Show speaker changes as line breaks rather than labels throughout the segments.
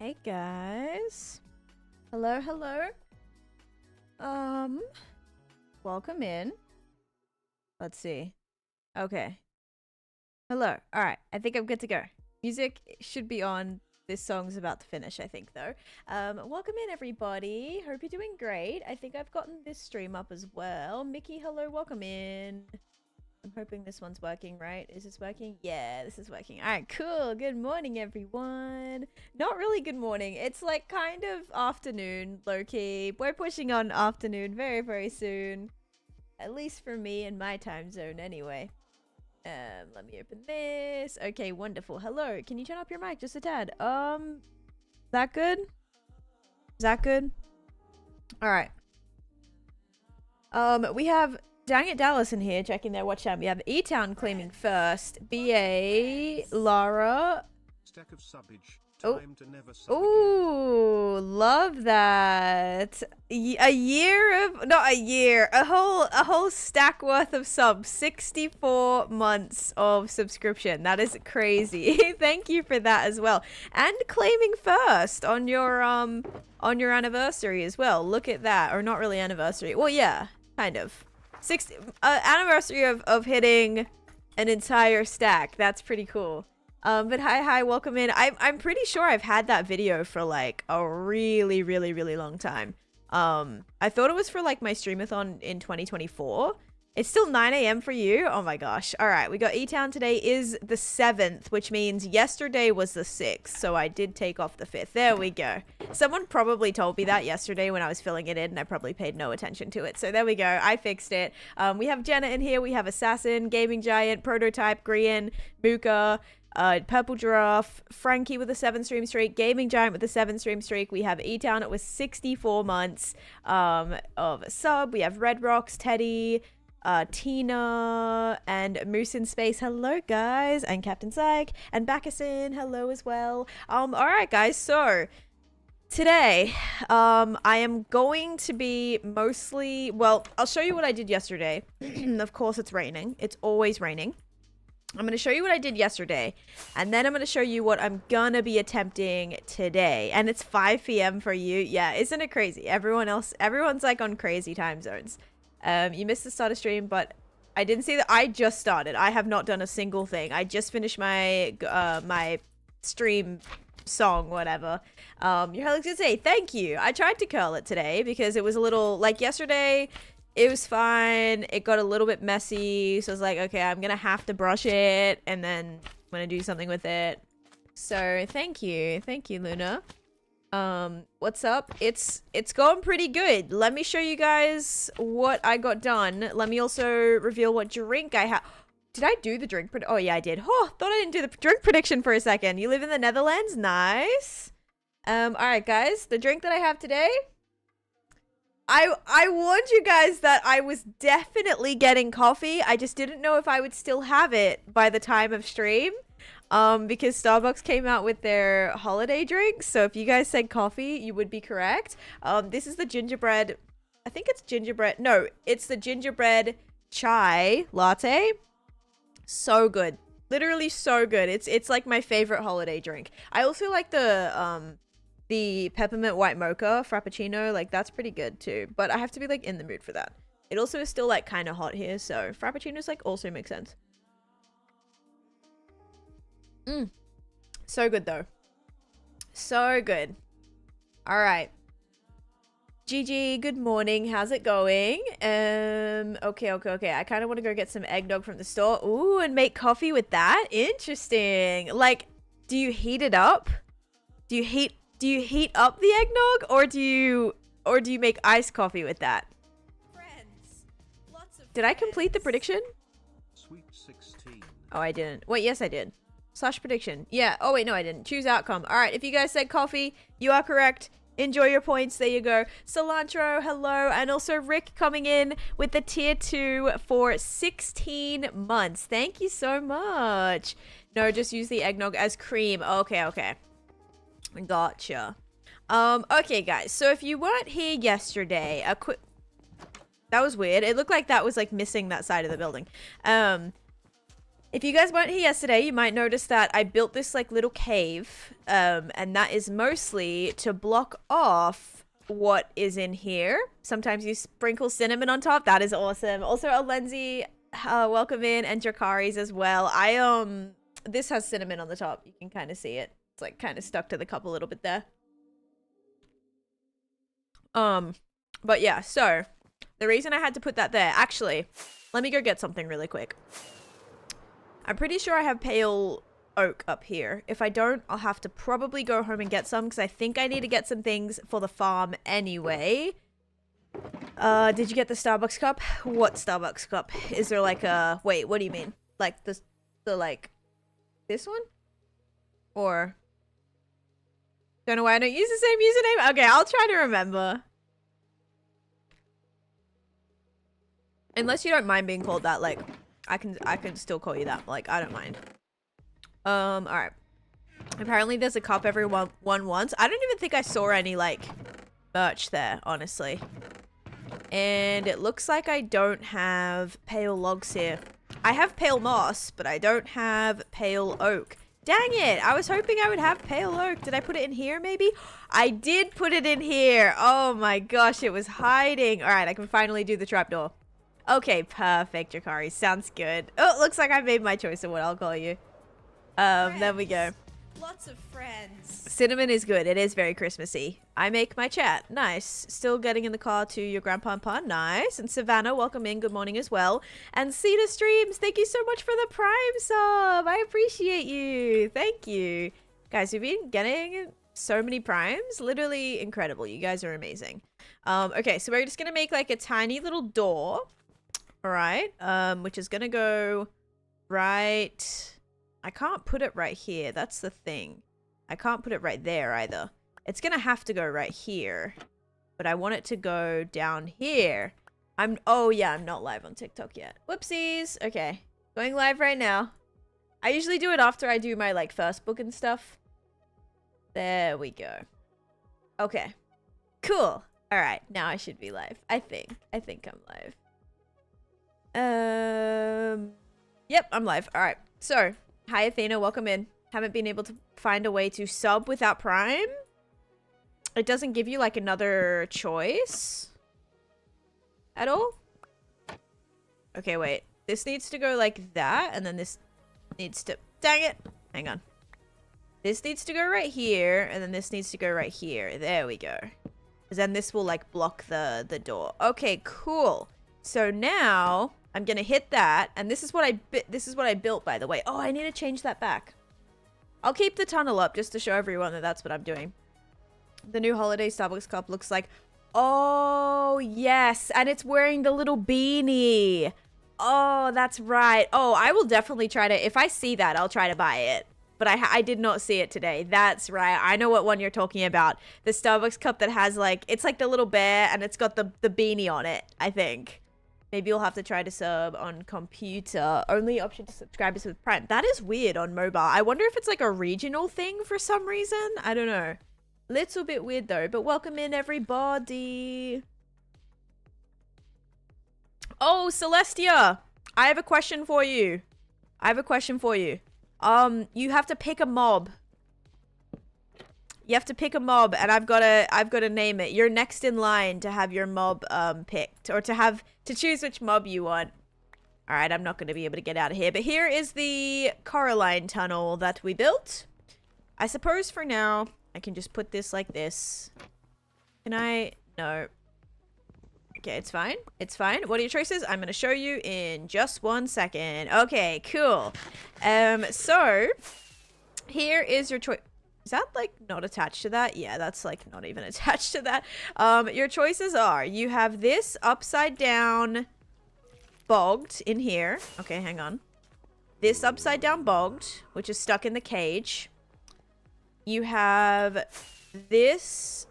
Hey guys. Hello, hello. Welcome in. Let's see. Okay. Hello. All right. I think I'm good to go. Music should be on. This song's about to finish, I think, though. Welcome in, everybody. Hope you're doing great. I think I've gotten this stream up as well. Mickey, hello. Welcome in. I'm hoping this one's working, right? Is this working? Yeah, this is working. All right, cool. Good morning, everyone. Not really good morning. It's like kind of afternoon, low-key. We're pushing on afternoon very, very soon. At least for me in my time zone anyway. Let me open this. Okay, wonderful. Hello. Can you turn up your mic just a tad? Is that good? Is that good? All right. We have Dang It Dallas in here checking their watch time. We have E-Town claiming first. BA, Lara.
Stack of subbage.
Oh.
Time to never sub
Ooh, love that. A year of, not a year, a whole stack worth of subs. 64 months of subscription. That is crazy. Thank you for that as well. And claiming first on your anniversary as well. Look at that. Or not really anniversary. Well, yeah, kind of. Anniversary of hitting an entire stack. That's pretty cool. But hi, welcome in. I'm pretty sure I've had that video for like a really long time. I thought it was for like my streamathon in 2024. It's still 9 a.m. for you. Oh my gosh. All right, we got E-Town. Today is the 7th, which means yesterday was the 6th. So I did take off the 5th. There we go. Someone probably told me that yesterday when I was filling it in, and I probably paid no attention to it. So there we go. I fixed it. We have Jenna in here. We have Assassin, Gaming Giant, Prototype, Grian, Mooka, Purple Giraffe, Frankie with a 7-stream streak, Gaming Giant with a 7-stream streak. We have E-Town with 64 months of sub. We have Red Rocks, Teddy, Tina, and Moose in Space. Hello, guys. And Captain Psych. And Backusin. Hello as well. All right, guys. So today, I am going to be mostly, well, I'll show you what I did yesterday. Of course, it's raining. It's always raining. I'm going to show you what I did yesterday, and then I'm going to show you what I'm going to be attempting today. And it's 5 p.m. for you. Yeah, isn't it crazy? Everyone's like on crazy time zones. You missed the start of stream, but I didn't see that. I just started. I have not done a single thing. I just finished my my stream song, whatever. Your Helix did say thank you. I tried to curl it today because it was a little like yesterday. It was fine. It got a little bit messy. So I was like, okay, I'm going to have to brush it. And then I'm going to do something with it. So thank you. Thank you, Luna. What's up? It's going pretty good. Let me show you guys what I got done. Let me also reveal what drink I have. Did I do the drink? Oh, yeah, I did. Oh, thought I didn't do the drink prediction for a second. You live in the Netherlands? Nice. All right, guys. The drink that I have today... I warned you guys that I was definitely getting coffee. I just didn't know if I would still have it by the time of stream. Because Starbucks came out with their holiday drinks. So if you guys said coffee, you would be correct. This is the gingerbread. I think it's gingerbread. No, it's the gingerbread chai latte. So good. Literally so good. It's like my favorite holiday drink. I also like the peppermint white mocha frappuccino. Like that's pretty good too, but I have to be like in the mood for that. It also is still like kind of hot here, so frappuccinos like also make sense. So good though. So good. All right, Gigi, good morning. How's it going? Okay. I kind of want to go get some eggnog from the store. Ooh, and make coffee with that. Interesting. Like, do you heat it up? Do you heat up the eggnog, or do you make iced coffee with that? Friends. Lots of Did I complete the prediction?
Sweet 16.
Oh, I didn't. Wait, yes, I did. / prediction. Yeah. Oh, wait, no, I didn't. Choose outcome. All right, if you guys said coffee, you are correct. Enjoy your points. There you go. Cilantro, hello. And also Rick coming in with the tier 2 for 16 months. Thank you so much. No, just use the eggnog as cream. Okay. Gotcha. Okay, guys. So if you weren't here yesterday, a quick... That was weird. It looked like that was like missing that side of the building. If you guys weren't here yesterday, you might notice that I built this like little cave, and that is mostly to block off what is in here. Sometimes you sprinkle cinnamon on top. That is awesome. Also, Alenzi, welcome in, and Jakari's as well. This has cinnamon on the top. You can kind of see it. It's like kind of stuck to the cup a little bit there. But yeah, so the reason I had to put that there, actually, let me go get something really quick. I'm pretty sure I have pale oak up here. If I don't, I'll have to probably go home and get some because I think I need to get some things for the farm anyway. Did you get the Starbucks cup? What Starbucks cup? Is there like a... Wait, what do you mean? Like the like... This one? Or... Don't know why I don't use the same username. Okay, I'll try to remember. Unless you don't mind being called that, like... I can still call you that. Like, I don't mind. Alright. Apparently there's a cup everyone wants. I don't even think I saw any, like, merch there, honestly. And it looks like I don't have pale logs here. I have pale moss, but I don't have pale oak. Dang it! I was hoping I would have pale oak. Did I put it in here, maybe? I did put it in here! Oh my gosh, it was hiding. Alright, I can finally do the trapdoor. Okay, perfect, Jakari. Sounds good. Oh, it looks like I made my choice of what I'll call you. There we go.
Lots of friends.
Cinnamon is good. It is very Christmassy. I make my chat. Nice. Still getting in the car to your grandpa and pa. Nice. And Savannah, welcome in. Good morning as well. And Cedar Streams, thank you so much for the Prime sub. I appreciate you. Thank you. Guys, we've been getting so many Primes. Literally incredible. You guys are amazing. Okay, so we're just going to make like a tiny little door. All right. Which is going to go right... I can't put it right here. That's the thing. I can't put it right there either. It's gonna have to go right here. But I want it to go down here. Oh yeah, I'm not live on TikTok yet. Whoopsies. Okay. Going live right now. I usually do it after I do my like first book and stuff. There we go. Okay. Cool. Alright, now I should be live. I think I'm live. Yep, I'm live. Alright. So hi Athena, welcome in. Haven't been able to find a way to sub without Prime. It doesn't give you like another choice at all. Okay, wait. This needs to go like that, and then this needs to... Dang it! Hang on. This needs to go right here, and then this needs to go right here. There we go. Because then this will like block the door. Okay, cool. So now... I'm gonna hit that, and this is what I built, by the way. Oh, I need to change that back. I'll keep the tunnel up just to show everyone that that's what I'm doing. The new holiday Starbucks cup looks like... Oh, yes, and it's wearing the little beanie. Oh, that's right. Oh, I will definitely try to... If I see that, I'll try to buy it. But I did not see it today. That's right. I know what one you're talking about. The Starbucks cup that has, like... It's like the little bear, and it's got the beanie on it, I think. Maybe you'll have to try to sub on computer. Only option to subscribe is with Prime. That is weird on mobile. I wonder if it's like a regional thing for some reason. I don't know. Little bit weird though. But welcome in everybody. Oh, Celestia. I have a question for you. You have to pick a mob. You have to pick a mob, and I've got to name it. You're next in line to have your mob picked, or to choose which mob you want. All right, I'm not going to be able to get out of here, but here is the Coraline tunnel that we built. I suppose for now I can just put this like this. Can I? No. Okay, it's fine. It's fine. What are your choices? I'm going to show you in just 1 second. Okay, cool. So here is your choice. Is that like not attached to that? Yeah, that's like not even attached to that. Your choices are, you have this upside down bogged in here. Okay, hang on. This upside down bogged, which is stuck in the cage. You have this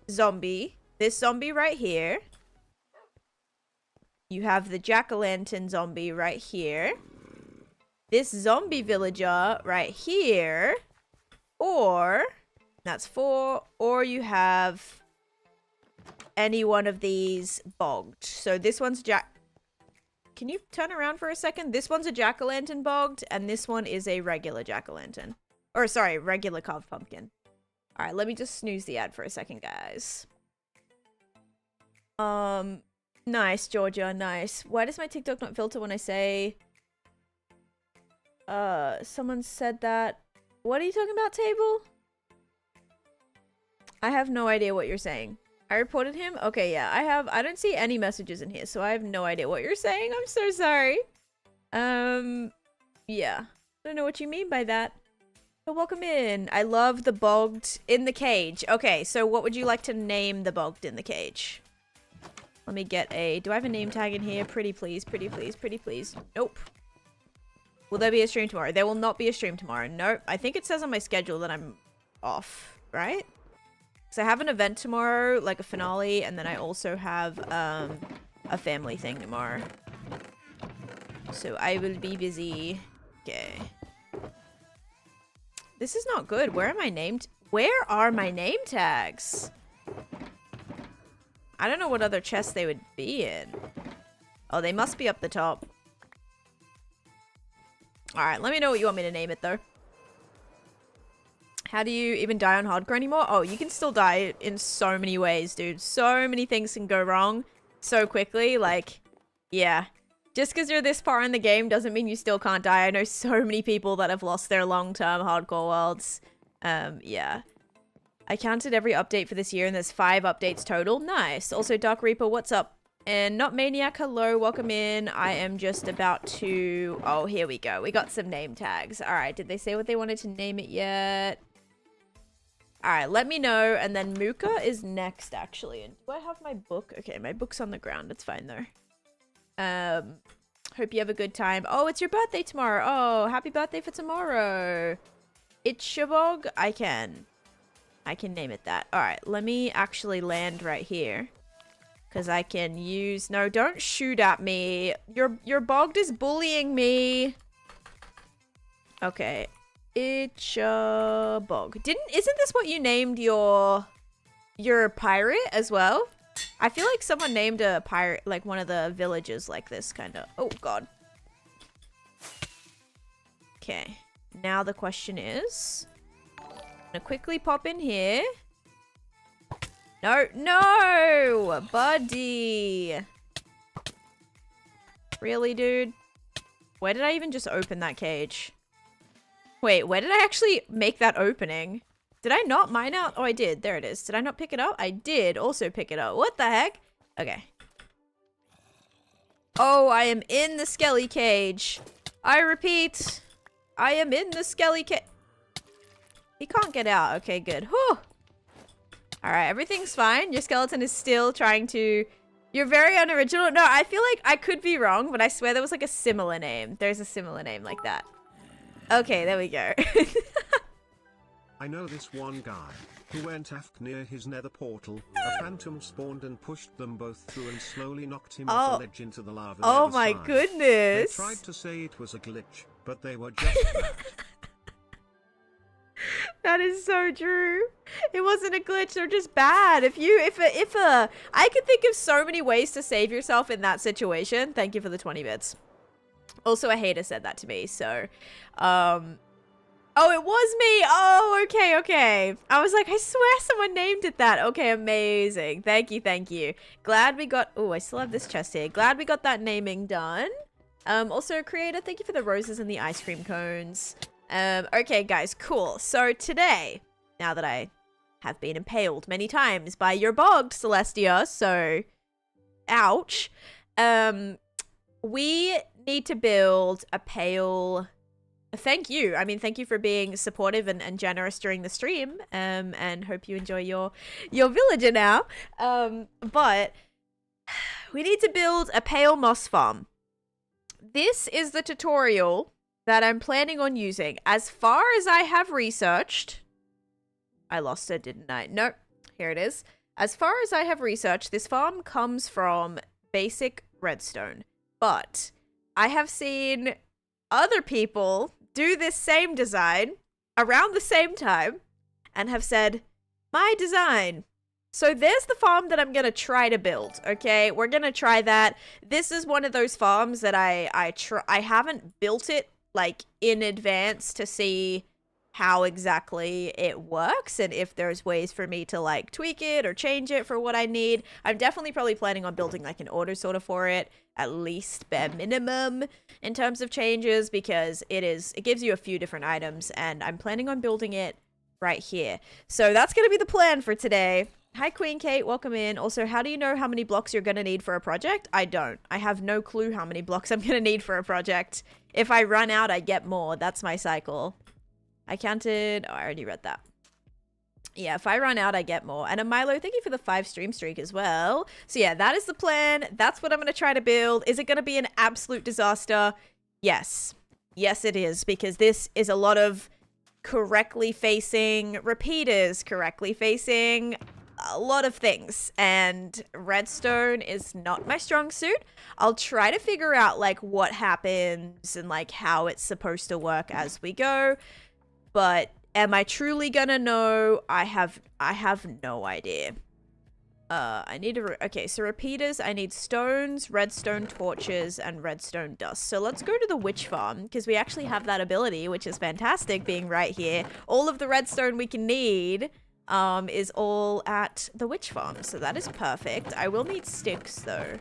zombie. This zombie right here. You have the jack-o'-lantern zombie right here. This zombie villager right here, or that's 4, or you have any one of these bogged. So this one's can you turn around for a second? This one's a jack-o'-lantern bogged, and this one is a regular jack-o'-lantern. Or, sorry, regular carved pumpkin. Alright, let me just snooze the ad for a second, guys. Nice, Georgia, nice. Why does my TikTok not filter when I say... someone said that... What are you talking about, Table? I have no idea what you're saying. I reported him? Okay, yeah, I don't see any messages in here, so I have no idea what you're saying. I'm so sorry. Yeah. Don't know what you mean by that. But welcome in. I love the bogged in the cage. Okay, so what would you like to name the bogged in the cage? Let me get a... Do I have a name tag in here? Pretty please, pretty please, pretty please. Nope. Will there be a stream tomorrow? There will not be a stream tomorrow. Nope. I think it says on my schedule that I'm off, right? So I have an event tomorrow, like a finale, and then I also have a family thing tomorrow. So I will be busy. Okay. This is not good. Where am I named? Where are my name tags? I don't know what other chests they would be in. Oh, they must be up the top. Alright, let me know what you want me to name it, though. How do you even die on hardcore anymore? Oh, you can still die in so many ways, dude. So many things can go wrong so quickly. Like, yeah. Just because you're this far in the game doesn't mean you still can't die. I know so many people that have lost their long-term hardcore worlds. Yeah. I counted every update for this year and there's 5 updates total. Nice. Also, Dark Reaper, what's up? And Not Maniac, hello, welcome in. I am just about to... Oh, here we go. We got some name tags. All right, did they say what they wanted to name it yet? All right, let me know. And then Muka is next, actually. And do I have my book? Okay, my book's on the ground. It's fine, though. Hope you have a good time. Oh, it's your birthday tomorrow. Oh, happy birthday for tomorrow. Itchabog? I can name it that. All right, let me actually land right here. Because I can use... No, don't shoot at me. Your bogged is bullying me. Okay. Itchabog. Isn't this what you named your pirate as well? I feel like someone named a pirate, like one of the villages like this, kind of. Oh, God. Okay. Now the question is... I'm gonna quickly pop in here. No, buddy. Really, dude? Where did I even just open that cage? Wait, where did I actually make that opening? Did I not mine out? Oh, I did. There it is. Did I not pick it up? I did also pick it up. What the heck? Okay. Oh, I am in the skelly cage. I repeat, I am in the skelly cage. He can't get out. Okay, good. Whew. Alright, everything's fine. Your skeleton is still trying to... You're very unoriginal. No, I feel like I could be wrong, but I swear there was like a similar name. There's a similar name like that. Okay, there we go.
I know this one guy who went aft near his nether portal. A phantom spawned and pushed them both through and slowly knocked him off the ledge into the lava.
Oh my goodness.
They tried to say it was a glitch, but they were just that.
That is so true. It wasn't a glitch. They're just bad. I could think of so many ways to save yourself in that situation. Thank you for the 20 bits. Also, a hater said that to me. So, oh, it was me. Oh, okay. I was like, I swear someone named it that. Okay, amazing. Thank you. Glad we got, oh, I still have this chest here. Glad we got that naming done. Also, creator, thank you for the roses and the ice cream cones. Okay, guys, cool. So today, now that I have been impaled many times by your bogged Celestia, so ouch, we need to build a pale... Thank you. I mean, thank you for being supportive and generous during the stream, and hope you enjoy your villager now. But we need to build a pale moss farm. This is the tutorial that I'm planning on using. As far as I have researched... I lost it, didn't I? Nope. Here it is. As far as I have researched, this farm comes from basic redstone. But I have seen other people do this same design around the same time and have said, my design So there's the farm that I'm going to try to build, okay? We're going to try that. This is one of those farms that I haven't built it, like, in advance to see how exactly it works and if there's ways for me to, like, tweak it or change it for what I need. I'm definitely probably planning on building, like, an auto sorter for it, at least bare minimum in terms of changes, because it gives you a few different items, and I'm planning on building it right here. So that's going to be the plan for today. Hi, Queen Kate. Welcome in. Also, how do you know how many blocks you're going to need for a project? I don't. I have no clue how many blocks I'm going to need for a project. If I run out, I get more. That's my cycle. I counted. Oh, I already read that. Yeah, if I run out, I get more. And Milo, thank you for the 5 stream streak as well. So yeah, that is the plan. That's what I'm going to try to build. Is it going to be an absolute disaster? Yes. Yes, it is. Because this is a lot of correctly facing repeaters, correctly facing a lot of things, and redstone is not my strong suit. I'll try to figure out like what happens and like how it's supposed to work as we go, but am I truly gonna know? I have no idea. I need to okay, so repeaters, I need stones, redstone torches, and redstone dust. So let's go to the witch farm, because we actually have that ability, which is fantastic, being right here. All of the redstone we can need is all at the witch farm, so that is perfect. I will need sticks though.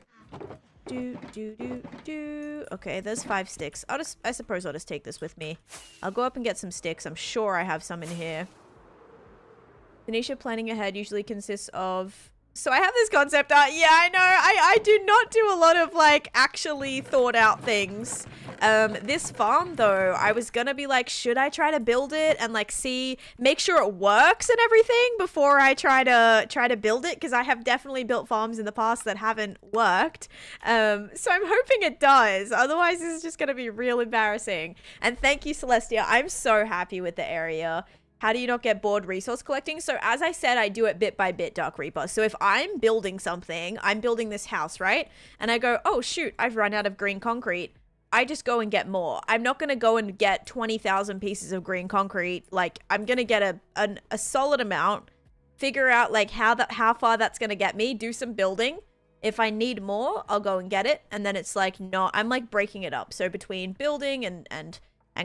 Okay, there's 5 sticks. I suppose I'll just take this with me. I'll go up and get some sticks. I'm sure I have some in here. Taneesha, planning ahead usually consists of... So I have this concept art. Yeah, I know. I do not do a lot of like actually thought out things. This farm though, I was gonna be like, should I try to build it and like make sure it works and everything before I try to build it? Because I have definitely built farms in the past that haven't worked. So I'm hoping it does. Otherwise, this is just gonna be real embarrassing. And thank you, Celestia. I'm so happy with the area. How do you not get bored resource collecting? So as I said, I do it bit by bit, Dark Reaper. So if I'm building something, I'm building this house, right? And I go, oh shoot, I've run out of green concrete. I just go and get more. I'm not going to go and get 20,000 pieces of green concrete. Like, I'm going to get a solid amount, figure out like how far that's going to get me, do some building. If I need more, I'll go and get it. And then it's like, no, I'm like breaking it up. So between building and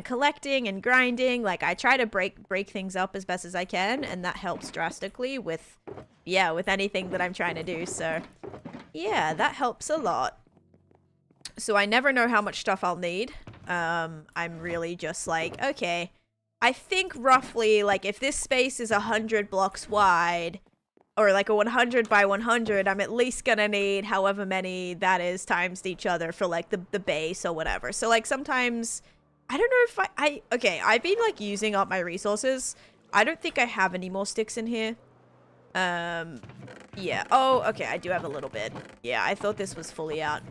collecting and grinding, like I try to break things up as best as I can, and that helps drastically with anything that I'm trying to do. So yeah, that helps a lot. So I never know how much stuff I'll need. I'm really just like, okay, I think roughly like if this space is 100 blocks wide, or like a 100 by 100, I'm at least gonna need however many that is times each other for like the base or whatever. So like sometimes I don't know if okay, I've been like using up my resources. I don't think I have any more sticks in here. Yeah. Oh, okay, I do have a little bit. Yeah, I thought this was fully out.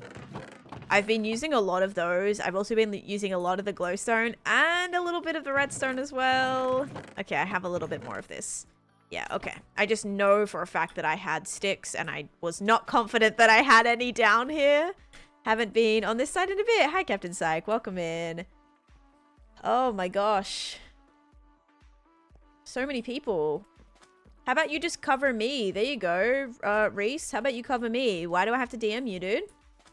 I've been using a lot of those. I've also been using a lot of the glowstone and a little bit of the redstone as well. Okay, I have a little bit more of this. Yeah, okay. I just know for a fact that I had sticks, and I was not confident that I had any down here. Haven't been on this side in a bit. Hi, Captain Psych. Welcome in. Oh my gosh. So many people. How about you just cover me? There you go. Reese, how about you cover me? Why do I have to DM you, dude?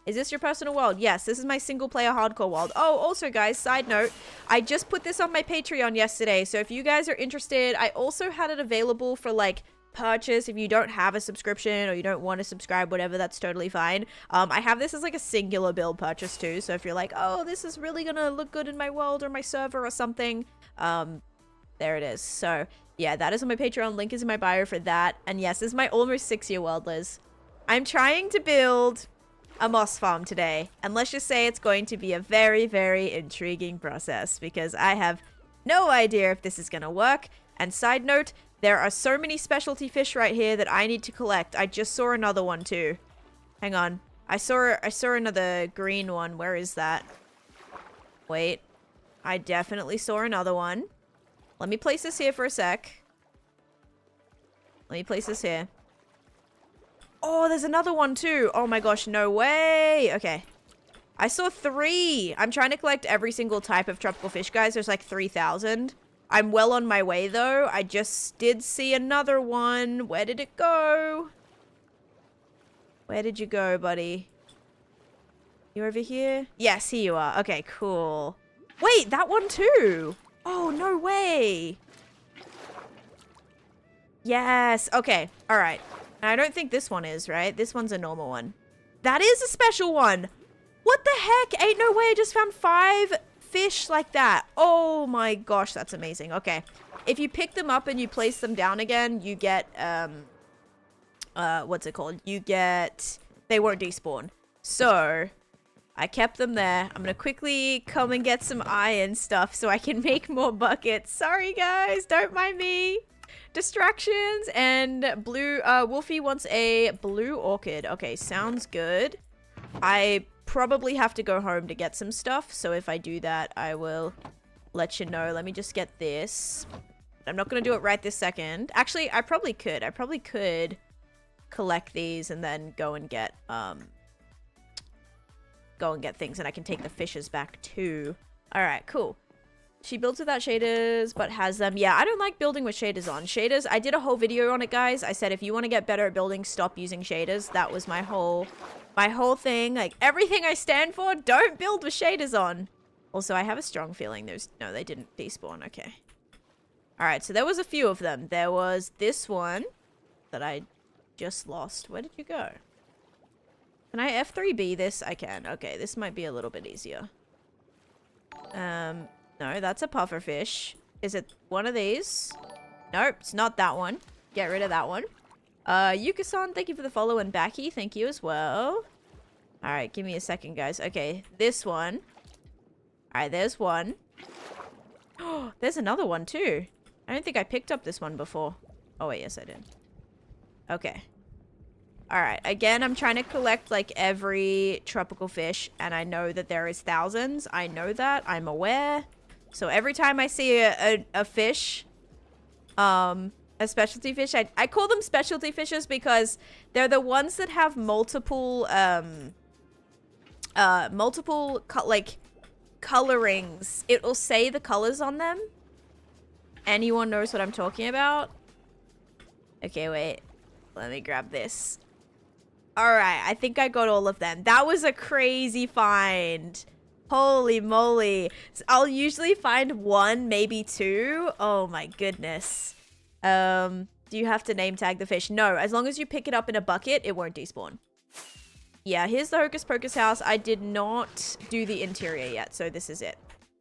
Is this your personal world? Yes, this is my single player hardcore world. Oh, also guys, side note, I just put this on my Patreon yesterday. So if you guys are interested, I also had it available for like purchase. If you don't have a subscription or you don't want to subscribe, whatever, that's totally fine. I have this as like a singular build purchase too. So if you're like, oh, this is really gonna look good in my world or my server or something, there it is. So yeah, that is on my Patreon. Link is in my bio for that. And yes, this is my almost 6-year world, Liz. I'm trying to build a moss farm today, and let's just say it's going to be a very, very intriguing process because I have no idea if this is gonna work. And side note, there are so many specialty fish right here that I need to collect. I just saw another one too. Hang on. I saw another green one. Where is that? Wait. I definitely saw another one. Let me place this here for a sec. Let me place this here. Oh, there's another one too. Oh my gosh, no way. Okay. I saw 3. I'm trying to collect every single type of tropical fish, guys. There's like 3,000. I'm well on my way, though. I just did see another one. Where did it go? Where did you go, buddy? You over here? Yes, here you are. Okay, cool. Wait, that one too. Oh, no way. Yes. Okay. All right. I don't think this one is, right? This one's a normal one. That is a special one. What the heck? Ain't no way. I just found 5 fish like that. Oh my gosh, that's amazing. Okay. If you pick them up and you place them down again, you get, what's it called? You get, they won't despawn. So, I kept them there. I'm gonna quickly come and get some iron stuff so I can make more buckets. Sorry guys, don't mind me. Distractions. And blue, Wolfie wants a blue orchid. Okay, sounds good. I probably have to go home to get some stuff, so if I do that, I will let you know. Let me just get this. I'm not gonna do it right this second. Actually, I probably could collect these and then go and get things, and I can take the fishes back too. All right, cool. She builds without shaders, but has them. Yeah, I don't like building with shaders on. Shaders, I did a whole video on it, guys. I said if you want to get better at building, stop using shaders. That was my whole thing. Like, everything I stand for, don't build with shaders on. Also, I have a strong feeling there's... No, they didn't despawn. Okay. Alright, so there was a few of them. There was this one that I just lost. Where did you go? Can I F3B this? I can. Okay, this might be a little bit easier. No, that's a pufferfish. Is it one of these? Nope, it's not that one. Get rid of that one. Yuka-san, thank you for the follow, and Baki, thank you as well. Alright, give me a second, guys. Okay, this one. Alright, there's one. Oh, there's another one, too. I don't think I picked up this one before. Oh, wait, yes, I did. Okay. Alright, again, I'm trying to collect, like, every tropical fish, and I know that there is thousands. I know that. I'm aware. So every time I see a fish, a specialty fish, I call them specialty fishes because they're the ones that have multiple, like, colorings. It will say the colors on them. Anyone knows what I'm talking about? Okay, wait. Let me grab this. Alright, I think I got all of them. That was a crazy find. Holy moly. I'll usually find 1, maybe 2. Oh my goodness. Do you have to name tag the fish? No, as long as you pick it up in a bucket, it won't despawn. Yeah, here's the Hocus Pocus house. I did not do the interior yet, so this is it.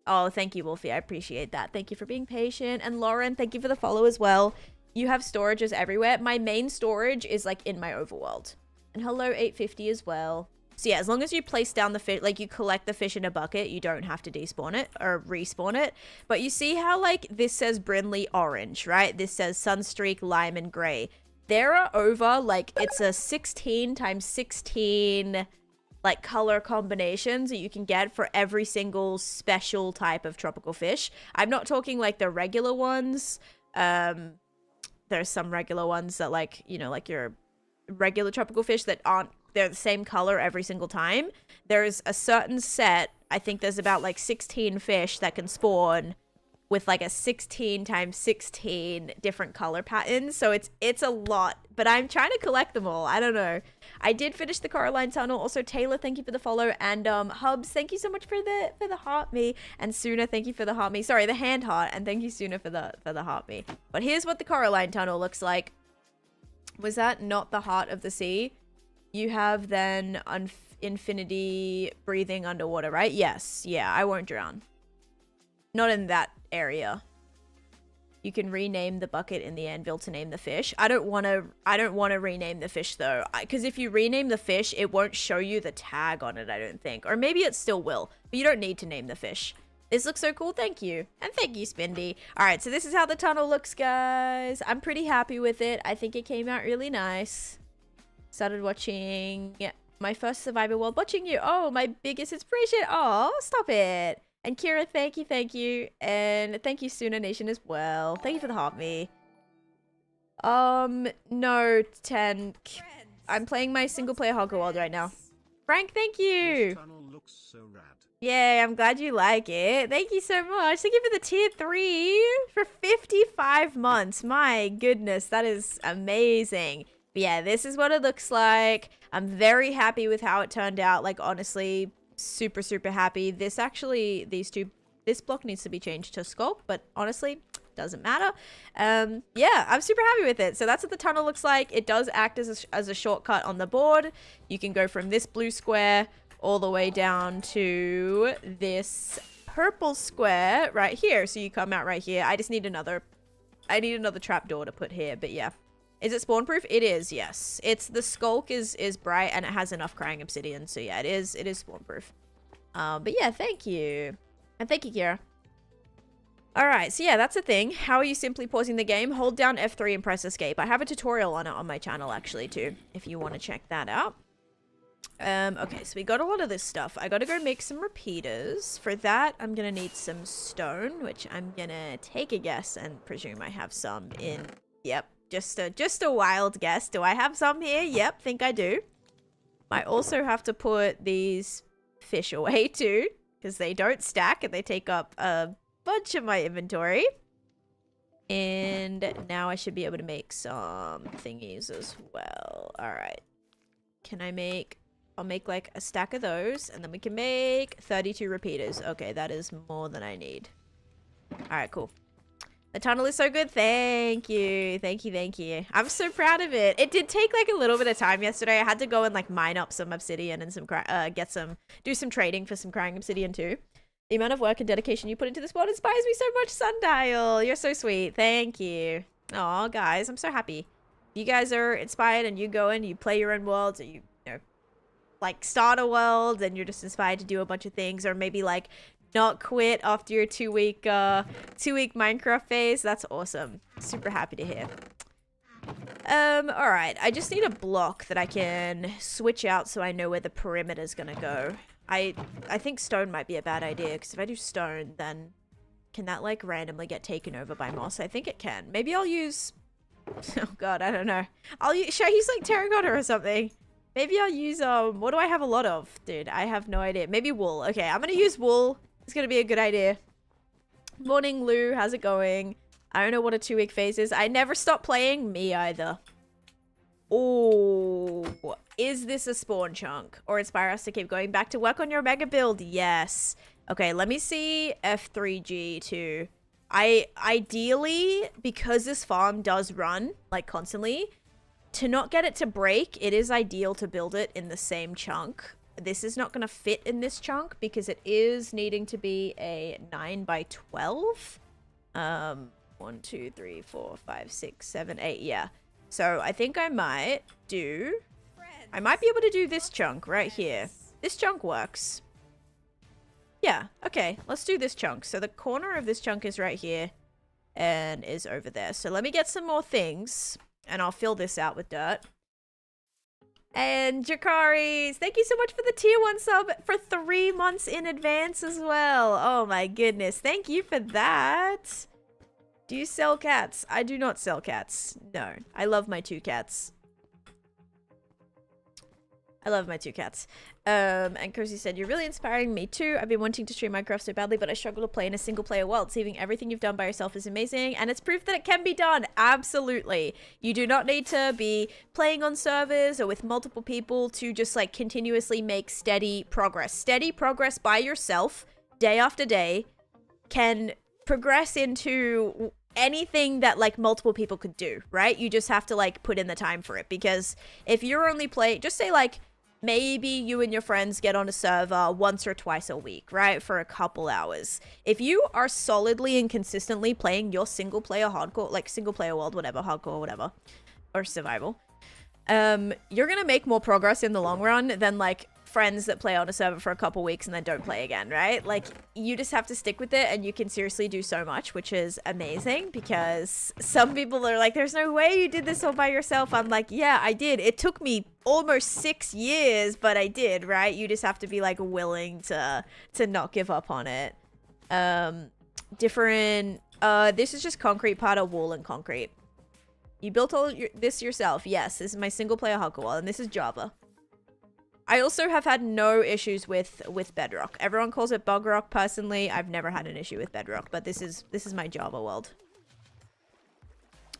Oh, thank you, Wolfie. I appreciate that. Thank you for being patient. And Lauren, thank you for the follow as well. You have storages everywhere. My main storage is like in my overworld. And hello, 850 as well. So yeah, as long as you place down the fish, like you collect the fish in a bucket, you don't have to despawn it or respawn it. But you see how like this says Brinley orange, right? This says Sunstreak, lime, and gray. There are over like, it's a 16 times 16 like color combinations that you can get for every single special type of tropical fish. I'm not talking like the regular ones. There's some regular ones that like, you know, like your regular tropical fish that aren't, they're the same color every single time. There's a certain set, I think there's about like 16 fish that can spawn with like a 16 times 16 different color patterns. So it's a lot, but I'm trying to collect them all. I don't know. I did finish the Coraline Tunnel. Also, Taylor, thank you for the follow. And Hubs, thank you so much for the heart me. And Suna, thank you for the heart me. Sorry, the hand heart. And thank you, Suna, for the heart me. But here's what the Coraline Tunnel looks like. Was that not the heart of the sea? You have then infinity breathing underwater, right? Yes. Yeah, I won't drown. Not in that area. You can rename the bucket in the anvil to name the fish. I don't want to rename the fish though, because if you rename the fish, it won't show you the tag on it, I don't think. Or maybe it still will, but you don't need to name the fish. This looks so cool. Thank you. And thank you, Spindy. All right, so this is how the tunnel looks, guys. I'm pretty happy with it. I think it came out really nice. Started watching my first Survivor World. Watching you. Oh, my biggest inspiration. Oh, stop it. And Kira, thank you. And thank you, Suna Nation, as well. Thank you for the heart me. No, 10. I'm playing my single player Hogger World right now. Frank, thank you.
This tunnel looks so rad.
Yay, I'm glad you like it. Thank you so much. Thank you for the tier 3 for 55 months. My goodness, that is amazing. But yeah, this is what it looks like. I'm very happy with how it turned out. Like, honestly, super, super happy. This actually, this block needs to be changed to sculpt, but honestly, doesn't matter. Yeah, I'm super happy with it. So that's what the tunnel looks like. It does act as a shortcut on the board. You can go from this blue square all the way down to this purple square right here. So you come out right here. I need another trapdoor to put here, but yeah. Is it spawn proof? It is, yes. It's the skulk is bright and it has enough crying obsidian. So yeah, it is spawn proof. But yeah, thank you. And thank you, Kira. Alright, so yeah, that's the thing. How are you simply pausing the game? Hold down F3 and press escape. I have a tutorial on it on my channel actually too, if you want to check that out. Okay, so we got a lot of this stuff. I gotta go make some repeaters. For that, I'm gonna need some stone, which I'm gonna take a guess and presume I have some in... Yep, just a wild guess. Do I have some here? Yep, think I do. I also have to put these fish away too, because they don't stack and they take up a bunch of my inventory. And now I should be able to make some thingies as well. Alright. Can I make... I'll make like a stack of those and then we can make 32 repeaters. Okay, that is more than I need. Alright, cool. The tunnel is so good. Thank you. Thank you, thank you. I'm so proud of it. It did take like a little bit of time yesterday. I had to go and like mine up some obsidian and some do some trading for some crying obsidian too. The amount of work and dedication you put into this mod inspires me so much, Sundial. You're so sweet. Thank you. Aw, guys, I'm so happy. You guys are inspired and you go in, you play your own worlds, or you know, like start a world and you're just inspired to do a bunch of things, or maybe like not quit after your two-week Minecraft phase. That's awesome. Super happy to hear. All right. I just need a block that I can switch out so I know where the perimeter is gonna go. I think stone might be a bad idea, because if I do stone, then can that like randomly get taken over by moss? I think it can. Maybe I'll use... Oh god, I don't know. Should I use like terracotta or something? Maybe I'll use, what do I have a lot of? Dude, I have no idea. Maybe wool. Okay, I'm gonna use wool. It's gonna be a good idea. Morning, Lou. How's it going? I don't know what a 2-week phase is. I never stop playing. Me either. Oh, is this a spawn chunk? Or inspire us to keep going back to work on your mega build? Yes. Okay, let me see F3G too. Ideally, because this farm does run, like, constantly, to not get it to break, it is ideal to build it in the same chunk. This is not going to fit in this chunk because it is needing to be a 9x12. 1, 2, 3, 4, 5, 6, 7, 8. Yeah. So I think I might do... I might be able to do this chunk right here. This chunk works. Yeah. Okay. Let's do this chunk. So the corner of this chunk is right here and is over there. So let me get some more things and I'll fill this out with dirt. And Jakaris, thank you so much for the tier 1 sub for 3 months in advance as well. Oh my goodness. Thank you for that. Do you sell cats? I do not sell cats. No. I love my 2 cats. I love my 2 cats. And Cozy said, you're really inspiring me too. I've been wanting to stream Minecraft so badly, but I struggle to play in a single player world. Seeing everything you've done by yourself is amazing, and it's proof that it can be done. Absolutely. You do not need to be playing on servers or with multiple people to just like continuously make steady progress. Steady progress by yourself, day after day, can progress into anything that like multiple people could do, right? You just have to like put in the time for it, because if you're only playing, just say like, maybe you and your friends get on a server once or twice a week, right? For a couple hours. If you are solidly and consistently playing your single player hardcore, like single player world, whatever, hardcore, whatever, or survival, you're gonna make more progress in the long run than like friends that play on a server for a couple weeks and then don't play again, right? Like, you just have to stick with it and you can seriously do so much, which is amazing, because some people are like, there's no way you did this all by yourself. I'm like, yeah, I did. It took me almost 6 years, but I did, right? You just have to be like willing to not give up on it. This is just concrete part of wool and concrete. You built all this yourself. Yes, this is my single player hardcore wall, and this is Java. I also have had no issues with Bedrock. Everyone calls it Bug Rock. Personally, I've never had an issue with Bedrock, but this is my Java world.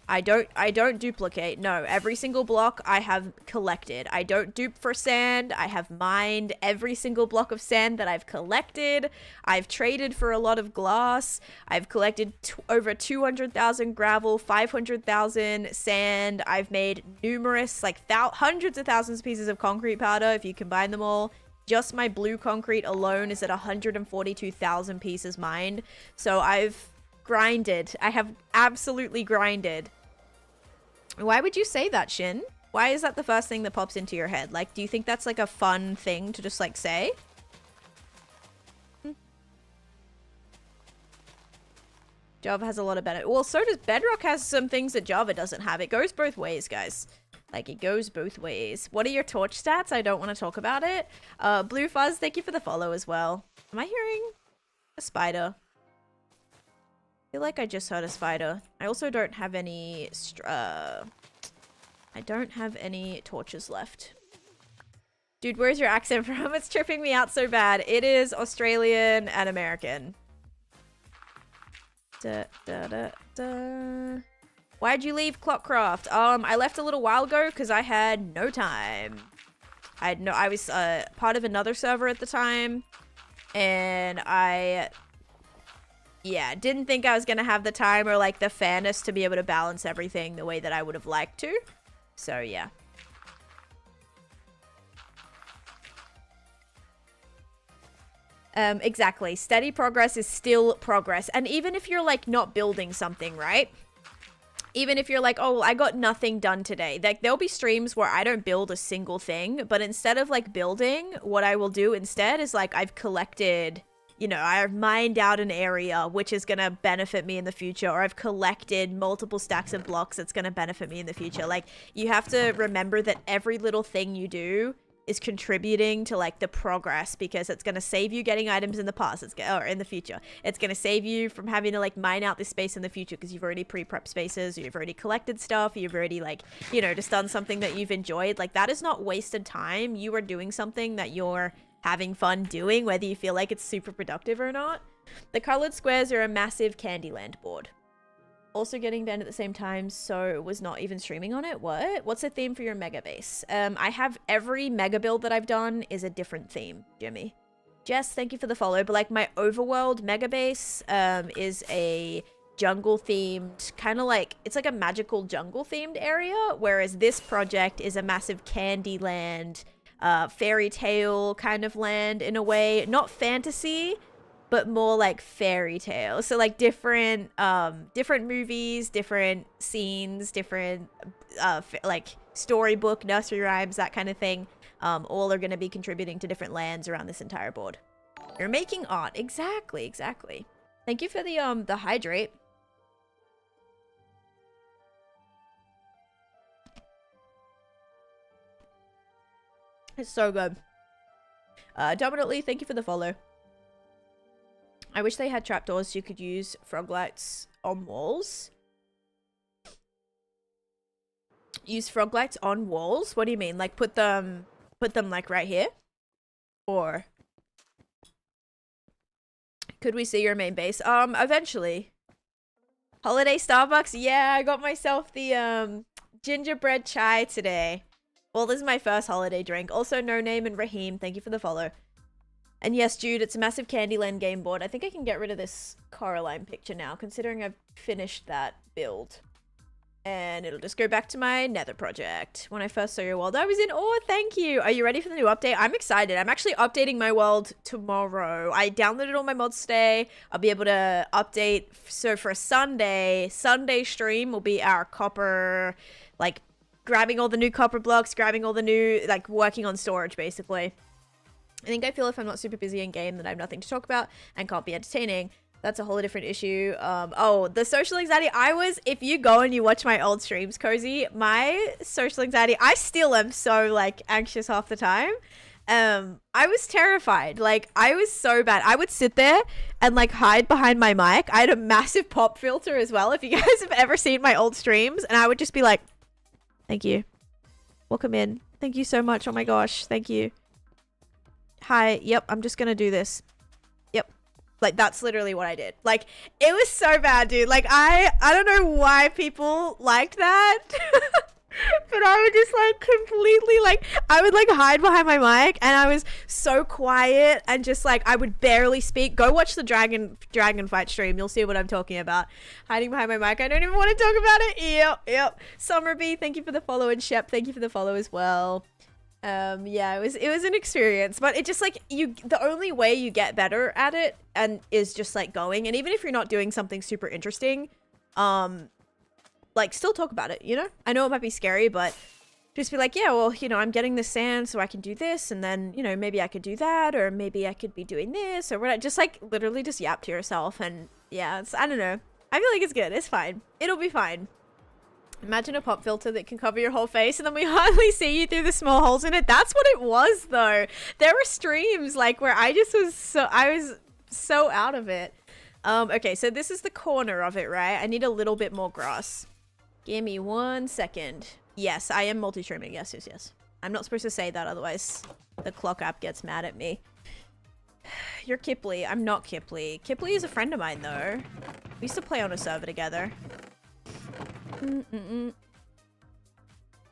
I don't duplicate. No, every single block I have collected. I don't dupe for sand. I have mined every single block of sand that I've collected. I've traded for a lot of glass. I've collected over 200,000 gravel, 500,000 sand. I've made numerous, like hundreds of thousands of pieces of concrete powder if you combine them all. Just my blue concrete alone is at 142,000 pieces mined. So I've grinded. I have absolutely grinded. Why would you say that, Shin? Why is that the first thing that pops into your head? Like, do you think that's like a fun thing to just like say? Java has a lot of benefit. Well, so does Bedrock. Has some things that Java doesn't have. It goes both ways, guys. Like, it goes both ways. What are your torch stats? I don't want to talk about it. Blue Fuzz, thank you for the follow as well. Am I hearing a spider? I feel like I just heard a spider. I also don't have any I don't have any torches left. Dude, where's your accent from? It's tripping me out so bad. It is Australian and American. Why'd you leave Clockcraft? I left a little while ago because I had no time. I was part of another server at the time, and yeah, didn't think I was gonna have the time or like the fairness to be able to balance everything the way that I would have liked to. So yeah. Exactly. Steady progress is still progress. And even if you're like not building something, right? Even if you're like, oh, I got nothing done today. Like, there'll be streams where I don't build a single thing, but instead of like building, what I will do instead is like I've collected, you know, I've mined out an area which is going to benefit me in the future, or I've collected multiple stacks of blocks that's going to benefit me in the future. Like, you have to remember that every little thing you do is contributing to like the progress, because it's going to save you getting items in the past, or in the future. It's going to save you from having to like mine out this space in the future because you've already pre-prepped spaces, or you've already collected stuff, you've already like, you know, just done something that you've enjoyed. Like, that is not wasted time. You are doing something that you're having fun doing, whether you feel like it's super productive or not. The colored squares are a massive Candyland board. Also getting banned at the same time, so was not even streaming on it. What's the theme for your mega base? I have every mega build that I've done is a different theme, Jimmy. Jess, thank you for the follow. But like, my overworld mega base is a jungle themed, kind of like, it's like a magical jungle themed area, whereas this project is a massive Candyland, fairy tale kind of land in a way. Not fantasy, but more like fairy tale. So like different movies, different scenes, different like storybook, nursery rhymes, that kind of thing. All are going to be contributing to different lands around this entire board. You're making art. Exactly. Thank you for the hydrate. It's so good. Dominantly, thank you for the follow. I wish they had trapdoors so you could use frog lights on walls. Use frog lights on walls? What do you mean? Like put them like right here? Or could we see your main base? Eventually. Holiday Starbucks? Yeah, I got myself the gingerbread chai today. Well, this is my first holiday drink. Also, No Name and Raheem, thank you for the follow. And yes, Jude, it's a massive Candyland game board. I think I can get rid of this Coraline picture now, considering I've finished that build. And it'll just go back to my nether project. When I first saw your world, I was in awe. Thank you. Are you ready for the new update? I'm excited. I'm actually updating my world tomorrow. I downloaded all my mods today. I'll be able to update. So for Sunday stream will be our copper, like grabbing all the new copper blocks, grabbing all the new, like working on storage, basically. I feel if I'm not super busy in game that I have nothing to talk about and can't be entertaining. That's a whole different issue. Oh, the social anxiety. If you go and you watch my old streams, Cozy, my social anxiety, I still am so like anxious half the time. I was terrified. Like, I was so bad. I would sit there and like hide behind my mic. I had a massive pop filter as well. If you guys have ever seen my old streams, and I would just be like, thank you. Welcome in. Thank you so much. Oh my gosh. Thank you. hi, yep, I'm just gonna do this. Yep. Like, that's literally what I did. Like, it was so bad, dude. Like, I don't know why people liked that. But I would just, like, completely, like, I would, like, hide behind my mic, and I was so quiet, and just, like, I would barely speak. Go watch the dragon fight stream. You'll see what I'm talking about. Hiding behind my mic. I don't even want to talk about it. Yep. Summerbee, thank you for the follow, and Shep, thank you for the follow as well. Yeah, it was an experience, but it just, like, the only way you get better at it and is just, like, going, and even if you're not doing something super interesting, like, still talk about it, you know? I know it might be scary, but just be like, yeah, well, you know, I'm getting this sand so I can do this, and then, you know, maybe I could do that, or maybe I could be doing this, or whatever. Just, like, literally just yap to yourself, and yeah, I don't know. I feel like it's good. It's fine. It'll be fine. Imagine a pop filter that can cover your whole face, and then we hardly see you through the small holes in it. That's what it was, though. There were streams, like, where I was so out of it. Okay, so this is the corner of it, right? I need a little bit more grass. Give me 1 second. Yes, I am multi-streaming. Yes. I'm not supposed to say that, otherwise the clock app gets mad at me. You're Kipley. I'm not Kipley. Kipley is a friend of mine, though. We used to play on a server together.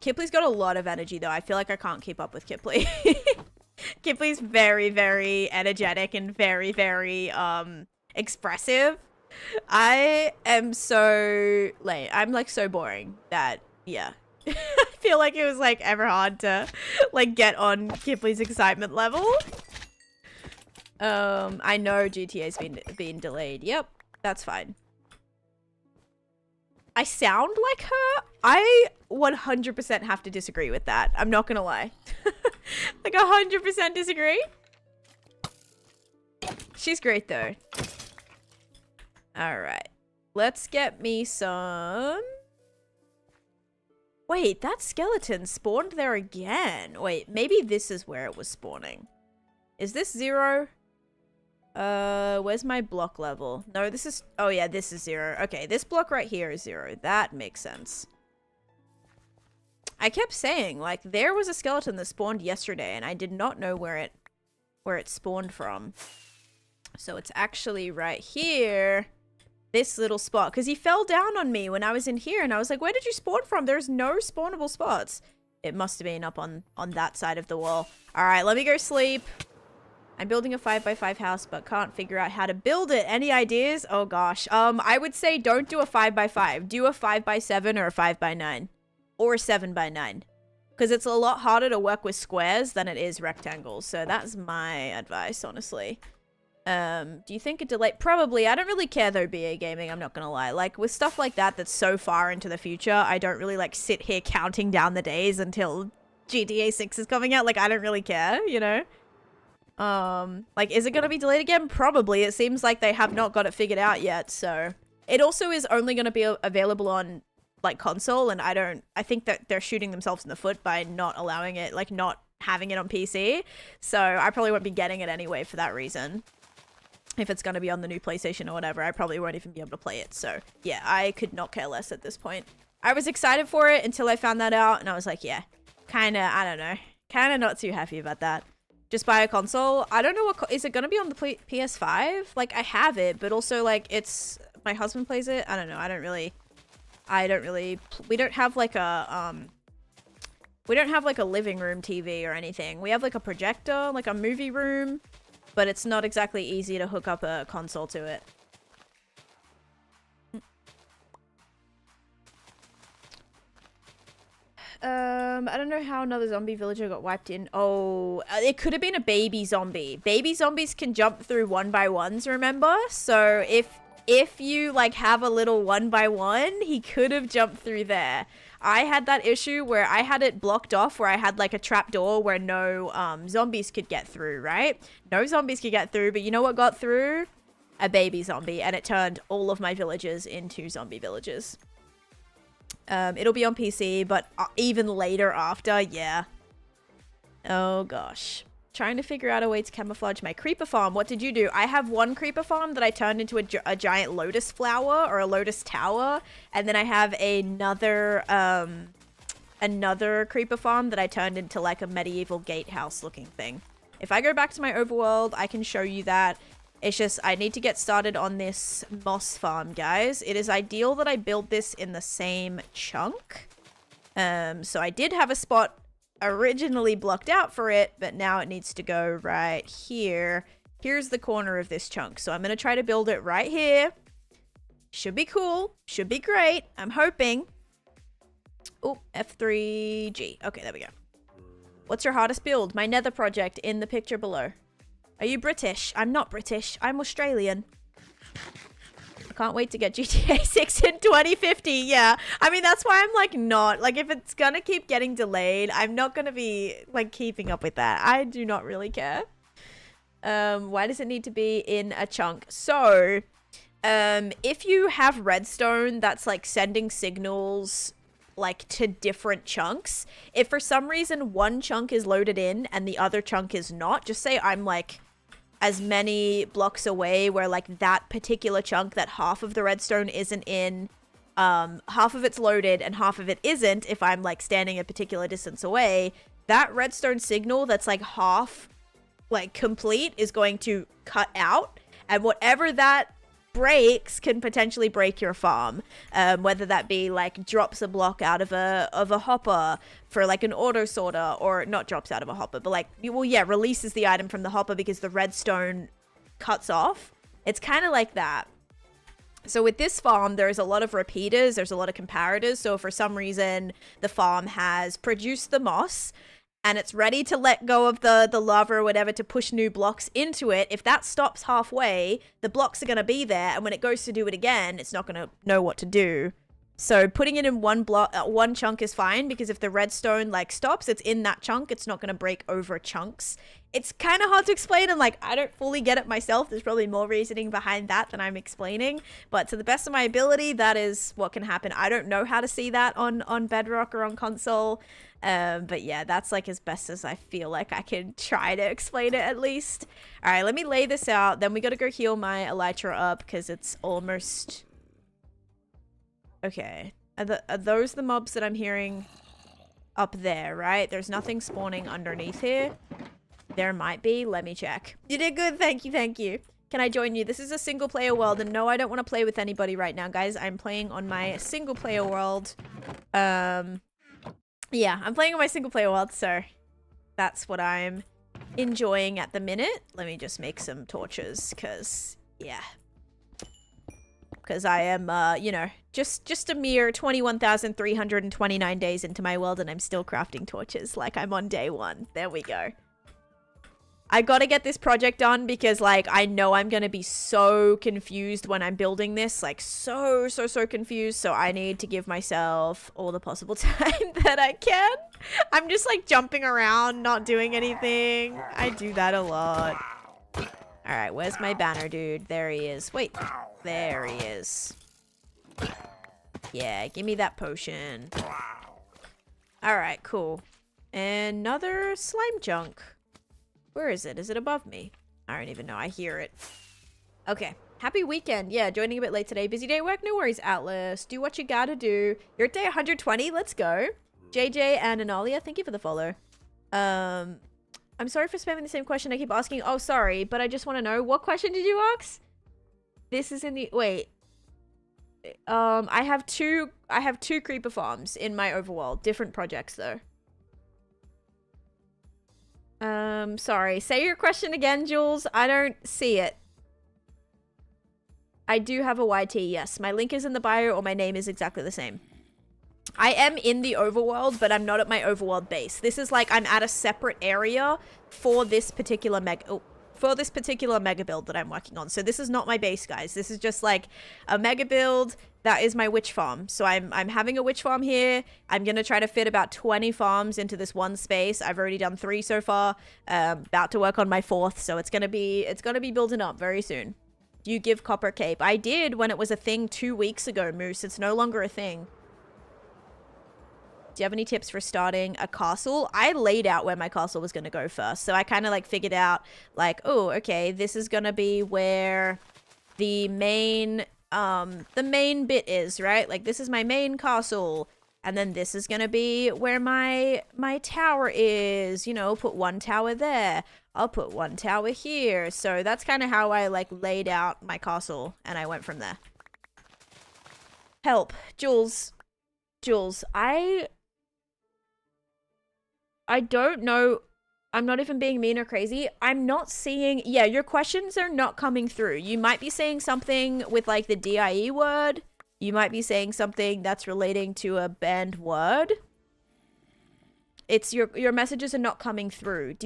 Kipley's got a lot of energy, though. I feel like I can't keep up with Kipley. Kipley's very, very energetic and very, very expressive. I am so late. I'm, like, so boring that, yeah. I feel like it was, like, ever hard to, like, get on Kipley's excitement level. I know GTA's been delayed. Yep, that's fine. I sound like her. I 100% have to disagree with that. I'm not gonna lie. Like, 100% disagree. She's great, though. Alright. Let's get me some... Wait, that skeleton spawned there again. Wait, maybe this is where it was spawning. Is this 0? Where's my block level? No, this is... Oh, yeah, this is 0. Okay, this block right here is 0. That makes sense. I kept saying, like, there was a skeleton that spawned yesterday, and I did not know where it spawned from. So it's actually right here. This little spot. Because he fell down on me when I was in here, and I was like, where did you spawn from? There's no spawnable spots. It must have been up on that side of the wall. Alright, let me go sleep. I'm building a 5x5 house, but can't figure out how to build it. Any ideas? Oh gosh. I would say don't do a 5x5. Do a 5x7 or a 5x9. Or a 7x9. Because it's a lot harder to work with squares than it is rectangles. So that's my advice, honestly. Do you think a delay? Probably. I don't really care though, BA Gaming, I'm not gonna lie. Like, with stuff like that that's so far into the future, I don't really, like, sit here counting down the days until GTA 6 is coming out. Like, I don't really care, you know? Like, is it gonna be delayed again? Probably. It seems like they have not got it figured out yet, so... It also is only gonna be available on, like, console, and I think that they're shooting themselves in the foot by not allowing it, like, not having it on PC. So, I probably won't be getting it anyway for that reason. If it's going to be on the new PlayStation or whatever, I probably won't even be able to play it. So, yeah, I could not care less at this point. I was excited for it until I found that out, and I was like, yeah, kind of, I don't know. Kind of not too happy about that. Just buy a console. I don't know what... Is it going to be on the PS5? Like, I have it, but also, like, it's... My husband plays it. I don't know. I don't really... We don't have, like, a... We don't have, like, a living room TV or anything. We have, like, a projector, like a movie room... But it's not exactly easy to hook up a console to it. I don't know how another zombie villager got wiped in. Oh, it could have been a baby zombie. Baby zombies can jump through 1x1s, remember? So if you, like, have a little 1x1, he could have jumped through there. I had that issue where I had it blocked off, where I had, like, a trap door where no zombies could get through, right? No zombies could get through, but you know what got through? A baby zombie, and it turned all of my villagers into zombie villagers. It'll be on PC, but even later after, yeah. Oh, gosh. Trying to figure out a way to camouflage my creeper farm. What did you do? I have one creeper farm that I turned into a giant lotus flower or a lotus tower. And then I have another creeper farm that I turned into, like, a medieval gatehouse looking thing. If I go back to my overworld, I can show you that. It's just, I need to get started on this moss farm, guys. It is ideal that I build this in the same chunk. So I did have a spot originally blocked out for it, but now it needs to go right here. Here's the corner of this chunk. So I'm going to try to build it right here. Should be cool. Should be great. I'm hoping. Oh, F3G. Okay, there we go. What's your hardest build? My nether project in the picture below. Are you British? I'm not British. I'm Australian. I can't wait to get GTA 6 in 2050. Yeah. I mean, that's why I'm like not. Like, if it's gonna keep getting delayed, I'm not gonna be like keeping up with that. I do not really care. Why does it need to be in a chunk? So, if you have redstone that's like sending signals like to different chunks, if for some reason one chunk is loaded in and the other chunk is not, just say I'm like as many blocks away where like that particular chunk that half of the redstone isn't in, half of it's loaded and half of it isn't, if I'm like standing a particular distance away, that redstone signal that's like half like complete is going to cut out, and whatever that breaks can potentially break your farm, whether that be like drops a block out of a hopper for like an auto sorter, or not drops out of a hopper, but like, well, yeah, releases the item from the hopper because the redstone cuts off. It's kind of like that. So with this farm, there's a lot of repeaters, there's a lot of comparators. So if for some reason the farm has produced the moss and it's ready to let go of the lava or whatever to push new blocks into it, if that stops halfway, the blocks are going to be there, and when it goes to do it again, it's not going to know what to do. So putting it in one chunk is fine, because if the redstone like stops, it's in that chunk, it's not going to break over chunks. It's kind of hard to explain, and like I don't fully get it myself. There's probably more reasoning behind that than I'm explaining, but to the best of my ability, that is what can happen. I don't know how to see that on Bedrock or on console. But yeah, that's like as best as I feel like I can try to explain it at least. All right, let me lay this out. Then we got to go heal my elytra up because it's almost... Okay. Are those the mobs that I'm hearing up there, right? There's nothing spawning underneath here. There might be. Let me check. You did good. Thank you. Thank you. Can I join you? This is a single player world, and no, I don't want to play with anybody right now, guys. I'm playing on my single player world. Yeah, I'm playing on my single player world, so that's what I'm enjoying at the minute. Let me just make some torches, because, yeah. Because I am, you know, just a mere 21,329 days into my world, and I'm still crafting torches like I'm on day one. There we go. I gotta get this project done because, like, I know I'm gonna be so confused when I'm building this. Like, so confused. So I need to give myself all the possible time that I can. I'm just, like, jumping around, not doing anything. I do that a lot. Alright, where's my banner, dude? There he is. Wait. There he is. Yeah, give me that potion. Alright, cool. Another slime chunk. Where is it? Is it above me? I don't even know. I hear it. Okay. Happy weekend. Yeah, joining a bit late today. Busy day at work? No worries, Atlas. Do what you gotta do. You're at day 120. Let's go. JJ and Analia, thank you for the follow. I'm sorry for spamming the same question I keep asking. Oh, sorry, but I just want to know, what question did you ask? This is in the... Wait. I have two creeper farms in my overworld. Different projects, though. Sorry. Say your question again, Jules. I don't see it. I do have a YT, yes. My link is in the bio, or my name is exactly the same. I am in the overworld, but I'm not at my overworld base. This is like I'm at a separate area for this particular mega build that I'm working on. So this is not my base, guys. This is just like a mega build. That is my witch farm. So I'm having a witch farm here. I'm going to try to fit about 20 farms into this one space. I've already done 3 so far. About to work on my 4th. So it's going to be building up very soon. Do you give copper cape? I did when it was a thing 2 weeks ago, Moose. It's no longer a thing. Do you have any tips for starting a castle? I laid out where my castle was going to go first. So I kind of like figured out like, oh, okay, this is going to be where the main bit is, right? Like this is my main castle. And then this is going to be where my tower is. You know, put one tower there. I'll put one tower here. So that's kind of how I like laid out my castle, and I went from there. Help. Jules, I don't know. I'm not even being mean or crazy. I'm not seeing... Yeah, your questions are not coming through. You might be saying something with like the DIE word. You might be saying something that's relating to a banned word. It's your messages are not coming through.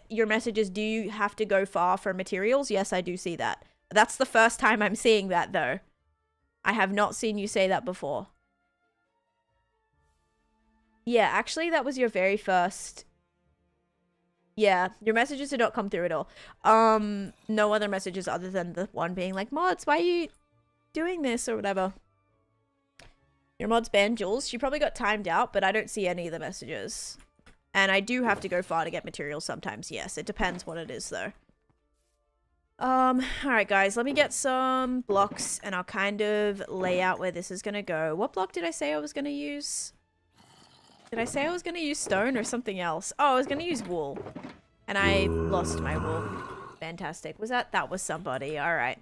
Your messages, do you have to go far for materials? Yes, I do see that. That's the first time I'm seeing that though. I have not seen you say that before. Yeah, actually that was your very first... Yeah, your messages did not come through at all. No other messages other than the one being like, mods, why are you doing this or whatever? Your mod's banned, Jules. She probably got timed out, but I don't see any of the messages. And I do have to go far to get materials sometimes, yes. It depends what it is, though. Alright, guys. Let me get some blocks, and I'll kind of lay out where this is gonna go. What block did I say I was gonna use? Did I say I was gonna use stone or something else? Oh, I was gonna use wool. And I lost my wool. Fantastic. Was that? That was somebody. Alright.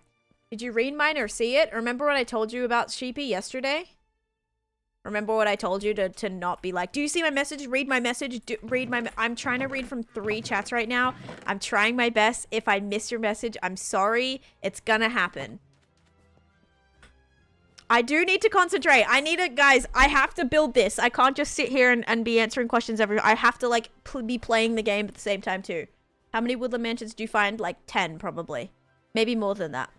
Did you read mine or see it? Remember what I told you about Sheepy yesterday? Remember what I told you to not be like, do you see my message? Read my message. I'm trying to read from 3 chats right now. I'm trying my best. If I miss your message, I'm sorry. It's gonna happen. I do need to concentrate. I need it, guys. I have to build this. I can't just sit here and be answering questions I have to like be playing the game at the same time too. How many woodland mansions do you find? Like 10 probably. Maybe more than that.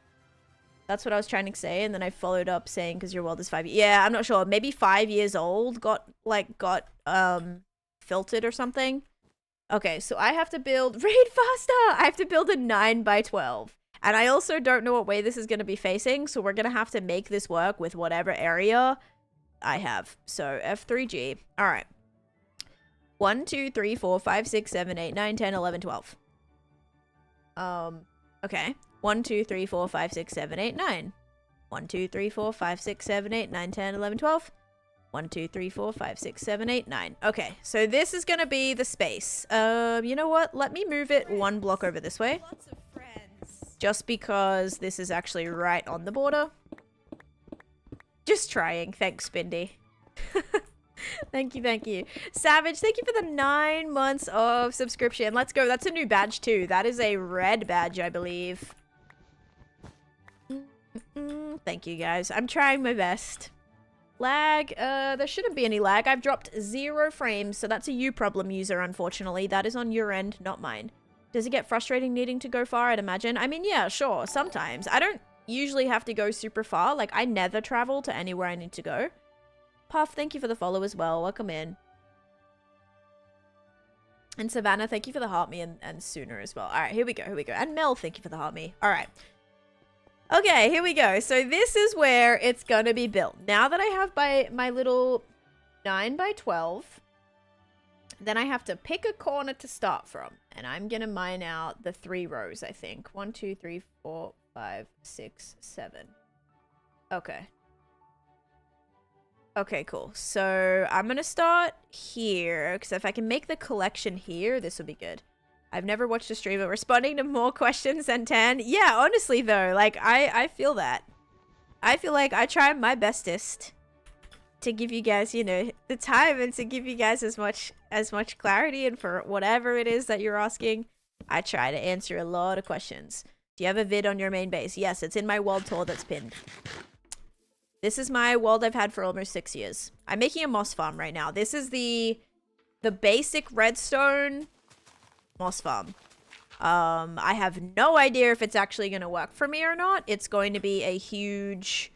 That's what I was trying to say, and then I followed up saying because your world is 5 years. Yeah, I'm not sure. Maybe 5 years old got filtered or something. Okay, so I have to build... Read faster! I have to build a 9x12. And I also don't know what way this is going to be facing, so we're going to have to make this work with whatever area I have. So F3G. All right. 1, 2, 3, 4, 5, 6, 7, 8, 9, 10, 11, 12. Okay. 1, 2, 3, 4, 5, 6, 7, 8, 9. 1, 2, 3, 4, 5, 6, 7, 8, 9, 10, 11, 12. 1, 2, 3, 4, 5, 6, 7, 8, 9. Okay, so this is gonna be the space. You know what? Let me move it 1 block over this way.
Lots of friends.
Just because this is actually right on the border. Just trying. Thanks, Spindy. Thank you, thank you. Savage, thank you for the 9 months of subscription. Let's go. That's a new badge too. That is a red badge, I believe. Thank you, guys. I'm trying my best. Lag. There shouldn't be any lag. I've dropped 0 frames, so that's a you problem, user, unfortunately. That is on your end, not mine. Does it get frustrating needing to go far, I'd imagine? I mean, yeah, sure, sometimes. I don't usually have to go super far. Like, I never travel to anywhere I need to go. Puff, thank you for the follow as well. Welcome in. And Savannah, thank you for the heart me and Sooner as well. All right, here we go, here we go. And Mel, thank you for the heart me. All right. Okay, here we go. So this is where it's gonna be built. Now that I have my little 9x12, then I have to pick a corner to start from. And I'm gonna mine out the 3 rows, I think. 1, 2, 3, 4, 5, 6, 7. Okay. Okay, cool. So I'm gonna start here, because if I can make the collection here, this will be good. I've never watched a streamer responding to more questions than 10. Yeah, honestly though, like I feel that. I feel like I try my bestest to give you guys, you know, the time and to give you guys as much clarity, and for whatever it is that you're asking, I try to answer a lot of questions. Do you have a vid on your main base? Yes, it's in my world tour that's pinned. This is my world I've had for almost 6 years. I'm making a moss farm right now. This is the basic redstone moss farm. I have no idea if it's actually going to work for me or not. It's going to be a huge,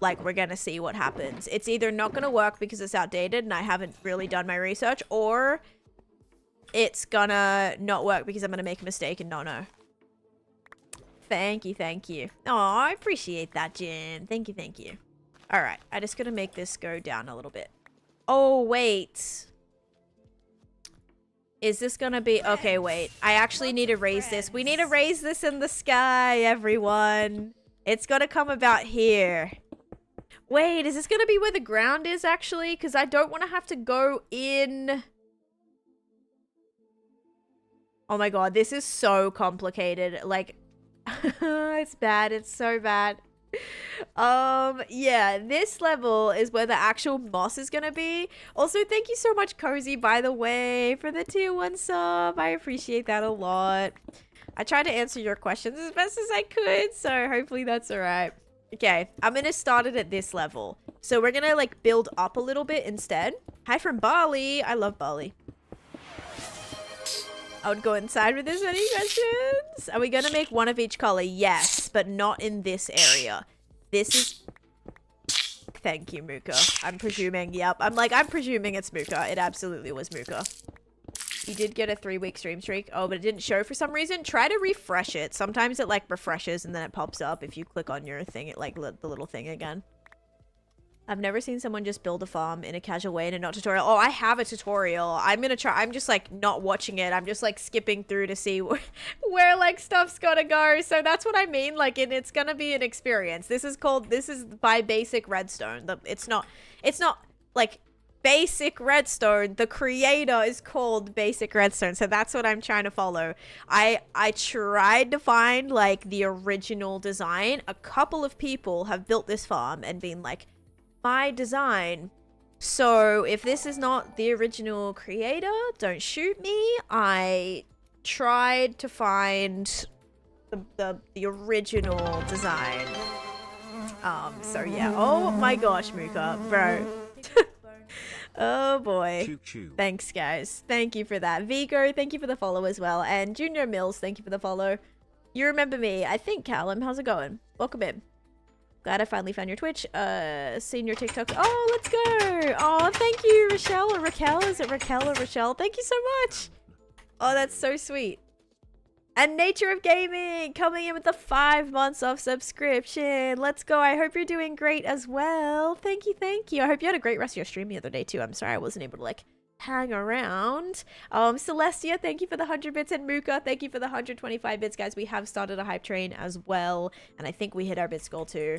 like, we're going to see what happens. It's either not going to work because it's outdated and I haven't really done my research, or it's gonna not work because I'm going to make a mistake and not know. Thank you, thank you. Oh, I appreciate that, Jim. Thank you, thank you. All right, I just got to make this go down a little bit. Oh, wait. Is this gonna be... Okay, wait. I actually need to raise this. We need to raise this in the sky, everyone. It's gonna come about here. Wait, is this gonna be where the ground is actually? Because I don't want to have to go in. Oh my god, this is so complicated. Like, it's bad. It's so bad. Yeah, this level is where the actual moss is gonna be. Also, thank you so much, Cozy, by the way, for the tier 1 sub. I appreciate that a lot. I tried to answer your questions as best as I could, so hopefully that's alright. Okay, I'm gonna start it at this level. So we're gonna like build up a little bit instead. Hi from Bali. I love Bali. I would go inside with this many questions. Are we gonna make one of each color? Yes, but not in this area. This is... Thank you, Muka. I'm presuming, yep. I'm presuming it's Muka. It absolutely was Muka. You did get a 3-week stream streak. Oh, but it didn't show for some reason. Try to refresh it. Sometimes it like refreshes and then it pops up. If you click on your thing, it like the little thing again. I've never seen someone just build a farm in a casual way in a not tutorial. Oh, I have a tutorial. I'm gonna try. I'm just like not watching it. I'm just like skipping through to see where like stuff's gotta go. So that's what I mean. Like it's gonna be an experience. This is by Basic Redstone. It's not like Basic Redstone. The creator is called Basic Redstone. So that's what I'm trying to follow. I tried to find like the original design. A couple of people have built this farm and been like, my design. So if this is not the original creator, don't shoot me. I tried to find the original design. So yeah. Oh my gosh, Muka, bro. Oh boy.
Choo choo.
Thanks, guys. Thank you for that. Vigo, thank you for the follow as well. And Junior Mills, thank you for the follow. You remember me. I think, Callum. How's it going? Welcome in. Glad I finally found your Twitch. Seen your TikTok. Oh, let's go. Oh, thank you, Rochelle or Raquel. Is it Raquel or Rochelle? Thank you so much. Oh, that's so sweet. And Nature of Gaming coming in with the 5 months of subscription. Let's go. I hope you're doing great as well. Thank you. Thank you. I hope you had a great rest of your stream the other day too. I'm sorry I wasn't able to like hang around. Celestia, thank you for the 100 bits, and Muka, thank you for the 125 bits, guys. We have started a hype train as well, and I think we hit our bits goal too.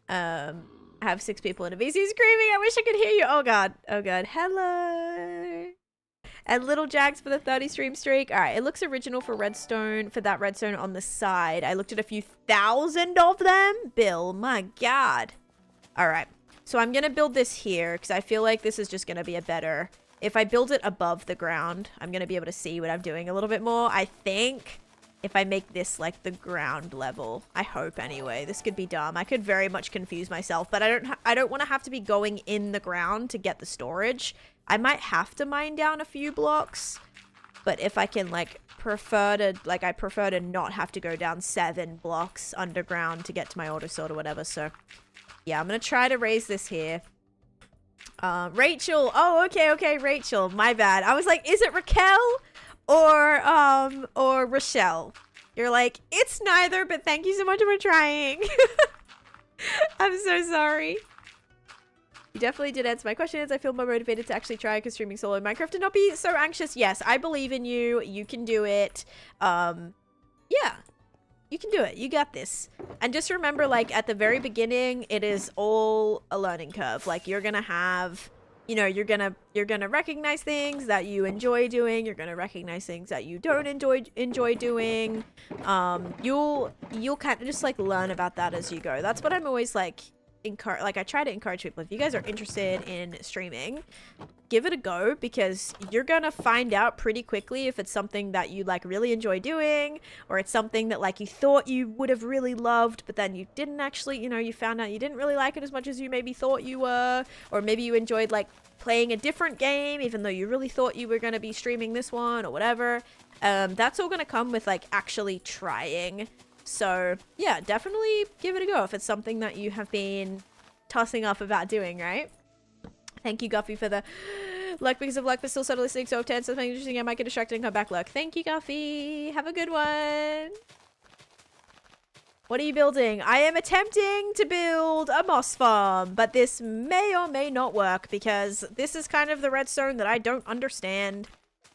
I have 6 people in a VC screaming. I wish I could hear you. Oh god. Oh god. Hello. And Little Jags for the 30 stream streak. All right, it looks original for redstone, for that redstone on the side. I looked at a few thousand of them. Bill, my god. All right, so I'm gonna build this here because I feel like this is just gonna be a better... If I build it above the ground, I'm going to be able to see what I'm doing a little bit more. I think if I make this like the ground level, I hope anyway. This could be dumb. I could very much confuse myself, but I don't want to have to be going in the ground to get the storage. I might have to mine down a few blocks, but if I can I prefer to not have to go down 7 blocks underground to get to my auto sort or whatever. So yeah, I'm going to try to raise this here. Rachel. Oh, okay, Rachel. My bad. I was like, is it Raquel or Rochelle? You're like, it's neither, but thank you so much for trying. I'm so sorry. You definitely did answer my questions. I feel more motivated to actually try because streaming solo in Minecraft and not be so anxious. Yes, I believe in you. You can do it. Yeah. You can do it. You got this. And just remember, like, at the very beginning, it is all a learning curve. Like, you're gonna have, you know, you're gonna recognize things that you enjoy doing. You're gonna recognize things that you don't enjoy doing. You'll kind of just, like, learn about that as you go. That's what I'm always, like, I try to encourage people. If you guys are interested in streaming, give it a go, because you're gonna find out pretty quickly if it's something that you like really enjoy doing, or it's something that like you thought you would have really loved but then you didn't actually, you know, you found out you didn't really like it as much as you maybe thought you were, or maybe you enjoyed like playing a different game even though you really thought you were going to be streaming this one or whatever. That's all going to come with like actually trying. So yeah, definitely give it a go if it's something that you have been tossing up about doing, right? Thank you, Guffy, for the luck because of luck, but still subtly listening. So 10, something interesting. I might get distracted and come back. Luck. Thank you, Guffy. Have a good one. What are you building? I am attempting to build a moss farm, but this may or may not work because this is kind of the redstone that I don't understand.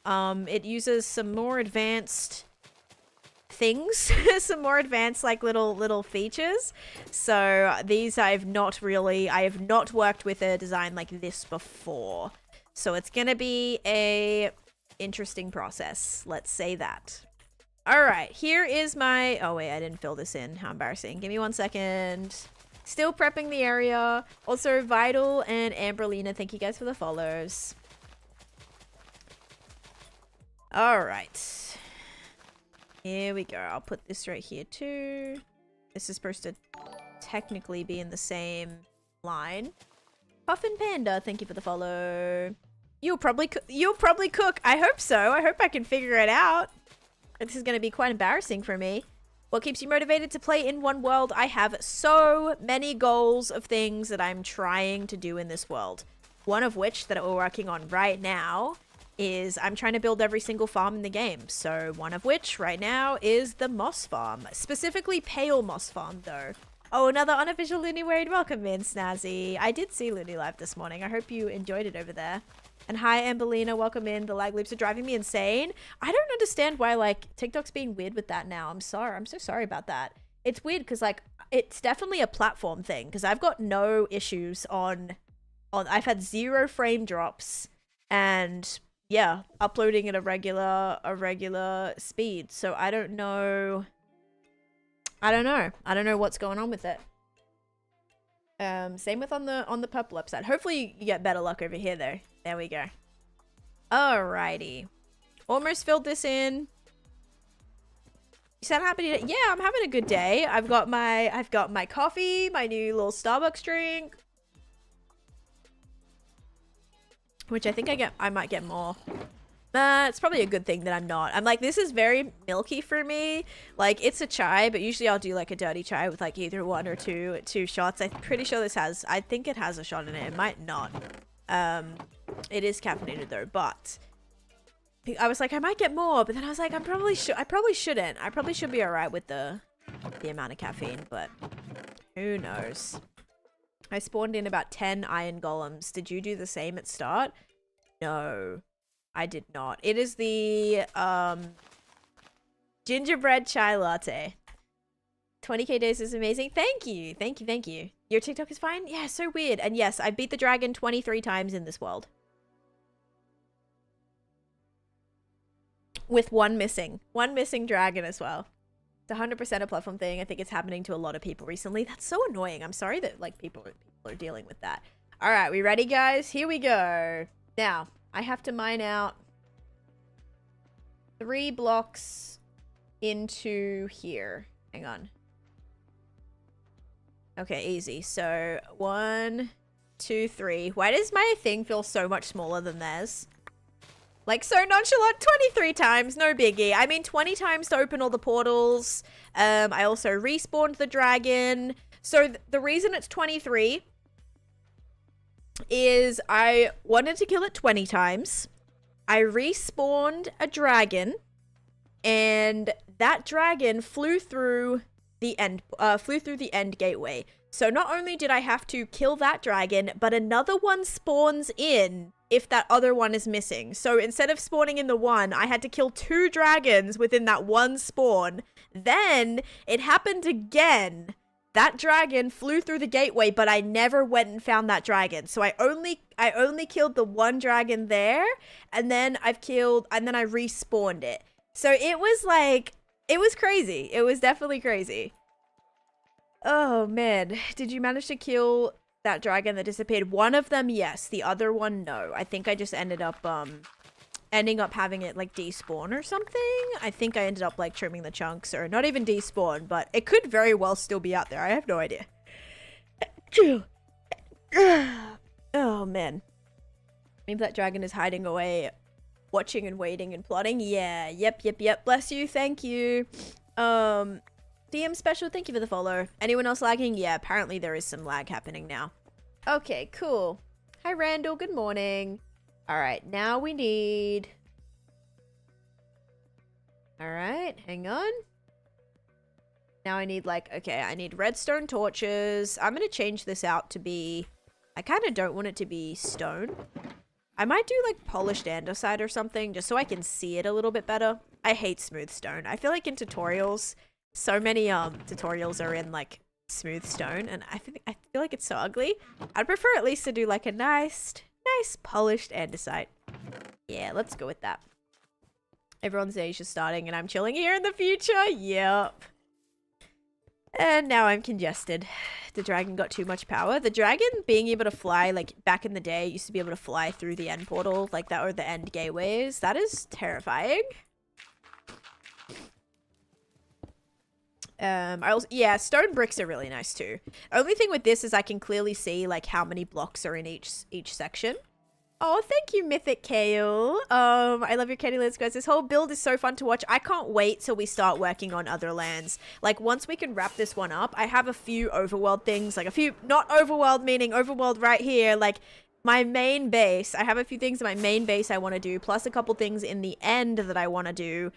It uses some more advanced things, some more advanced like little features. So these I have not worked with a design like this before. So it's gonna be a interesting process. Let's say that. All right, here is my, oh wait, I didn't fill this in. How embarrassing. Give me 1 second. Still prepping the area. Also, Vital and Amberlina, thank you guys for the follows. All right. Here we go. I'll put this right here too. This is supposed to technically be in the same line. Puffin Panda, thank you for the follow. You'll probably cook. I hope so. I hope I can figure it out. This is going to be quite embarrassing for me. What keeps you motivated to play in one world? I have so many goals of things that I'm trying to do in this world. One of which that we're working on right now is I'm trying to build every single farm in the game. So one of which right now is the moss farm. Specifically pale moss farm though. Oh, another unofficial Looney Wade. Welcome in, Snazzy. I did see Looney Live this morning. I hope you enjoyed it over there. And hi, Amberlina. Welcome in. The lag loops are driving me insane. I don't understand why, like, TikTok's being weird with that now. I'm sorry. I'm so sorry about that. It's weird because, like, it's definitely a platform thing because I've got no issues on... I've had 0 frame drops and, yeah, uploading at a regular speed. So I don't know... I don't know what's going on with it. Same with on the purple upside. Hopefully you get better luck over here though. There we go. Alrighty. Almost filled this in. You sound happy to, yeah, I'm having a good day. I've got my coffee, my new little Starbucks drink. Which I think I might get more. It's probably a good thing that I'm not. I'm like, this is very milky for me. Like, it's a chai, but usually I'll do like a dirty chai with like either 1 or 2 shots. I'm pretty sure this has, I think it has a shot in it. It might not. It is caffeinated though, but I was like, I might get more, but then I was like, I probably shouldn't. I probably should be all right with the amount of caffeine, but who knows? I spawned in about 10 iron golems. Did you do the same at start? No. I did not. It is the gingerbread chai latte. 20k days is amazing. Thank you. Thank you. Thank you. Your TikTok is fine? Yeah, so weird. And yes, I beat the dragon 23 times in this world. With one missing dragon as well. It's 100% a platform thing. I think it's happening to a lot of people recently. That's so annoying. I'm sorry that like people are dealing with that. All right, we ready, guys? Here we go. Now, I have to mine out 3 blocks into here. Hang on. Okay, easy. So 1, 2, 3. Why does my thing feel so much smaller than theirs? Like, so nonchalant. 23 times, no biggie. I mean, 20 times to open all the portals. I also respawned the dragon. So the reason it's 23 is I wanted to kill it 20 times. I respawned a dragon, and that dragon flew through the end gateway. So not only did I have to kill that dragon, but another one spawns in if that other one is missing. So instead of spawning in the one, I had to kill 2 dragons within that one spawn. Then it happened again. That dragon flew through the gateway, but I never went and found that dragon. So I only killed the one dragon there, and then I respawned it. So it was like, it was crazy. It was definitely crazy. Oh man, did you manage to kill that dragon that disappeared? One of them, yes. The other one, no. I think I just ended up having it like despawn or something. I think I ended up like trimming the chunks, or not even despawn, but it could very well still be out there. I have no idea. Oh man, maybe that dragon is hiding away, watching and waiting and plotting. Yeah, yep. Bless you, thank you. DM special, thank you for the follow. Anyone else lagging? Yeah, apparently there is some lag happening now. Okay, cool. Hi Randall, good morning. All right, now we need... All right, hang on. Now I need like, okay, I need redstone torches. I'm going to change this out to be... I kind of don't want it to be stone. I might do like polished andesite or something just so I can see it a little bit better. I hate smooth stone. I feel like in tutorials, so many tutorials are in like smooth stone, and I feel like it's so ugly. I'd prefer at least to do like a nice polished andesite. Yeah, let's go with that. Everyone's age is starting and I'm chilling here in the future. Yep. And now I'm congested. The dragon got too much power. The dragon being able to fly, like back in the day, used to be able to fly through the end portal like that, or the end gateways. That is terrifying. Yeah, stone bricks are really nice too. Only thing with this is I can clearly see like how many blocks are in each section. Oh, thank you, Mythic Kale. I love your Candylands, guys. This whole build is so fun to watch. I can't wait till we start working on other lands. Like, once we can wrap this one up, I have a few overworld things. Like, a few, not overworld, meaning overworld right here. Like, my main base. I have a few things in my main base I want to do, plus a couple things in the end that I want to do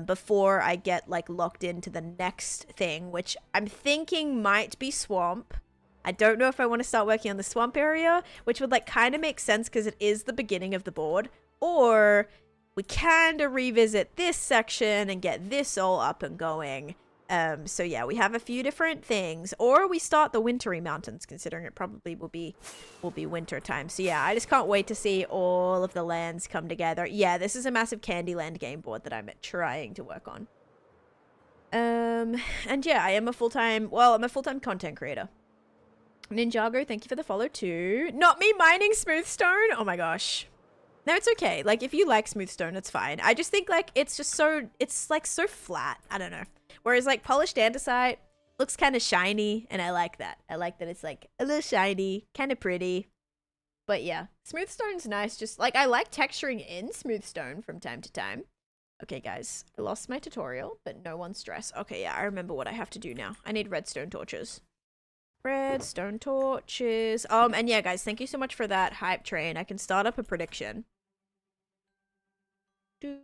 before I get, like, locked into the next thing, which I'm thinking might be Swamp. I don't know if I want to start working on the swamp area, which would like kind of make sense because it is the beginning of the board. Or we kind of revisit this section and get this all up and going. So yeah, we have a few different things. Or we start the wintry mountains, considering it probably will be winter time. So yeah, I just can't wait to see all of the lands come together. Yeah, this is a massive Candyland game board that I'm trying to work on. And yeah, I'm a full-time content creator. Ninjago, thank you for the follow too. Not me mining smooth stone. Oh my gosh. No, it's okay. Like, if you like smooth stone, it's fine. I just think like it's just so, it's like so flat. I don't know. Whereas like polished andesite looks kind of shiny, and I like that. I like that it's like a little shiny, kind of pretty. But yeah, smooth stone's nice. Just like I like texturing in smooth stone from time to time. Okay, guys, I lost my tutorial, but no one stress. Okay, yeah, I remember what I have to do now. I need redstone torches. Redstone torches. And yeah, guys, thank you so much for that hype train. I can start up a prediction.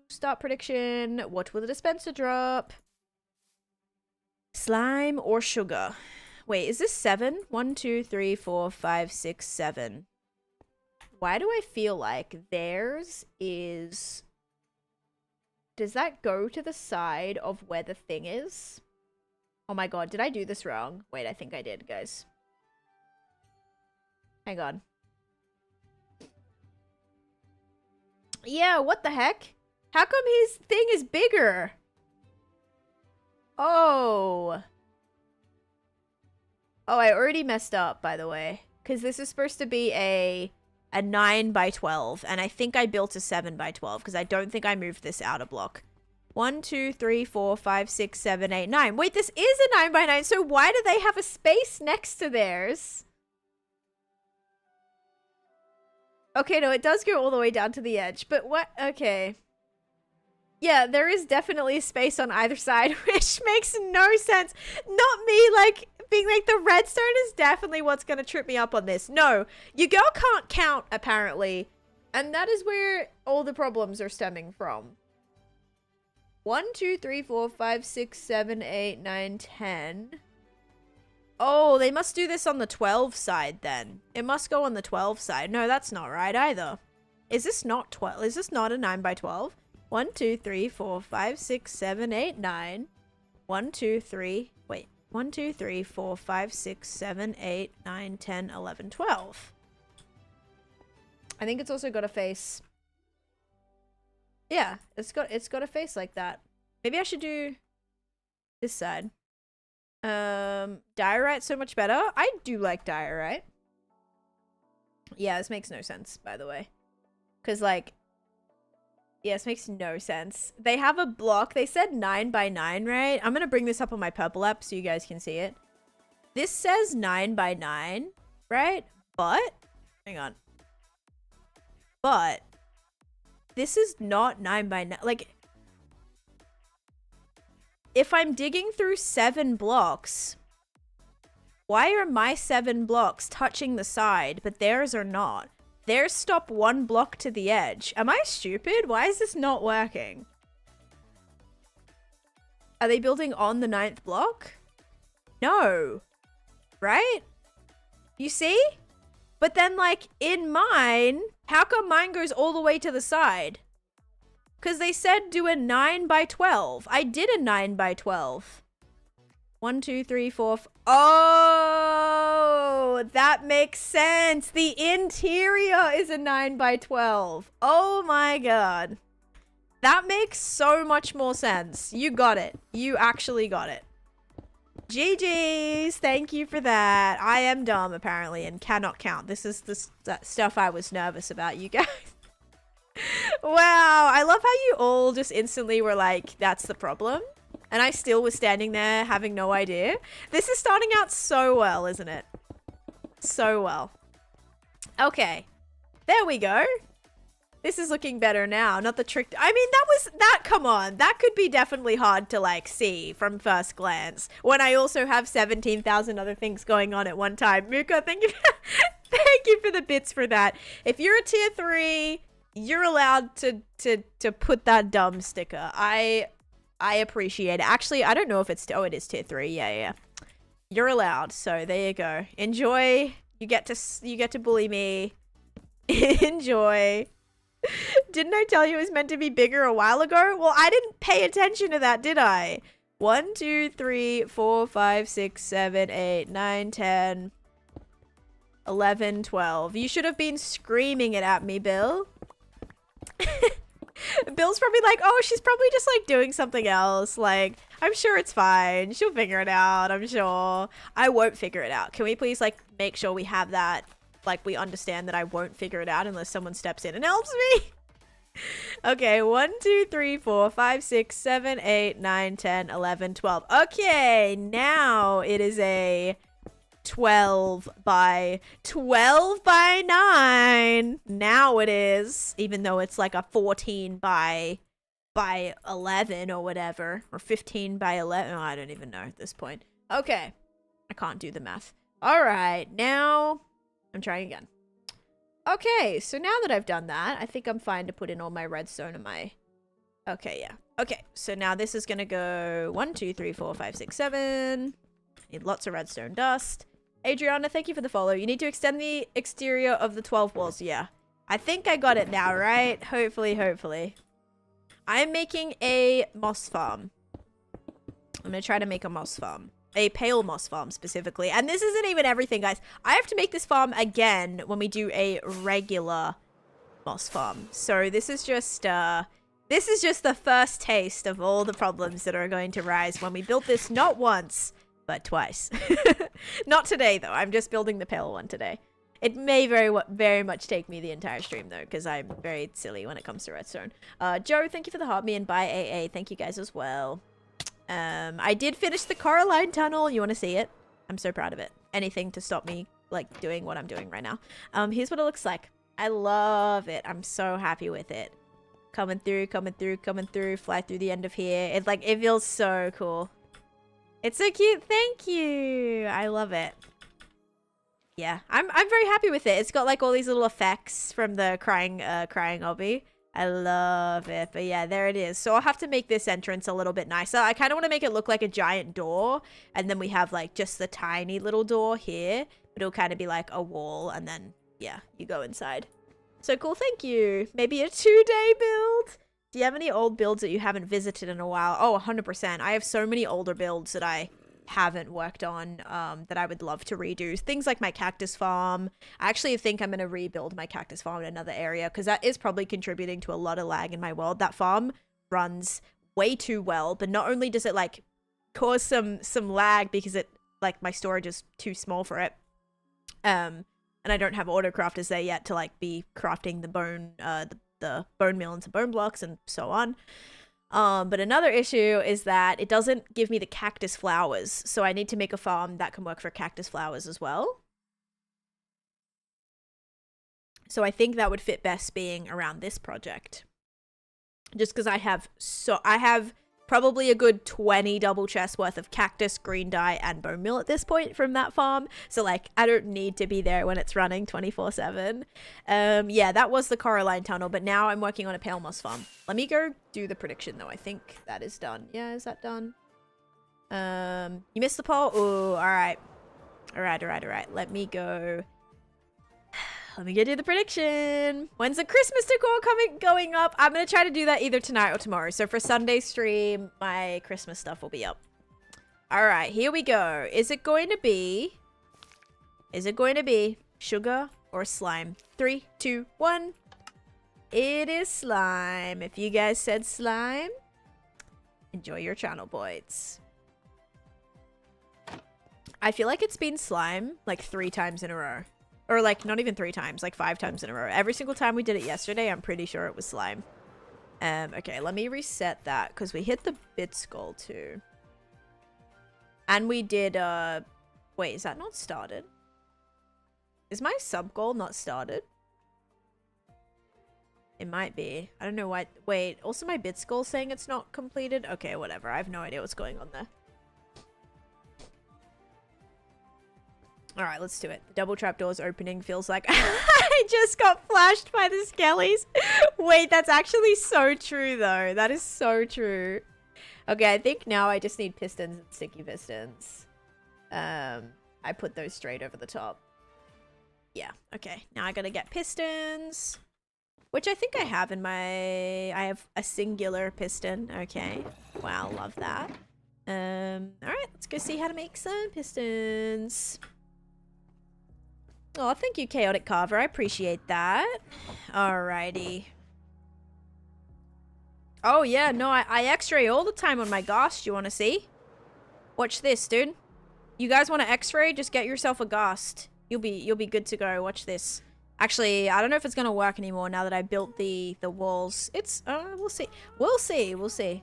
Start prediction. What will the dispenser drop? Slime or sugar? Wait, is this 7? 1, 2, 3, 4, 5, 6, 7. Why do I feel like theirs is... Does that go to the side of where the thing is? Oh my god, did I do this wrong? Wait, I think I did, guys. Hang on. Yeah, what the heck? How come his thing is bigger? Oh. Oh, I already messed up, by the way. Because this is supposed to be a 9 by 12. And I think I built a 7 by 12. Because I don't think I moved this outer block. 1, 2, 3, 4, 5, 6, 7, 8, 9. Wait, this is a 9 by 9. So why do they have a space next to theirs? Okay, no, it does go all the way down to the edge. But what? Okay. Yeah, there is definitely a space on either side, which makes no sense. Not me, like, being like, the redstone is definitely what's going to trip me up on this. No, your girl can't count, apparently. And that is where all the problems are stemming from. 1, 2, 3, 4, 5, 6, 7, 8, 9, 10. Oh, they must do this on the 12 side then. It must go on the 12 side. No, that's not right either. Is this not 12? Is this not a 9 by 12? 1, 2, 3, 4, 5, 6, 7, 8, 9. 1, 2, 3. Wait. 1, 2, 3, 4, 5, 6, 7, 8, 9, 10, 11, 12. I think it's also got a face. Yeah, it's got a face like that. Maybe I should do this side. Diorite so much better. I do like diorite. Yeah, this makes no sense, by the way. Because, like, yeah, this makes no sense. They have a block. They said 9 by 9, right? I'm going to bring this up on my purple app so you guys can see it. This says 9 by 9, right? But, hang on. But, this is not 9 by 9. Like, if I'm digging through 7 blocks, why are my 7 blocks touching the side, but theirs are not? Theirs stop 1 block to the edge. Am I stupid? Why is this not working? Are they building on the 9th block? No. Right? You see? But then, like, in mine, how come mine goes all the way to the side? Because they said do a 9 by 12. I did a 9 by 12. 1, 2, 3, 4. Oh, that makes sense. The interior is a 9 by 12. Oh my god. That makes so much more sense. You got it. You actually got it. GG's. Thank you for that. I am dumb, apparently, and cannot count. This is the stuff I was nervous about, you guys. Wow. I love how you all just instantly were like, that's the problem. And I still was standing there having no idea. This is starting out so well, isn't it? So well. Okay. There we go. This is looking better now. Not the trick. I mean, come on. That could be definitely hard to like see from first glance when I also have 17,000 other things going on at one time. Muka, thank you. Thank you for the bits for that. If you're a tier 3, you're allowed to put that dumb sticker. I appreciate it. Actually, I don't know if it's, oh, it is tier 3. Yeah. You're allowed. So there you go. Enjoy. You get to bully me. Enjoy. Didn't I tell you it was meant to be bigger a while ago? Well, I didn't pay attention to that, did I? 1, 2, 3, 4, 5, 6, 7, 8, 9, 10, 11, 12. You should have been screaming it at me, Bill. Bill's probably like, oh, she's probably just like doing something else. Like, I'm sure it's fine. She'll figure it out, I'm sure. I won't figure it out. Can we please like make sure we have that? Like, we understand that I won't figure it out unless someone steps in and helps me. Okay, 1, 2, 3, 4, 5, 6, 7, 8, 9, 10, 11, 12. Okay, now it is a 12 by 9. Now it is, even though it's like a 14 by 11 or whatever, or 15 by 11. Oh, I don't even know at this point. Okay, I can't do the math. All right, now I'm trying again. Okay, so now that I've done that, I think I'm fine to put in all my redstone and my... Okay, yeah. Okay, so now this is gonna go 1, 2, 3, 4, 5, 6, 7. Need lots of redstone dust. Adriana, thank you for the follow. You need to extend the exterior of the 12 walls. Yeah. I think I got it now, right? Hopefully. I'm making a moss farm. I'm gonna try to make a moss farm. A pale moss farm specifically. And this isn't even everything, guys. I have to make this farm again when we do a regular moss farm. So this is just the first taste of all the problems that are going to rise when we build this not once, but twice. Not today, though. I'm just building the pale one today. It may very much take me the entire stream, though, because I'm very silly when it comes to redstone. Joe, thank you for the heart. Me and bye, AA. Thank you guys as well. I did finish the Coraline tunnel. You want to see it? I'm so proud of it. Anything to stop me, like, doing what I'm doing right now. Here's what it looks like. I love it. I'm so happy with it. Coming through. Fly through the end of here. It's like, it feels so cool. It's so cute. Thank you. I love it. Yeah, I'm very happy with it. It's got like all these little effects from the crying obby. I love it. But yeah, there it is. So I'll have to make this entrance a little bit nicer. I kind of want to make it look like a giant door. And then we have like just the tiny little door here. But it'll kind of be like a wall. And then, yeah, you go inside. So cool. Thank you. Maybe a 2-day build. Do you have any old builds that you haven't visited in a while? Oh, 100%. I have so many older builds that I haven't worked on that I would love to redo. Things like my cactus farm. I actually think I'm going to rebuild my cactus farm in another area because that is probably contributing to a lot of lag in my world. That farm runs way too well, but not only does it like cause some lag because it like my storage is too small for it. And I don't have auto crafters there yet to like be crafting the bone the bone meal into bone blocks and so on. But another issue is that it doesn't give me the cactus flowers. So I need to make a farm that can work for cactus flowers as well. So I think that would fit best being around this project. Just because I have probably a good 20 double chests worth of cactus, green dye, and bone meal at this point from that farm. So, like, I don't need to be there when it's running 24/7. Yeah, that was the Coraline tunnel, but now I'm working on a pale moss farm. Let me go do the prediction, though. I think that is done. Yeah, is that done? You missed the poll? Ooh, all right. All right. Let me go let me get you the prediction. When's the Christmas decor going up? I'm gonna try to do that either tonight or tomorrow. So for Sunday stream, my Christmas stuff will be up. All right, here we go. Is it going to be sugar or slime? 3, 2, 1. It is slime. If you guys said slime, enjoy your channel points. I feel like it's been slime like 3 times in a row. Or like not even 3 times, like 5 times in a row. Every single time we did it yesterday, I'm pretty sure it was slime. Okay, let me reset that because we hit the bits goal too. And we did wait, is that not started? Is my sub goal not started? It might be. I don't know why. Wait, also my bits goal saying it's not completed? Okay, whatever. I have no idea what's going on there. Alright, let's do it. The double trapdoors opening feels like I just got flashed by the skellies. Wait, that's actually so true though. That is so true. Okay, I think now I just need pistons and sticky pistons. I put those straight over the top. Yeah, okay. Now I gotta get pistons. Which I think I have in my... I have a singular piston. Okay. Wow, love that. Alright, let's go see how to make some pistons. Oh, thank you, Chaotic Carver. I appreciate that. Alrighty. Oh, yeah. No, I x-ray all the time on my Ghost. You want to see? Watch this, dude. You guys want to x-ray? Just get yourself a Ghost. You'll be good to go. Watch this. Actually, I don't know if it's going to work anymore now that I built the walls. It's... we'll see. We'll see.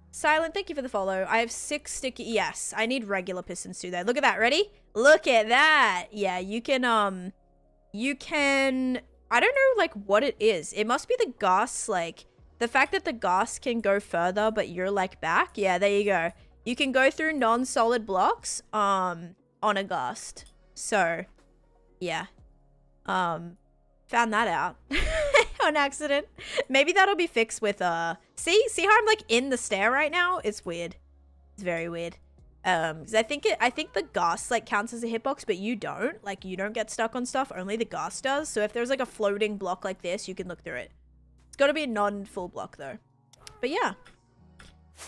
Silent, thank you for the follow. I have 6 sticky... Yes, I need regular pistons too, though. Look at that. Ready? Look at that. Yeah, you can... You can... I don't know, like, what it is. It must be the Ghosts, like... The fact that the Ghosts can go further, but you're, like, back. Yeah, there you go. You can go through non-solid blocks, on a Ghost. So, yeah. Found that out. On accident. Maybe that'll be fixed with see how I'm like in the stair right now? It's weird. It's very weird. Because I think the Ghost like counts as a hitbox, but you don't. Like you don't get stuck on stuff, only the Ghost does. So if there's like a floating block like this, you can look through it. It's gotta be a non-full block though. But yeah.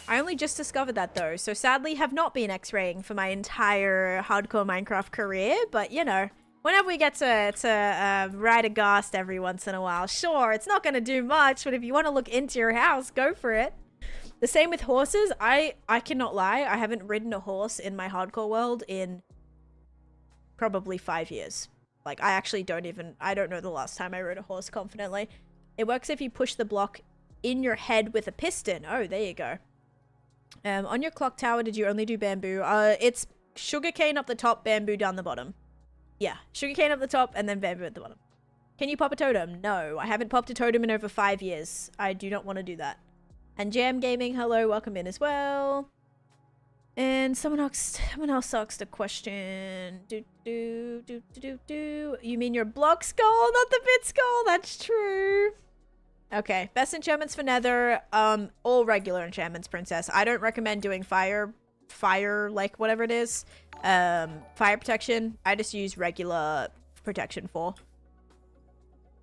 I only just discovered that though, so sadly have not been x-raying for my entire hardcore Minecraft career, but you know, whenever we get to ride a Ghost every once in a while, sure, it's not going to do much, but if you want to look into your house, go for it. The same with horses. I cannot lie, I haven't ridden a horse in my hardcore world in probably 5 years. Like, I actually don't know the last time I rode a horse confidently. It works if you push the block in your head with a piston. Oh, there you go. On your clock tower, did you only do bamboo? It's sugarcane up the top, bamboo down the bottom. Yeah, sugarcane up the top and then bamboo at the bottom. Can you pop a totem? No, I haven't popped a totem in over 5 years. I do not want to do that. And Jam Gaming, hello, welcome in as well. And someone else asked a question. You mean your block skull, not the bit skull? That's true. Okay, best enchantments for Nether. All regular enchantments, princess. I don't recommend doing fire, like whatever it is. Fire protection. I just use regular protection 4.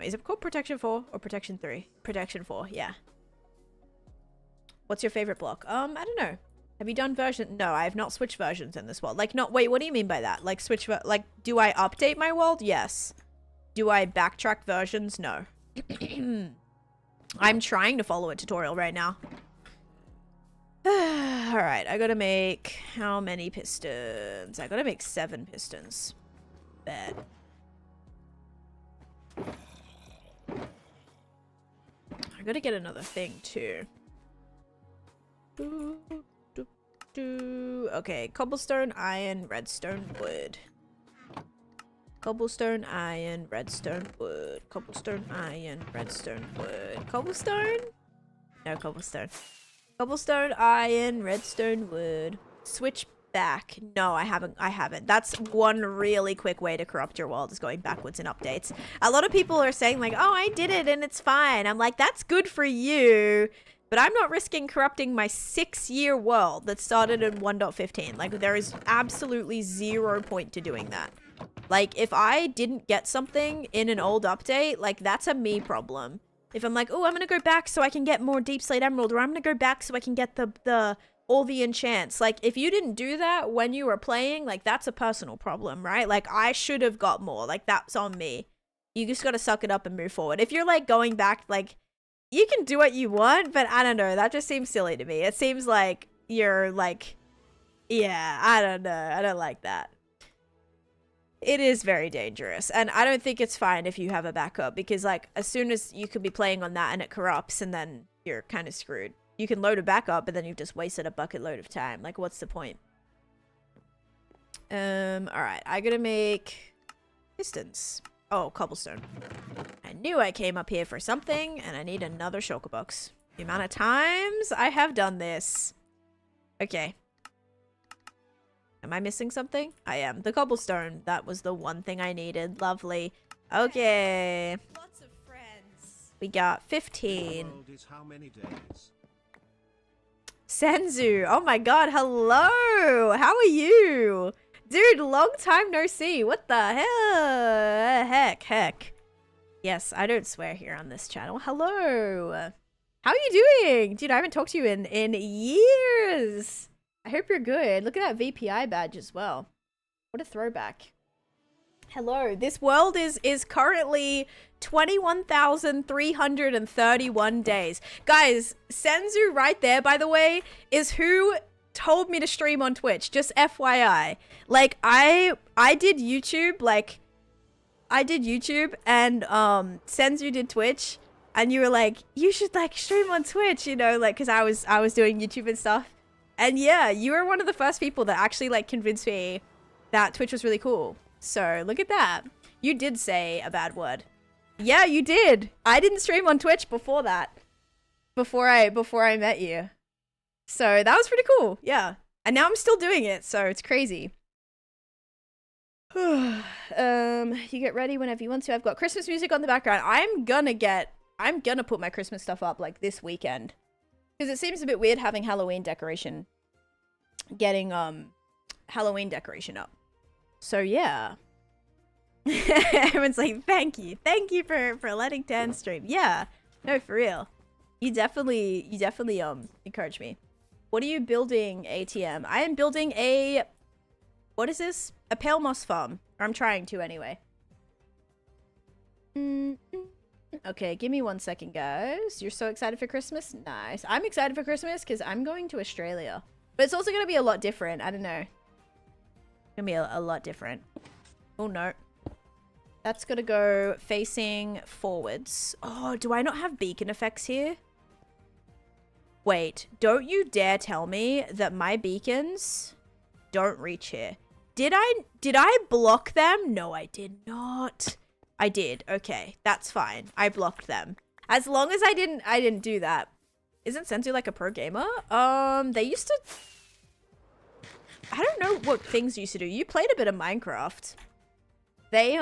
Wait, is it called protection 4 or protection 3? Protection 4, yeah. What's your favorite block? I don't know. Have you done version? No, I have not switched versions in this world. Like, not, wait, what do you mean by that? Like, like, do I update my world? Yes. Do I backtrack versions? No. I'm trying to follow a tutorial right now. Alright, I gotta make how many pistons? I gotta make 7 pistons. Bet. I gotta get another thing too. Okay, cobblestone, iron, redstone, wood. Cobblestone, iron, redstone, wood. Cobblestone, iron, redstone, wood. Cobblestone? No, cobblestone. Cobblestone, iron, redstone, wood. Switch back. No, I haven't. That's one really quick way to corrupt your world, is going backwards in updates. A lot of people are saying like, oh, I did it and it's fine. I'm like, that's good for you. But I'm not risking corrupting my 6-year world that started in 1.15. Like, there is absolutely 0 point to doing that. Like, if I didn't get something in an old update, like, that's a me problem. If I'm like, oh, I'm gonna go back so I can get more Deep Slate Emerald, or I'm gonna go back so I can get all the enchants. Like, if you didn't do that when you were playing, like, that's a personal problem, right? Like, I should have got more. Like, that's on me. You just gotta suck it up and move forward. If you're, like, going back, like, you can do what you want, but I don't know. That just seems silly to me. It seems like you're, like, yeah, I don't know. I don't like that. It is very dangerous, and I don't think it's fine if you have a backup, because, like, as soon as you could be playing on that and it corrupts, and then you're kind of screwed. You can load a backup, but then you've just wasted a bucket load of time. Like, what's the point? Alright, I gotta make distance. Oh, cobblestone. I knew I came up here for something, and I need another shulker box. The amount of times I have done this. Okay. Am I missing something? I am. The cobblestone. That was the one thing I needed. Lovely. Okay.
Lots of friends.
We got 15.
The world is how many days?
Senzu. Oh my god. Hello. How are you? Dude, long time no see. What the hell? Heck. Yes, I don't swear here on this channel. Hello. How are you doing? Dude, I haven't talked to you in years. I hope you're good. Look at that VPI badge as well. What a throwback. Hello. This world is currently 21,331 days. Guys, Senzu right there, by the way, is who told me to stream on Twitch. Just FYI. Like, I did YouTube, like, I did YouTube, and Senzu did Twitch, and you were like, you should, like, stream on Twitch, you know, like, because I was doing YouTube and stuff. And yeah, you were one of the first people that actually, like, convinced me that Twitch was really cool. So look at that. You did say a bad word. Yeah, you did. I didn't stream on Twitch before that. Before I met you. So that was pretty cool. Yeah. And now I'm still doing it, so it's crazy. You get ready whenever you want to. I've got Christmas music on the background. I'm gonna put my Christmas stuff up, like, this weekend. Because it seems a bit weird having Halloween decoration. Getting, Halloween decoration up. So, yeah. Everyone's like, thank you. Thank you for letting Dan stream. Yeah. No, for real. You definitely, encourage me. What are you building, ATM? I am building a... What is this? A pale moss farm. Or I'm trying to, anyway. Okay, give me 1 second, guys. You're so excited for Christmas? Nice. I'm excited for Christmas because I'm going to Australia. But it's also going to be a lot different. I don't know. It's going to be a lot different. Oh, no. That's going to go facing forwards. Oh, do I not have beacon effects here? Wait, don't you dare tell me that my beacons don't reach here. Did I block them? No, I did not. I did. Okay, that's fine. I blocked them. As long as I didn't do that. Isn't Senzu like a pro gamer? They used to... I don't know what things used to do. You played a bit of Minecraft. They,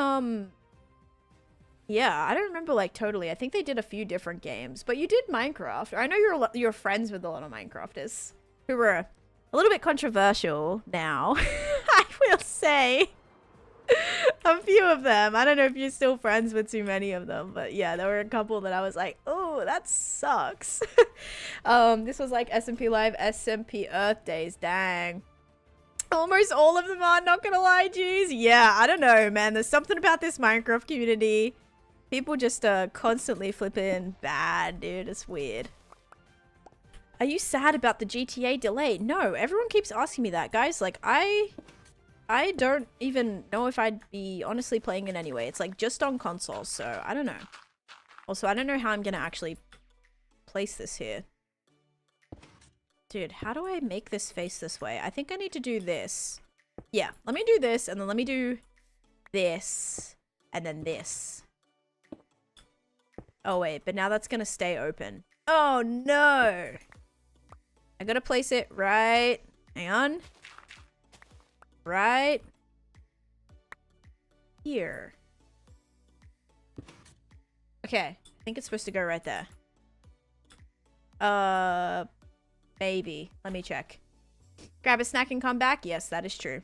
yeah, I don't remember, like, totally. I think they did a few different games. But you did Minecraft. I know you're friends with a lot of Minecrafters. Who were a little bit controversial now. I will say. A few of them. I don't know if you're still friends with too many of them, but yeah, there were a couple that I was like, oh, that sucks. This was like SMP Live, SMP Earth Days. Dang. Almost all of them are, not gonna lie, jeez. Yeah, I don't know, man. There's something about this Minecraft community. People just constantly flipping bad, dude. It's weird. Are you sad about the GTA delay? No, everyone keeps asking me that, guys. Like, I don't even know if I'd be honestly playing it anyway. It's like just on console, so I don't know. Also, I don't know how I'm gonna actually place this here. Dude, how do I make this face this way? I think I need to do this. Yeah, let me do this, and then let me do this, and then this. Oh, wait, but now that's gonna stay open. Oh, no! I gotta place it right... Hang on. Right here. Okay, I think it's supposed to go right there. Maybe. Let me check. Grab a snack and come back? Yes, that is true.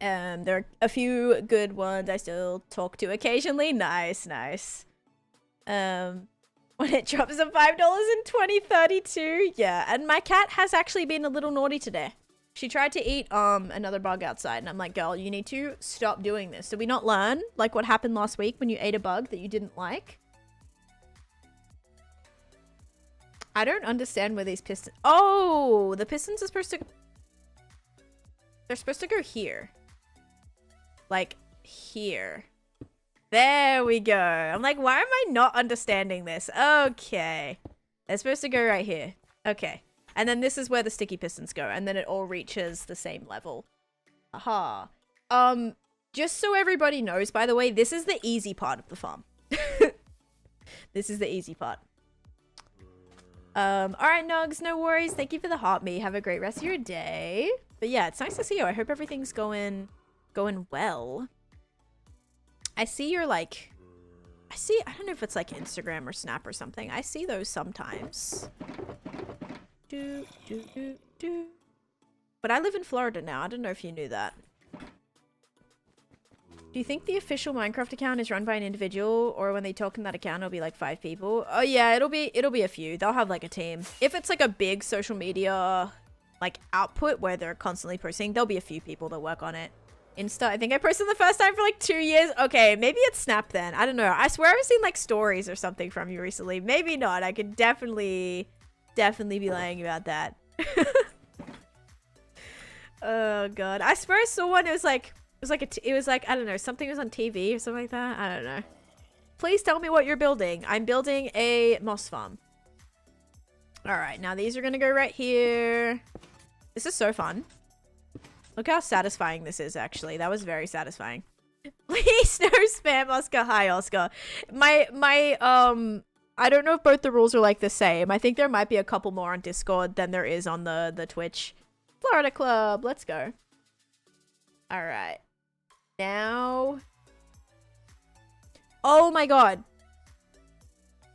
There are a few good ones I still talk to occasionally. Nice, nice. When it drops to $5 in 2032. Yeah, and my cat has actually been a little naughty today. She tried to eat another bug outside, and I'm like, girl, you need to stop doing this. Did we not learn like what happened last week when you ate a bug that you didn't like? I don't understand where these pistons... Oh, the pistons are supposed to... They're supposed to go here. Like, here. There we go. I'm like, why am I not understanding this? Okay. They're supposed to go right here. Okay. And then this is where the sticky pistons go. And then it all reaches the same level. Aha. Just so everybody knows, by the way, this is the easy part of the farm. This is the easy part. Alright, Nugs, no worries. Thank you for the heart me. Have a great rest of your day. But yeah, it's nice to see you. I hope everything's going well. I see your like... I don't know if it's like Instagram or Snap or something. I see those sometimes. But I live in Florida now. I don't know if you knew that. Do you think the official Minecraft account is run by an individual, or when they talk in that account it'll be like 5 people? Oh yeah, it'll be a few. They'll have like a team. If it's like a big social media like output where they're constantly posting, there'll be a few people that work on it. Insta, I think I posted the first time for like 2 years. Okay, maybe it's Snap then. I don't know. I swear I've seen like stories or something from you recently. Maybe not. I could definitely be lying about that. Oh god. I swear I saw one. It was like I don't know, something was on TV or something like that. I don't know. Please tell me what you're building. I'm building a moss farm. All right, now these are gonna go right here. This is so fun. Look how satisfying this is, actually. That was very satisfying. Please no spam, Oscar. Hi, Oscar. My I don't know if both the rules are like the same. I think there might be a couple more on Discord than there is on the Twitch. Florida Club, let's go. All right. Now. Oh my god.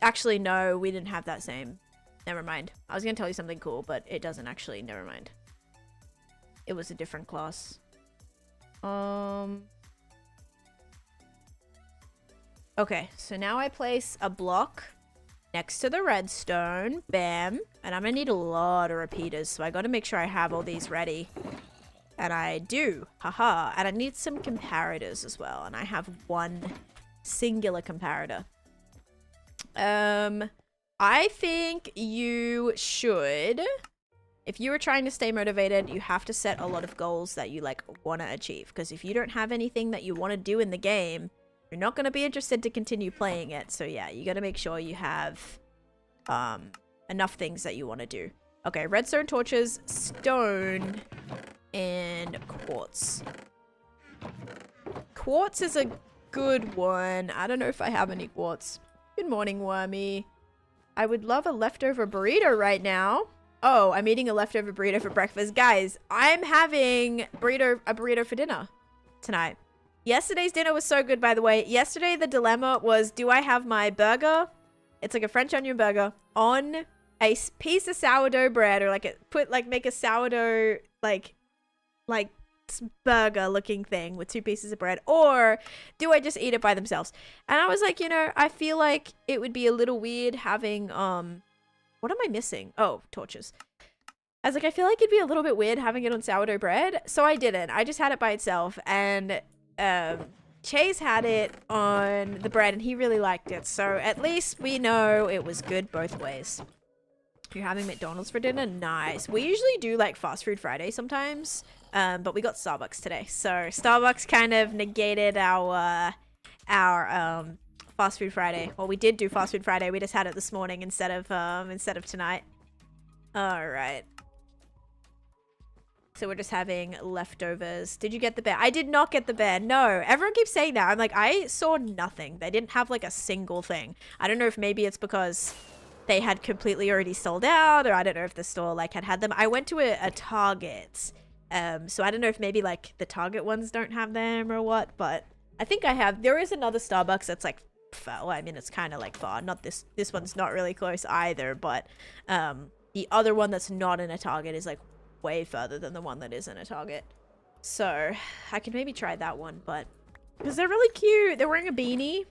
Actually, no, we didn't have that same. Never mind. I was gonna tell you something cool, but it doesn't actually. Never mind. It was a different class. Okay, so now I place a block next to the redstone. Bam. And I'm gonna need a lot of repeaters, so I gotta make sure I have all these ready. And I do. Haha. And I need some comparators as well. And I have one singular comparator. I think you should... If you were trying to stay motivated, you have to set a lot of goals that you like want to achieve. Because if you don't have anything that you want to do in the game, you're not going to be interested to continue playing it. So yeah, you got to make sure you have enough things that you want to do. Okay, redstone torches, stone, and quartz. Quartz is a good one. I don't know if I have any quartz. Good morning, Wormy. I would love a leftover burrito right now. Oh, I'm eating a leftover burrito for breakfast. Guys, I'm having a burrito for dinner tonight. Yesterday's dinner was so good, by the way. Yesterday, the dilemma was, do I have my burger? It's like a French onion burger on a piece of sourdough bread, or make a sourdough, like burger looking thing with 2 pieces of bread, or do I just eat it by themselves? And I was like, you know, I feel like it would be a little weird having, what am I missing? Oh, torches. I was like, I feel like it'd be a little bit weird having it on sourdough bread. So I didn't. I just had it by itself. And Chase had it on the bread and he really liked it. So at least we know it was good both ways. You're having McDonald's for dinner? Nice. We usually do like fast food Friday sometimes. But we got Starbucks today. So Starbucks kind of negated our fast food Friday. Well, we did do fast food Friday. We just had it this morning instead of tonight. All right. So we're just having leftovers. Did you get the bear? I did not get the bear. No. Everyone keeps saying that. I'm like, I saw nothing. They didn't have like a single thing. I don't know if maybe it's because they had completely already sold out, or I don't know if the store like had them. I went to a Target. So I don't know if maybe like the Target ones don't have them or what, but I think I have. There is another Starbucks that's like, well, I mean, it's kind of like far. Not this one's not really close either, but the other one that's not in a Target is like way further than the one that is in a Target. So I could maybe try that one, but because they're really cute. They're wearing a beanie.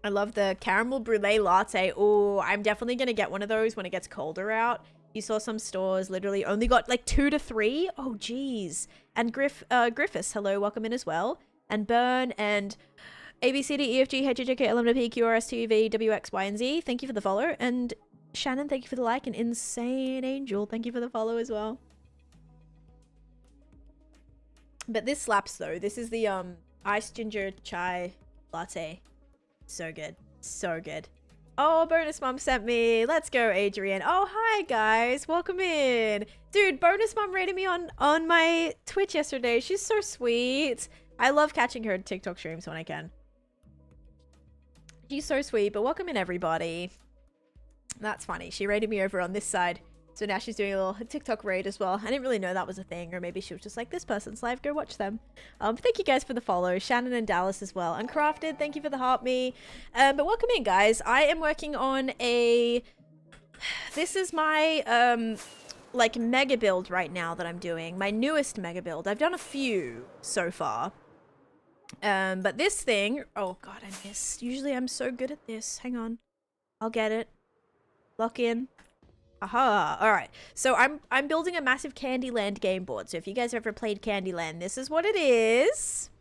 I love the caramel brulee latte. Oh, I'm definitely going to get one of those when it gets colder out. You saw some stores literally only got like 2 to 3. Oh, geez. And Griffiths, hello, welcome in as well. And Burn and ABCDEFG, HJK, LMNP, QRS, TUV, WX, Y, and Z. Thank you for the follow. And Shannon, thank you for the like. And Insane Angel, thank you for the follow as well. But this slaps though. This is the iced ginger chai latte. So good. So good. Oh, Bonus Mom sent me. Let's go, Adrian. Oh, hi, guys. Welcome in. Dude, Bonus Mom rated me on my Twitch yesterday. She's so sweet. I love catching her TikTok streams when I can. She's so sweet, but welcome in, everybody. That's funny. She rated me over on this side. So now she's doing a little TikTok raid as well. I didn't really know that was a thing, or maybe she was just like, this person's live, go watch them. Thank you guys for the follow. Shannon and Dallas as well. Uncrafted, thank you for the heart me. But welcome in, guys. I am working on a... This is my, like, mega build right now that I'm doing. My newest mega build. I've done a few so far. But this thing... Oh, God, I missed. Usually I'm so good at this. Hang on. I'll get it. Lock in. Aha, alright. So I'm building a massive Candyland game board. So if you guys have ever played Candyland, this is what it is.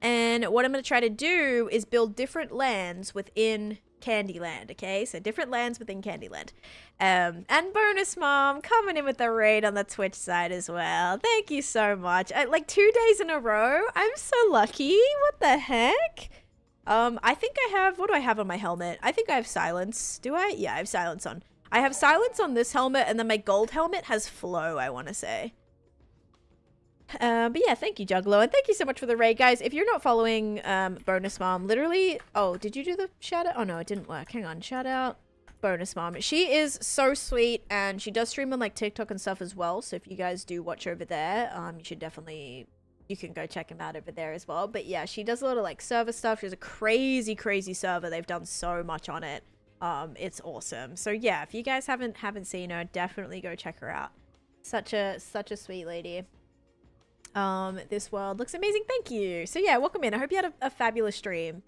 And what I'm going to try to do is build different lands within Candyland, okay? So different lands within Candyland. And Bonus Mom coming in with the raid on the Twitch side as well. Thank you so much. Like 2 days in a row. I'm so lucky. What the heck? I think I have... What do I have on my helmet? I think I have silence. Do I? Yeah, I have silence on. I have silence on this helmet, and then my gold helmet has flow, I want to say. But yeah, thank you, Juggalo, and thank you so much for the raid, guys. If you're not following Bonus Mom, literally... Oh, did you do the shout-out? Oh, no, it didn't work. Hang on. Shout-out Bonus Mom. She is so sweet, and she does stream on, like, TikTok and stuff as well, so if you guys do watch over there, you should definitely... You can go check them out over there as well. But yeah, she does a lot of, like, server stuff. She has a crazy, crazy server. They've done so much on it. It's awesome. So yeah, if you guys haven't seen her, definitely go check her out. Such a sweet lady. This world looks amazing. Thank you. So yeah, welcome in. I hope you had a fabulous stream.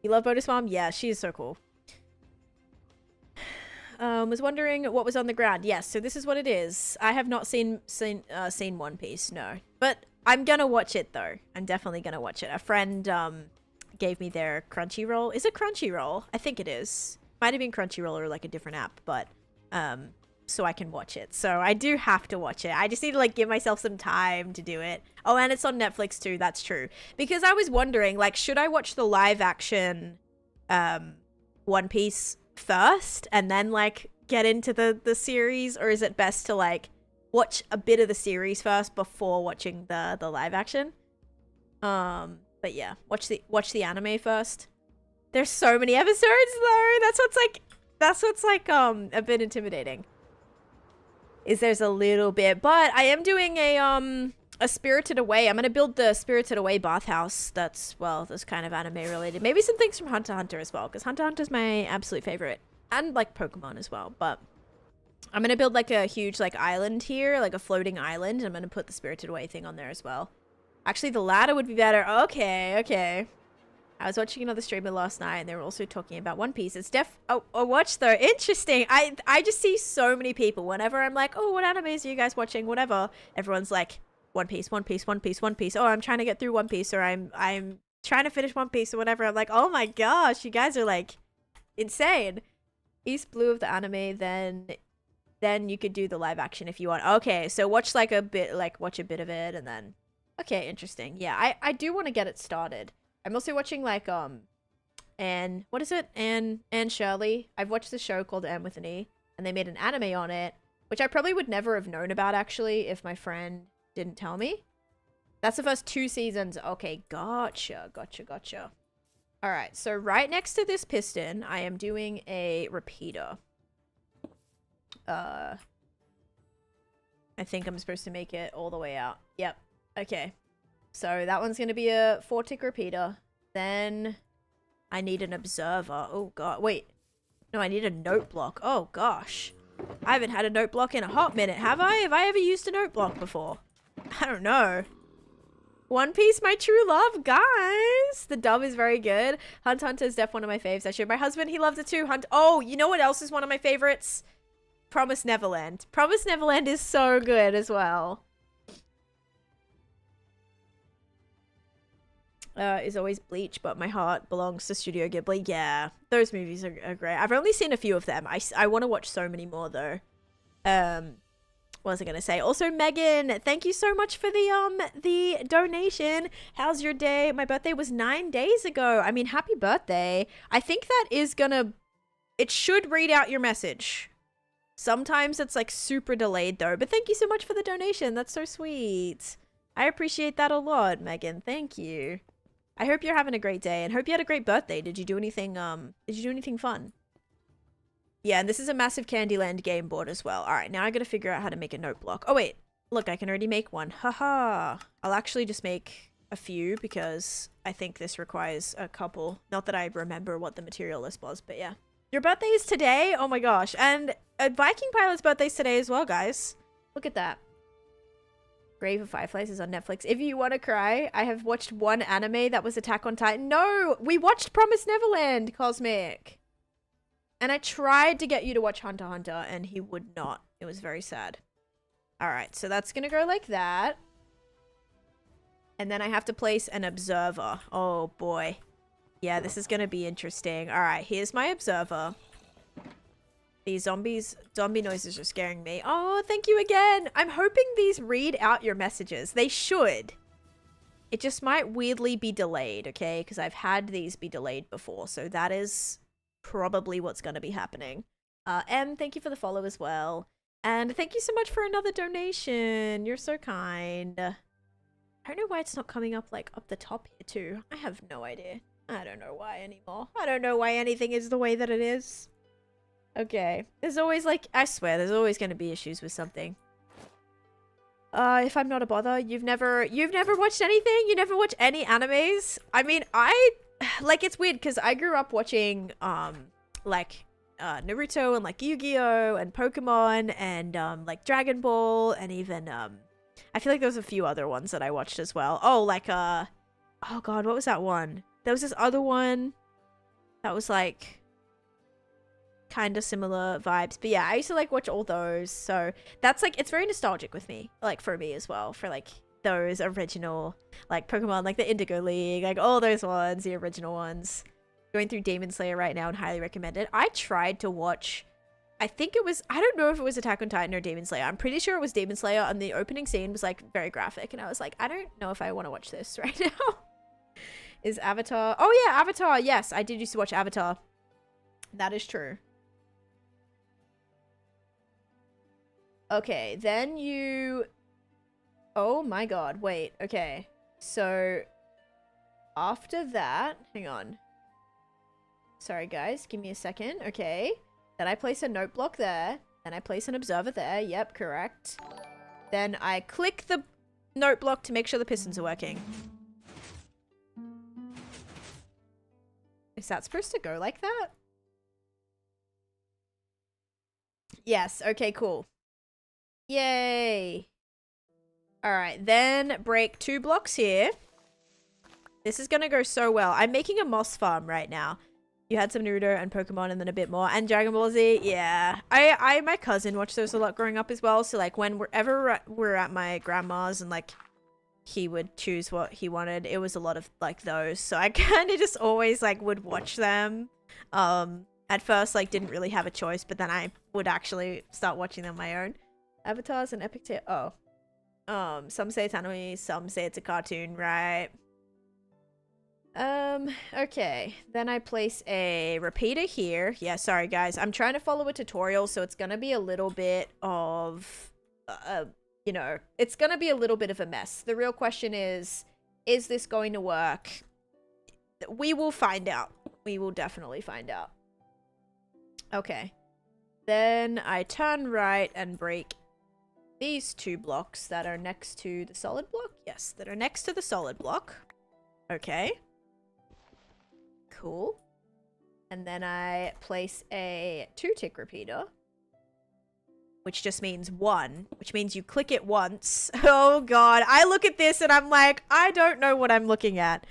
You love Bonus Mom? Yeah, she is so cool. Was wondering what was on the ground. Yes, so this is what it is. I have not seen One Piece, no. But I'm gonna watch it though. I'm definitely gonna watch it. A friend gave me their Crunchyroll. Is it Crunchyroll? I think it is. Might have been Crunchyroll or like a different app, but so I can watch it. So I do have to watch it. I just need to like give myself some time to do it. Oh, and it's on Netflix too. That's true. Because I was wondering, like, should I watch the live action One Piece first and then like get into the series, or is it best to like watch a bit of the series first before watching the live action? But yeah, watch the anime first. There's so many episodes though. That's what's like a bit intimidating. Is there's a little bit, but I am doing a Spirited Away. I'm gonna build the Spirited Away bathhouse. That's kind of anime related. Maybe some things from Hunter x Hunter as well, because Hunter x Hunter is my absolute favorite, and like Pokemon as well. But I'm gonna build like a huge like island here, like a floating island. And I'm gonna put the Spirited Away thing on there as well. Actually, the ladder would be better. Okay. I was watching another streamer last night, and they were also talking about One Piece. It's a watch though. Interesting. I just see so many people whenever I'm like, oh, what animes are you guys watching? Whatever. Everyone's like, One Piece, One Piece, One Piece, One Piece. Oh, I'm trying to get through One Piece, or I'm trying to finish One Piece or whatever. I'm like, oh my gosh, you guys are like insane. East Blue of the anime, then you could do the live action if you want. Okay, so watch like a bit, watch a bit of it, and then okay, interesting. Yeah, I do want to get it started. I'm also watching like Anne, what is it? Anne Shirley. I've watched this show called Anne with an E, and they made an anime on it, which I probably would never have known about actually if my friend didn't tell me. That's the first 2 seasons. Okay, gotcha. All right, so right next to this piston, I am doing a repeater. I think I'm supposed to make it all the way out. Yep. Okay. So that one's going to be a 4-tick repeater. Then I need an observer. Oh, God. Wait. No, I need a note block. Oh, gosh. I haven't had a note block in a hot minute, have I? Have I ever used a note block before? I don't know. One Piece, my true love, guys. The dub is very good. Hunt x Hunter is definitely one of my faves. I showed my husband, he loves it too. Oh, you know what else is one of my favorites? Promise Neverland. Promise Neverland is so good as well. Is always Bleach, but my heart belongs to Studio Ghibli. Yeah, those movies are great. I've only seen a few of them. I want to watch so many more though. What was I gonna say? Also, Megan, thank you so much for the donation. How's your day? My birthday was 9 days ago. I mean, happy birthday. I think that is gonna... It should read out your message. Sometimes it's like super delayed though. But thank you so much for the donation. That's so sweet. I appreciate that a lot, Megan. Thank you. I hope you're having a great day and hope you had a great birthday. Did you do anything fun? Yeah, and this is a massive Candyland game board as well. All right, now I gotta figure out how to make a note block. Oh, wait. Look, I can already make one. Haha. I'll actually just make a few because I think this requires a couple. Not that I remember what the material list was, but yeah. Your birthday is today? Oh my gosh. And Viking Pilot's birthday is today as well, guys. Look at that. Grave of Fireflies is on Netflix. If you want to cry, I have watched one anime that was Attack on Titan. No! We watched Promised Neverland, Cosmic. And I tried to get you to watch Hunter x Hunter, and he would not. It was very sad. Alright, so that's gonna go like that. And then I have to place an observer. Oh, boy. Yeah, this is gonna be interesting. Alright, here's my observer. These zombie noises are scaring me. Oh, thank you again. I'm hoping these read out your messages. They should. It just might weirdly be delayed, okay? Because I've had these be delayed before, so that is... probably what's going to be happening. Em, thank you for the follow as well. And thank you so much for another donation. You're so kind. I don't know why it's not coming up, like, up the top here, too. I have no idea. I don't know why anymore. I don't know why anything is the way that it is. Okay. There's always, like, I swear, there's always going to be issues with something. If I'm not a bother, you've never watched anything? You never watch any animes? I mean, like, it's weird because I grew up watching, like, Naruto and, like, Yu-Gi-Oh! And Pokemon and, like, Dragon Ball and even, I feel like there was a few other ones that I watched as well. Oh, like, oh god, what was that one? There was this other one that was, like, kind of similar vibes. But yeah, I used to, like, watch all those. So that's, like, it's very nostalgic with me, like, for me as well, for, like, those original, like, Pokemon, like the Indigo League, like all those ones, the original ones. Going through Demon Slayer right now and highly recommend it. I tried to watch, I think it was, I don't know if it was Attack on Titan or Demon Slayer. I'm pretty sure it was Demon Slayer, and the opening scene was, like, very graphic, and I was like, I don't know if I want to watch this right now. Is Avatar? Oh yeah, Avatar. Yes, I did used to watch Avatar. That is true. Okay, then you... Oh my god, wait, okay. So, after that, hang on. Sorry guys, give me a second, okay. Then I place a note block there. Then I place an observer there, yep, correct. Then I click the note block to make sure the pistons are working. Is that supposed to go like that? Yes, okay, cool. Yay! Alright, then break 2 blocks here. This is gonna go so well. I'm making a moss farm right now. You had some Naruto and Pokemon and then a bit more. And Dragon Ball Z, yeah. My cousin watched those a lot growing up as well. So, like, whenever we're at my grandma's and, like, he would choose what he wanted, it was a lot of, like, those. So I kind of just always, like, would watch them. At first, like, didn't really have a choice, but then I would actually start watching them on my own. Avatar's an epic tale. Oh. Some say it's anime, some say it's a cartoon, right? Okay. Then I place a repeater here. Yeah, sorry guys. I'm trying to follow a tutorial, so it's gonna be a little bit of, you know, it's gonna be a little bit of a mess. The real question is this going to work? We will find out. We will definitely find out. Okay. Then I turn right and break these 2 blocks that are next to the solid block. Yes, that are next to the solid block. Okay. Cool. And then I place a 2-tick repeater. which just means one, which means you click it once. Oh god, I look at this and I'm like, I don't know what I'm looking at.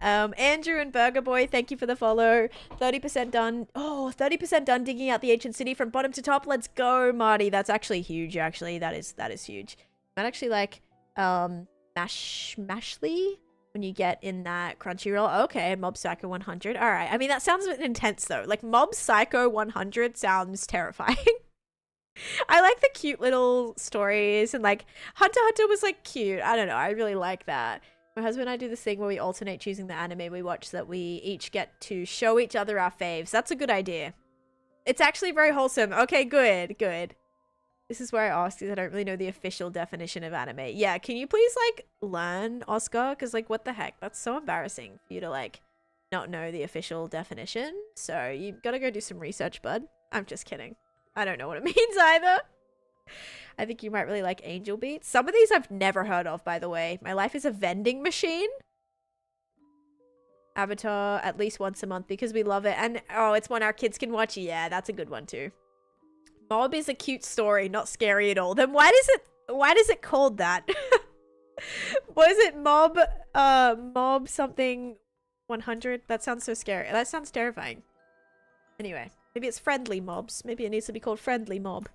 Andrew and Burger Boy, thank you for the follow. 30% done. Oh, 30% done digging out the ancient city from bottom to top. Let's go, Marty. That's actually huge, actually. That is huge. Might actually like Mashly when you get in that Crunchyroll. Okay, Mob Psycho 100. All right. I mean, that sounds a bit intense though. Like Mob Psycho 100 sounds terrifying. I like the cute little stories, and like Hunter x Hunter was like cute. I don't know. I really like that. My husband and I do this thing where we alternate choosing the anime we watch so that we each get to show each other our faves. That's a good idea. It's actually very wholesome. Okay, good. This is where I ask because I don't really know the official definition of anime. Yeah, can you please like learn, Oscar? Because like what the heck? That's so embarrassing for you to like not know the official definition. So you've got to go do some research, bud. I'm just kidding. I don't know what it means either. I think you might really like Angel Beats. Some of these I've never heard of, by the way. My life is a vending machine. Avatar at least once a month because we love it. And oh, it's one our kids can watch. Yeah, that's a good one too. Mob is a cute story, not scary at all. Then why does it called that? What is it? Mob something 100? That sounds so scary. That sounds terrifying. Anyway, maybe it's friendly mobs. Maybe it needs to be called friendly mob.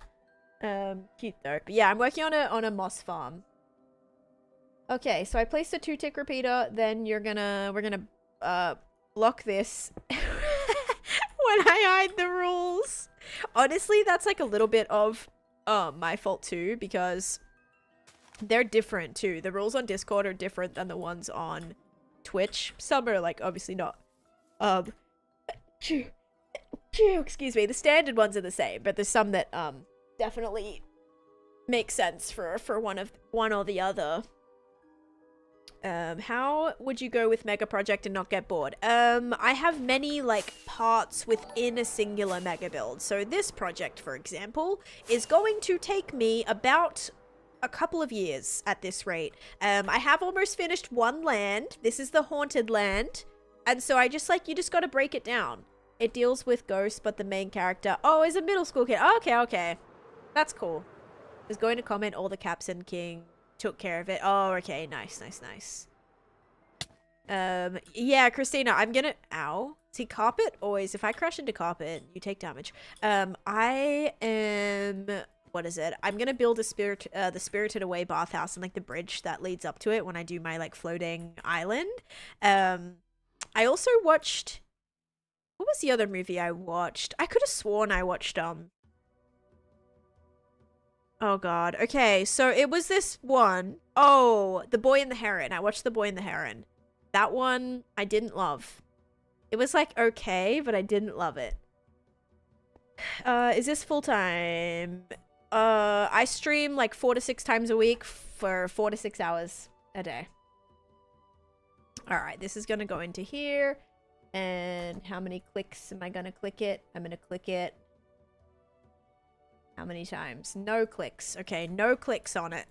Cute though. But yeah, I'm working on a moss farm. Okay, so I placed a 2-tick repeater, then we're gonna block this when I hide the rules. Honestly, that's like a little bit of my fault too, because they're different too. The rules on Discord are different than the ones on Twitch. Some are like obviously not excuse me, the standard ones are the same, but there's some that definitely makes sense for one or the other. How would you go with mega project and not get bored? I have many like parts within a singular mega build. So this project, for example, is going to take me about a couple of years at this rate. I have almost finished one land. This is the haunted land. And so I just like, you just got to break it down. It deals with ghosts, but the main character, oh, is a middle school kid. Oh, okay. That's cool. I was going to comment all the Capson King took care of it. Oh, okay. Nice. Yeah, Christina, I'm gonna... Ow. See, carpet always... If I crash into carpet, you take damage. I am... What is it? I'm gonna build the Spirited Away bathhouse and, like, the bridge that leads up to it when I do my, like, floating island. I also watched... What was the other movie I watched? I could have sworn I watched, Oh god. Okay, so it was this one. Oh, The Boy and the Heron. I watched The Boy and the Heron. That one I didn't love. It was like okay, but I didn't love it. Is this full time? I stream like 4 to 6 times a week for 4 to 6 hours a day. Alright, this is gonna go into here. And how many clicks am I gonna click it? I'm gonna click it. How many times? No clicks. Okay, no clicks on it,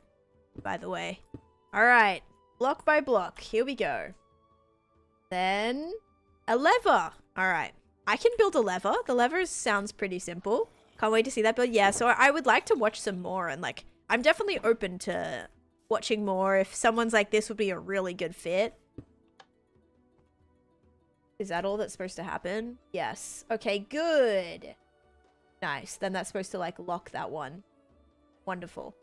by the way. Alright, block by block. Here we go. Then, a lever. Alright, I can build a lever. The lever sounds pretty simple. Can't wait to see that build. Yeah, so I would like to watch some more. And, like, I'm definitely open to watching more. If someone's like, this would be a really good fit. Is that all that's supposed to happen? Yes. Okay, good. Nice. Then that's supposed to, like, lock that one. Wonderful.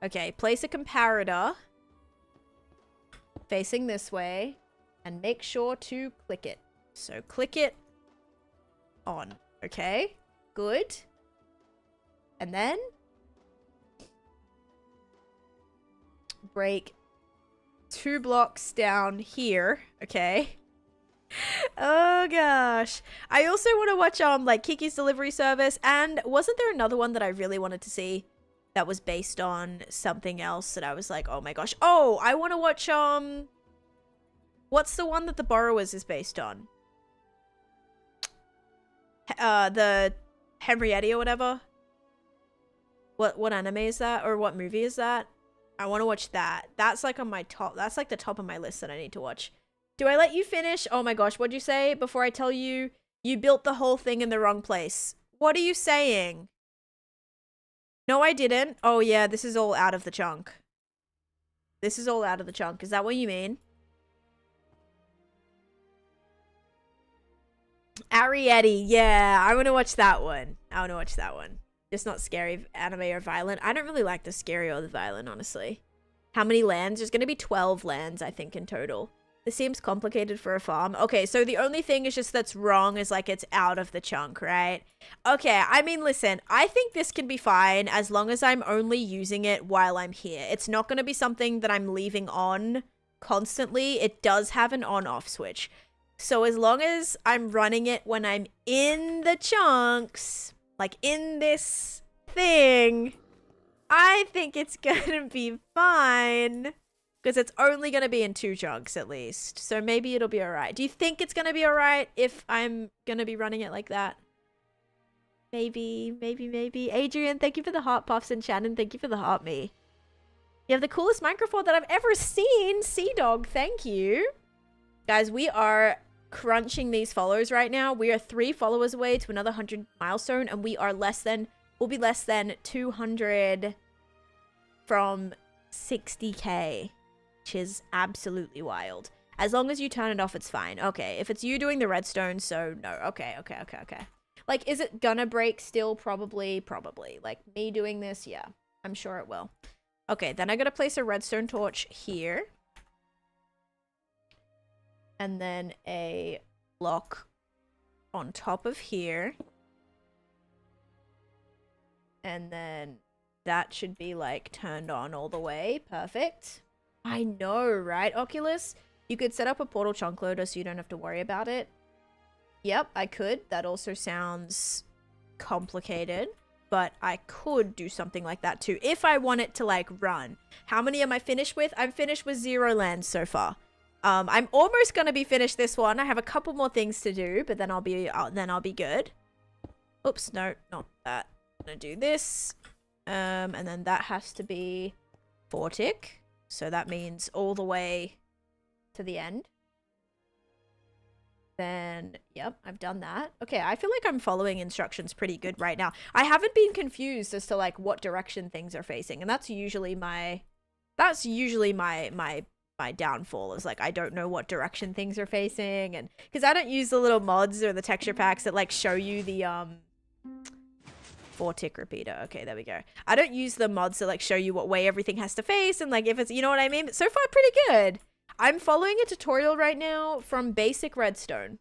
Okay, place a comparator facing this way and make sure to click it. So click it on. Okay, good. And then break 2 blocks down here. Okay. Oh gosh. I also want to watch like Kiki's Delivery Service, and wasn't there another one that I really wanted to see that was based on something else that I was like, oh my gosh. Oh, I want to watch what's the one that The Borrowers is based on? The Henrietta or whatever. What anime is that, or what movie is that? I want to watch that. That's like on my top. That's like the top of my list that I need to watch. Do I let you finish? Oh my gosh, what'd you say before I tell you you built the whole thing in the wrong place? What are you saying? No, I didn't. Oh, yeah, this is all out of the chunk. This is all out of the chunk. Is that what you mean? Arietti. Yeah, I want to watch that one. I want to watch that one. Just not scary, anime, or violent. I don't really like the scary or the violent, honestly. How many lands? There's going to be 12 lands, I think, in total. This seems complicated for a farm. Okay, so the only thing is just that's wrong is like it's out of the chunk, right? Okay, I mean, listen, I think this can be fine as long as I'm only using it while I'm here. It's not going to be something that I'm leaving on constantly. It does have an on-off switch. So as long as I'm running it when I'm in the chunks, like in this thing, I think it's gonna be fine. Because it's only gonna be in 2 chunks at least. So maybe it'll be alright. Do you think it's gonna be alright if I'm gonna be running it like that? Maybe, maybe, maybe. Adrian, thank you for the heart puffs, and Shannon, thank you for the heart me. You have the coolest microphone that I've ever seen. Sea Dog, thank you. Guys, we are crunching these follows right now. We are 3 followers away to another 100 milestone, and we are we'll be less than 200 from 60k, which is absolutely wild. As long as you turn it off, it's fine. Okay, if it's you doing the redstone, so no. Okay. Like, is it gonna break still? Probably. Like, me doing this, yeah, I'm sure it will. Okay, then I gotta place a redstone torch here. And then a block on top of here. And then that should be, like, turned on all the way. Perfect. I know, right, Oculus? You could set up a portal chunk loader so you don't have to worry about it. Yep, I could. That also sounds complicated. But I could do something like that too. If I want it to, like, run. How many am I finished with? I'm finished with 0 lands so far. I'm almost gonna be finished this one. I have a couple more things to do, but then I'll be good. Oops, no, not that. I'm gonna do this. And then that has to be 4 tick. So that means all the way to the end. Then, yep, I've done that. Okay, I feel like I'm following instructions pretty good right now. I haven't been confused as to, like, what direction things are facing, and that's usually my downfall, is like I don't know what direction things are facing, and because I don't use the little mods or the texture packs that, like, show you the 4 tick repeater. Okay, there we go. I don't use the mods that, like, show you what way everything has to face, and, like, if it's, you know what I mean? But so far, pretty good. I'm following a tutorial right now from basic redstone.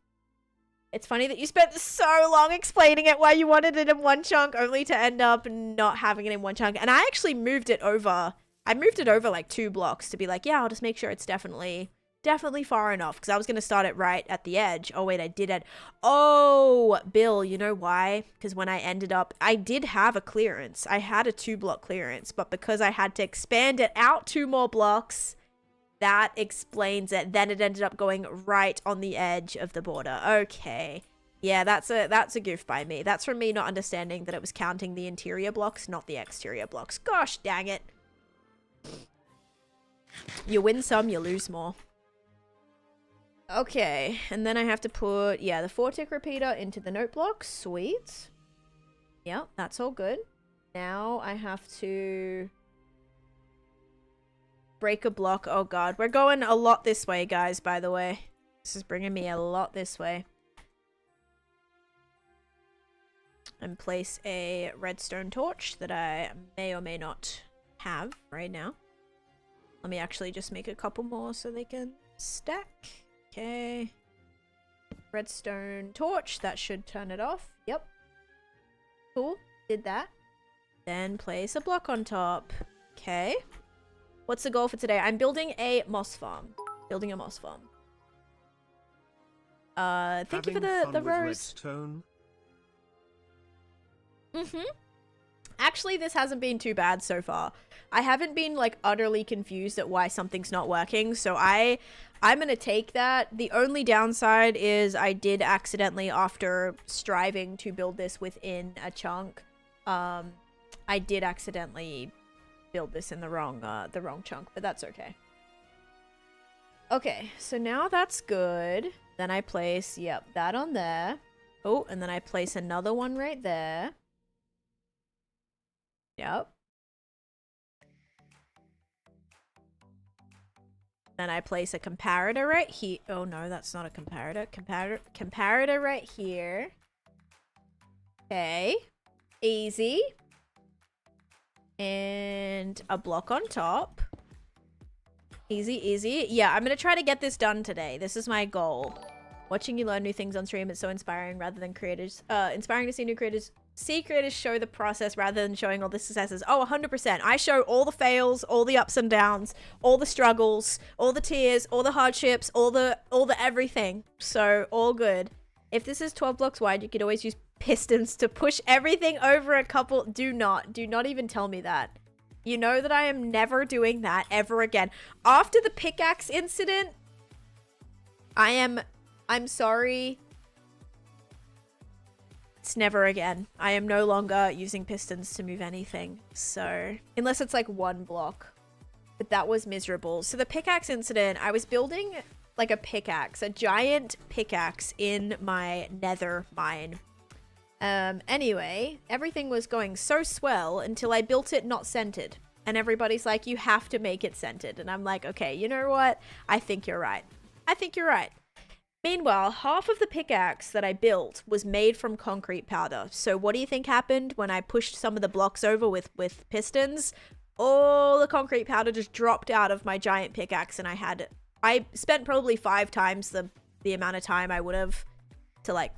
It's funny that you spent so long explaining it, why you wanted it in 1 chunk only to end up not having it in 1 chunk. And I actually moved it over. I moved it over like 2 blocks to be like, yeah, I'll just make sure it's definitely far enough, because I was going to start it right at the edge. Oh, wait, I did it. Oh, Bill, you know why? Because when I ended up, I did have a clearance. I had a 2-block clearance, but because I had to expand it out 2 more blocks, that explains it. Then it ended up going right on the edge of the border. Okay. Yeah, that's a goof by me. That's from me not understanding that it was counting the interior blocks, not the exterior blocks. Gosh, dang it. You win some, you lose more. Okay, and then I have to put, yeah, the 4 tick repeater into the note block. Sweet. Yep, that's all good. Now I have to break a block. Oh god, we're going a lot this way, guys, by the way. This is bringing me a lot this way. And place a redstone torch that I may or may not have right now. Let me actually just make a couple more so they can stack. Okay. Redstone torch. That should turn it off. Yep. Cool. Did that. Then place a block on top. Okay. What's the goal for today? I'm building a moss farm. Building a moss farm. Thank you for the rose. Actually, this hasn't been too bad so far. I haven't been, like, utterly confused at why something's not working, so I'm gonna take that. The only downside is I did accidentally, after striving to build this within a chunk, I did accidentally build this in the wrong chunk, but that's okay. Okay, so now that's good. Then I place, yep, that on there. Oh, and then I place another one right there. Yep. Then I place a comparator right here. Oh no, that's not a comparator. Comparator right here. Okay. Easy. And a block on top. Easy, easy. Yeah, I'm gonna try to get this done today. This is my goal. Watching you learn new things on stream is so inspiring rather than creators. Inspiring to see new creators. See creators show the process rather than showing all the successes. Oh, 100%. I show all the fails, all the ups and downs, all the struggles, all the tears, all the hardships, all the everything. So, all good. If this is 12 blocks wide, you could always use pistons to push everything over a couple. Do not even tell me that. You know that I am never doing that ever again. After the pickaxe incident, I'm sorry. It's never again. I am no longer using pistons to move anything. So, unless it's like one block. But that was miserable. So the pickaxe incident, I was building like a pickaxe, a giant pickaxe in my nether mine. Anyway, everything was going so swell until I built it not centered. And everybody's like, you have to make it centered. And I'm like, okay, you know what? I think you're right. I think you're right. Meanwhile, half of the pickaxe that I built was made from concrete powder. So what do you think happened when I pushed some of the blocks over with pistons? All the concrete powder just dropped out of my giant pickaxe, and I spent probably 5 times the amount of time I would have to like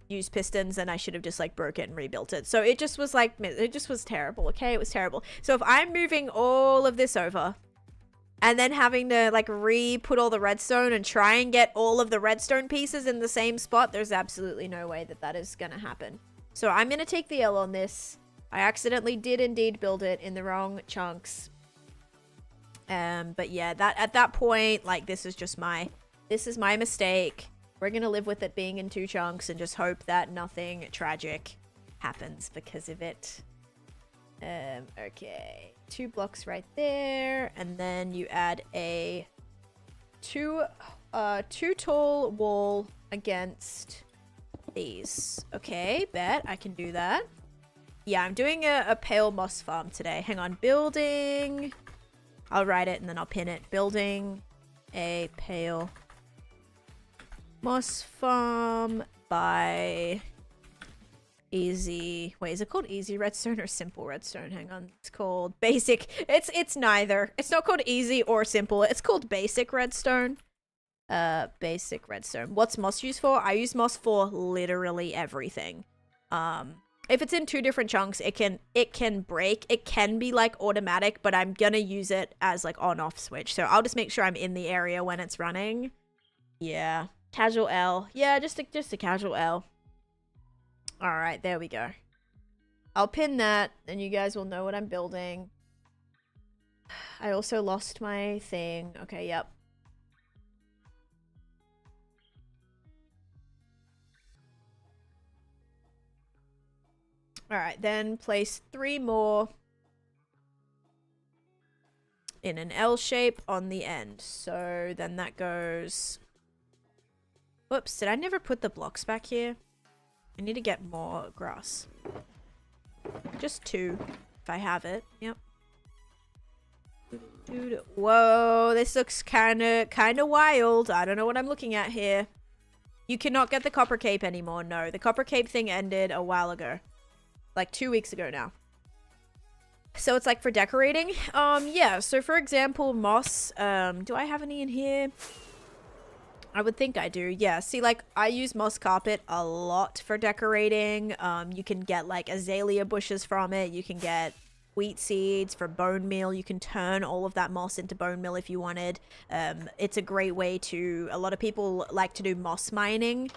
use pistons, and I should have just like broke it and rebuilt it. So it just was like, it just was terrible. Okay, it was terrible. So if I'm moving all of this over and then having to like re-put all the redstone and try and get all of the redstone pieces in the same spot, there's absolutely no way that that is gonna happen. So I'm gonna take the L on this. I accidentally did indeed build it in the wrong chunks. But yeah, that at that point, like, this is my mistake. We're gonna live with it being in 2 chunks and just hope that nothing tragic happens because of it. Okay. 2 blocks right there, and then you add a 2 tall wall against these. Okay, bet I can do that. Yeah, I'm doing a pale moss farm today. Hang on, building. I'll write it and then I'll pin it. Building a pale moss farm by easy. Wait, is it called easy redstone or simple redstone? Hang on, it's called basic. It's neither. It's not called easy or simple. It's called basic redstone. Basic redstone. What's moss used for? I use moss for literally everything. If it's in 2 different chunks, it can break. It can be like automatic, but I'm gonna use it as like on-off switch. So I'll just make sure I'm in the area when it's running. Yeah, casual L. Yeah, just a casual L. All right, there we go. I'll pin that, and you guys will know what I'm building. I also lost my thing. Okay, yep. All right, then place 3 more in an L shape on the end. So then that goes... Whoops, did I never put the blocks back here? I need to get more grass. Just 2, if I have it. Yep. Dude, whoa, this looks kind of wild. I don't know what I'm looking at here. You cannot get the copper cape anymore. No, the copper cape thing ended a while ago. Like 2 weeks ago now. So it's like for decorating. Yeah, so for example, moss. Do I have any in here? I would think I do. Yeah, see, like, I use moss carpet a lot for decorating. You can get, like, azalea bushes from it. You can get wheat seeds for bone meal. You can turn all of that moss into bone meal if you wanted. It's a great way to... A lot of people like to do moss mining,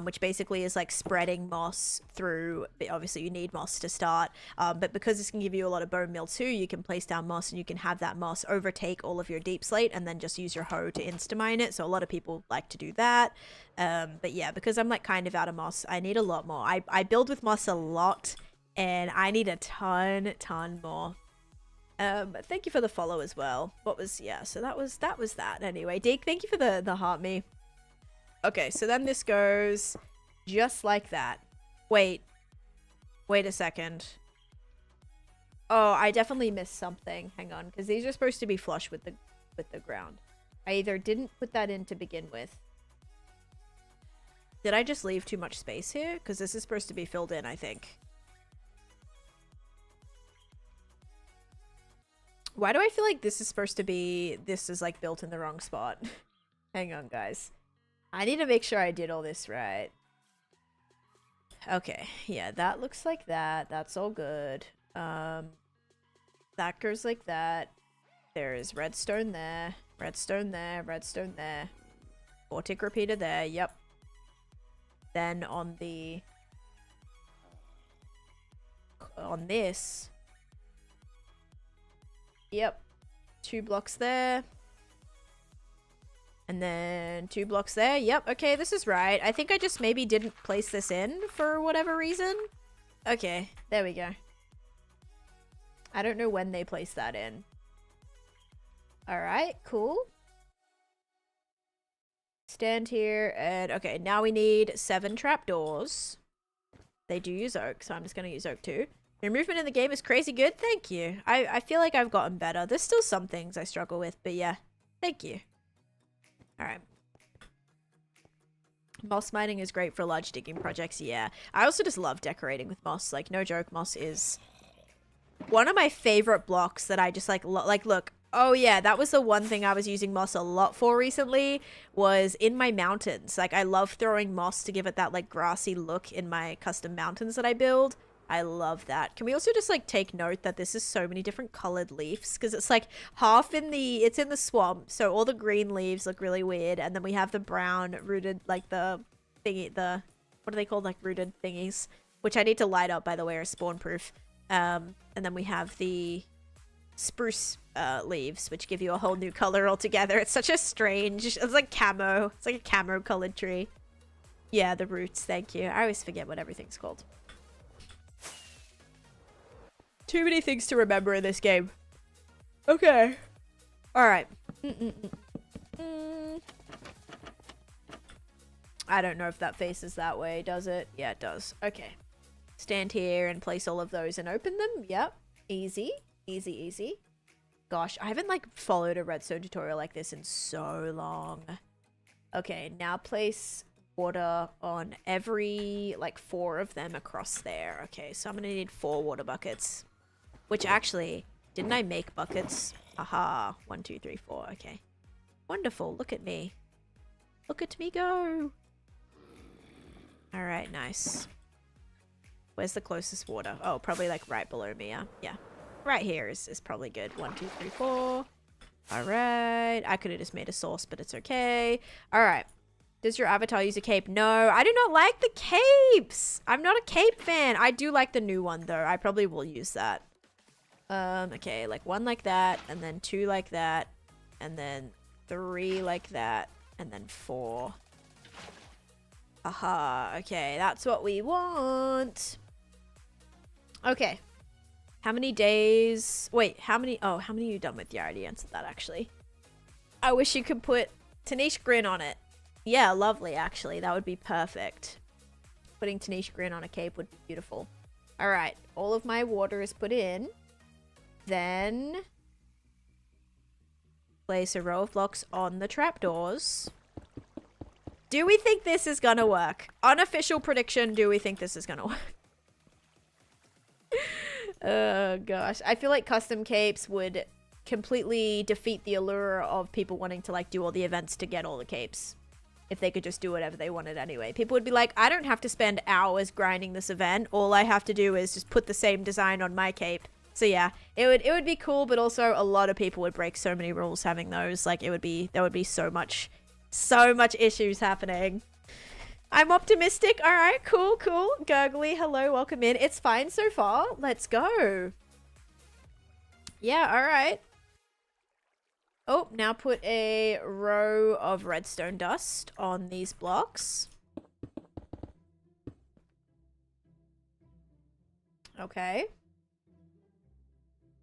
which basically is, like, spreading moss through... Obviously, you need moss to start. But because this can give you a lot of bone meal, too, you can place down moss and you can have that moss overtake all of your deep slate and then just use your hoe to insta-mine it. So a lot of people like to do that. But yeah, because I'm, like, kind of out of moss, I need a lot more. I build with moss a lot, and I need a ton more. Thank you for the follow as well. What was... Yeah, so that was that. Anyway, Deke, thank you for the heart me. Okay, so then this goes just like that. Wait a second. Oh, I definitely missed something. Hang on, because these are supposed to be flush with the ground. I either didn't put that in to begin with. Did I just leave too much space here? Because this is supposed to be filled in, I think. Why do I feel like this is supposed to be... This is, like, built in the wrong spot? Hang on, guys. I need to make sure I did all this right. Okay. Yeah, that looks like that. That's all good. That goes like that. There's redstone there. Redstone there. Redstone there. Vortic repeater there. Yep. Then on the... On this... Yep. 2 blocks there. And then 2 blocks there. Yep. Okay, this is right. I think I just maybe didn't place this in for whatever reason. Okay, there we go. I don't know when they placed that in. Alright, cool. Stand here and... Okay, now we need 7 trapdoors. They do use oak, so I'm just going to use oak too. Your movement in the game is crazy good. Thank you. I feel like I've gotten better. There's still some things I struggle with, but yeah. Thank you. Alright. Moss mining is great for large digging projects, yeah. I also just love decorating with moss. Like, no joke, moss is one of my favorite blocks that I just like, look. Oh yeah, that was the one thing I was using moss a lot for recently, was in my mountains. Like, I love throwing moss to give it that, like, grassy look in my custom mountains that I build. I love that. Can we also just, like, take note that this is so many different colored leaves? Because it's, like, half in the... It's in the swamp, so all the green leaves look really weird. And then we have the brown rooted, like, the thingy... The... What are they called? Like, rooted thingies. Which I need to light up, by the way, are spawn proof. And then we have the spruce leaves, which give you a whole new color altogether. It's such a strange... It's like camo. It's like a camo colored tree. Yeah, the roots. Thank you. I always forget what everything's called. Too many things to remember in this game. Okay. Alright. I don't know if that faces that way, does it? Yeah, it does. Okay. Stand here and place all of those and open them. Yep. Easy. Easy, easy. Gosh, I haven't, like, followed a redstone tutorial like this in so long. Okay, now place water on every, like, 4 of them across there. Okay, so I'm gonna need 4 water buckets. Which actually, didn't I make buckets? Aha. 1, 2, 3, 4. Okay. Wonderful. Look at me. Look at me go. Alright, nice. Where's the closest water? Oh, probably like right below me, yeah? Yeah. Right here is probably good. 1, 2, 3, 4. Alright. I could have just made a sauce, but it's okay. Alright. Does your avatar use a cape? No, I do not like the capes. I'm not a cape fan. I do like the new one, though. I probably will use that. Okay, like 1 like that, and then 2 like that, and then 3 like that, and then 4. Aha, okay, that's what we want. Okay. How many days? Wait, how many? Oh, how many are you done with? Yeah, I already answered that, actually. I wish you could put Taneesha Grin on it. Yeah, lovely, actually. That would be perfect. Putting Taneesha Grin on a cape would be beautiful. Alright, all of my water is put in. Then place a row of blocks on the trapdoors. Do we think this is gonna work? Unofficial prediction, do we think this is gonna work? Oh gosh. I feel like custom capes would completely defeat the allure of people wanting to, like, do all the events to get all the capes. If they could just do whatever they wanted anyway. People would be like, I don't have to spend hours grinding this event. All I have to do is just put the same design on my cape. So yeah, it would be cool, but also a lot of people would break so many rules having those. Like, there would be so much issues happening. I'm optimistic. All right, cool. Gurgly, hello, welcome in. It's fine so far. Let's go. Yeah, all right. Oh, now put a row of redstone dust on these blocks. Okay.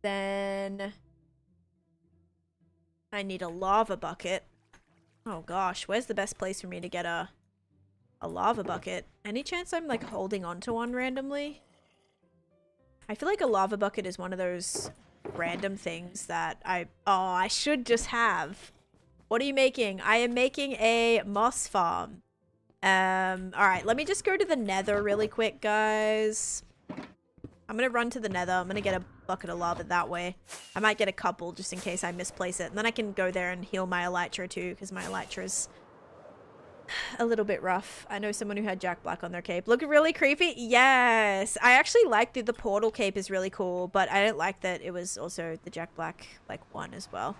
Then I need a lava bucket. Oh gosh, where's the best place for me to get a lava bucket? Any chance I'm, like, holding onto one randomly? I feel like a lava bucket is one of those random things that I should just have. What are you making? I am making a moss farm. All right, let me just go to the nether really quick, guys. I'm gonna run to the nether. I'm gonna get a bucket of lava that way. I might get a couple just in case I misplace it. And then I can go there and heal my elytra too, because my elytra is a little bit rough. I know someone who had Jack Black on their cape. Look really creepy. Yes, I actually like the portal cape is really cool, but I didn't like that it was also the Jack Black like one as well.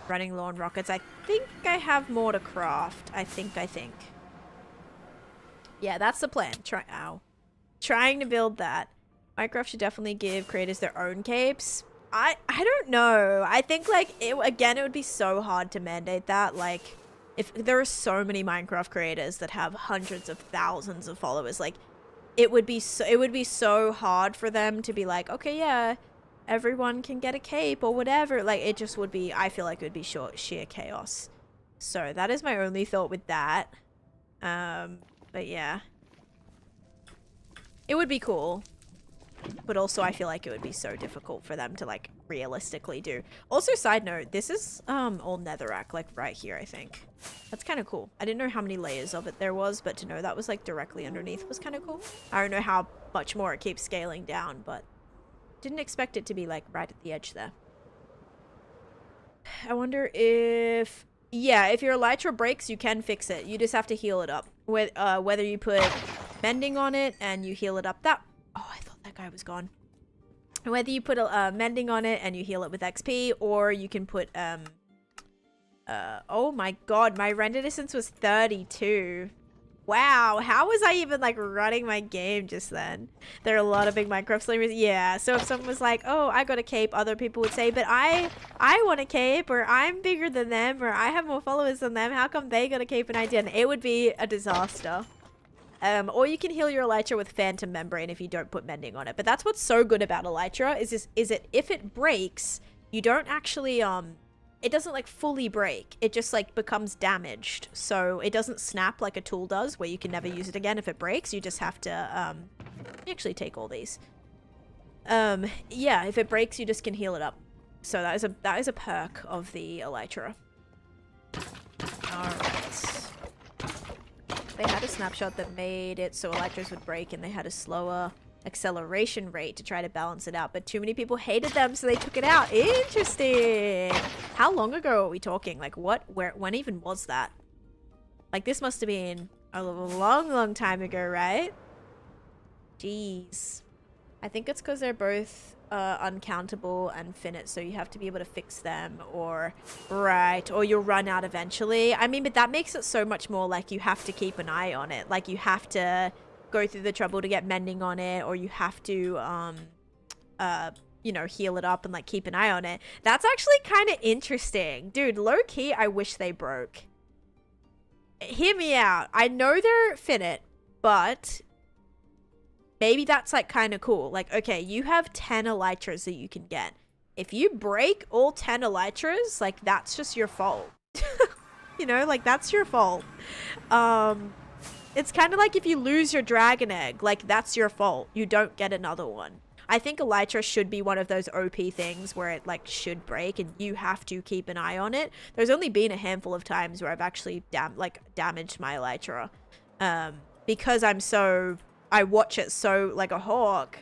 Running low on rockets. I think I have more to craft. I think. Yeah, that's the plan. Trying to build that. Minecraft should definitely give creators their own capes. I don't know. I think like it would be so hard to mandate that. Like if there are so many Minecraft creators that have hundreds of thousands of followers, like it would be so hard for them to be like, okay, yeah, everyone can get a cape or whatever. Like it just would be, I feel like it would be sheer chaos. So that is my only thought with that. But yeah, it would be cool. But also I feel like it would be so difficult for them to like realistically do. Also, side note, this is all netherrack like right here, I think. That's kind of cool. I didn't know how many layers of it there was, but to know that was like directly underneath was kind of cool. I don't know how much more it keeps scaling down, but didn't expect it to be like right at the edge there. I wonder if... Yeah, if your elytra breaks, you can fix it. You just have to heal it up. With whether you put mending on it and you heal it up. Oh, I thought that guy was gone. Whether you put a mending on it and you heal it with XP, or you can put oh my god, my render distance was 32. Wow, how was I even like running my game just then? There are a lot of big Minecraft streamers. Yeah, so if someone was like, oh, I got a cape, other people would say, but I want a cape, or I'm bigger than them, or I have more followers than them. How come they got a cape and I didn't? It would be a disaster. Or you can heal your elytra with phantom membrane if you don't put mending on it. But that's what's so good about elytra is it if it breaks, you don't actually it doesn't like fully break. It just like becomes damaged. So it doesn't snap like a tool does, where you can never use it again if it breaks. You just have to actually take all these. Yeah, if it breaks, you just can heal it up. So that is a perk of the elytra. Alright. They had a snapshot that made it so elytras would break, and they had a slower acceleration rate to try to balance it out, but too many people hated them, so they took it out. Interesting. How long ago are we talking? Like when even was that? Like this must have been a long time ago, right? Jeez. I think it's because they're both uncountable and finite, so you have to be able to fix them, or you'll run out eventually. I mean, but that makes it so much more like you have to keep an eye on it. Like you have to go through the trouble to get mending on it, or you have to you know, heal it up and like keep an eye on it. That's actually kind of interesting. Dude, low-key, I wish they broke. Hear me out. I know they're finite, but maybe that's like kind of cool. Like, okay, you have 10 elytras that you can get. If you break all 10 elytras, like that's just your fault. You know, like that's your fault. It's kind of like if you lose your dragon egg, like that's your fault. You don't get another one. I think elytra should be one of those OP things where it like should break and you have to keep an eye on it. There's only been a handful of times where I've actually damaged my elytra. Because I watch it so like a hawk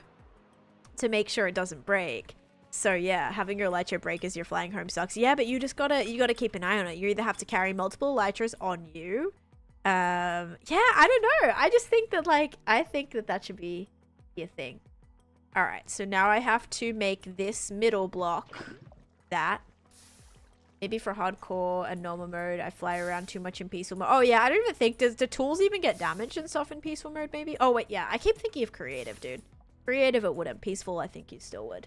to make sure it doesn't break. So yeah, having your elytra break as you're flying home sucks. Yeah, but you gotta keep an eye on it. You either have to carry multiple elytras on you. Yeah, I don't know. I just think that I think that should be a thing. All right, so now I have to make this middle block that. Maybe for hardcore and normal mode, I fly around too much in peaceful mode. Oh yeah, I don't even think, do tools even get damaged and stuff in peaceful mode maybe? Oh wait, yeah, I keep thinking of creative, dude. Creative it wouldn't. Peaceful, I think you still would.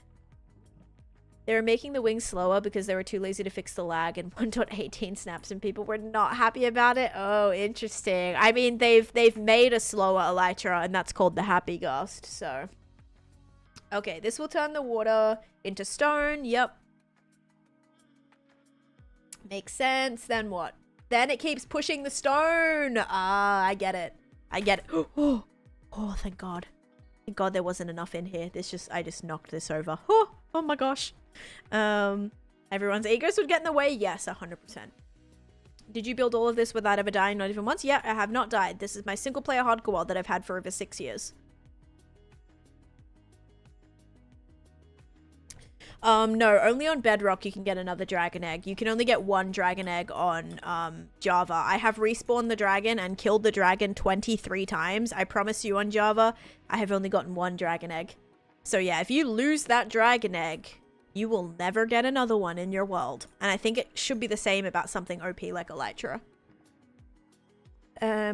They were making the wings slower because they were too lazy to fix the lag, and 1.18 snaps and people were not happy about it. Oh, interesting. I mean, they've made a slower elytra, and that's called the happy gust, so. Okay, this will turn the water into stone. Yep. Makes sense. Then what? Then it keeps pushing the stone. Ah, I get it. I get it. Oh, thank God. Thank God there wasn't enough in here. I just knocked this over. Oh my gosh. Everyone's egos would get in the way. Yes, 100%. Did you build all of this without ever dying? Not even once? Yeah, I have not died. This is my single player hardcore world that I've had for over 6 years. No, only on Bedrock you can get another dragon egg. You can only get one dragon egg on Java. I have respawned the dragon and killed the dragon 23 times. I promise you on Java, I have only gotten one dragon egg. So yeah, if you lose that dragon egg, you will never get another one in your world. And I think it should be the same about something OP like Elytra.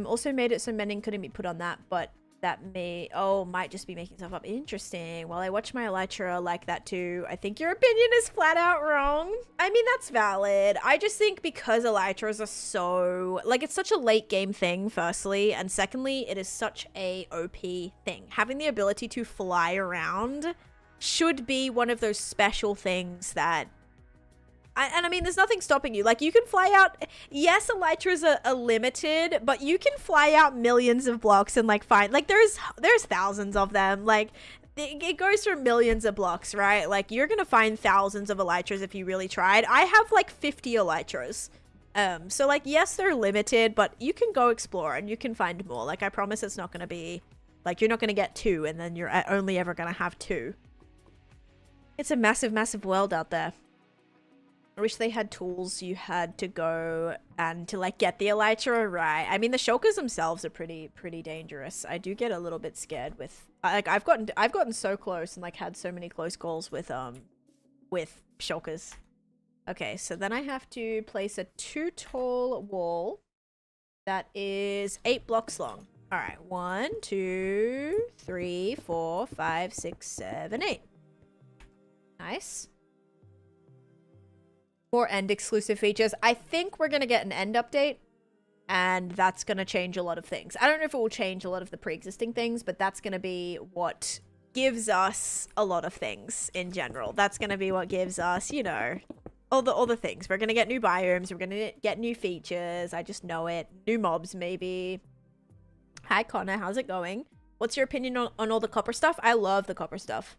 Also made it so mending couldn't be put on that, but that might just be making stuff up. Interesting. Well, I watch my Elytra like that too. I think your opinion is flat out wrong. I mean, that's valid. I just think because Elytras are so, like, it's such a late game thing, firstly, and secondly, it is such a OP thing. Having the ability to fly around should be one of those special things that and I mean, there's nothing stopping you. Like, you can fly out. Yes, Elytras are limited, but you can fly out millions of blocks and like find, like, there's thousands of them. Like, it goes for millions of blocks, right? Like, you're gonna find thousands of Elytras if you really tried. I have like 50 Elytras. So like, yes, they're limited, but you can go explore and you can find more. Like, I promise it's not gonna be like, you're not gonna get 2 and then you're only ever gonna have 2. It's a massive, massive world out there. I wish they had tools you had to go and to like get the Elytra right. I mean, the shulkers themselves are pretty dangerous. I do get a little bit scared with like I've gotten so close and like had so many close calls with shulkers. Okay, so then I have to place a 2 tall wall that is 8 blocks long. All right, 1, 2, 3, 4, 5, 6, 7, 8. Nice. More end exclusive features. I think we're going to get an end update and that's going to change a lot of things. I don't know if it will change a lot of the pre-existing things, but that's going to be what gives us a lot of things in general. That's going to be what gives us, you know, all the things. We're going to get new biomes. We're going to get new features. I just know it. New mobs, maybe. Hi, Connor. How's it going? What's your opinion on all the copper stuff? I love the copper stuff.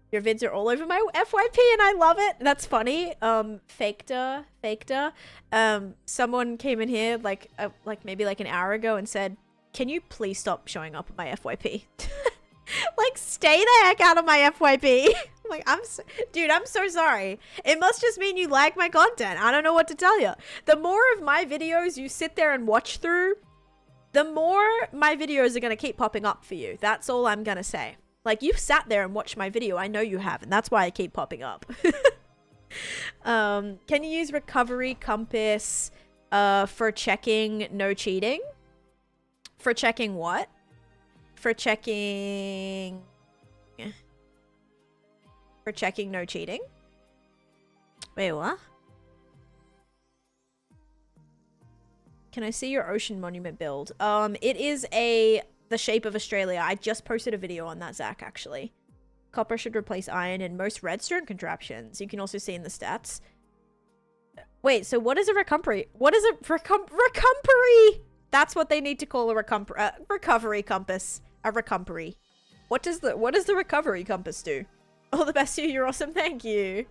Your vids are all over my FYP and I love it. That's funny. Fakeda. Someone came in here like maybe like an hour ago and said, can you please stop showing up on my FYP? Like, stay the heck out of my FYP. Like, dude, I'm so sorry. It must just mean you like my content. I don't know what to tell you. The more of my videos you sit there and watch through, the more my videos are going to keep popping up for you. That's all I'm going to say. Like, you've sat there and watched my video. I know you have, and that's why I keep popping up. Can you use recovery compass for checking no cheating? For checking what? For checking... For checking no cheating? Wait, what? Can I see your ocean monument build? It is the shape of Australia. I just posted a video on that, Zach, actually. Copper should replace iron in most redstone contraptions. You can also see in the stats. Wait, so what is a recovery? What is a recovery? That's what they need to call a recovery compass. A recovery. What does the recovery compass do? All the best to you. You're awesome. Thank you.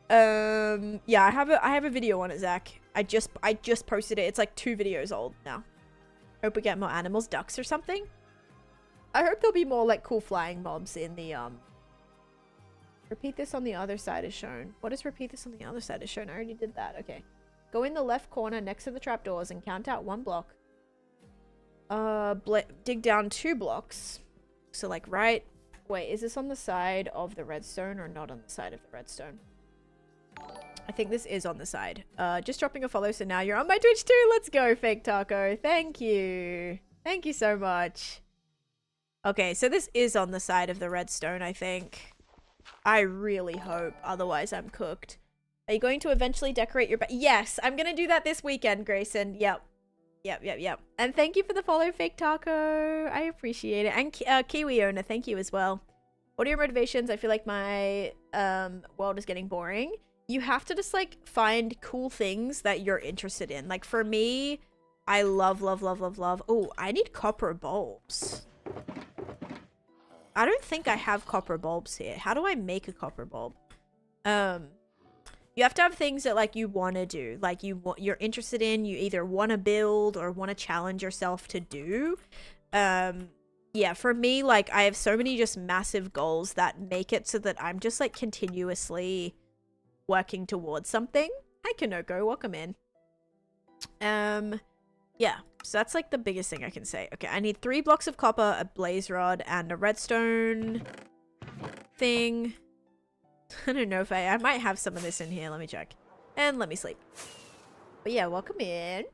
Yeah, I have a video on it, Zach. I just posted it. It's like 2 videos old now. Hope we get more animals, ducks or something. I hope there'll be more like cool flying mobs in the repeat this on the other side is shown. What is repeat this on the other side is shown? I already did that. Okay. Go in the left corner next to the trapdoors and count out 1 block. Dig down 2 blocks. So like right. Wait, is this on the side of the redstone or not on the side of the redstone? I think this is on the side. Just dropping a follow, so now you're on my Twitch too. Let's go, Fake Taco. Thank you. Thank you so much. Okay, so this is on the side of the redstone, I think. I really hope. Otherwise, I'm cooked. Are you going to eventually decorate your bed? Yes, I'm going to do that this weekend, Grayson. Yep. And thank you for the follow, Fake Taco. I appreciate it. And Kiwi owner, thank you as well. What are your motivations? I feel like my world is getting boring. You have to just like find cool things that you're interested in. Like for me, I love. Oh, I need copper bulbs. I don't think I have copper bulbs here. How do I make a copper bulb? You have to have things that like you want to do, like you're interested in, you either want to build or want to challenge yourself to do. Yeah, for me, like I have so many just massive goals that make it so that I'm just like continuously working towards something. Hi Kanoko, welcome in. Yeah, so that's like the biggest thing I can say. Okay, I need 3 blocks of copper, a blaze rod, and a redstone thing. I don't know if I might have some of this in here. Let me check. And let me sleep. But yeah, welcome in.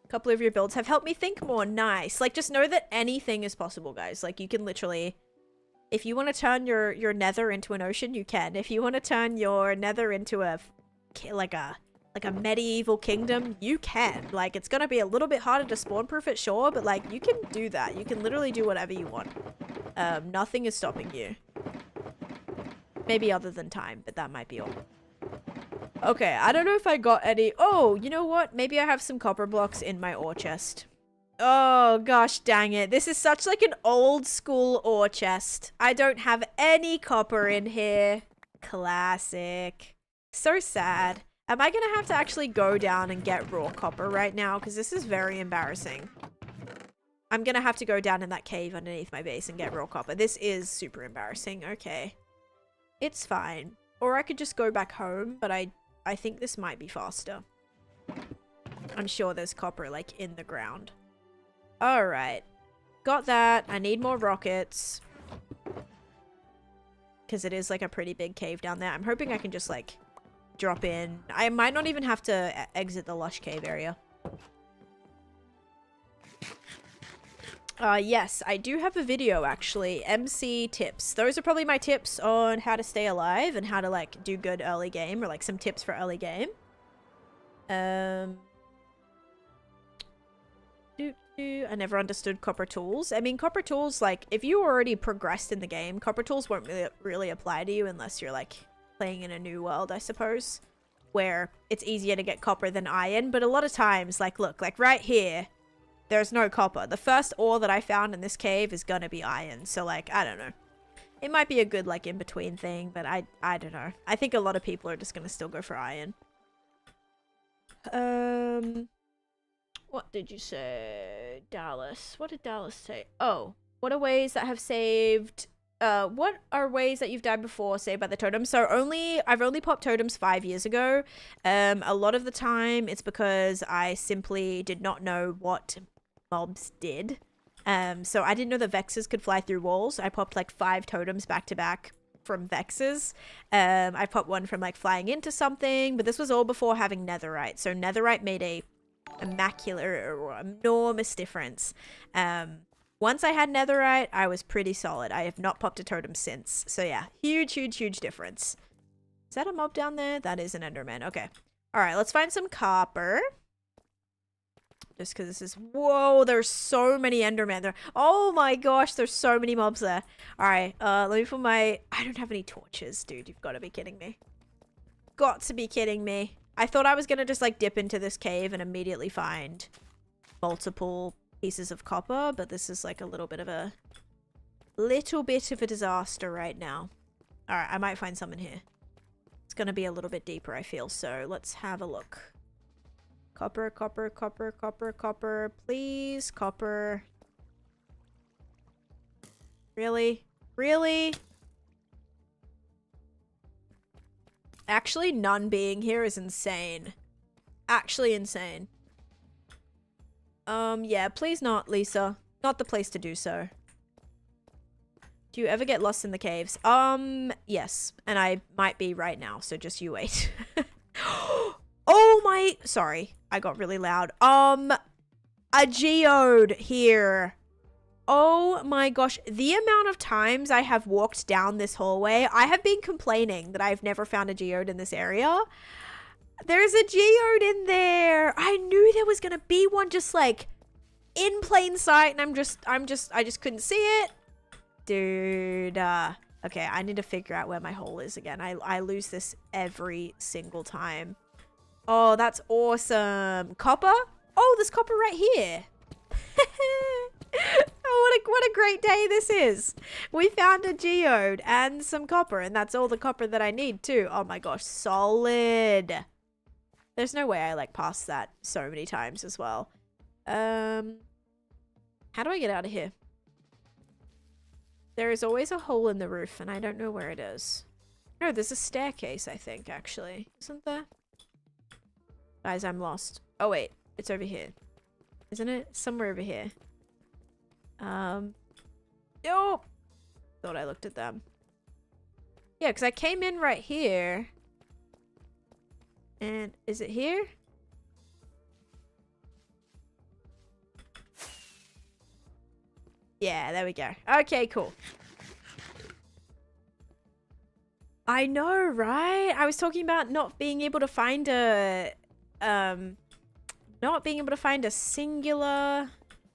A couple of your builds have helped me think more. Nice. Like, just know that anything is possible, guys. Like, you can literally... If you want to turn your nether into an ocean, you can. If you want to turn your nether into a... Like a medieval kingdom, you can. Like, it's gonna be a little bit harder to spawn proof it, sure, but like, you can do that. You can literally do whatever you want. Nothing is stopping you. Maybe other than time, but that might be all. Okay, I don't know if I got any... Oh, you know what? Maybe I have some copper blocks in my ore chest. Oh, gosh dang it. This is such like an old school ore chest. I don't have any copper in here. Classic. So sad. Am I gonna have to actually go down and get raw copper right now? Because this is very embarrassing. I'm gonna have to go down in that cave underneath my base and get raw copper. This is super embarrassing. Okay. It's fine. Or I could just go back home, but I think this might be faster. I'm sure there's copper, like, in the ground. Alright. Got that. I need more rockets. Because it is, like, a pretty big cave down there. I'm hoping I can just, like... drop in. I might not even have to exit the lush cave area. Yes, I do have a video actually. MC tips. Those are probably my tips on how to stay alive and how to like do good early game, or like some tips for early game. I never understood copper tools. I mean, copper tools, like if you already progressed in the game, copper tools won't really apply to you unless you're like playing in a new world, I suppose, where it's easier to get copper than iron. But a lot of times, like, look, like right here, there's no copper. The first ore that I found in this cave is gonna be iron. So, like, I don't know. It might be a good, like, in-between thing, but I don't know. I think a lot of people are just gonna still go for iron. What did you say? Dallas. What did Dallas say? Oh, what are ways that have saved... what are ways that you've died before saved by the totem? So I've only popped totems 5 years ago. A lot of the time it's because I simply did not know what mobs did. So I didn't know that Vexes could fly through walls. I popped like 5 totems back to back from Vexes. I popped one from like flying into something, but this was all before having netherite. So netherite made a immaculate or enormous difference. Once I had netherite, I was pretty solid. I have not popped a totem since. So yeah, huge, huge, huge difference. Is that a mob down there? That is an enderman. Okay. All right, let's find some copper. Just because this is... Whoa, there's so many endermen there. Oh my gosh, there's so many mobs there. All right, let me put my... I don't have any torches, dude. You've got to be kidding me. Got to be kidding me. I thought I was going to just like dip into this cave and immediately find multiple pieces of copper, but this is like a little bit of a disaster right now. All right, I might find some in here. It's going to be a little bit deeper, I feel. So let's have a look. Copper, copper, copper, copper, copper. Please, copper. Really? Really? Actually, none being here is insane. Actually insane. Yeah, please not, Lisa. Not the place to do so. Do you ever get lost in the caves? Yes. And I might be right now, so just you wait. Oh my... Sorry, I got really loud. A geode here. Oh my gosh. The amount of times I have walked down this hallway, I have been complaining that I've never found a geode in this area. There's a geode in there. I knew there was gonna be one just like in plain sight, and I just couldn't see it. Dude, okay, I need to figure out where my hole is again. I lose this every single time. Oh, that's awesome. Copper? Oh, there's copper right here. I what a great day this is. We found a geode and some copper, and that's all the copper that I need too. Oh my gosh, solid. There's no way I like passed that so many times as well. How do I get out of here? There is always a hole in the roof, and I don't know where it is. No, there's a staircase, I think, actually. Isn't there? Guys, I'm lost. Oh, wait. It's over here. Isn't it? Somewhere over here. Nope. Thought I looked at them. Yeah, because I came in right here. And is it here? Yeah, there we go. Okay, cool. I know, right? I was talking about not being able to find a singular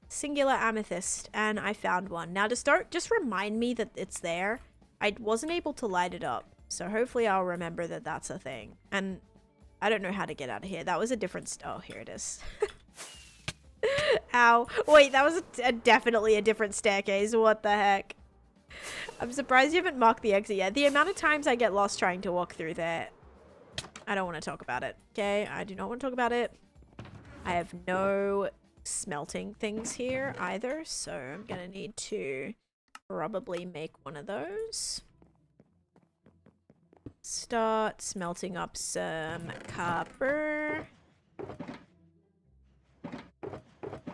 amethyst, and I found one. Now just remind me that it's there. I wasn't able to light it up, so hopefully I'll remember that that's a thing. And I don't know how to get out of here. That was a different oh, here it is. Ow. Wait, that was definitely a different staircase. What the heck? I'm surprised you haven't marked the exit yet. The amount of times I get lost trying to walk through there. I don't want to talk about it. Okay, I do not want to talk about it. I have no smelting things here either, so I'm gonna need to probably make one of those. Start smelting up some copper.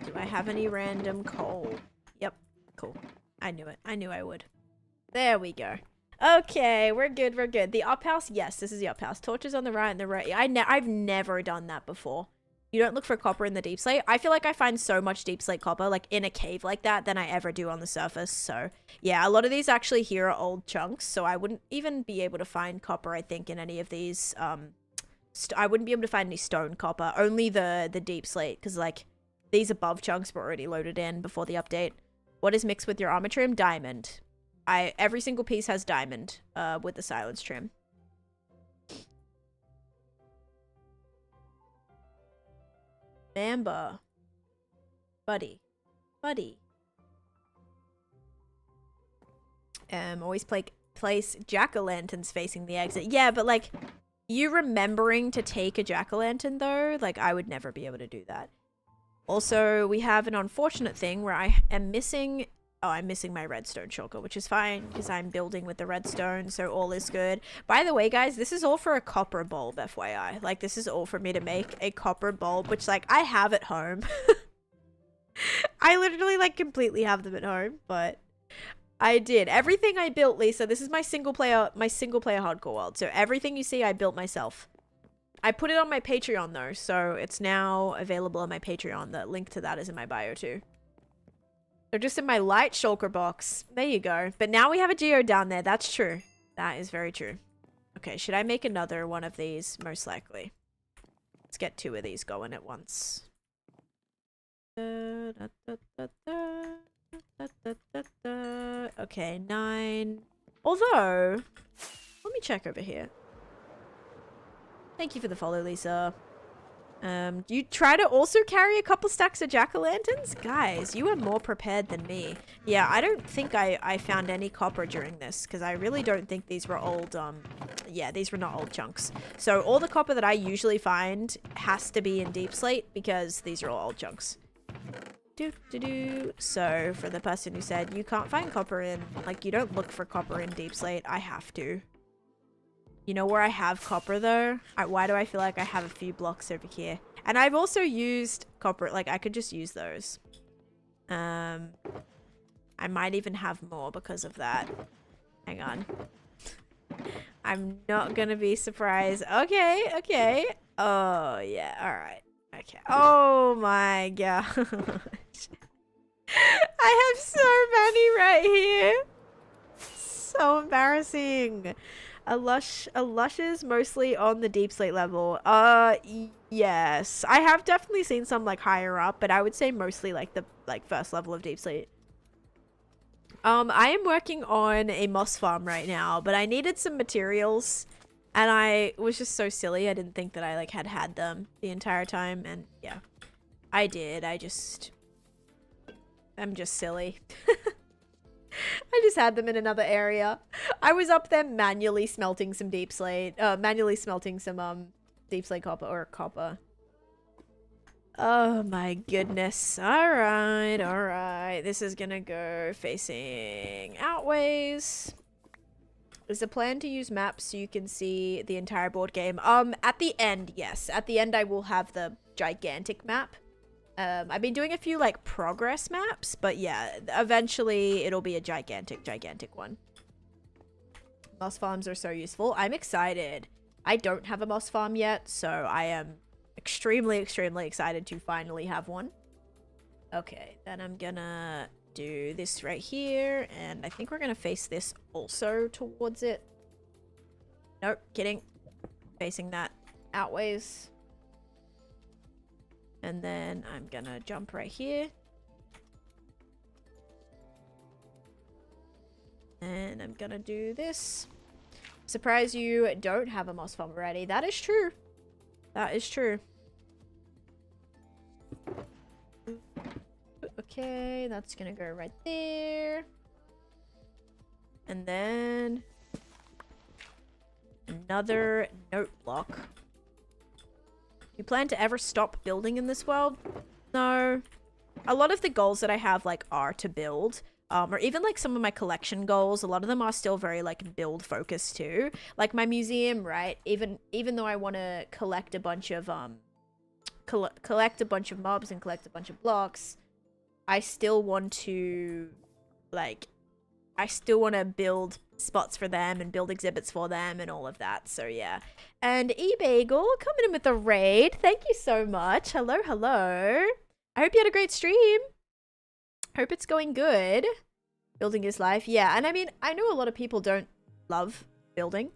Do I have any random coal? Yep, cool. I knew it. I knew I would. There we go. Okay, we're good, we're good. The up house? Yes, this is the up house. Torches on the right and the right. I've never done that before. You don't look for copper in the deep slate. I feel like I find so much deep slate copper, like in a cave like that, than I ever do on the surface. So yeah, a lot of these actually here are old chunks, so I wouldn't even be able to find copper, I think, in any of these. I wouldn't be able to find any stone copper, only the deep slate, because like these above chunks were already loaded in before the update. What is mixed with your armor trim? Diamond. Every single piece has diamond with the silence trim. Mamba. Buddy. Always place jack-o'-lanterns facing the exit. Yeah, but like, you remembering to take a jack-o'-lantern though, like I would never be able to do that. Also, we have an unfortunate thing where I am missing... Oh, I'm missing my redstone shulker, which is fine because I'm building with the redstone, so all is good. By the way, guys, this is all for a copper bulb, FYI. Like, this is all for me to make a copper bulb, which, like, I have at home. I literally, like, completely have them at home, but I did. Everything I built, Lisa, this is my single player hardcore world, so everything you see, I built myself. I put it on my Patreon, though, so it's now available on my Patreon. The link to that is in my bio, too. They're just in my light shulker box. There you go. But now we have a geode down there. That's true. That is very true. Okay, should I make another one of these? Most likely. Let's get 2 of these going at once. Okay, 9. Although, let me check over here. Thank you for the follow, Lisa. You try to also carry a couple stacks of jack-o'-lanterns? Guys, you are more prepared than me. Yeah, I don't think I found any copper during this, because I really don't think these were old, yeah, these were not old chunks. So all the copper that I usually find has to be in deep slate, because these are all old chunks. So, for the person who said, you can't find copper in, like, you don't look for copper in deep slate, I have to. You know where I have copper though? Why do I feel like I have a few blocks over here? And I've also used copper, like I could just use those. I might even have more because of that. Hang on. I'm not gonna be surprised. Okay, okay. Oh yeah, alright. Okay. Oh my gosh. I have so many right here. So embarrassing. A lush is mostly on the deep slate level. Yes. I have definitely seen some like higher up, but I would say mostly like the first level of deep slate. I am working on a moss farm right now, but I needed some materials and I was just so silly. I didn't think that I like had them the entire time, and yeah. I did. I just I'm just silly. I just had them in another area. I was up there manually smelting some deep slate, deep slate copper or copper. Oh my goodness. All right. This is gonna go facing outways. Is the plan to use maps so you can see the entire board game? At the end, yes. At the end, I will have the gigantic map. I've been doing a few like progress maps, but yeah, eventually it'll be a gigantic one. Moss farms are so useful. I'm excited. I don't have a moss farm yet, so I am extremely excited to finally have one. Okay, then I'm gonna do this right here, and I think we're gonna face this also towards it. Nope, kidding. Facing that outways. And then I'm gonna jump right here. And I'm gonna do this. Surprise, you don't have a moss farm already. That is true. That is true. Okay, that's gonna go right there. And then another note block. You plan to ever stop building in this world? No. A lot of the goals that I have like are to build. Or even like some of my collection goals, a lot of them are still very like build focused too. Like my museum, right? Even though I want to collect a bunch of collect a bunch of mobs and collect a bunch of blocks, I still want to build spots for them and build exhibits for them and all of that. So yeah. And eBagel coming in with a raid. Thank you so much. Hello. I hope you had a great stream. Hope it's going good. Building is life. Yeah, and I mean, I know a lot of people don't love building.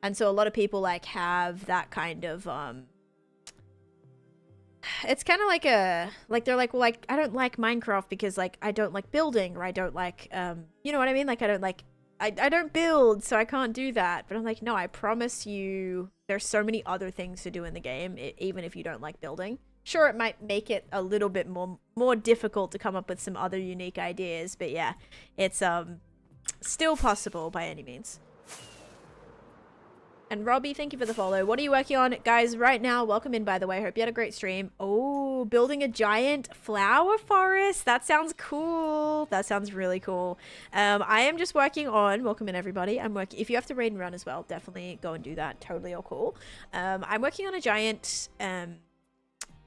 And so a lot of people like have that kind of it's kind of like they're like, well, like I don't like Minecraft because like I don't like building, or I don't like you know what I mean? Like I don't build, so I can't do that. But I'm like, no, I promise you there's so many other things to do in the game, even if you don't like building. Sure, it might make it a little bit more difficult to come up with some other unique ideas, but yeah, it's still possible by any means. And Robbie, thank you for the follow. What are you working on? Guys, right now, welcome in, by the way. Hope you had a great stream. Oh, building a giant flower forest. That sounds cool. That sounds really cool. I am just working on, welcome in, everybody. If you have to raid and run as well, definitely go and do that. Totally all cool. I'm working on a giant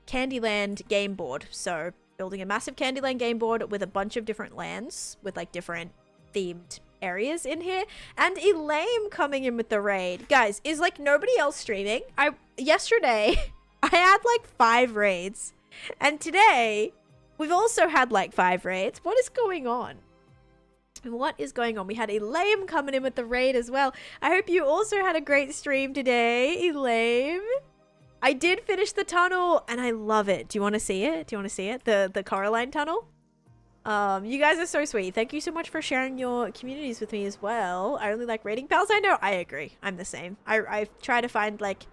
Candyland game board. So building a massive Candyland game board with a bunch of different lands with like different themed areas in here, and Elaine coming in with the raid. Guys, is like nobody else streaming? Yesterday I had like 5 raids, and today we've also had like 5 raids. What is going on? What is going on? We had Elaine coming in with the raid as well. I hope you also had a great stream today, Elaine. I did finish the tunnel and I love it. Do you want to see it? The Coraline tunnel? You guys are so sweet. Thank you so much for sharing your communities with me as well. I really like raiding pals. I know. I agree. I'm the same. I try to find like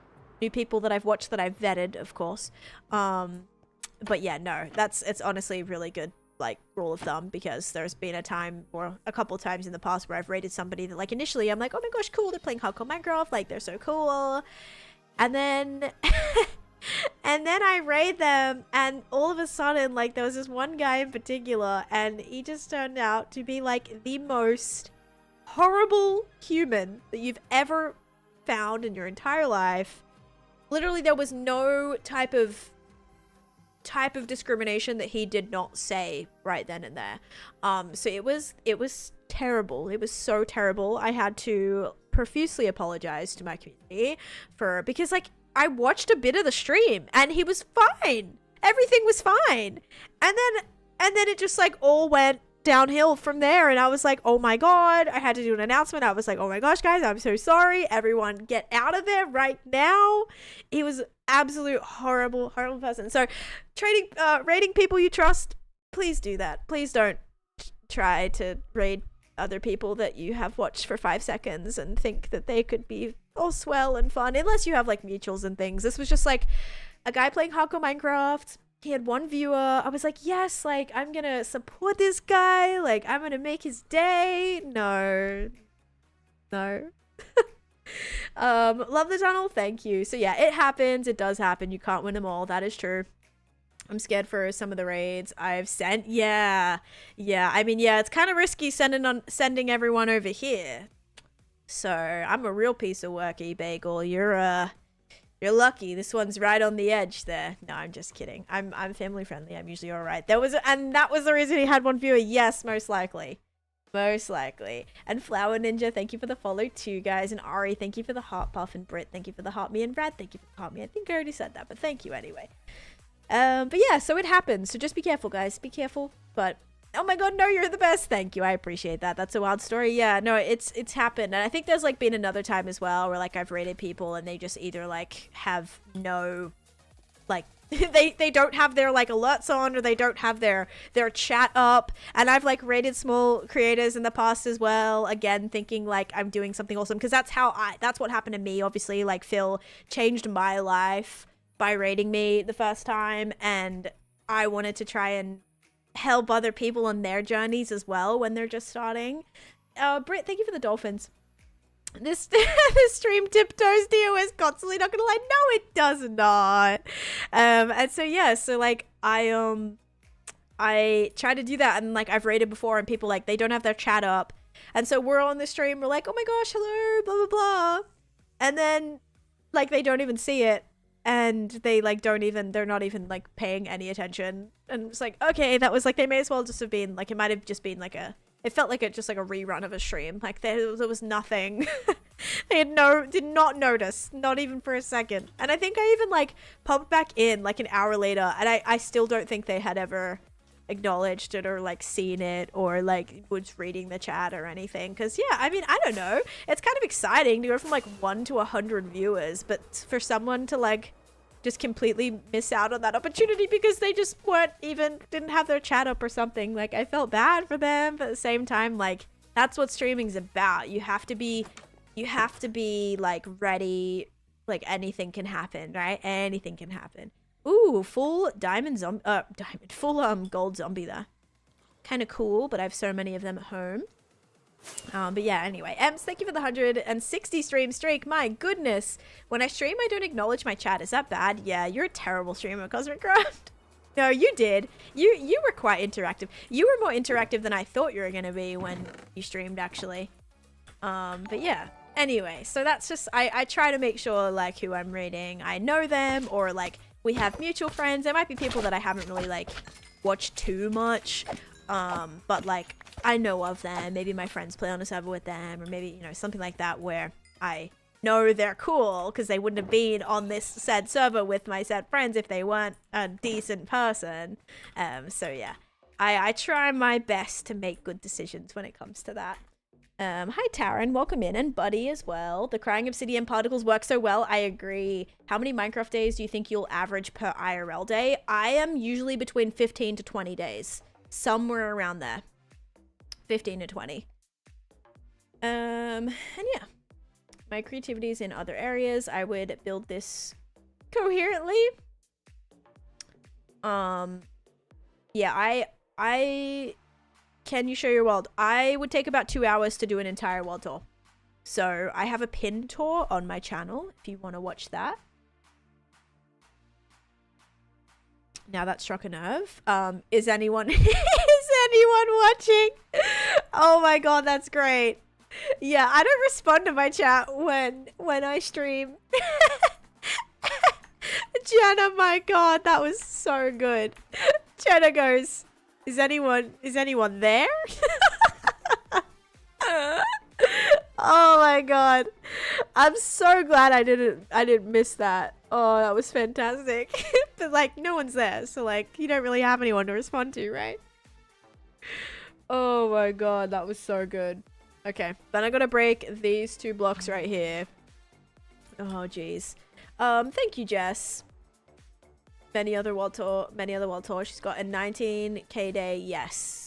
new people that I've watched that I've vetted, of course. But yeah, no, it's honestly really good like rule of thumb, because there's been a time or a couple times in the past where I've raided somebody that like initially I'm like, oh my gosh, cool, they're playing hardcore Minecraft, like they're so cool. And then and then I raid them, and all of a sudden, like, there was this one guy in particular, and he just turned out to be like the most horrible human that you've ever found in your entire life. Literally, there was no type of discrimination that he did not say right then and there. So it was terrible. It was so terrible. I had to profusely apologize to my community because like I watched a bit of the stream and he was fine. Everything was fine. And then it just like all went downhill from there, and I was like, oh my god, I had to do an announcement. I was like, oh my gosh, guys, I'm so sorry. Everyone get out of there right now. He was absolute horrible person. So raiding people you trust, please do that. Please don't try to raid other people that you have watched for 5 seconds and think that they could be all swell and fun, unless you have like mutuals and things. This was just like a guy playing hardcore Minecraft. he had one viewer. I was like, yes, like, I'm gonna support this guy. Like, I'm gonna make his day. No. No. Love the tunnel. Thank you. So yeah, it happens. It does happen. You can't win them all. That is true. I'm scared for some of the raids I've sent. Yeah. Yeah. I mean, yeah, it's kind of risky sending everyone over here. So I'm a real piece of work, E-Bagel. You're lucky. This one's right on the edge there. No, I'm just kidding. I'm family friendly. I'm usually all right. And that was the reason he had one viewer. Yes, most likely. Most likely. And Flower Ninja, thank you for the follow too, guys. And Ari, thank you for the heart puff. And Britt, thank you for the heart me. And Brad, thank you for the heart me. I think I already said that, but thank you anyway. But yeah, so it happens. So just be careful, guys. Be careful. But oh my god, no, you're the best. Thank you. I appreciate that. That's a wild story. Yeah, no, it's happened. And I think there's like been another time as well where like I've rated people and they just either like have no like they don't have their like alerts on, or they don't have their chat up. And I've like rated small creators in the past as well, again thinking like I'm doing something awesome, because that's what happened to me. Obviously, like Phil changed my life by rating me the first time, and I wanted to try and help other people on their journeys as well when they're just starting. Britt, thank you for the dolphins. This stream tiptoes DOS constantly, not gonna lie. No, it does not. And so yeah, so like I try to do that, and like I've rated before and people like they don't have their chat up, and so we're on the stream, we're like, oh my gosh, hello, blah blah blah, and then like they don't even see it, and they like they're not even like paying any attention, and it's like, okay, that was like, they may as well just have been like, it might have just been like it felt like just like a rerun of a stream. Like there was nothing. They did not notice, not even for a second. And I think I even like popped back in like an hour later, and I still don't think they had ever acknowledged it or like seen it or like was reading the chat or anything. Because yeah, I mean, I don't know, it's kind of exciting to go from like 1 to 100 viewers, but for someone to like just completely miss out on that opportunity because they just didn't have their chat up or something, like I felt bad for them. But at the same time, like that's what streaming's about. You have to be like ready. Like anything can happen, right? Anything can happen. Ooh, full gold zombie there. Kind of cool, but I have so many of them at home. But yeah, anyway, Ems, thank you for the 160 stream streak. My goodness, when I stream I don't acknowledge my chat. Is that bad? Yeah, you're a terrible streamer, Cosmic Craft. No, you did. You were quite interactive. You were more interactive than I thought you were gonna be when you streamed, actually. But yeah, anyway, so that's just, I try to make sure like who I'm rating, I know them, or like we have mutual friends. There might be people that I haven't really like watched too much, but like I know of them. Maybe my friends play on a server with them, or maybe, you know, something like that where I know they're cool because they wouldn't have been on this said server with my said friends if they weren't a decent person. So yeah, I try my best to make good decisions when it comes to that. Hi Taryn, welcome in, and Buddy as well. The crying obsidian particles work so well. I agree. How many Minecraft days do you think you'll average per IRL day? I am usually between 15 to 20 days. Somewhere around there. 15 to 20. And yeah. My creativity is in other areas. I would build this coherently. Yeah, I can you show your world? I would take about 2 hours to do an entire world tour. So I have a pin tour on my channel if you want to watch that. Now that struck a nerve. Is anyone is anyone watching? Oh my god, that's great. Yeah, I don't respond to my chat when I stream. Jenna, my god, that was so good. Jenna goes, Is anyone there? Oh my god. I'm so glad I didn't miss that. Oh, that was fantastic. But like no one's there, so like you don't really have anyone to respond to, right? Oh my god, that was so good. Okay, then I gotta break these 2 blocks right here. Oh jeez. Thank you, Jess. Many other world tour. She's got a 19k day. Yes.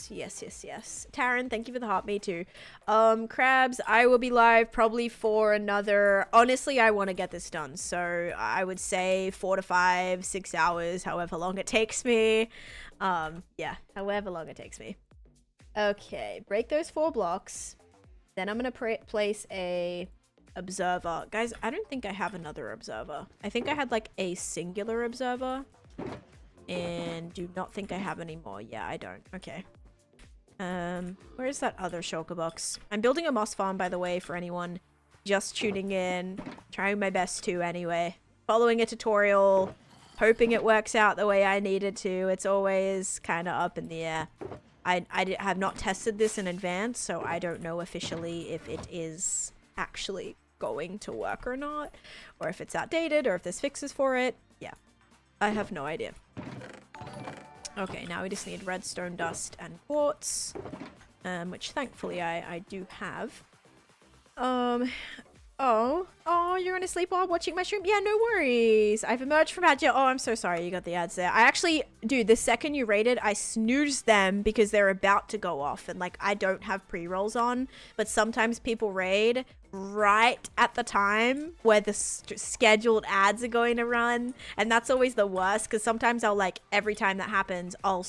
Taryn, thank you for the heart. Me too. Crabs, I will be live probably for another, honestly, I want to get this done, so I would say 4 to 5, 6 hours, however long it takes me. Yeah, however long it takes me. Okay, break those 4 blocks. Then I'm gonna place a observer. Guys, I don't think I have another observer. I think I had like a singular observer and do not think I have any more. Yeah, I don't. Okay. Where's that other shulker box? I'm building a moss farm, by the way, for anyone just tuning in. Trying my best to anyway. Following a tutorial, hoping it works out the way I need it to. It's always kind of up in the air. I have not tested this in advance, so I don't know officially if it is actually going to work or not, or if it's outdated, or if there's fixes for it. Yeah, I have no idea. Okay, now we just need redstone dust and quartz, which thankfully I do have. Oh, you're gonna sleep while watching my stream? Yeah, no worries. I've emerged from ad jail. Oh, I'm so sorry you got the ads there. I actually, dude, the second you raided, I snoozed them because they're about to go off. And like, I don't have pre-rolls on, but sometimes people raid right at the time where the scheduled ads are going to run. And that's always the worst because sometimes I'll like, every time that happens, I'll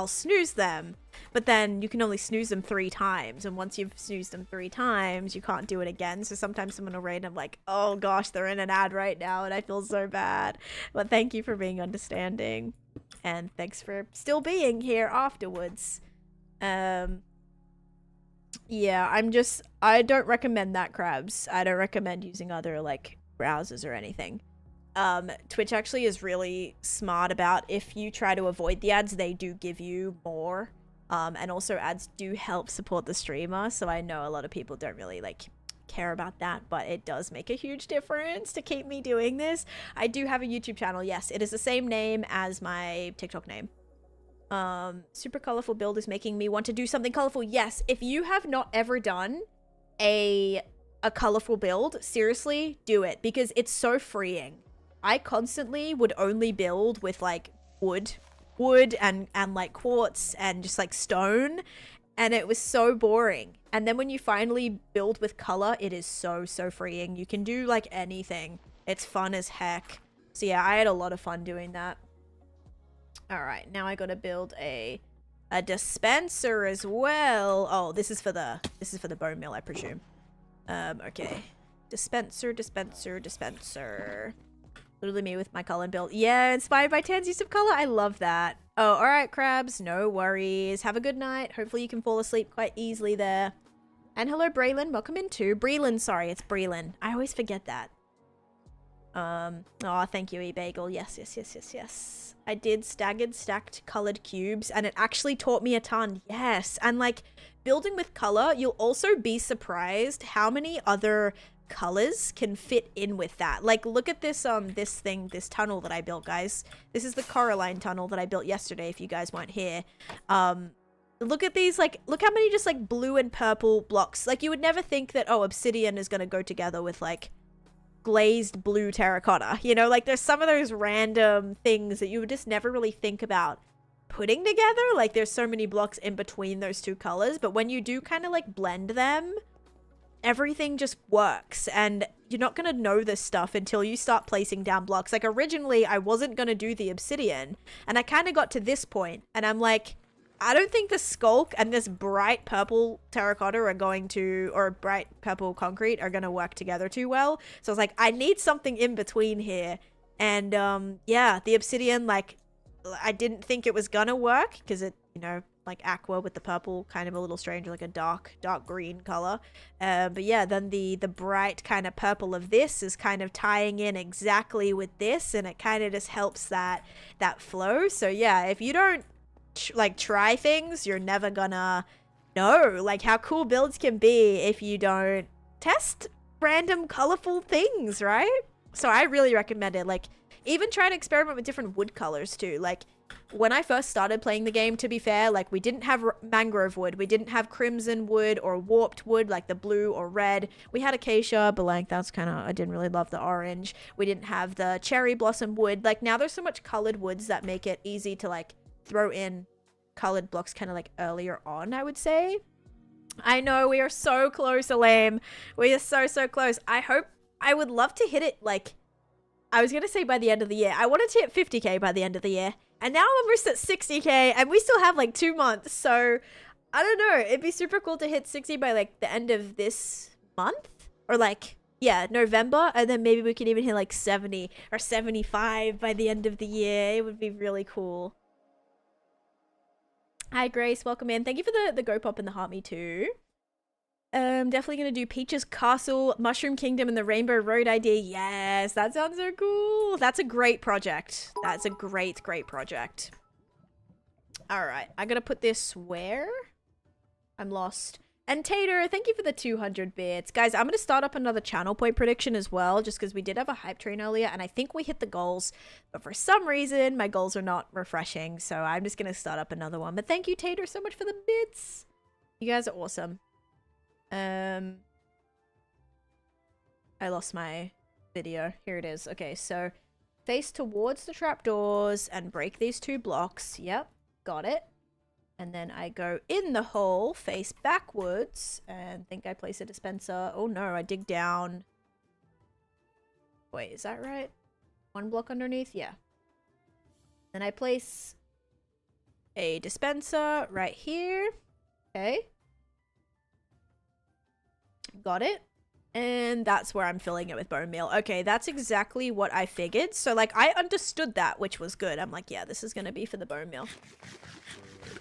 snooze them. But then you can only snooze them 3 times. And once you've snoozed them 3 times, you can't do it again. So sometimes someone will raid and I'm like, oh gosh, they're in an ad right now and I feel so bad. But thank you for being understanding. And thanks for still being here afterwards. Yeah, I don't recommend that, Crabs. I don't recommend using other like browsers or anything. Twitch actually is really smart about if you try to avoid the ads, they do give you more. And also ads do help support the streamer, so I know a lot of people don't really like care about that, but it does make a huge difference to keep me doing this. I do have a YouTube channel. Yes, it is the same name as my TikTok name. Super colorful build is making me want to do something colorful. Yes, if you have not ever done a colorful build, seriously do it because it's so freeing. I constantly would only build with like wood and like quartz and just like stone, and it was so boring. And then when you finally build with color, it is so freeing. You can do like anything. It's fun as heck. So yeah, I had a lot of fun doing that. All right, now I gotta build a dispenser as well. Oh, this is for the bone meal, I presume. Okay, dispenser. Literally me with my color build. Yeah, inspired by Tan's use of color. I love that. Oh, all right, Crabs. No worries. Have a good night. Hopefully you can fall asleep quite easily there. And hello, Braylon. Welcome in too. Breland, sorry. It's Breland. I always forget that. Oh, thank you, eBagel. Yes. I did staggered stacked colored cubes and it actually taught me a ton. Yes. And like building with color, you'll also be surprised how many other colors can fit in with that. Like look at this this tunnel that I built, guys. This is the Coraline tunnel that I built yesterday if you guys weren't here. Look at these, like look how many just like blue and purple blocks. Like you would never think that, oh, obsidian is going to go together with like glazed blue terracotta, you know, like there's some of those random things that you would just never really think about putting together. Like there's so many blocks in between those two colors, but when you do kind of like blend them, everything just works. And you're not gonna know this stuff until you start placing down blocks. Like originally I wasn't gonna do the obsidian and I kind of got to this point and I'm like, I don't think the skulk and this bright purple terracotta are going to, or bright purple concrete are gonna work together too well. So I was like, I need something in between here. And yeah, the obsidian, like I didn't think it was gonna work because it, you know, like aqua with the purple, kind of a little strange, like a dark green color. But yeah, then the bright kind of purple of this is kind of tying in exactly with this, and it kind of just helps that flow. So yeah, if you don't like try things, you're never gonna know like how cool builds can be if you don't test random colorful things, right? So I really recommend it. Like even try to experiment with different wood colors too. Like when I first started playing the game, to be fair, like we didn't have mangrove wood, we didn't have crimson wood or warped wood like the blue or red. We had acacia, but like that's kind of, I didn't really love the orange. We didn't have the cherry blossom wood. Like now there's so much colored woods that make it easy to like throw in colored blocks kind of like earlier on, I would say. I know we are so close, Elaine. We are so close. I would love to hit it like, I was going to say by the end of the year. I wanted to hit 50k by the end of the year. And now I'm almost at 60k and we still have like 2 months. So I don't know. It'd be super cool to hit 60 by like the end of this month or like, yeah, November. And then maybe we could even hit like 70 or 75 by the end of the year. It would be really cool. Hi, Grace. Welcome in. Thank you for the Go Pop and the Heart Me too. Definitely gonna do Peach's Castle, Mushroom Kingdom, and the Rainbow Road idea. Yes, that sounds so cool. That's a great project. That's a great project. All right, I gotta put this where? I'm lost. And Tater, thank you for the 200 bits. Guys, I'm gonna start up another channel point prediction as well, just because we did have a hype train earlier, and I think we hit the goals, but for some reason, my goals are not refreshing, so I'm just gonna start up another one. But thank you, Tater, so much for the bits. You guys are awesome. I lost my video. Here it is. Okay, so face towards the trapdoors and break these 2 blocks. Yep, got it. And then I go in the hole, face backwards, and think I place a dispenser. Oh no, I dig down. Wait, is that right? 1 block underneath? Yeah. Then I place a dispenser right here. Okay. Got it. And that's where I'm filling it with bone meal. Okay, that's exactly what I figured. So, like, I understood that, which was good. I'm like, yeah, this is gonna be for the bone meal.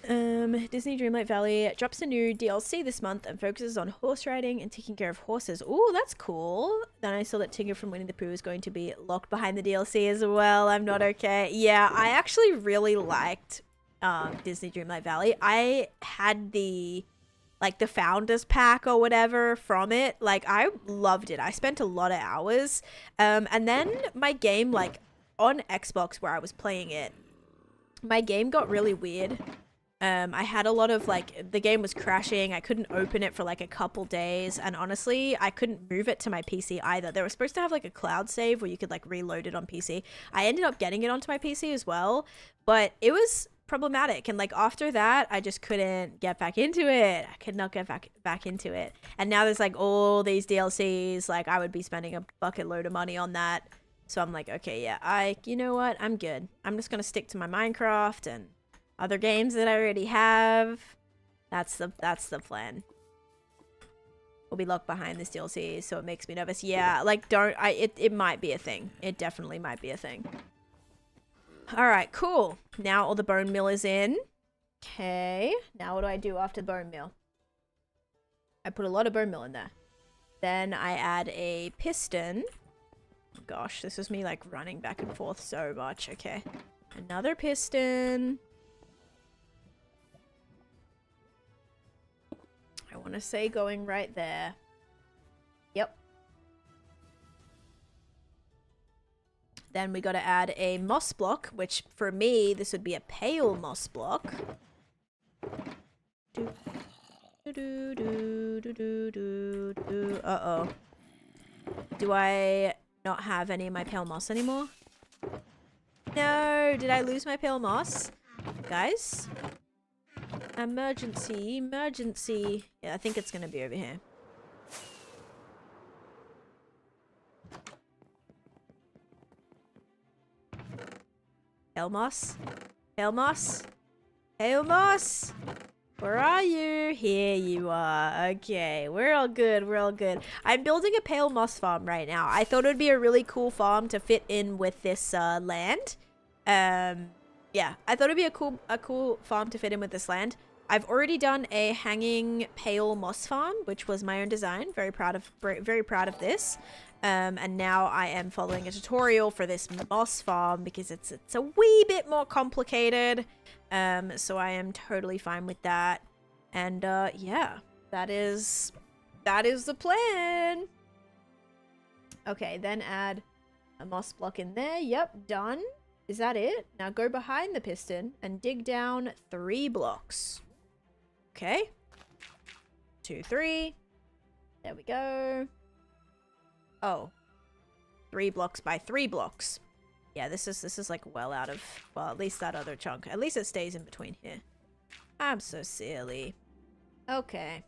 Disney Dreamlight Valley drops a new DLC this month and focuses on horse riding and taking care of horses. Ooh, that's cool. Then I saw that Tigger from Winnie the Pooh is going to be locked behind the DLC as well. I'm not okay. Yeah, I actually really liked Disney Dreamlight Valley. I had the founders pack or whatever from it. Like, I loved it. I spent a lot of hours. And then my game, like, on Xbox where I was playing it, my game got really weird. I had a lot of, like, the game was crashing. I couldn't open it for, like, a couple days. And honestly, I couldn't move it to my PC either. They were supposed to have, like, a cloud save where you could, like, reload it on PC. I ended up getting it onto my PC as well. But it was problematic, and like after that I just couldn't get back into it. I could not get back into it, and now there's like all these DLCs. Like I would be spending a bucket load of money on that, so I'm like, okay, yeah, you know what, I'm good. I'm just gonna stick to my Minecraft and other games that I already have. That's the plan. We'll be locked behind this DLC, so it makes me nervous. Yeah, like it might be a thing. It definitely might be a thing. Alright, cool. Now all the bone meal is in. Okay. Now what do I do after the bone meal? I put a lot of bone meal in there. Then I add a piston. Gosh, this is me like running back and forth so much. Okay. Another piston. I want to say going right there. Yep. Then we got to add a moss block, which for me, this would be a pale moss block. Uh-oh. Do I not have any of my pale moss anymore? No, did I lose my pale moss? Guys? Emergency, emergency. Yeah, I think it's going to be over here. Pale moss? Pale moss? Pale moss? Where are you? Here you are. Okay, we're all good. We're all good. I'm building a pale moss farm right now. I thought it would be a really cool farm to fit in with this land. Yeah, I thought it'd be a cool farm to fit in with this land. I've already done a hanging pale moss farm, which was my own design. Very proud of this. And now I am following a tutorial for this moss farm because it's a wee bit more complicated. So I am totally fine with that. And yeah, that is the plan. Okay, then add a moss block in there. Yep, done. Is that it? Now go behind the piston and dig down 3 blocks. Okay. 2, 3. There we go. Oh. 3 blocks by 3 blocks. Yeah, this is like well out of, well, at least that other chunk. At least it stays in between here. I'm so silly. Okay.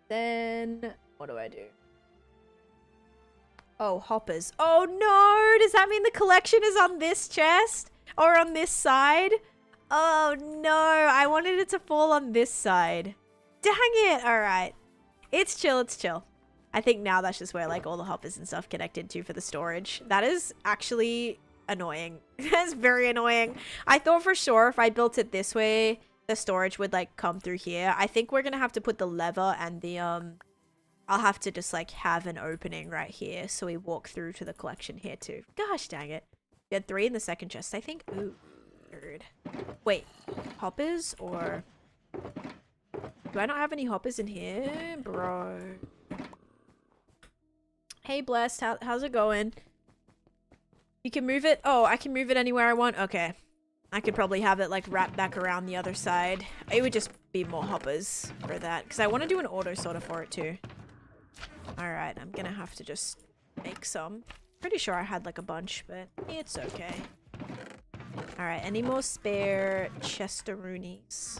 Then what do I do? Oh, hoppers. Oh no! Does that mean the collection is on this chest? Or on this side? Oh no, I wanted it to fall on this side. Dang it! Alright. It's chill, it's chill. I think now that's just where like all the hoppers and stuff connected to for the storage. That is actually annoying. That's very annoying. I thought for sure if I built it this way, the storage would like come through here. I think we're gonna have to put the lever and the I'll have to just like have an opening right here so we walk through to the collection here too. Gosh dang it. We had 3 in the second chest, I think. Ooh, third. Wait, hoppers or... Do I not have any hoppers in here? Bro. Hey, Blessed. How's it going? You can move it? Oh, I can move it anywhere I want? Okay. I could probably have it, like, wrapped back around the other side. It would just be more hoppers for that. Because I want to do an auto sorter for it, too. Alright, I'm gonna have to just make some. Pretty sure I had, like, a bunch, but it's okay. Alright, any more spare chesteroonies?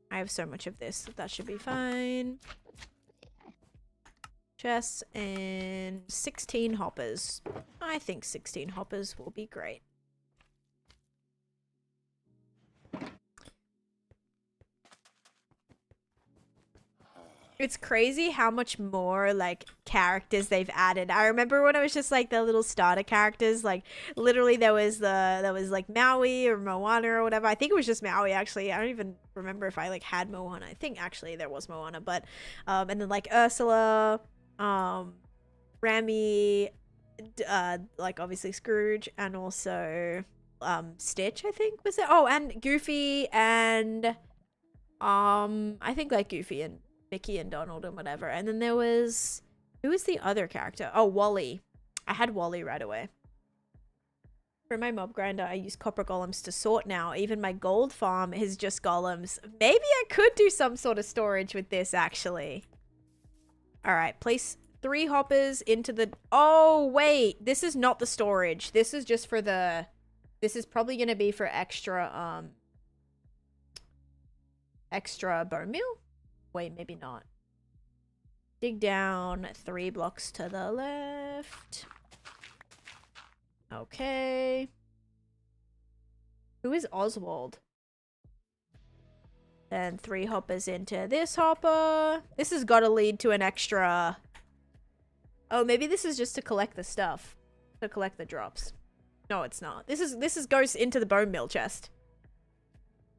I have so much of this that should be fine. Chests and 16 hoppers. I think 16 hoppers will be great. It's crazy how much more like characters they've added. I remember when it was just like the little starter characters, like literally there was like Maui or Moana or whatever. I think it was just Maui actually. I don't even remember if I like had Moana. I think actually there was Moana, but and then like Ursula, Rami, like obviously Scrooge, and also Stitch, I think was it. Oh, and Goofy and I think like Goofy and Mickey and Donald and whatever. And then there was... Who was the other character? Oh, Wally. I had Wally right away. For my mob grinder, I use copper golems to sort now. Even my gold farm is just golems. Maybe I could do some sort of storage with this, actually. Alright, place 3 hoppers into the... Oh, wait. This is not the storage. This is just for the... This is probably going to be for extra, extra bone meal? Wait, maybe not. Dig down 3 blocks to the left. Okay. Who is Oswald? Then 3 hoppers into this hopper. This has got to lead to an extra... Oh, maybe this is just to collect the stuff. To collect the drops. No, it's not. This goes into the bone meal chest.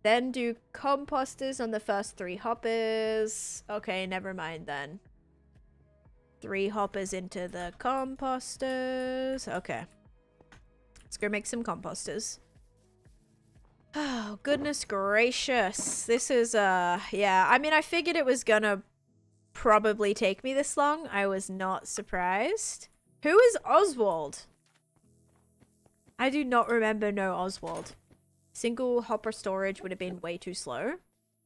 Then do composters on the first 3 hoppers. Okay, never mind then. 3 hoppers into the composters. Okay. Let's go make some composters. Oh, goodness gracious. This is, yeah. I mean, I figured it was gonna probably take me this long. I was not surprised. Who is Oswald? I do not remember no Oswald. Single hopper storage would have been way too slow.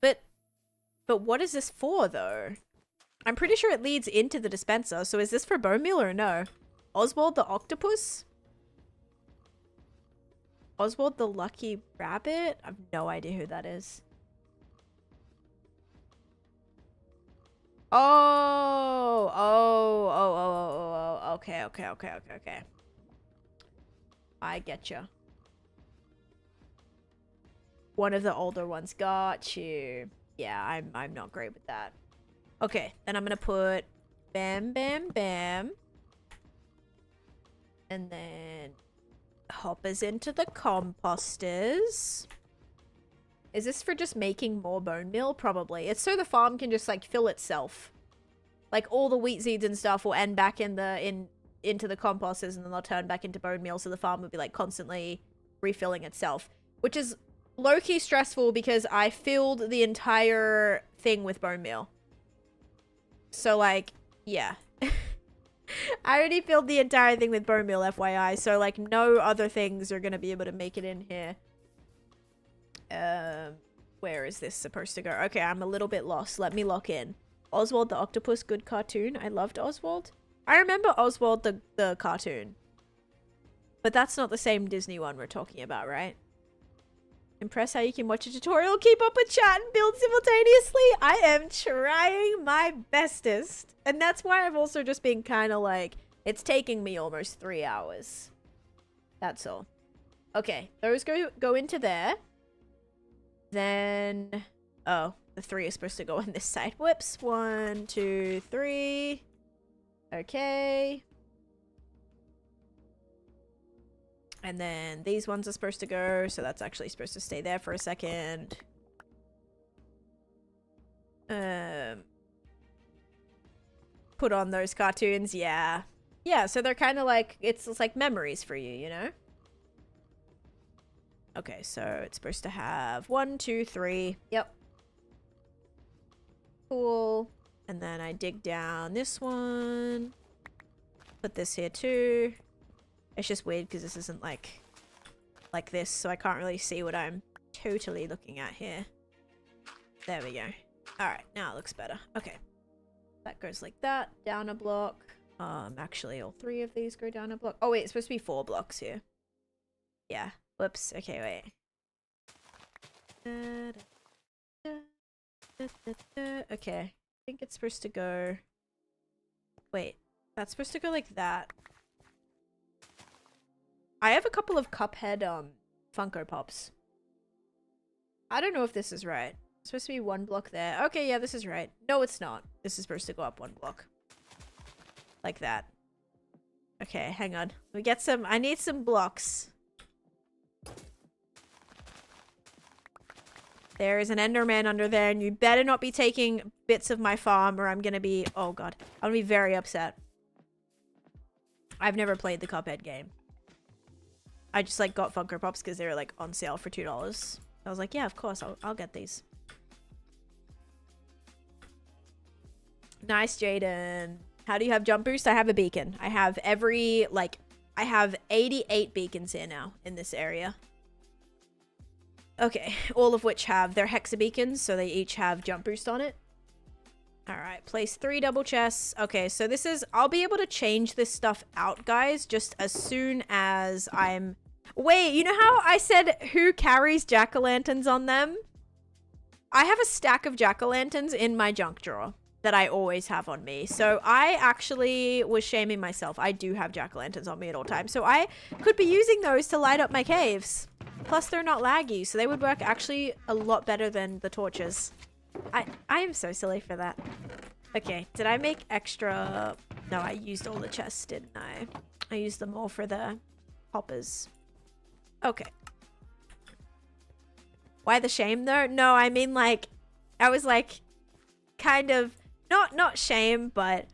But what is this for, though? I'm pretty sure it leads into the dispenser, so is this for bone meal or no? Oswald the octopus? Oswald the lucky rabbit? I have no idea who that is. Oh, okay. I get you. One of the older ones. Got you. Yeah, I'm not great with that. Okay, then I'm gonna put bam, bam, bam. And then hoppers into the composters. Is this for just making more bone meal? Probably. It's so the farm can just like fill itself. Like all the wheat seeds and stuff will end back in the into the composters and then they'll turn back into bone meal, so the farm will be like constantly refilling itself. Which is low-key stressful because I filled the entire thing with bone meal. So, like, yeah. I already filled the entire thing with bone meal, FYI. So, like, no other things are going to be able to make it in here. Where is this supposed to go? Okay, I'm a little bit lost. Let me lock in. Oswald the Octopus, good cartoon. I loved Oswald. I remember Oswald the cartoon. But that's not the same Disney one we're talking about, right? Impress how you can watch a tutorial, keep up with chat, and build simultaneously. I am trying my bestest. And that's why I've also just been kind of like, it's taking me almost 3 hours. That's all. Okay, those go into there. Then, oh, the 3 is supposed to go on this side. Whoops. 1, 2, 3. Okay. And then these ones are supposed to go, so that's actually supposed to stay there for a second. Put on those cartoons, yeah. Yeah, so they're kind of like, it's like memories for you, you know? Okay, so it's supposed to have 1, 2, 3. Yep. Cool. And then I dig down this one. Put this here too. It's just weird because this isn't like this, so I can't really see what I'm totally looking at here. There we go. Alright, now it looks better. Okay. That goes like that. Down a block. Actually, all 3 of these go down a block. Oh, wait, it's supposed to be 4 blocks here. Yeah. Whoops. Okay, wait. Okay. I think it's supposed to go... Wait. That's supposed to go like that. I have a couple of Cuphead, Funko Pops. I don't know if this is right. It's supposed to be 1 block there. Okay, yeah, this is right. No, it's not. This is supposed to go up 1 block. Like that. Okay, hang on. We get some... I need some blocks. There is an Enderman under there, and you better not be taking bits of my farm, or I'm gonna be... Oh, God. I'm gonna be very upset. I've never played the Cuphead game. I just, like, got Funko Pops because they were, like, on sale for $2. I was like, yeah, of course, I'll get these. Nice, Jaden. How do you have jump boost? I have a beacon. I have every, like, I have 88 beacons here now in this area. Okay, all of which have their hexa beacons, so they each have jump boost on it. Alright, place 3 double chests. Okay, so this is... I'll be able to change this stuff out, guys, just as soon as I'm... Wait, you know how I said who carries jack-o'-lanterns on them? I have a stack of jack-o'-lanterns in my junk drawer that I always have on me. So I actually was shaming myself. I do have jack-o'-lanterns on me at all times. So I could be using those to light up my caves. Plus, they're not laggy, so they would work actually a lot better than the torches. I am so silly for that. Okay, did I make extra... No, I used all the chests, didn't I? I used them all for the hoppers. Okay. Why the shame, though? No, I mean, like... I was, like... Kind of... Not shame, but...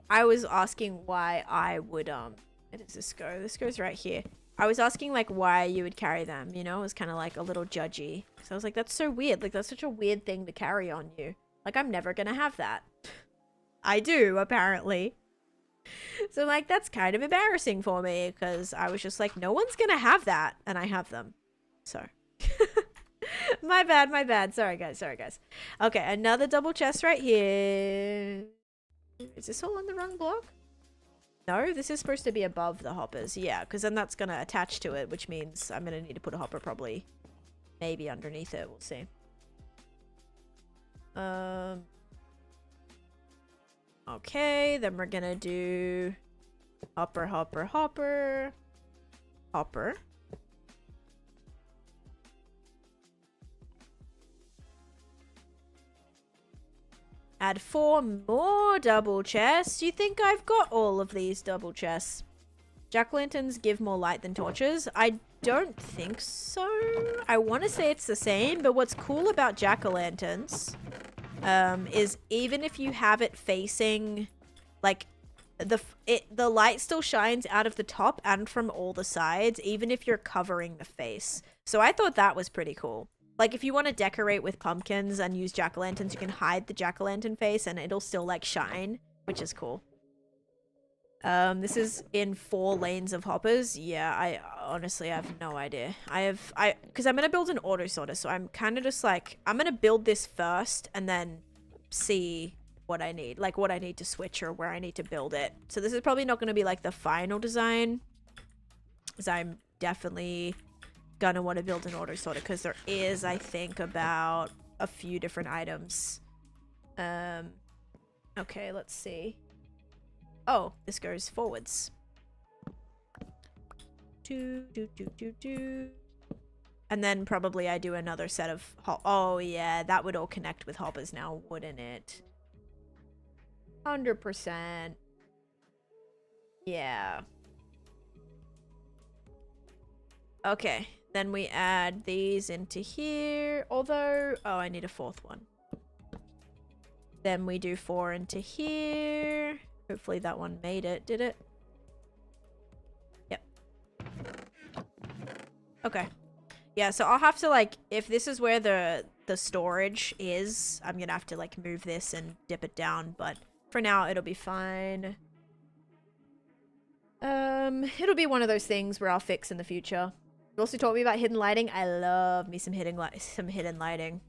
I was asking why I would, Where does this go? This goes right here. I was asking, like, why you would carry them, you know? It was kind of, like, a little judgy. So I was like, that's so weird. Like, that's such a weird thing to carry on you. Like, I'm never gonna have that. I do, apparently. So, like, that's kind of embarrassing for me, because I was just like, no one's gonna have that, and I have them. So. My bad, my bad. Sorry, guys, sorry, guys. Okay, another double chest right here. Is this all on the wrong block? No, this is supposed to be above the hoppers. Yeah, because then that's going to attach to it, which means I'm going to need to put a hopper probably maybe underneath it. We'll see. Okay, then we're going to do hopper, hopper, hopper, hopper. Add 4 more double chests. Do you think I've got all of these double chests? Jack-o'-lanterns give more light than torches. I don't think so. I want to say it's the same, but what's cool about jack-o'-lanterns is even if you have it facing, like, the light still shines out of the top and from all the sides, even if you're covering the face. So I thought that was pretty cool. Like, if you want to decorate with pumpkins and use jack-o'-lanterns, you can hide the jack-o'-lantern face and it'll still, like, shine, which is cool. This is in 4 lanes of hoppers. Yeah, I honestly have no idea. Because I'm going to build an auto sorter, so I'm kind of just like, I'm going to build this first and then see what I need. Like, what I need to switch or where I need to build it. So this is probably not going to be like the final design. Because I'm definitely going to want to build an auto sorter. Because there is, I think, about a few different items. Okay, let's see. Oh, this goes forwards. And then probably I do another set of oh yeah, that would all connect with hoppers now, wouldn't it? 100%. Yeah. Okay, then we add these into here. Although, oh, I need a 4th one. Then we do 4 into here. Hopefully that one made it. Did it? Yep. Okay. Yeah, so I'll have to, like, if this is where the storage is, I'm gonna have to, like, move this and dip it down. But for now, it'll be fine. It'll be one of those things where I'll fix in the future. You also taught me about hidden lighting. I love me some hidden lighting.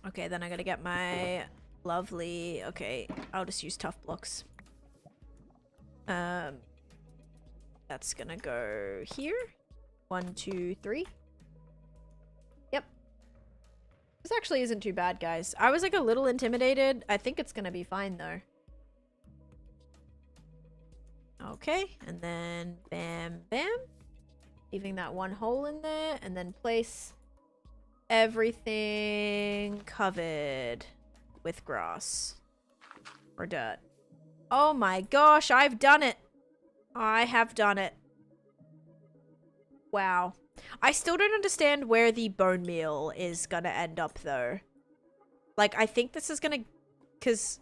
Okay, then I gotta get my lovely... Okay, I'll just use tough blocks. That's gonna go here. 1, 2, 3. Yep. This actually isn't too bad, guys. I was like a little intimidated. I think it's gonna be fine though. Okay, and then bam, bam. Leaving that one hole in there, and then place everything covered with grass or dirt. Oh my gosh, I've done it. I have done it. Wow. I still don't understand where the bone meal is gonna end up though. Like, I think this is gonna... Because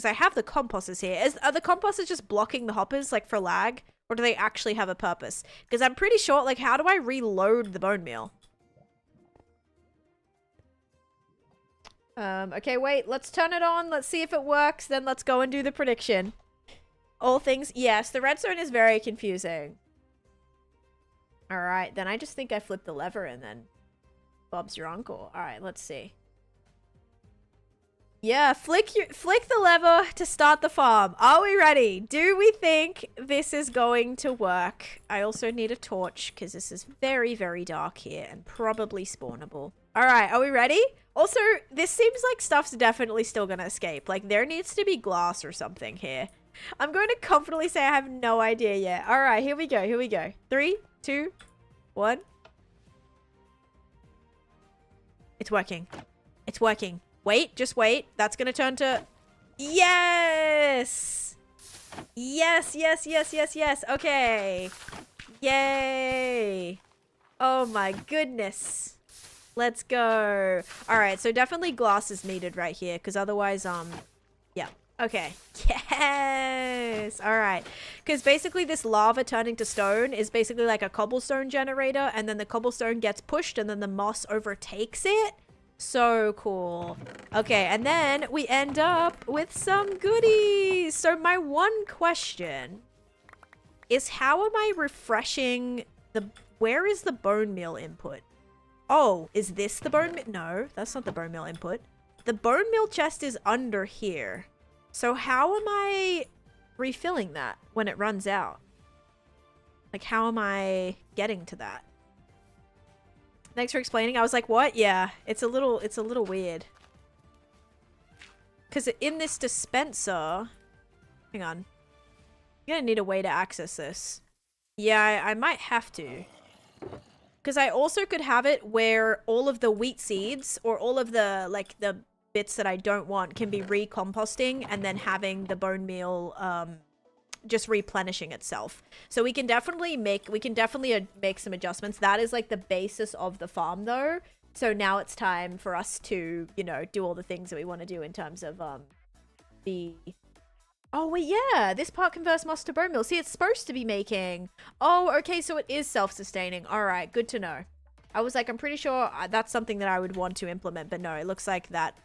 I have the composters here. Are the composters just blocking the hoppers, like, for lag? Or do they actually have a purpose? Because I'm pretty sure, like, how do I reload the bone meal? Okay, wait. Let's turn it on. Let's see if it works. Then let's go and do the prediction. All things... Yes, the redstone is very confusing. Alright, then I just think I flipped the lever and then Bob's your uncle. Alright, let's see. Yeah, flick the lever to start the farm. Are we ready? Do we think this is going to work? I also need a torch because this is very, very dark here and probably spawnable. Alright, are we ready? Also, this seems like stuff's definitely still gonna escape. Like, there needs to be glass or something here. I'm going to confidently say I have no idea yet. Alright, here we go, here we go. 3, 2, 1. It's working. It's working. Wait, just wait. That's gonna turn to... Yes! Yes, yes, yes, yes, yes. Okay. Yay. Oh my goodness. Let's go. Alright, so definitely glass is needed right here, because otherwise, yeah. Okay. Yes! Alright. Because basically this lava turning to stone is basically like a cobblestone generator, and then the cobblestone gets pushed, and then the moss overtakes it. So cool. Okay, and then we end up with some goodies. So my one question is, how am I refreshing the... Where is the bone meal input? Oh, is this the bone meal? No, that's not the bone meal input. The bone meal chest is under here. So how am I refilling that when it runs out? Like, how am I getting to that? Thanks for explaining. I was like, what? Yeah, it's a little weird. Because in this dispenser... Hang on. I'm gonna need a way to access this. Yeah, I might have to. Because I also could have it where all of the wheat seeds, or all of the, like, the bits that I don't want can be recomposting, and then having the bone meal, just replenishing itself. So we can definitely make some adjustments. That is like the basis of the farm though. So now it's time for us to, you know, do all the things that we want to do in terms of the... Oh wait, yeah, this part converts moss to bone meal. See, it's supposed to be making... Oh, okay, so it is self-sustaining. All right, good to know. I was like, I'm pretty sure that's something that I would want to implement, but no, it looks like that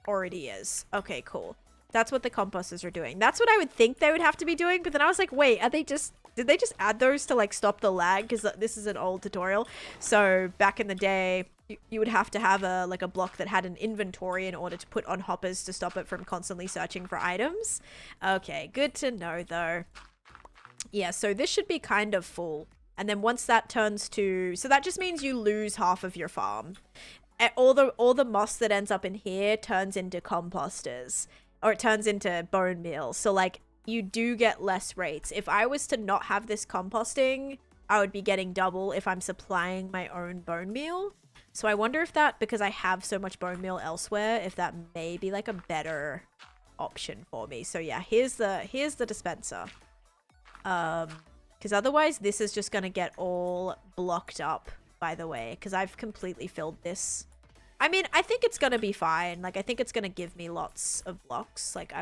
already is. Okay, cool. That's what the composters are doing. That's what I would think they would have to be doing. But then I was like, wait, did they just add those to like stop the lag? Because this is an old tutorial. So back in the day, you would have to have a block that had an inventory in order to put on hoppers to stop it from constantly searching for items. Okay, good to know though. Yeah, so this should be kind of full. And then once that turns to, so that just means you lose half of your farm. All the moss that ends up in here turns into composters, or it turns into bone meal. So like you do get less rates. If I was to not have this composting, I would be getting double if I'm supplying my own bone meal. So I wonder if that, because I have so much bone meal elsewhere, if that may be like a better option for me. So yeah, here's the dispenser. Because otherwise this is just gonna get all blocked up, by the way, because I've completely filled this. I mean, I think it's gonna be fine. Like, I think it's gonna give me lots of blocks. Like,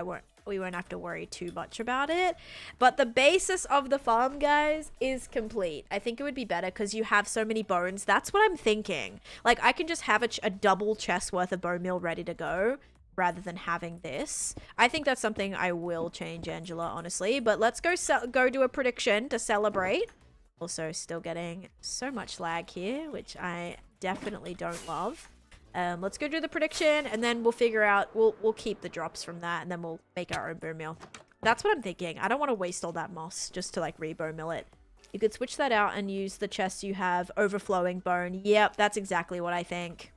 we won't have to worry too much about it. But the basis of the farm, guys, is complete. I think it would be better because you have so many bones. That's what I'm thinking. Like, I can just have a double chest worth of bone meal ready to go rather than having this. I think that's something I will change, Angela, honestly. But let's go do a prediction to celebrate. Also, still getting so much lag here, which I definitely don't love. Let's go do the prediction, and then we'll figure out, we'll keep the drops from that, and then we'll make our own bone meal. That's what I'm thinking. I don't want to waste all that moss just to like re-bone mill it. You could switch that out and use the chest you have, overflowing bone. Yep, that's exactly what I think.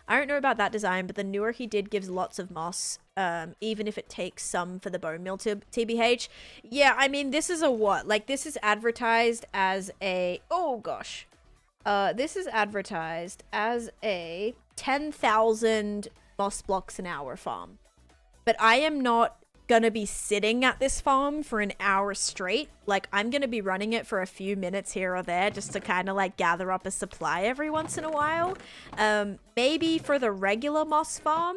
I don't know about that design, but the newer he did gives lots of moss, even if it takes some for the bone meal to TBH. Yeah, I mean, this is a what? Like, this is advertised as a, oh gosh. This is advertised as a 10,000 moss blocks an hour farm. But I am not gonna be sitting at this farm for an hour straight. Like, I'm gonna be running it for a few minutes here or there just to kind of like gather up a supply every once in a while. Maybe for the regular moss farm,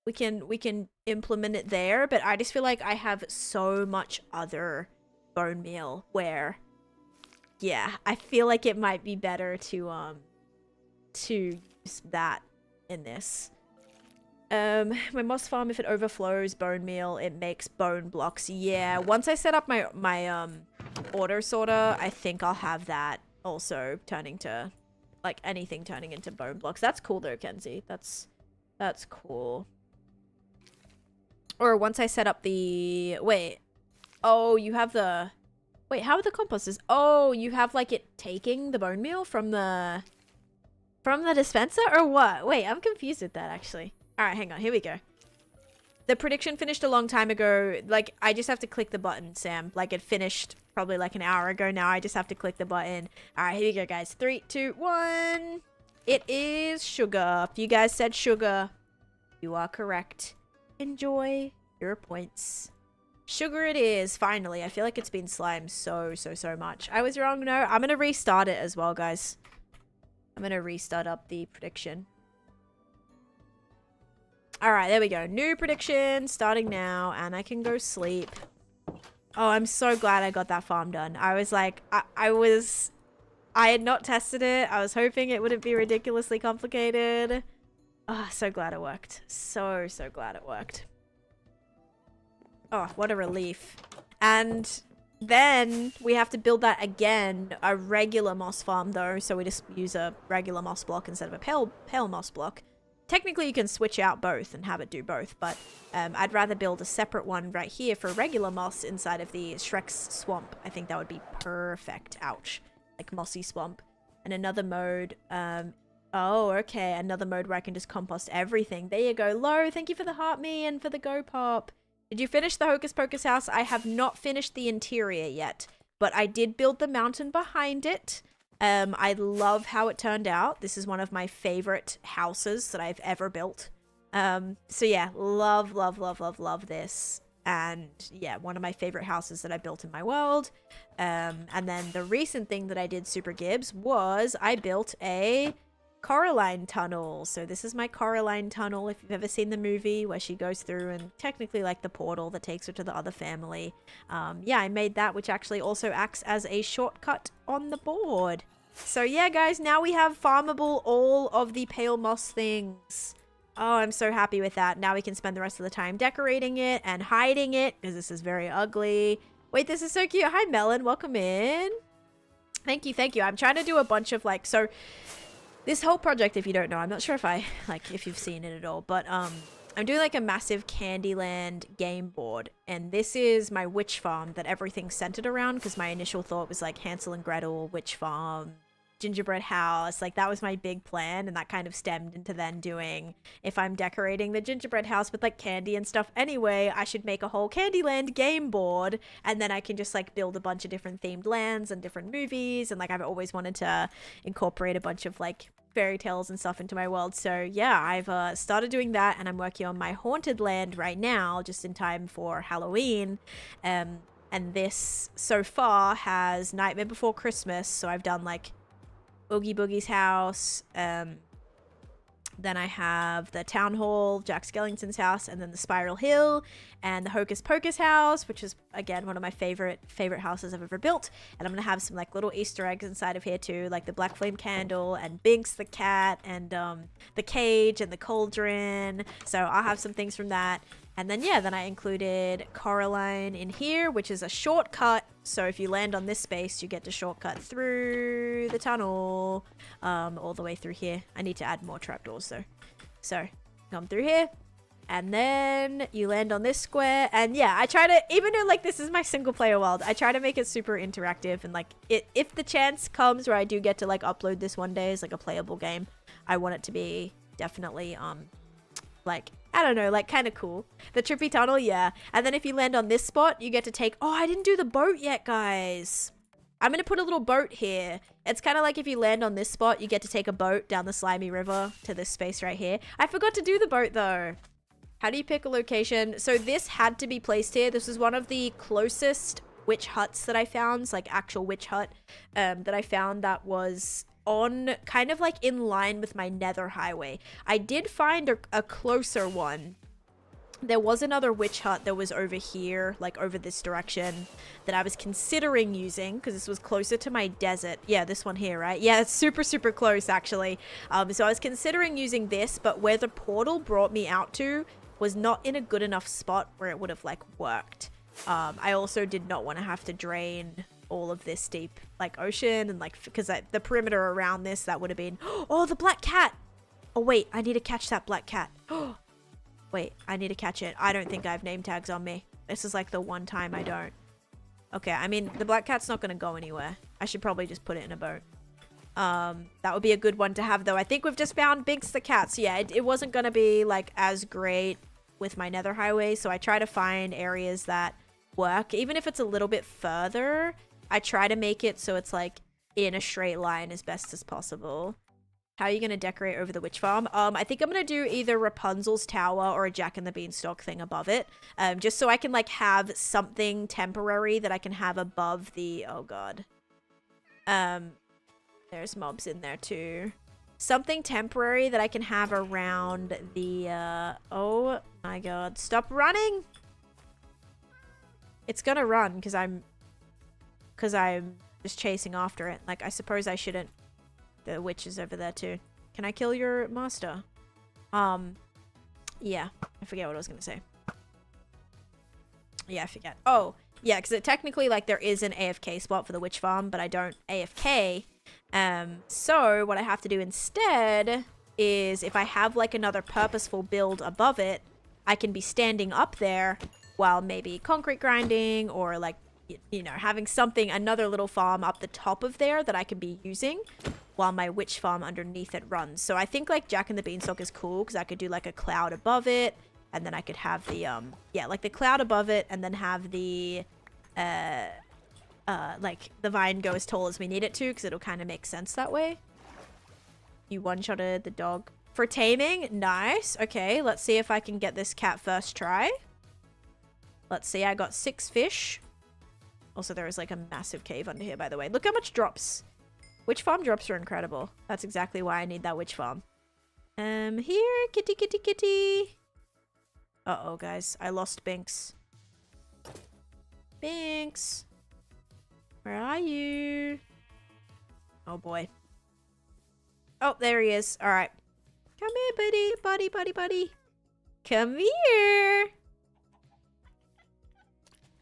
we can implement it there, but I just feel like I have so much other bone meal where, yeah, I feel like it might be better to use that in this. My moss farm, if it overflows bone meal, it makes bone blocks. Yeah, once I set up my auto sorter, I think I'll have that also turning to, like, anything turning into bone blocks. That's cool though, Kenzie. That's cool. Or once I set up the, wait. Oh, you have the, wait, how are the composters? Oh, you have like it taking the bone meal from the dispenser or what? Wait, I'm confused with that actually. All right, hang on. Here we go. The prediction finished a long time ago. Like, I just have to click the button, Sam. Like, it finished probably like an hour ago now. I just have to click the button. All right, here we go, guys. 3, 2, 1. It is sugar. If you guys said sugar, you are correct. Enjoy your points. Sugar it is, finally. I feel like it's been slimed so much. I was wrong, no. I'm going to restart it as well, guys. I'm going to restart up the prediction. Alright, there we go. New prediction, starting now, and I can go sleep. Oh, I'm so glad I got that farm done. I was like, I had not tested it. I was hoping it wouldn't be ridiculously complicated. Oh, so glad it worked. So glad it worked. Oh, what a relief. And then we have to build that again, a regular moss farm though, so we just use a regular moss block instead of a pale moss block. Technically, you can switch out both and have it do both, but I'd rather build a separate one right here for regular moss inside of the Shrek's swamp. I think that would be perfect. Ouch. Like mossy swamp. And another mode. Oh, okay. Another mode where I can just compost everything. There you go. Lo, thank you for the heart me and for the go pop. Did you finish the Hocus Pocus house? I have not finished the interior yet, but I did build the mountain behind it. I love how it turned out. This is one of my favorite houses that I've ever built. So yeah, love this. And yeah, one of my favorite houses that I built in my world. And then the recent thing that I did, Super Gibbs, was I built a Coraline tunnel. So this is my Coraline tunnel, if you've ever seen the movie where she goes through and technically like the portal that takes her to the other family. Yeah, I made that, which actually also acts as a shortcut on the board. So yeah, guys, now we have farmable all of the pale moss things. Oh, I'm so happy with that. Now we can spend the rest of the time decorating it and hiding it because this is very ugly. Wait, this is so cute. Hi, Melon. Welcome in. Thank you. Thank you. I'm trying to do a bunch of like, so this whole project, if you don't know, I'm not sure if if you've seen it at all, but I'm doing like a massive Candyland game board, and this is my witch farm that everything's centered around because my initial thought was like Hansel and Gretel, witch farm, gingerbread house. Like that was my big plan, and that kind of stemmed into then doing, if I'm decorating the gingerbread house with like candy and stuff anyway, I should make a whole Candyland game board, and then I can just like build a bunch of different themed lands and different movies, and like I've always wanted to incorporate a bunch of like fairy tales and stuff into my world. So yeah, I've started doing that, and I'm working on my haunted land right now just in time for Halloween. And this so far has Nightmare Before Christmas, so I've done like Oogie Boogie's house, then I have the Town Hall, Jack Skellington's house, and then the Spiral Hill, and the Hocus Pocus house, which is, again, one of my favorite houses I've ever built. And I'm going to have some, like, little Easter eggs inside of here, too, like the Black Flame Candle, and Binks the cat, and the cage, and the cauldron. So I'll have some things from that. And then, yeah, then I included Coraline in here, which is a shortcut. So if you land on this space, you get to shortcut through the tunnel all the way through here. I need to add more trapdoors, though. So come through here. And then you land on this square. And yeah, I try to, even though like this is my single player world, I try to make it super interactive. And like if the chance comes where I do get to like upload this one day as like a playable game, I want it to be definitely like, I don't know, like kind of cool. The trippy tunnel, yeah. And then if you land on this spot, you get to take, oh, I didn't do the boat yet, guys. I'm going to put a little boat here. It's kind of like if you land on this spot, you get to take a boat down the slimy river to this space right here. I forgot to do the boat though. How do you pick a location? So this had to be placed here. This was one of the closest witch huts that I found. It's like actual witch hut that I found that was on kind of like in line with my nether highway. I did find a closer one. There was another witch hut that was over here, like over this direction, that I was considering using because this was closer to my desert. Yeah, this one here, right? Yeah, it's super, super close actually. So I was considering using this, but where the portal brought me out to was not in a good enough spot where it would have like worked. I also did not want to have to drain all of this deep like ocean and like because the perimeter around this, that would have been, oh, the black cat. Oh wait, I need to catch that black cat. Oh wait, I need to catch it. I don't think I have name tags on me. This is like the one time I don't. Okay, I mean the black cat's not gonna go anywhere. I should probably just put it in a boat. That would be a good one to have though. I think we've just found Binks the cat, so yeah, it wasn't gonna be like as great with my nether highway, so I try to find areas that work, even if it's a little bit further. I try to make it so it's like in a straight line as best as possible. How are you going to decorate over the witch farm? I think I'm going to do either Rapunzel's tower or a Jack and the Beanstalk thing above it. Just so I can like have something temporary that I can have above the, oh god. There's mobs in there too. Something temporary that I can have around the, oh my god. Stop running! It's gonna run because I'm just chasing after it. Like, I suppose I shouldn't. The witch is over there too. Can I kill your master? Yeah. I forget what I was gonna say. Yeah, I forget. Oh, yeah, because technically, like, there is an AFK spot for the witch farm, but I don't AFK. So what I have to do instead is if I have, like, another purposeful build above it, I can be standing up there while maybe concrete grinding or, like, you know, having something, another little farm up the top of there that I can be using while my witch farm underneath it runs. So I think like Jack and the Beanstalk is cool because I could do like a cloud above it, and then I could have the yeah, like the cloud above it, and then have the like the vine go as tall as we need it to, because it'll kind of make sense that way. You one-shotted the dog for taming. Nice. Okay, let's see if I can get this cat first try. Let's see, I got 6 fish. Also, there is like a massive cave under here, by the way. Look how much drops. Witch farm drops are incredible. That's exactly why I need that witch farm. Here, kitty, kitty, kitty. Uh-oh, guys. I lost Binks. Binks. Where are you? Oh, boy. Oh, there he is. All right. Come here, buddy. Come here.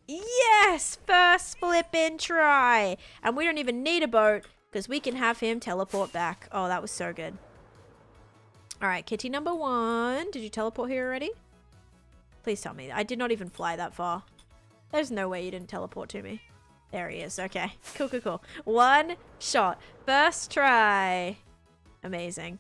Yes, first flippin' try. And we don't even need a boat because we can have him teleport back. Oh, that was so good. All right, kitty number 1. Did you teleport here already? Please tell me. I did not even fly that far. There's no way you didn't teleport to me. There he is. Okay. Cool. 1 shot. First try. Amazing.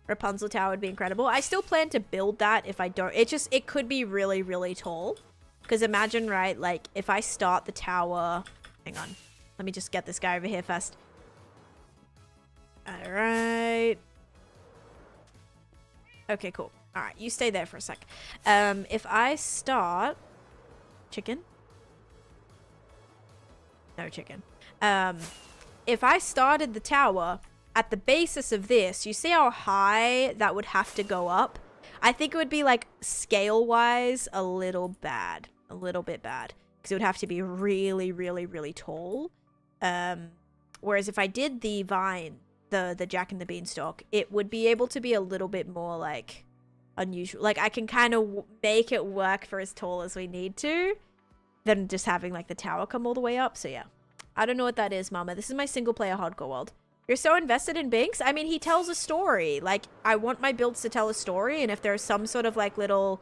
Rapunzel Tower would be incredible. I still plan to build that if I don't. It could be really, really tall. Because imagine, right, like, if I start the tower... Hang on. Let me just get this guy over here first. Alright. Okay, cool. Alright, you stay there for a sec. If I start... Chicken? No chicken. If I started the tower at the basis of this, you see how high that would have to go up? I think it would be, like, scale-wise, a little bad. A little bit bad. Because it would have to be really, really, really tall. Whereas if I did the vine, the Jack and the Beanstalk, it would be able to be a little bit more, like, unusual. Like, I can kind of make it work for as tall as we need to, than just having, like, the tower come all the way up. So, yeah. I don't know what that is, Mama. This is my single-player hardcore world. You're so invested in Binks? I mean, he tells a story. Like, I want my builds to tell a story, and if there's some sort of, like, little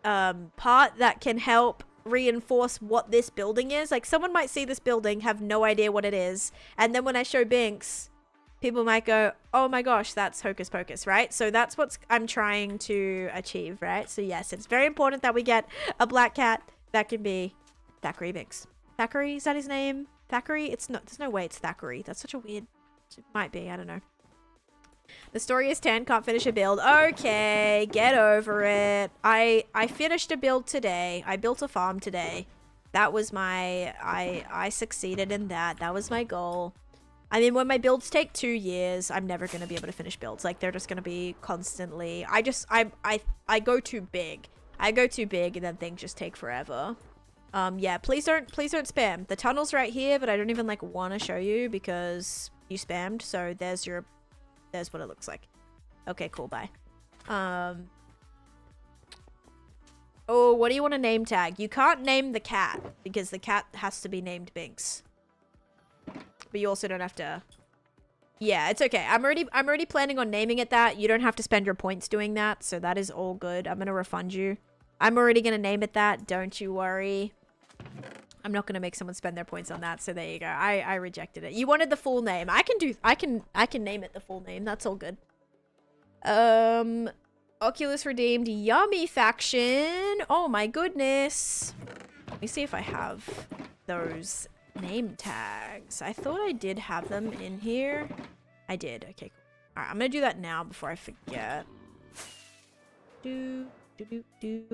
part that can help reinforce what this building is. Like, someone might see this building, have no idea what it is, and then when I show Binks, people might go, oh my gosh, that's Hocus Pocus, right? So that's what I'm trying to achieve, right? So yes, it's very important that we get a black cat that can be Thackeray Binks. Thackeray, is that his name? Thackeray? It's not, there's no way it's Thackeray. That's such a weird, it might be, I don't know. The story is 10, can't finish a build. Okay, get over it. I finished a build today. I built a farm today. That was my, I succeeded in that. That was my goal. I mean, when my builds take 2 years, I'm never going to be able to finish builds. Like, they're just going to be constantly, I go too big. I go too big and then things just take forever. Yeah, please don't spam. The tunnel's right here, but I don't even, like, want to show you because you spammed. So there's what it looks like. Okay, cool, bye. Oh, what do you want to name tag? You can't name the cat because the cat has to be named Binks. But you also don't have to... Yeah, it's okay. I'm already planning on naming it that. You don't have to spend your points doing that, so that is all good. I'm going to refund you. I'm already going to name it that. Don't you worry. I'm not going to make someone spend their points on that, so there you go. I rejected it. You wanted the full name. I can name it the full name. That's all good. Oculus redeemed Yummy Faction. Oh my goodness. Let me see if I have those name tags. I thought I did have them in here. I did. Okay, cool. All right, I'm going to do that now before I forget.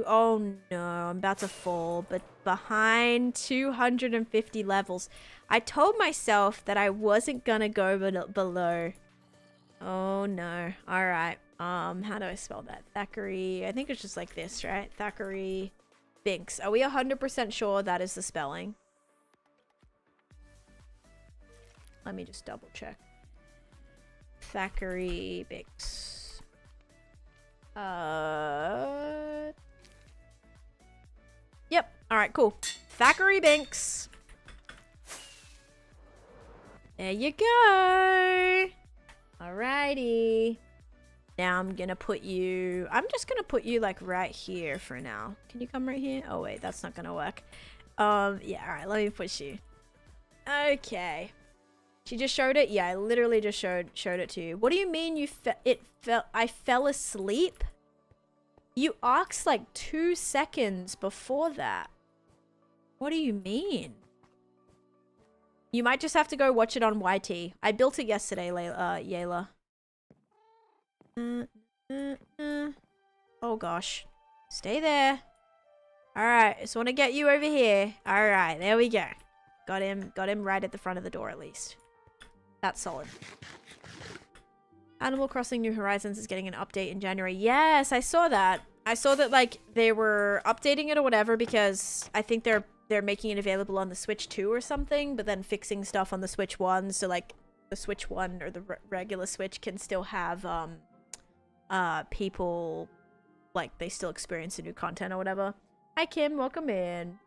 Oh no, I'm about to fall, but behind 250 levels. I told myself that I wasn't gonna go below. Oh no. Alright, how do I spell that? Thackeray, I think it's just like this, right? Thackeray Binks. Are we 100% sure that is the spelling? Let me just double check. Thackeray Binks. Yep. All right, cool. Thackeray Binks. There you go. Alrighty. Now I'm gonna put you... I'm just gonna put you, like, right here for now. Can you come right here? Oh, wait. That's not gonna work. Yeah. All right. Let me push you. Okay. She just showed it? Yeah, I literally just showed it to you. What do you mean I fell asleep? You asked like 2 seconds before that. What do you mean? You might just have to go watch it on YT. I built it yesterday, Yayla. Oh gosh. Stay there. Alright, just want to get you over here. Alright, there we go. Got him right at the front of the door at least. That's solid. Animal Crossing New Horizons is getting an update in January. Yes, I saw that. I saw that, like, they were updating it or whatever because I think they're making it available on the Switch 2 or something, but then fixing stuff on the Switch 1. So, like, Switch 1 or the regular Switch can still have people, like, they still experience the new content or whatever. Hi Kim, welcome in.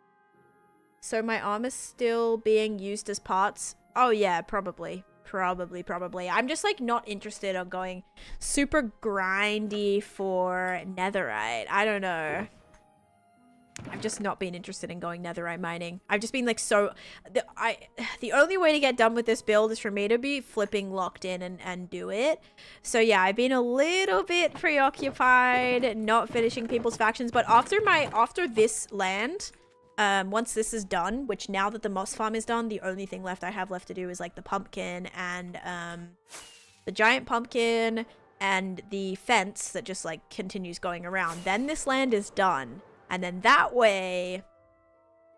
So my arm is still being used as parts? Oh yeah, probably. I'm just like not interested in going super grindy for netherite. I don't know. I've just not been interested in going netherite mining. I've just been like the only way to get done with this build is for me to be flipping locked in and do it. So yeah, I've been a little bit preoccupied not finishing people's factions, but after this land, once this is done, which now that the moss farm is done, the only thing I have left to do is like the pumpkin and the giant pumpkin and the fence that just like continues going around. Then this land is done. And then that way,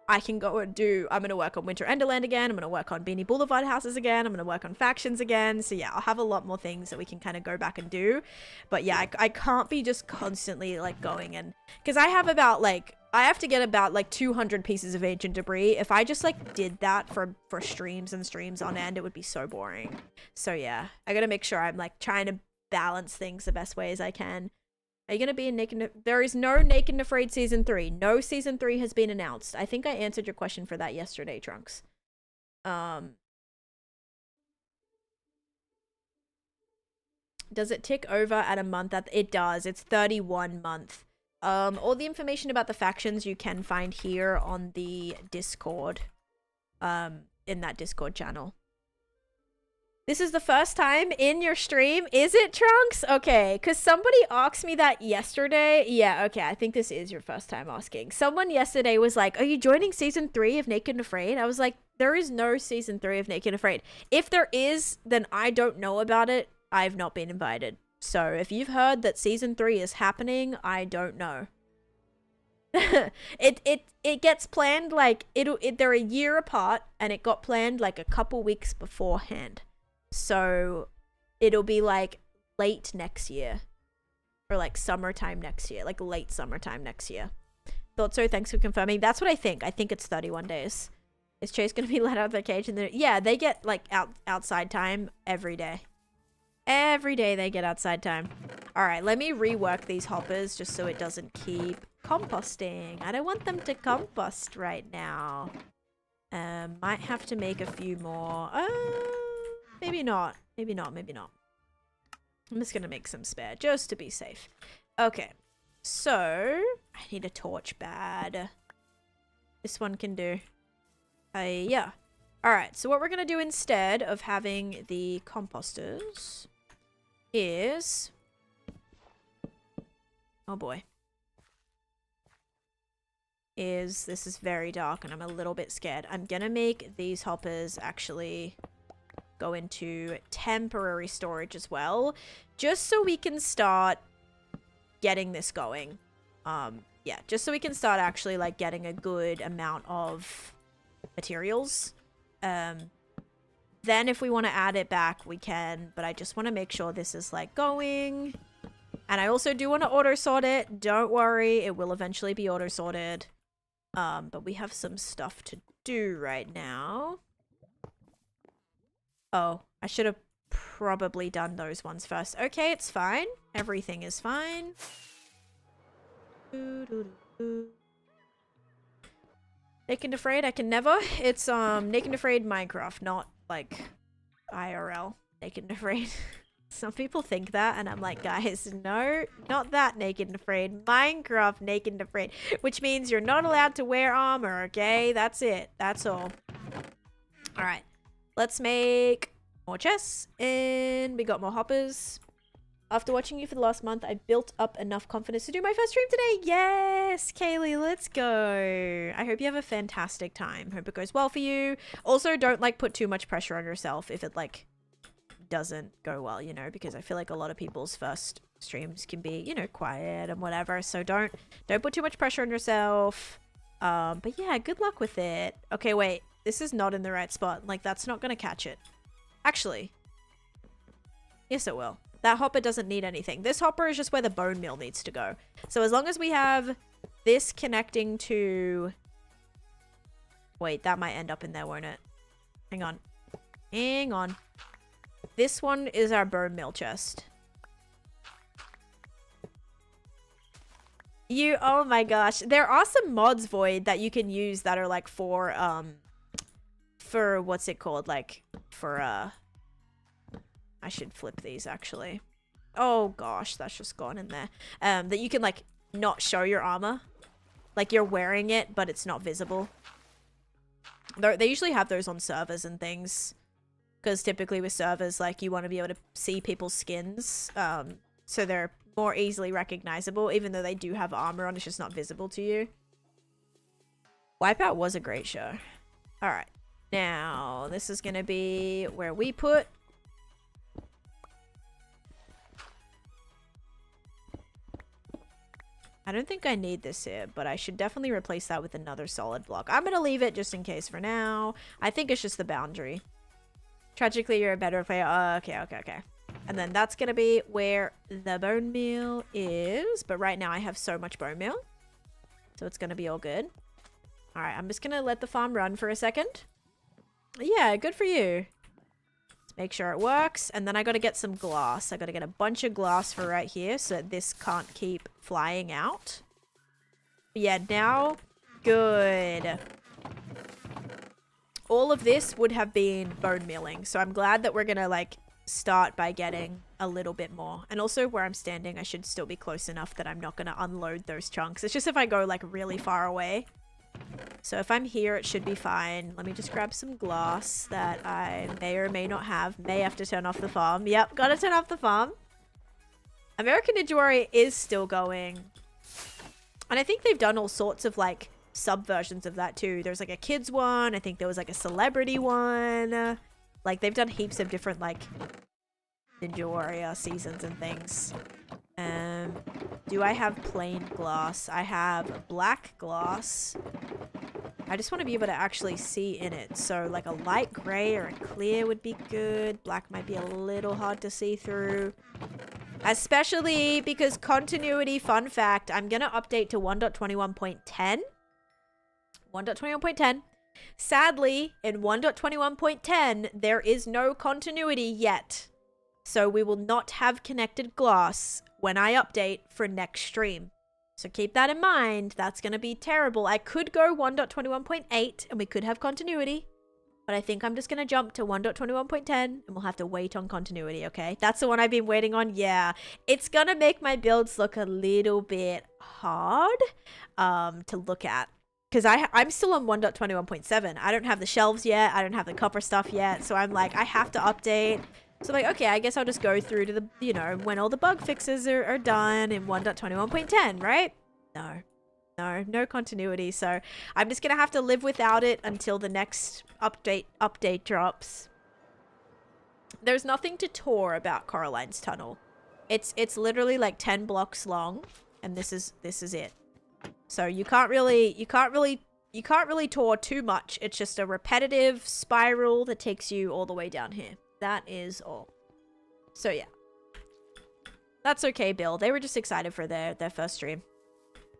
I can go and I'm going to work on Winter Enderland again. I'm going to work on Beanie Boulevard houses again. I'm going to work on factions again. So yeah, I'll have a lot more things that we can kind of go back and do. But yeah, I can't be just constantly like going and... Because I have I have to get about like 200 pieces of ancient debris. If I just like did that for streams and streams on end, it would be so boring. So yeah, I got to make sure I'm like trying to balance things the best way as I can. Are you going to be in Naked? There is no Naked and Afraid Season 3. No Season 3 has been announced. I think I answered your question for that yesterday, Trunks. Does it tick over at a month? It does. It's 31 month. All the information about the factions you can find here on the Discord. In that Discord channel. This is the first time in your stream? Is it, Trunks? Okay, because somebody asked me that yesterday. Yeah, okay, I think this is your first time asking. Someone yesterday was like, are you joining Season 3 of Naked and Afraid? I was like, there is no Season 3 of Naked and Afraid. If there is, then I don't know about it. I've not been invited. So if you've heard that Season 3 is happening, I don't know. It gets planned like, they're a year apart, and it got planned like a couple weeks beforehand. So it'll be like late next year or like summertime next year, like late summertime next year. Thought so. Thanks for confirming. That's what I think. I think it's 31 days. Is Chase going to be let out of the cage? Yeah, they get like outside time every day. Every day they get outside time. All right, let me rework these hoppers just so it doesn't keep composting. I don't want them to compost right now. Might have to make a few more. Maybe not. Maybe not. Maybe not. I'm just going to make some spare just to be safe. Okay. So, I need a torch bad. This one can do. Yeah. Alright, so what we're going to do instead of having the composters is... Oh boy. This is very dark and I'm a little bit scared. I'm going to make these hoppers actually... go into temporary storage as well, just so we can start getting this going. Yeah, just so we can start actually like getting a good amount of materials. Then if we want to add it back, we can, but I just want to make sure this is like going. And I also do want to auto sort it. Don't worry, it will eventually be auto sorted. But we have some stuff to do right now. Oh, I should have probably done those ones first. Okay, it's fine. Everything is fine. Naked and Afraid, I can never. It's Naked and Afraid Minecraft, not like IRL Naked and Afraid. Some people think that, and I'm like, guys, no, not that Naked and Afraid. Minecraft Naked and Afraid, which means you're not allowed to wear armor, okay? That's it. That's all. All right. Let's make more chests, and we got more hoppers. After watching you for the last month, I built up enough confidence to do my first stream today. Yes, Kaylee, let's go. I hope you have a fantastic time. Hope it goes well for you. Also, don't like put too much pressure on yourself if it like doesn't go well, you know, because I feel like a lot of people's first streams can be, you know, quiet and whatever. So don't put too much pressure on yourself. But yeah, good luck with it. Okay, wait. This is not in the right spot. Like, that's not going to catch it. Actually. Yes, it will. That hopper doesn't need anything. This hopper is just where the bone meal needs to go. So as long as we have this connecting to... Wait, that might end up in there, won't it? Hang on. Hang on. This one is our bone meal chest. Oh my gosh. There are some mods, Void, that you can use that are like for what's it called? Like, for, I should flip these actually. Oh gosh, that's just gone in there. That you can like not show your armor. Like you're wearing it, but it's not visible. They usually have those on servers and things. Because typically with servers, like, you want to be able to see people's skins. So they're more easily recognizable, even though they do have armor on, it's just not visible to you. Wipeout was a great show. Alright. Now, this is going to be where we put... I don't think I need this here, but I should definitely replace that with another solid block. I'm going to leave it just in case for now. I think it's just the boundary. Tragically, you're a better player. Okay. And then that's going to be where the bone meal is. But right now, I have so much bone meal. So it's going to be all good. All right, I'm just going to let the farm run for a second. Yeah, good for you. Let's make sure it works. And then I got to get some glass. I got to get a bunch of glass for right here so that this can't keep flying out. But yeah, now, good. All of this would have been bone mealing. So I'm glad that we're going to like start by getting a little bit more. And also where I'm standing, I should still be close enough that I'm not going to unload those chunks. It's just if I go like really far away. So if I'm here, it should be fine. Let me just grab some glass that I may or may not have. May have to turn off the farm. Yep, gotta turn off the farm. American Ninja Warrior is still going. And I think they've done all sorts of like subversions of that too. There's like a kids one. I think there was like a celebrity one. Like they've done heaps of different like Ninja Warrior seasons and things. Do I have plain glass? I have black glass. I just want to be able to actually see in it. So like a light gray or a clear would be good. Black might be a little hard to see through. Especially because continuity, fun fact, I'm going to update to 1.21.10. 1.21.10. Sadly, in 1.21.10, there is no continuity yet. So we will not have connected glass when I update for next stream. So keep that in mind. That's going to be terrible. I could go 1.21.8 and we could have continuity. But I think I'm just going to jump to 1.21.10 and we'll have to wait on continuity, okay? That's the one I've been waiting on. Yeah, it's going to make my builds look a little bit hard to look at. Because I'm still on 1.21.7. I don't have the shelves yet. I don't have the copper stuff yet. So I'm like, I have to update. So I'm like, okay, I guess I'll just go through to the, you know, when all the bug fixes are done in 1.21.10, right? No continuity. So I'm just going to have to live without it until the next update drops. There's nothing to tour about Coraline's Tunnel. It's literally like 10 blocks long, and this is it. So you can't really tour too much. It's just a repetitive spiral that takes you all the way down here. That is all. So yeah. That's okay, Bill. They were just excited for their first stream.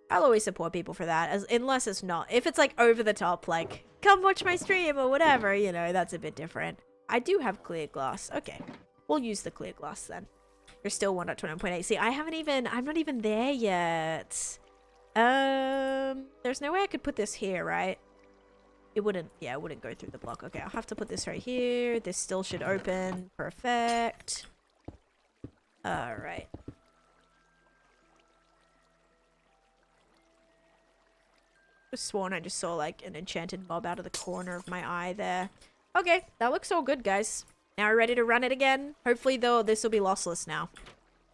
I'll always support people for that, unless it's not. If it's like over the top, like, come watch my stream or whatever, you know, that's a bit different. I do have clear glass. Okay. We'll use the clear glass then. You're still 1.21.8. See, I'm not even there yet. There's no way I could put this here, right? It wouldn't go through the block. Okay, I'll have to put this right here. This still should open. Perfect. Alright. Just sworn I just saw like an enchanted mob out of the corner of my eye there. Okay, that looks all good, guys. Now we're ready to run it again. Hopefully, though, this will be lossless now.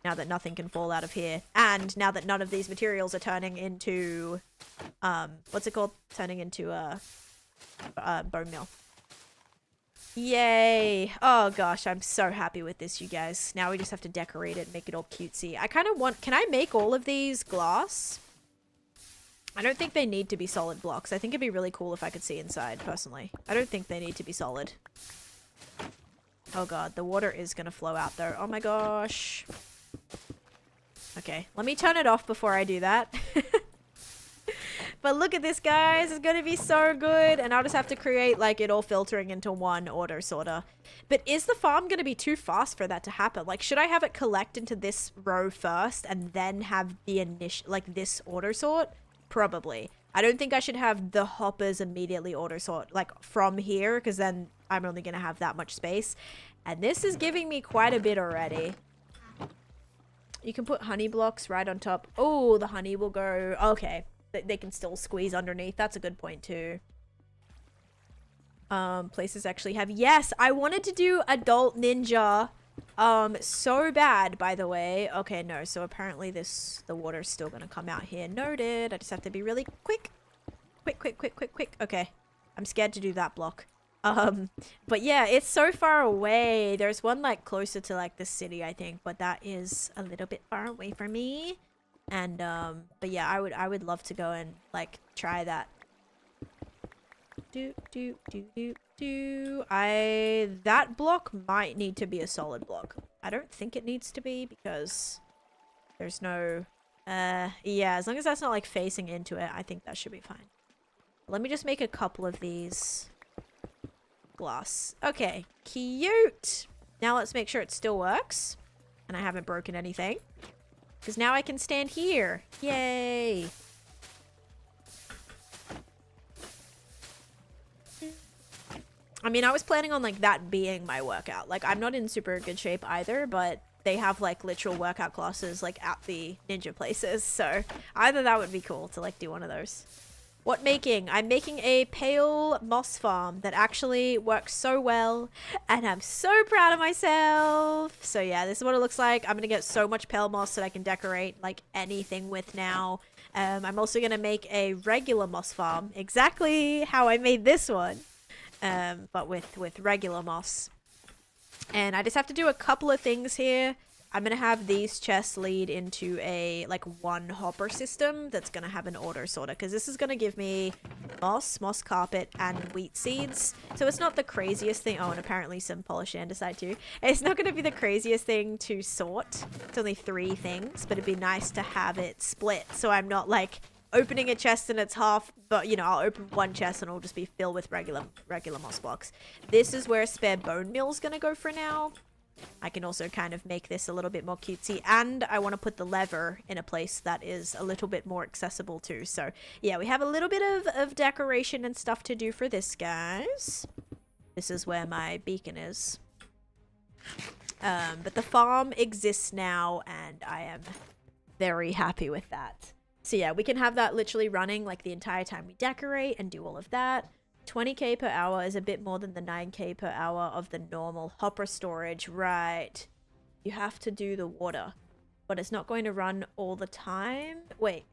Now that nothing can fall out of here. And now that none of these materials are turning into... what's it called? Turning into, bone meal. Yay! Oh gosh, I'm so happy with this, you guys. Now we just have to decorate it and make it all cutesy. I kind of want... Can I make all of these glass? I don't think they need to be solid blocks. I think it'd be really cool if I could see inside, personally. I don't think they need to be solid. Oh god, the water is gonna flow out though. Oh my gosh. Okay, let me turn it off before I do that. But look at this, guys. It's gonna be so good. And I'll just have to create like it all filtering into one auto sorter. But is the farm gonna be too fast for that to happen? Like, should I have it collect into this row first and then have the initial, like this auto sort? Probably. I don't think I should have the hoppers immediately auto sort like from here, because then I'm only gonna have that much space. And this is giving me quite a bit already. You can put honey blocks right on top. Oh, the honey will go... Okay. They can still squeeze underneath. That's a good point too. Places actually have... Yes, I wanted to do adult ninja so bad, by the way. Okay, no. So apparently the water's still going to come out here. Noted. I just have to be really quick. Quick. Okay. I'm scared to do that block. But yeah, it's so far away. There's one like closer to like the city, I think, but that is a little bit far away from me. And but yeah, I would love to go and like try that. That block might need to be a solid block. I don't think it needs to be because there's no yeah, as long as that's not like facing into it, I think that should be fine. Let me just make a couple of these. Glass. Okay, cute. Now let's make sure it still works and I haven't broken anything, because now I can stand here. Yay. I mean, I was planning on like that being my workout. Like, I'm not in super good shape either, but they have like literal workout classes like at the ninja places, so either that would be cool to like do one of those. What making? I'm making a pale moss farm that actually works so well, and I'm so proud of myself. So yeah, this is what it looks like. I'm gonna get so much pale moss that I can decorate like anything with now. I'm also gonna make a regular moss farm, exactly how I made this one, but with regular moss. And I just have to do a couple of things here. I'm going to have these chests lead into a, like, one hopper system that's going to have an auto sorter, because this is going to give me moss carpet, and wheat seeds. So it's not the craziest thing. Oh, and apparently some polished andesite too. It's not going to be the craziest thing to sort. It's only 3 things, but it'd be nice to have it split, so I'm not, like, opening a chest and it's half, but, you know, I'll open one chest and it'll just be filled with regular moss blocks. This is where a spare bone meal is going to go for now. I can also kind of make this a little bit more cutesy, and I want to put the lever in a place that is a little bit more accessible too. So yeah, we have a little bit of decoration and stuff to do for this, guys. This is where my beacon is. But the farm exists now, and I am very happy with that. So yeah, we can have that literally running like the entire time we decorate and do all of that. 20k per hour is a bit more than the 9k per hour of the normal hopper storage. Right. You have to do the water, but it's not going to run all the time. Wait.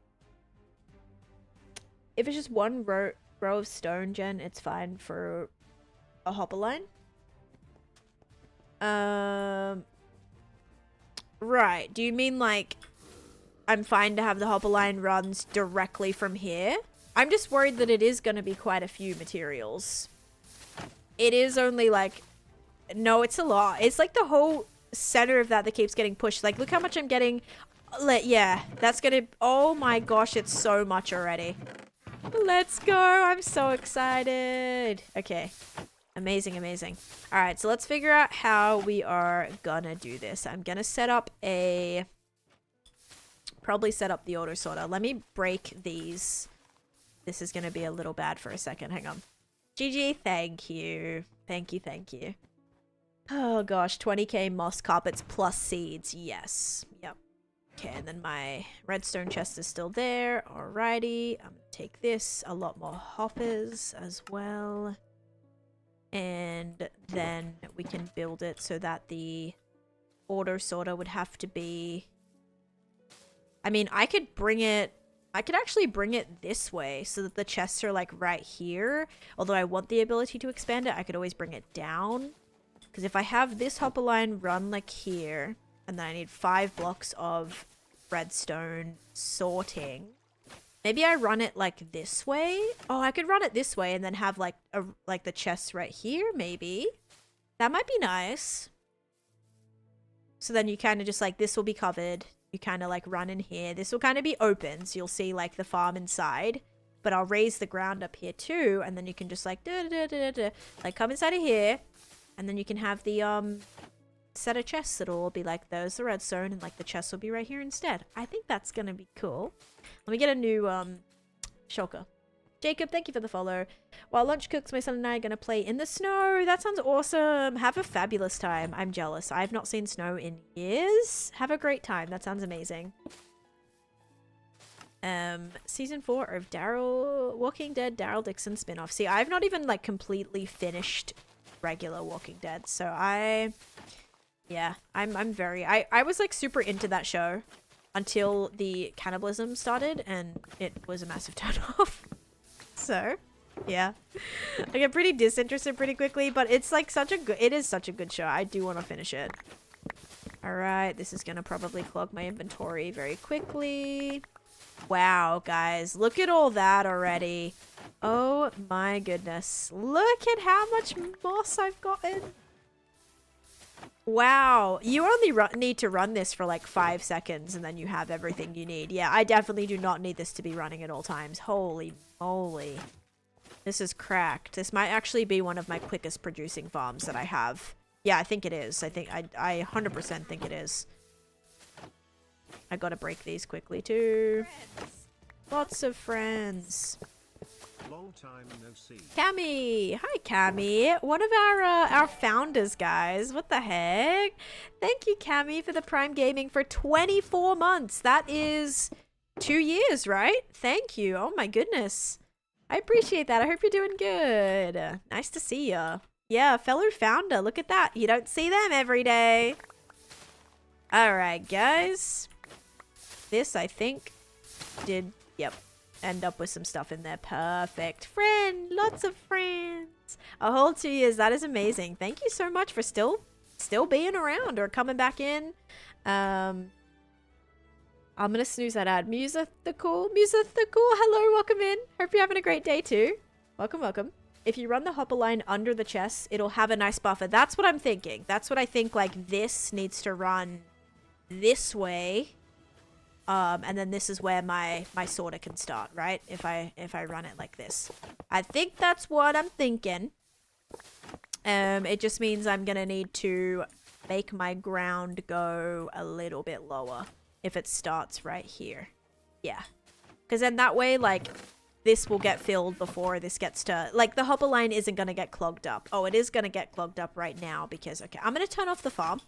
If it's just one row of stone, Jen, it's fine for a hopper line. Right. Do you mean like I'm fine to have the hopper line runs directly from here? I'm just worried that it is going to be quite a few materials. It is only like... No, it's a lot. It's like the whole center of that keeps getting pushed. Like, look how much I'm getting. Yeah, that's going to... Oh my gosh, it's so much already. Let's go. I'm so excited. Okay. Amazing, amazing. All right, so let's figure out how we are going to do this. I'm going to set up a... Probably set up the auto sorter. Let me break these... This is going to be a little bad for a second. Hang on. GG, thank you. Thank you, thank you. Oh gosh, 20k moss carpets plus seeds. Yes. Yep. Okay, and then my redstone chest is still there. Alrighty. I'm going to take this. A lot more hoppers as well. And then we can build it so that the auto sorter would have to be... I mean, I could actually bring it this way so that the chests are like right here. Although I want the ability to expand it, I could always bring it down. Because if I have this hopper line run like here, and then I need 5 blocks of redstone sorting, maybe I run it like this way. Oh, I could run it this way and then have like the chests right here, maybe. That might be nice. So then you kind of just like, this will be covered. You kind of like run in here. This will kind of be open, so you'll see like the farm inside. but I'll raise the ground up here too, and then you can just like like come inside of here, and then you can have the set of chests that'll all be like, there's the redstone, and like the chests will be right here instead. I think that's gonna be cool. Let me get a new shulker. Jacob, thank you for the follow. While lunch cooks, my son and I are gonna play in the snow. That sounds awesome. Have a fabulous time. I'm jealous. I've not seen snow in years. Have a great time. That sounds amazing. Season 4 of Walking Dead Daryl Dixon spin-off. See, I've not even like completely finished regular Walking Dead, so I'm very I was like super into that show until the cannibalism started, and it was a massive turn off. So yeah, I get pretty disinterested pretty quickly, but it's like it is such a good show. I do want to finish it. All right, this is gonna probably clog my inventory very quickly. Wow, guys, look at all that already. Oh my goodness, look at how much moss I've gotten. Wow, you only need to run this for like 5 seconds and then you have everything you need. Yeah, I definitely do not need this to be running at all times. Holy moly. This is cracked. This might actually be one of my quickest producing farms that I have. Yeah, I think it is. I 100% think it is. I gotta break these quickly too.
Friends.
Lots of friends.
Long time no see.
Cammy! Hi, Cammy. One of our founders, guys. What the heck? Thank you, Cammy, for the Prime Gaming for 24 months. That is 2 years, right? Thank you. Oh my goodness. I appreciate that. I hope you're doing good. Nice to see ya. Yeah, fellow founder. Look at that. You don't see them every day. Alright, guys. This, I think, did, yep, end up with some stuff in there. Perfect. Friend. Lots of friends. A whole 2 years. That is amazing. Thank you so much for still being around or coming back in. I'm gonna snooze that ad. Musa the Cool. Hello, welcome in. Hope you're having a great day too. Welcome. If you run the hopper line under the chest, it'll have a nice buffer. That's what I'm thinking. That's what I think, like, this needs to run this way. And then this is where my sorter can start, right? If I run it like this. I think that's what I'm thinking. It just means I'm gonna need to make my ground go a little bit lower if it starts right here. Yeah. Because then that way, like, this will get filled before this gets to... Like, the hopper line isn't gonna get clogged up. Oh, it is gonna get clogged up right now because... Okay, I'm gonna turn off the farm.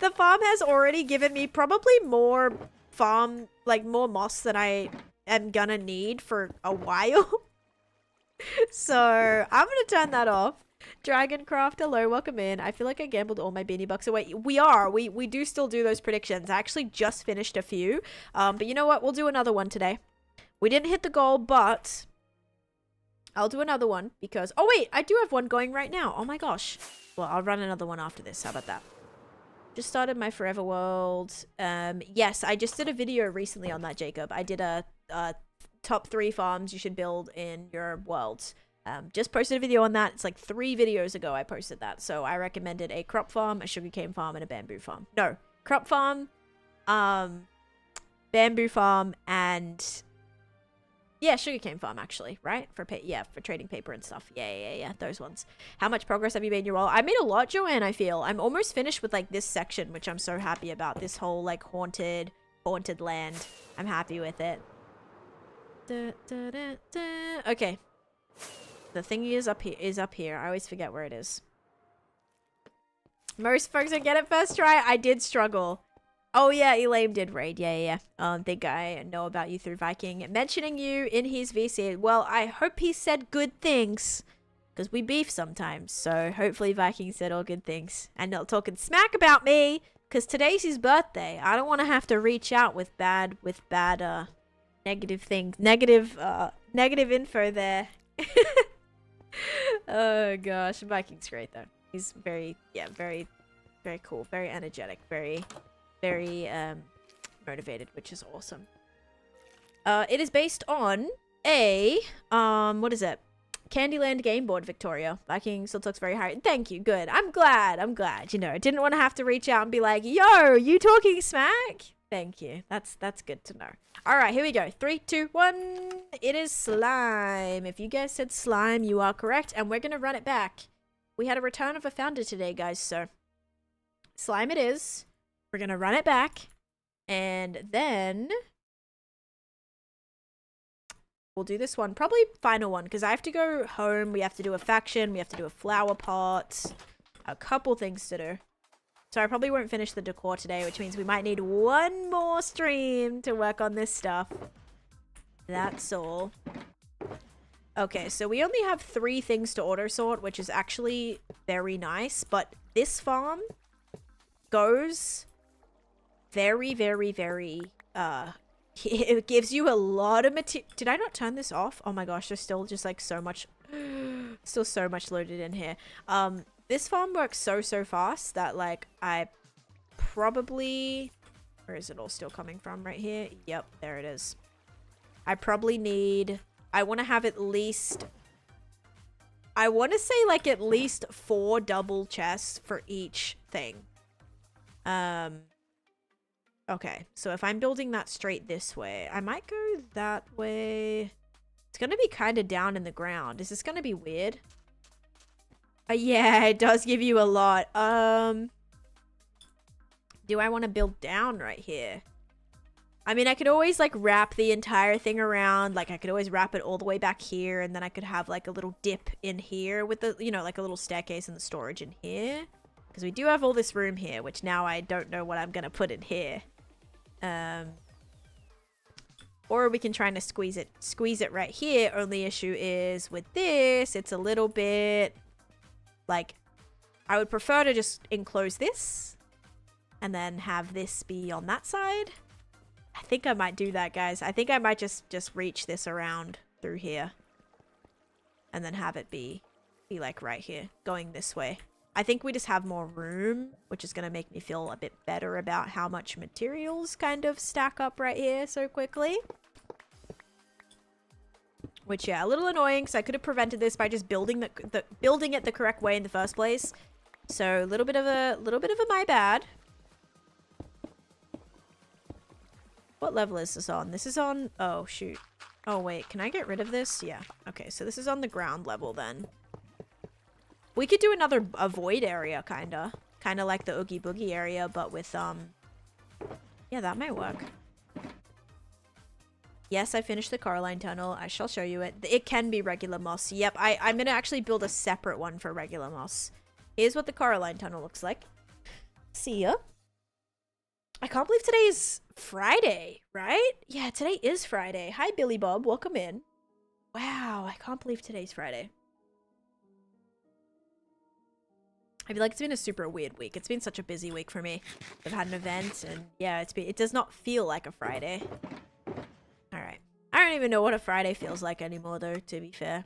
The farm has already given me probably more more moss than I am gonna need for a while. So I'm gonna turn that off. Dragoncraft, hello, welcome in. I feel like I gambled all my beanie bucks away. We do still do those predictions. I actually just finished a few. But you know what? We'll do another one today. We didn't hit the goal, but I'll do another one because... Oh wait, I do have one going right now. Oh my gosh. Well, I'll run another one after this. How about that? Just started my Forever World. Yes, I just did a video recently on that, Jacob. I did a top 3 farms you should build in your worlds. Just posted a video on that. It's like 3 videos ago I posted that. So I recommended a crop farm, a sugarcane farm, and a bamboo farm. No, crop farm, bamboo farm, and... Yeah, sugarcane farm, actually, right? For trading paper and stuff. Yeah, those ones. How much progress have you made in your role? I made a lot, Joanne, I feel. I'm almost finished with, like, this section, which I'm so happy about. This whole, like, haunted land. I'm happy with it. Okay. The thingy is up here. I always forget where it is. Most folks don't get it first try. I did struggle. Oh yeah, Elaine did raid. Yeah. Think I know about you through Viking mentioning you in his VC. Well, I hope he said good things, because we beef sometimes. So hopefully Viking said all good things and not talking smack about me, because today's his birthday. I don't want to have to reach out with bad negative things, negative info there. Oh gosh, Viking's great though. He's very cool, very energetic, very motivated, which is awesome. It is based on a what is it? Candyland game board, Victoria. Viking still talks very hard. Thank you. Good. I'm glad. You know, I didn't want to have to reach out and be like, yo, you talking smack? Thank you. That's good to know. All right, here we go. 3, 2, 1. It is slime. If you guys said slime, you are correct, and we're gonna run it back. We had a return of a founder today, guys, so slime it is. We're gonna run it back, and then we'll do this one, probably final one, because I have to go home. We have to do a faction. We have to do a flower pot. A couple things to do. So I probably won't finish the decor today, which means we might need one more stream to work on this stuff. That's all. Okay, so we only have 3 things to auto sort, which is actually very nice. But this farm goes very, very, very, it gives you a lot of material. Did I not turn this off? Oh my gosh, there's still just like so much, still so much loaded in here. This farm works so fast that like I probably, where is it all still coming from? Right here? Yep, there it is. I probably need, I want to have at least, I want to say like at least 4 double chests for each thing. Okay, so if I'm building that straight this way, I might go that way. It's going to be kind of down in the ground. Is this going to be weird? Yeah, it does give you a lot. Do I want to build down right here? I mean, I could always like wrap the entire thing around. Like I could always wrap it all the way back here, and then I could have like a little dip in here with the, you know, like a little staircase and the storage in here. Because we do have all this room here, which now I don't know what I'm going to put in here. Or we can try to squeeze it right here. Only issue is with this, it's a little bit like, I would prefer to just enclose this and then have this be on that side. I think I might do that, guys. I think I might just reach this around through here and then have it be like right here going this way. I think we just have more room, which is going to make me feel a bit better about how much materials kind of stack up right here so quickly. Which, yeah, a little annoying, because I could have prevented this by just building building it the correct way in the first place. So a little bit of a my bad. What level is this on? This is on, oh shoot. Oh wait, can I get rid of this? Yeah. Okay, so this is on the ground level then. We could do a void area kinda like the Oogie Boogie area, but with yeah, that might work. Yes, I finished the Coraline tunnel. I shall show you it. It can be regular moss. Yep, I'm gonna actually build a separate one for regular moss. Here's what the Coraline tunnel looks like. See ya. I can't believe today is Friday, right? Yeah, today is Friday. Hi, Billy Bob. Welcome in. Wow, I can't believe today's Friday. I feel like it's been a super weird week. It's been such a busy week for me. I've had an event, and yeah, it does not feel like a Friday. Alright. I don't even know what a Friday feels like anymore, though, to be fair.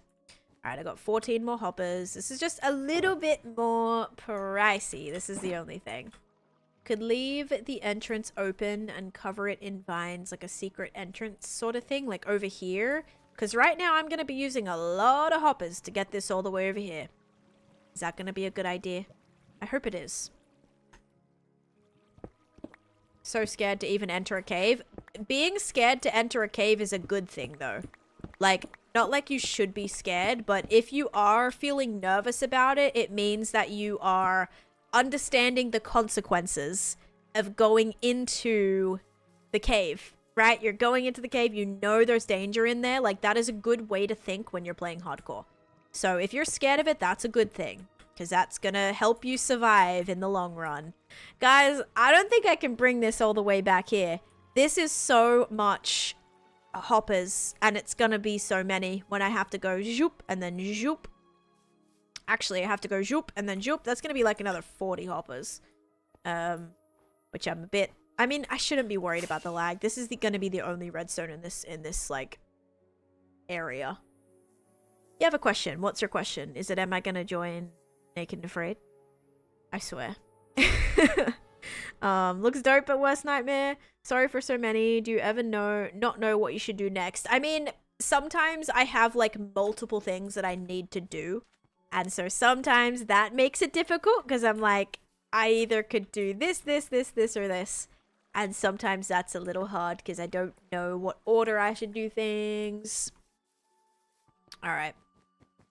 Alright, I got 14 more hoppers. This is just a little bit more pricey. This is the only thing. Could leave the entrance open and cover it in vines, like a secret entrance sort of thing, like over here. Because right now I'm going to be using a lot of hoppers to get this all the way over here. Is that going to be a good idea? I hope it is. So scared to even enter a cave. Being scared to enter a cave is a good thing, though. Like, not like you should be scared, but if you are feeling nervous about it, it means that you are understanding the consequences of going into the cave, right? You're going into the cave, you know there's danger in there. Like, that is a good way to think when you're playing hardcore. So if you're scared of it, that's a good thing, because that's gonna help you survive in the long run. Guys, I don't think I can bring this all the way back here. This is so much hoppers, and it's gonna be so many when I have to go zoop and then zoop. Actually, I have to go zoop and then zoop. That's gonna be like another 40 hoppers. Which I'm a bit... I mean, I shouldn't be worried about the lag. This is gonna be the only redstone in this like, area. You have a question. What's your question? Is it, am I gonna join Naked and Afraid? I swear. Looks dope, but worst nightmare. Sorry for so many. Do you ever not know what you should do next? I mean, sometimes I have like multiple things that I need to do. And so sometimes that makes it difficult because I'm like, I either could do this, or this. And sometimes that's a little hard because I don't know what order I should do things. All right.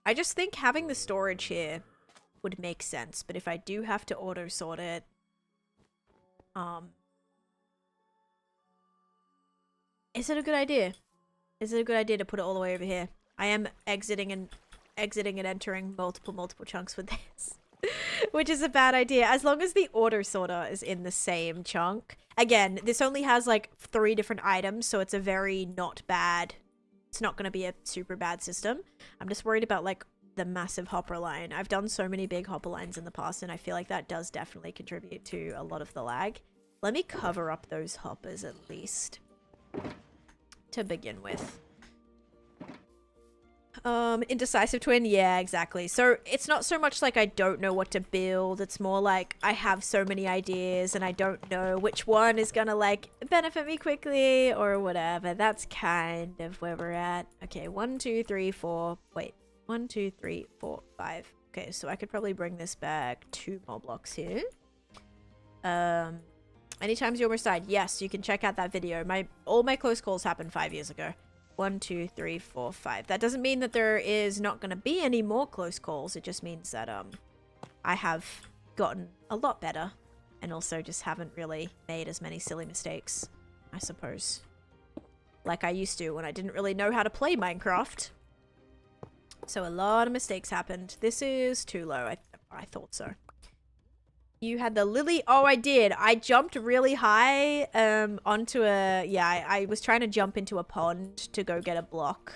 I just think having the storage here would make sense. But if I do have to auto sort it, is it a good idea? Is it a good idea to put it all the way over here? I am exiting and entering multiple chunks with this. Which is a bad idea. As long as the auto sorter is in the same chunk. Again, this only has like 3 different items, so it's a very not bad. It's not going to be a super bad system. I'm just worried about like the massive hopper line. I've done so many big hopper lines in the past, and I feel like that does definitely contribute to a lot of the lag. Let me cover up those hoppers at least to begin with. Indecisive twin, yeah, exactly. So it's not so much like I don't know what to build, it's more like I have so many ideas and I don't know which one is gonna like benefit me quickly or whatever. That's kind of where we're at. Okay, 1 2 3 4 wait, 1 2 3 4 5. Okay, so I could probably bring this back 2 more blocks here. Anytime's you almost died, yes, you can check out that video. All my close calls happened 5 years ago. 1 2 3 4 5. That doesn't mean that there is not going to be any more close calls. It just means that I have gotten a lot better and also just haven't really made as many silly mistakes, I suppose, like I used to when I didn't really know how to play Minecraft. So a lot of mistakes happened. This is too low. I thought so. You had the lily. Oh, I did. I jumped really high onto a... Yeah, I was trying to jump into a pond to go get a block.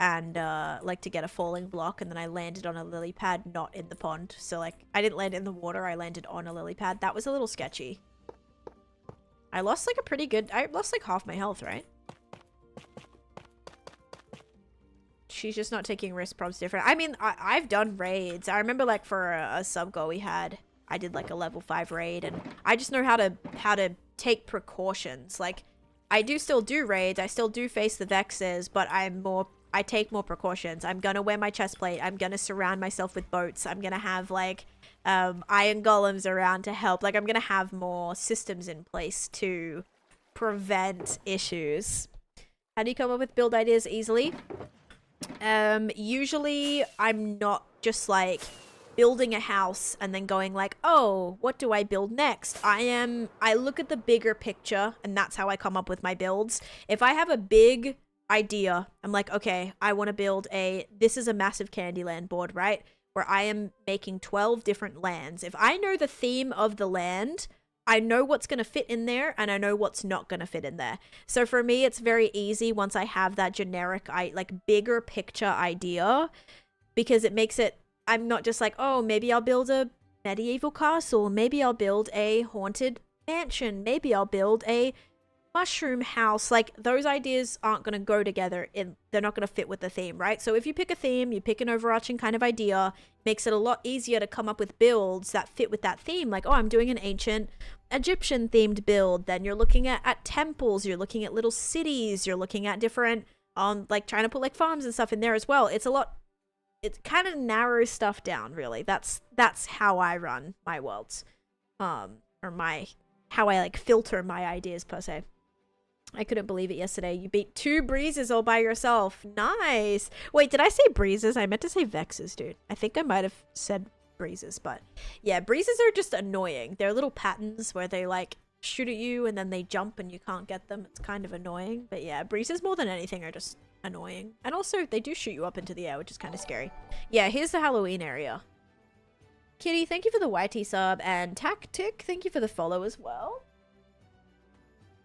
And, like, to get a falling block. And then I landed on a lily pad, not in the pond. So, like, I didn't land in the water. I landed on a lily pad. That was a little sketchy. I lost, like, a pretty good... I lost, like, half my health, right? She's just not taking risks. Prob's different. I mean, I've done raids. I remember, like, for a sub goal we had... I did like a level 5 raid, and I just know how to take precautions. Like, I do still do raids, I still do face the vexes, but I take more precautions. I'm gonna wear my chest plate, I'm gonna surround myself with boats, I'm gonna have like iron golems around to help. Like, I'm gonna have more systems in place to prevent issues. How do you come up with build ideas easily? Usually I'm not just like building a house and then going like, oh, what do I build next? I look at the bigger picture, and that's how I come up with my builds. If I have a big idea, I'm like, okay, I want to build this is a massive Candyland board, right? Where I am making 12 different lands. If I know the theme of the land, I know what's going to fit in there, and I know what's not going to fit in there. So for me, it's very easy once I have that generic, like bigger picture idea, because it makes it, I'm not just like, oh, maybe I'll build a medieval castle. Maybe I'll build a haunted mansion. Maybe I'll build a mushroom house. Like, those ideas aren't going to go together. They're not going to fit with the theme, right? So if you pick a theme, you pick an overarching kind of idea, makes it a lot easier to come up with builds that fit with that theme. Like, oh, I'm doing an ancient Egyptian themed build. Then you're looking at temples. You're looking at little cities. You're looking at different, like trying to put like farms and stuff in there as well. It kind of narrows stuff down, really. That's how I run my worlds. Or how I like filter my ideas per se. I couldn't believe it yesterday. You beat 2 breezes all by yourself. Nice. Wait, did I say breezes? I meant to say vexes, dude. I think I might have said breezes, but yeah, breezes are just annoying. They're little patterns where they like shoot at you and then they jump and you can't get them. It's kind of annoying. But yeah, breezes more than anything are just annoying. And also, they do shoot you up into the air, which is kind of scary. Yeah, here's the Halloween area. Kitty, thank you for the YT sub, and Tactic, thank you for the follow as well.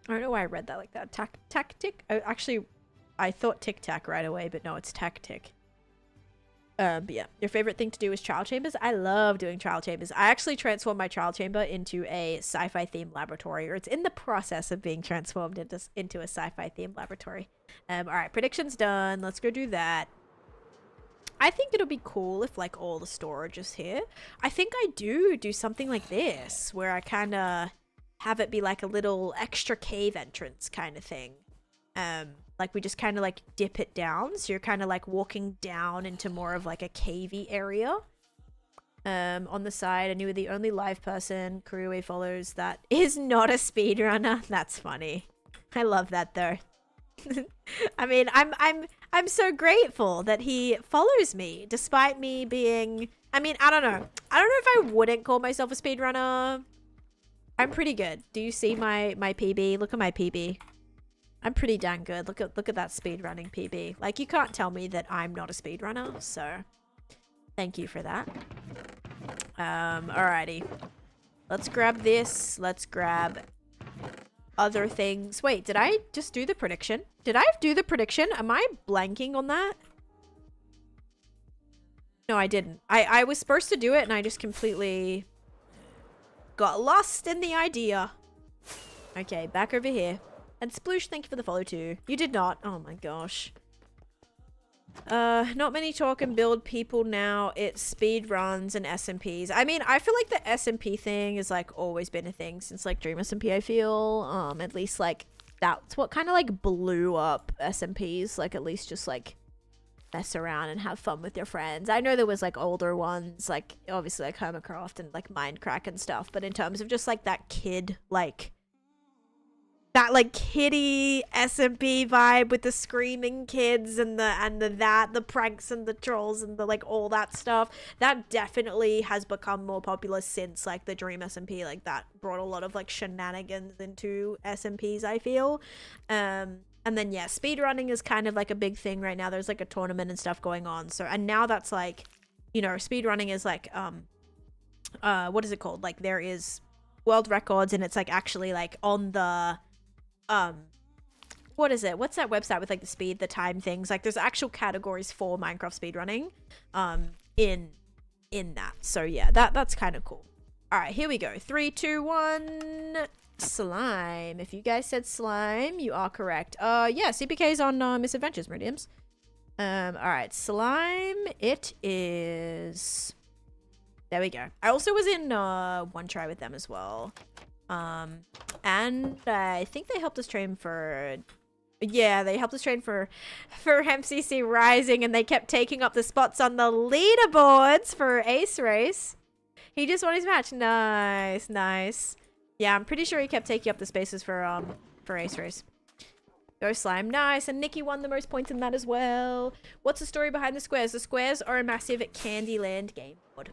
I don't know why I read that like that. Tactic? Actually, I thought Tic Tac right away, but no, it's Tactic. But yeah, your favorite thing to do is trial chambers? I love doing trial chambers. I actually transformed my trial chamber into a sci-fi themed laboratory, or it's in the process of being transformed into a sci-fi themed laboratory. All right, predictions done. Let's go do that. I think it'll be cool if like all the storage is here. I think I do something like this, where I kind of have it be like a little extra cave entrance kind of thing. Like we just kind of like dip it down, so you're kind of like walking down into more of like a cavey area. on the side, and you were the only live person Kuruwe follows that is not a speedrunner. That's funny. I love that though. I mean, I'm so grateful that he follows me despite me being, I mean, I don't know if I wouldn't call myself a speedrunner. I'm pretty good. Do you see my PB? Look at my PB. I'm pretty dang good. Look at that speedrunning PB. Like, you can't tell me that I'm not a speedrunner, so thank you for that. Alrighty. Let's grab this. Let's grab other things. Wait, did I just do the prediction? Did I do the prediction? Am I blanking on that? No, I didn't. I was supposed to do it and I just completely got lost in the idea. Okay, back over here. And Sploosh, thank you for the follow too. You did not. Oh my gosh. Not many talk and build people now. It's speed runs and SMPs. I mean, I feel like the SMP thing has like always been a thing since like Dream SMP, I feel. At least like that's what kind of like blew up SMPs. Like at least just like mess around and have fun with your friends. I know there was like older ones, like obviously like Hermitcraft and like Mindcrack and stuff. But in terms of just like that kid, like that like kiddie SMP vibe with the screaming kids and the pranks and the trolls and the like all that stuff, that definitely has become more popular since like the Dream SMP. Like that brought a lot of like shenanigans into SMPs, I feel. And then yeah, speedrunning is kind of like a big thing right now. There's like a tournament and stuff going on. So, and now that's like, you know, speedrunning is like what is it called? Like there is world records and it's like actually like on the what is it? What's that website with like the speed, the time things? Like there's actual categories for Minecraft speedrunning in that. So yeah, that's kind of cool. All right, here we go. 3, 2, 1. Slime. If you guys said slime, you are correct. Yeah, CPK's on Misadventures, Meridiums. All right, slime. It is. There we go. I also was in one try with them as well. And I think they helped us train for, yeah, they helped us train for MCC Rising, and they kept taking up the spots on the leaderboards for Ace Race. He just won his match. Nice, nice. Yeah, I'm pretty sure he kept taking up the spaces for Ace Race. Go Slime, nice. And Nikki won the most points in that as well. What's the story behind the squares? The squares are a massive Candyland game board.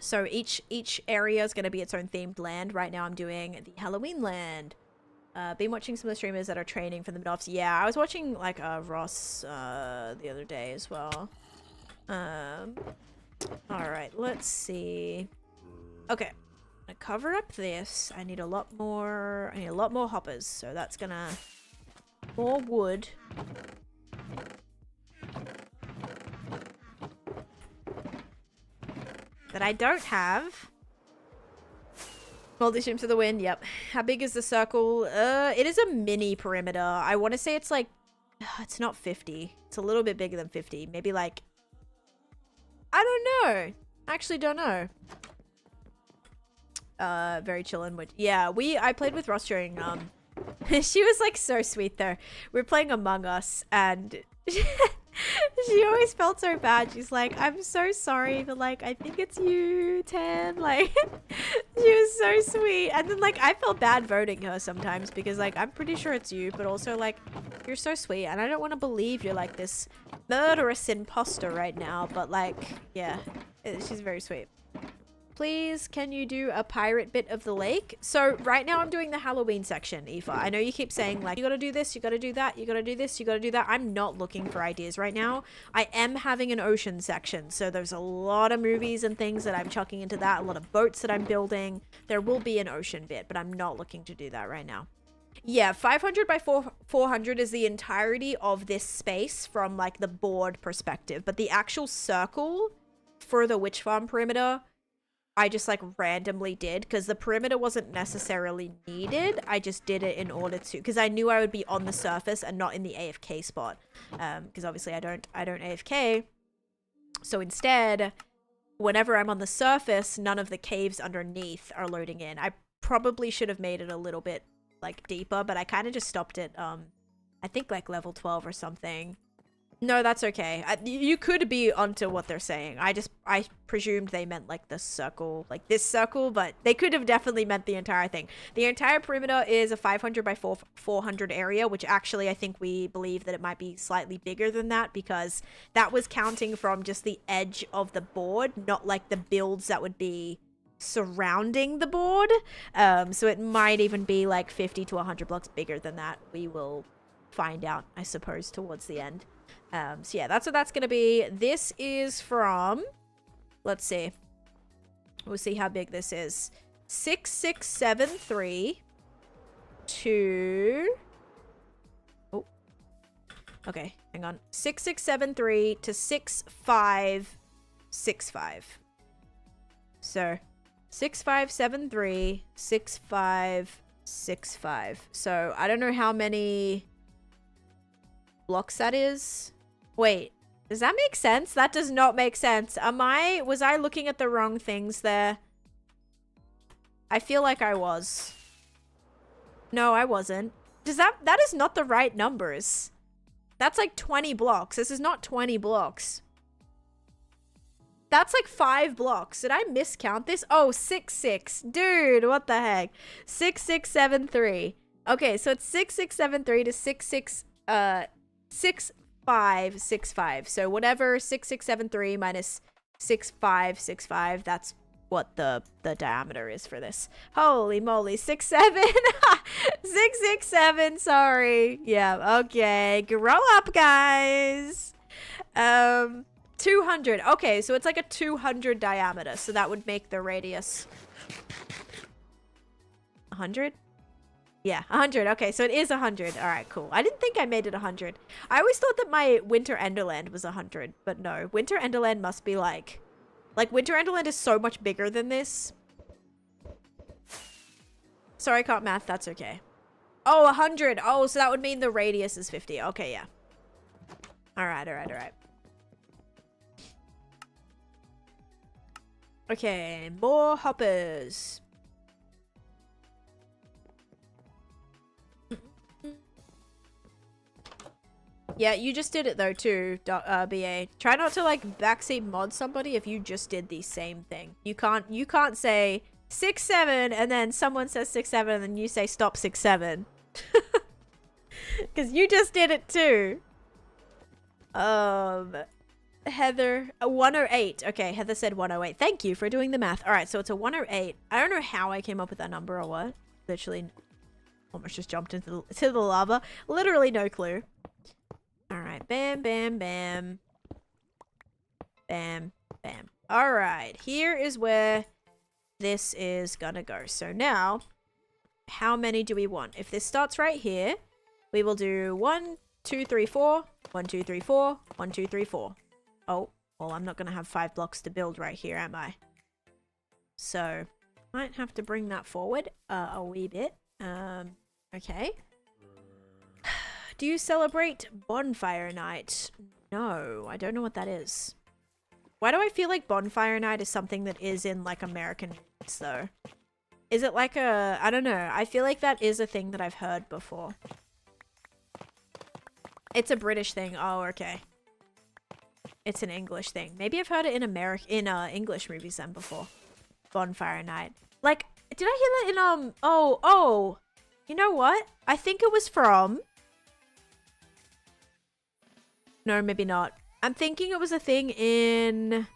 So each area is going to be its own themed land. Right now I'm doing the Halloween land. Been watching some of the streamers that are training for the mid-offs. Yeah, I was watching like Ross the other day as well. Alright, let's see. Okay. I'm gonna cover up this. I need a lot more hoppers. So that's gonna more wood. That I don't have. Multi-stream for the win. Yep. How big is the circle? It is a mini perimeter. I want to say it's like, it's not 50. It's a little bit bigger than 50. Maybe like, I don't know. Actually don't know. Very chillin'. Yeah, I played with Ross during, she was like so sweet though. We were playing Among Us and she always felt so bad. She's like, I'm so sorry, but like, I think it's you, Tan. Like, she was so sweet. And then like, I felt bad voting her sometimes because like, I'm pretty sure it's you, but also like, you're so sweet. And I don't want to believe you're like this murderous imposter right now. But like, yeah, she's very sweet. Please, can you do a pirate bit of the lake? So right now I'm doing the Halloween section, Aoife. I know you keep saying like, you gotta do this, you gotta do that, you gotta do this, you gotta do that. I'm not looking for ideas right now. I am having an ocean section. So there's a lot of movies and things that I'm chucking into that. A lot of boats that I'm building. There will be an ocean bit, but I'm not looking to do that right now. Yeah, 500 by 400 is the entirety of this space from like the board perspective. But the actual circle for the witch farm perimeter, I just like randomly did because the perimeter wasn't necessarily needed. I just did it in order to, because I knew I would be on the surface and not in the AFK spot. Because obviously I don't AFK. So instead, whenever I'm on the surface, none of the caves underneath are loading in. I probably should have made it a little bit like deeper, but I kind of just stopped it. I think like level 12 or something. No, that's okay. You could be onto what they're saying. I presumed they meant like the circle, like this circle, but they could have definitely meant the entire thing. The entire perimeter is a 500 by 400 area, which actually I think we believe that it might be slightly bigger than that because that was counting from just the edge of the board, not like the builds that would be surrounding the board. So it might even be like 50 to 100 blocks bigger than that. We will find out, I suppose, towards the end. So yeah, that's what that's gonna be. This is from, let's see, we'll see how big this is. 6673 to, oh, okay, hang on. 6673 to 6565. So 6573 6565. So I don't know how many blocks that is. Wait, does that make sense? That does not make sense. Was I looking at the wrong things there? I feel like I was. No, I wasn't. That is not the right numbers. That's like 20 blocks. This is not 20 blocks. That's like 5 blocks. Did I miscount this? Oh, 6. Dude, what the heck? 6673. Okay, so it's 6673 to 6565. So whatever 6673 minus 6565, that's what the diameter is for this. Holy moly, 67. 667, sorry. Yeah, okay. Grow up, guys. 200. Okay, so it's like a 200 diameter. So that would make the radius 100? Yeah, 100. Okay, so it is 100. All right, cool. I didn't think I made it 100. I always thought that my Winter Enderland was 100, but no. Winter Enderland must be like Winter Enderland is so much bigger than this. Sorry, I can't math. That's okay. Oh, 100. Oh, so that would mean the radius is 50. Okay, yeah. All right. Okay, more hoppers. Yeah, you just did it though too, BA. Try not to like backseat mod somebody if you just did the same thing. You can't say 6-7 and then someone says 6-7 and then you say stop 6-7. Because you just did it too. Heather, 108. Okay, Heather said 108. Thank you for doing the math. All right, so it's a 108. I don't know how I came up with that number or what. Literally almost just jumped into the lava. Literally no clue. All right, bam, bam, bam. Bam, bam. All right, here is where this is gonna go. So now, how many do we want? If this starts right here, we will do 1, 2, 3, 4. 1, 2, 3, 4. 1, 2, 3, 4. Oh, well, I'm not gonna have 5 blocks to build right here, am I? So, might have to bring that forward a wee bit. Okay. Do you celebrate Bonfire Night? No, I don't know what that is. Why do I feel like Bonfire Night is something that is in like American movies though? Is it like a, I don't know. I feel like that is a thing that I've heard before. It's a British thing. Oh, okay. It's an English thing. Maybe I've heard it in English movies then before. Bonfire Night. Like, did I hear that in oh, you know what? I think it was from, no, maybe not. I'm thinking it was a thing in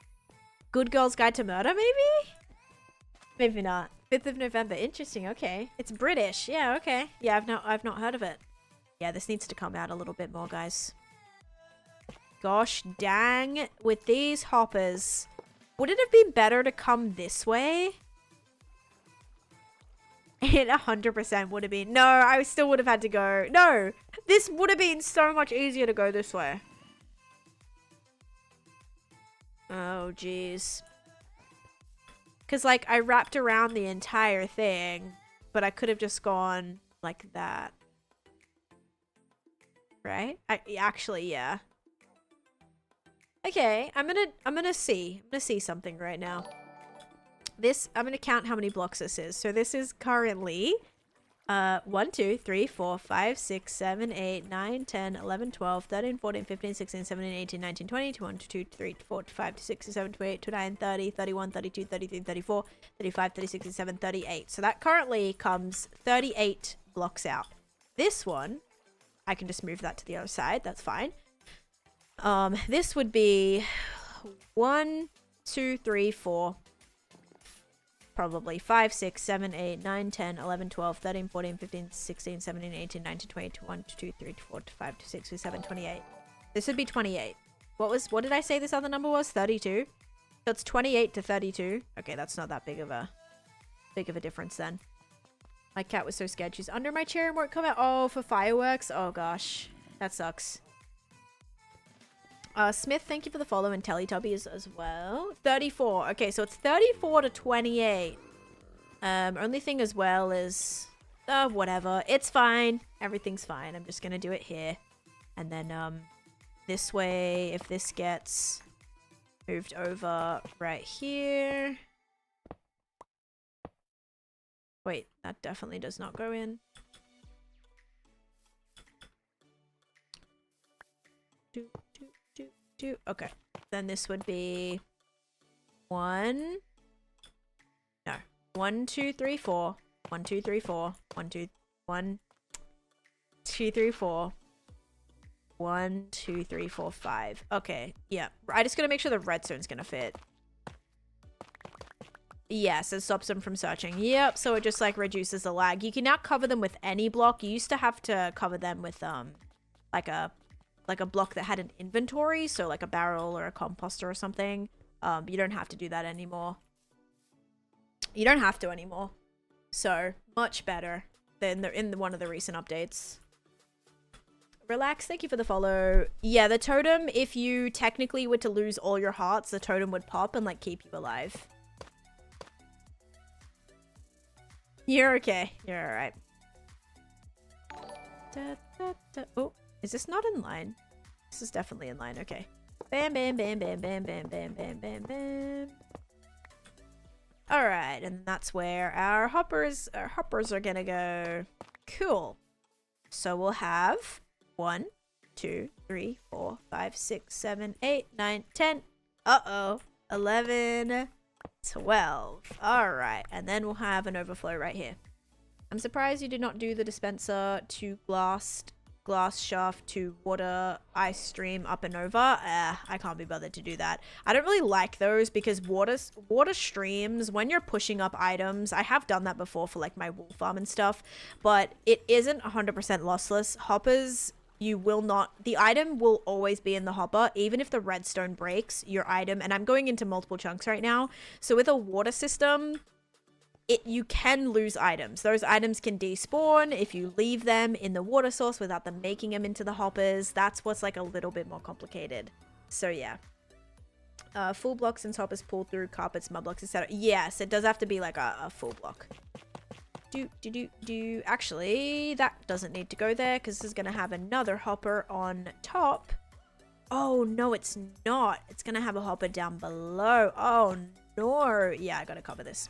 Good Girl's Guide to Murder, maybe? Maybe not. 5th of November. Interesting. Okay. It's British. Yeah, okay. Yeah, I've not heard of it. Yeah, this needs to come out a little bit more, guys. Gosh dang. With these hoppers. Would it have been better to come this way? It 100% would have been. No, I still would have had to go. No, this would have been so much easier to go this way. Oh, jeez. Because, like, I wrapped around the entire thing, but I could have just gone like that. Right? Actually, yeah. Okay, I'm gonna see something right now. I'm gonna count how many blocks this is. So this is currently 1, 2, 3, 4, 5, 6, 7, 8, 9, 10, 11, 12, 13, 14, 15, 16, 17, 18, 19, 20, 21, 22, 23, 24, 25, 26, 27, 28, 29, 30, 31, 32, 33, 34, 35, 36, 37, 38. So that currently comes 38 blocks out. This one, I can just move that to the other side. That's fine. This would be 1, 2, 3, 4. Probably 5, 6, 7, 8, 9, 10, 11, 12, 13, 14, 15, 16, 17, 18, 19, 20, 21, 22, 23, 24, 25, 26, 27, 28. This would be 28. What did I say this other number was? 32? So it's 28 to 32. Okay, that's not that big of a difference then. My cat was so scared. She's under my chair and won't come out. Oh, for fireworks? Oh gosh. That sucks. Smith, thank you for the follow, and Teletubbies as well. 34. Okay, so it's 34 to 28. Only thing as well is... whatever. It's fine. Everything's fine. I'm just gonna do it here. And then, this way, if this gets moved over right here... Wait, that definitely does not go in. Okay, then this would be 1, 2, 3, 4, 1, 2, 3, 4, 1, 2, 1, 2, 3, 4, 1, 2, 3, 4, 5. Okay, yeah, I just gotta make sure the redstone's gonna fit. Yes, it stops them from searching. Yep, so it just like reduces the lag. You can now cover them with any block. You used to have to cover them with like a block that had an inventory, so like a barrel or a composter or something. You don't have to do that anymore. You don't have to anymore. So much better than in one of the recent updates. Relax, thank you for the follow. Yeah, the totem, if you technically were to lose all your hearts, the totem would pop and like keep you alive. You're okay. You're alright. Oh, is this not in line? This is definitely in line. Okay. Bam, bam, bam, bam, bam, bam, bam, bam, bam, bam. Alright, and that's where our hoppers are gonna go. Cool. So we'll have 1, 2, 3, 4, 5, 6, 7, 8, 9, 10. Uh-oh. 11. 12. Alright, and then we'll have an overflow right here. I'm surprised you did not do the dispenser to glass shaft to water ice stream up and over. I can't be bothered to do that. I don't really like those because water streams, when you're pushing up items, I have done that before for like my wool farm and stuff, but it isn't 100% lossless. Hoppers, you will not, the item will always be in the hopper, even if the redstone breaks your item, and I'm going into multiple chunks right now. So with a water system, you can lose items. Those items can despawn if you leave them in the water source without them making them into the hoppers. That's what's like a little bit more complicated. So yeah. Full blocks and hoppers pull through carpets, mud blocks, etc. Yes, it does have to be like a full block. Actually, that doesn't need to go there because this is going to have another hopper on top. Oh, no, it's not. It's going to have a hopper down below. Oh, no. Yeah, I got to cover this.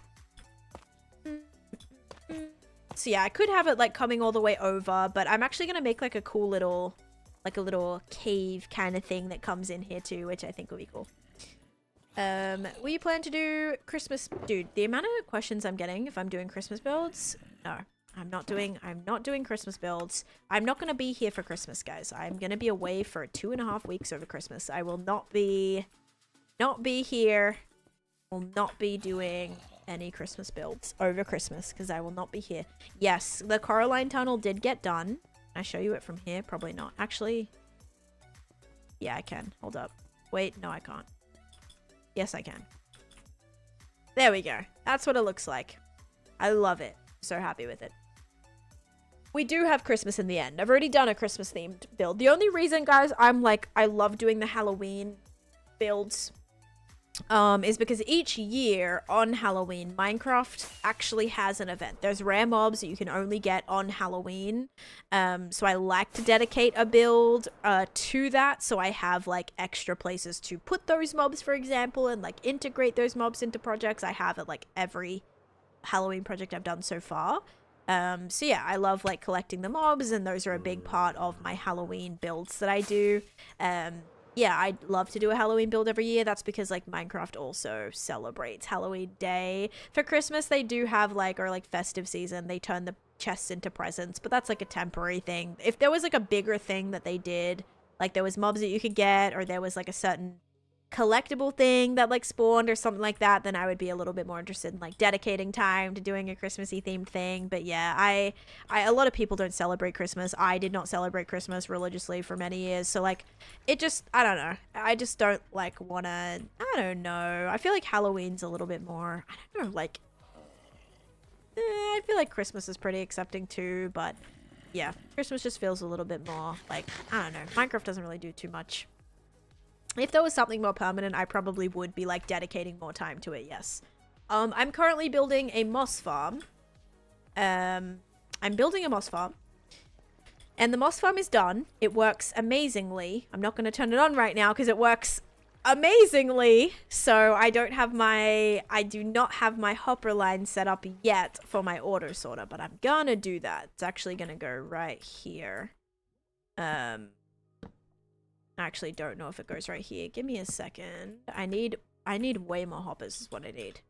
So yeah, I could have it like coming all the way over, but I'm actually going to make like a cool little, like a little cave kind of thing that comes in here too, which I think will be cool. We plan to do Christmas, dude, the amount of questions I'm getting if I'm doing Christmas builds, no, I'm not doing Christmas builds. I'm not going to be here for Christmas, guys. I'm going to be away for 2.5 weeks over Christmas. I will not be here. Will not be doing any Christmas builds over Christmas because I will not be here. Yes, the Coraline tunnel did get done. Can I show you it from here? Probably not. Actually, yeah, I can. Hold up. Wait, no, I can't. Yes, I can. There we go. That's what it looks like. I love it. So happy with it. We do have Christmas in the end. I've already done a Christmas themed build. The only reason, guys, I'm like, I love doing the Halloween builds is because each year on Halloween, Minecraft actually has an event. There's rare mobs that you can only get on Halloween. So I like to dedicate a build to that. So I have like extra places to put those mobs, for example, and like integrate those mobs into projects. I have it like every Halloween project I've done so far. So yeah, I love like collecting the mobs, and those are a big part of my Halloween builds that I do. Yeah, I love to do a Halloween build every year. That's because like Minecraft also celebrates Halloween Day. For Christmas, they do have like, or like festive season, they turn the chests into presents, but that's like a temporary thing. If there was like a bigger thing that they did, like there was mobs that you could get, or there was like a certain collectible thing that like spawned or something like that, then I would be a little bit more interested in like dedicating time to doing a Christmassy themed thing. But yeah, I a lot of people don't celebrate Christmas. I did not celebrate Christmas religiously for many years, so like it just, I don't know, I just don't like wanna, I don't know, I feel like Halloween's a little bit more, I don't know, like I feel like Christmas is pretty accepting too, but yeah, Christmas just feels a little bit more like, I don't know, Minecraft doesn't really do too much. If there was something more permanent, I probably would be like dedicating more time to it, yes. I'm currently building a moss farm. I'm building a moss farm. And the moss farm is done. It works amazingly. I'm not going to turn it on right now because it works amazingly. So I do not have my hopper line set up yet for my auto sorter, but I'm gonna do that. It's actually gonna go right here. I actually don't know if it goes right here. Give me a second. I need way more hoppers is what I need.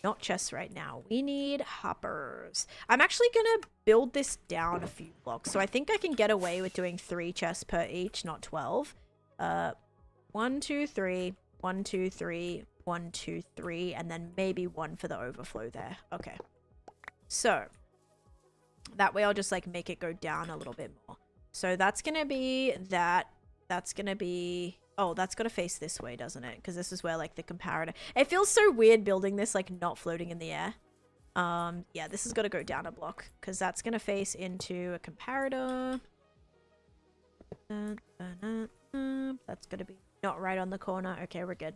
Not chests right now. We need hoppers. I'm actually gonna build this down a few blocks. So I think I can get away with doing 3 chests per each, not 12. 1, 2, 3, 1, 2, 3, 1, 2, 3, and then maybe 1 for the overflow there. Okay. So that way I'll just like make it go down a little bit more. So that's gonna be that. That's gonna be, oh, that's gotta face this way, doesn't it? Because this is where like the comparator, it feels so weird building this like not floating in the air. Yeah, this has got to go down a block because that's gonna face into a comparator. That's gonna be not right on the corner. Okay, we're good.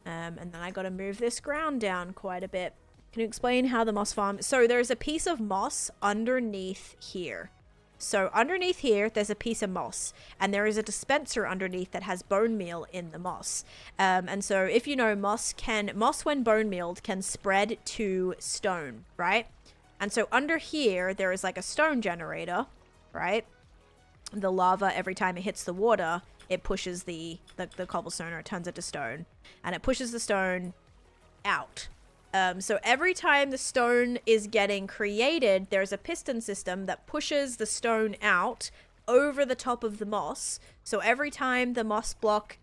And then I gotta move this ground down quite a bit. Can you explain how the moss farm, so there's a piece of moss underneath here. So underneath here, there's a piece of moss, and there is a dispenser underneath that has bone meal in the moss. And so if you know, moss when bone mealed can spread to stone, right? And so under here, there is like a stone generator, right? The lava, every time it hits the water, it pushes the cobblestone, or it turns it to stone, and it pushes the stone out. So every time the stone is getting created, there's a piston system that pushes the stone out over the top of the moss. So every time the moss block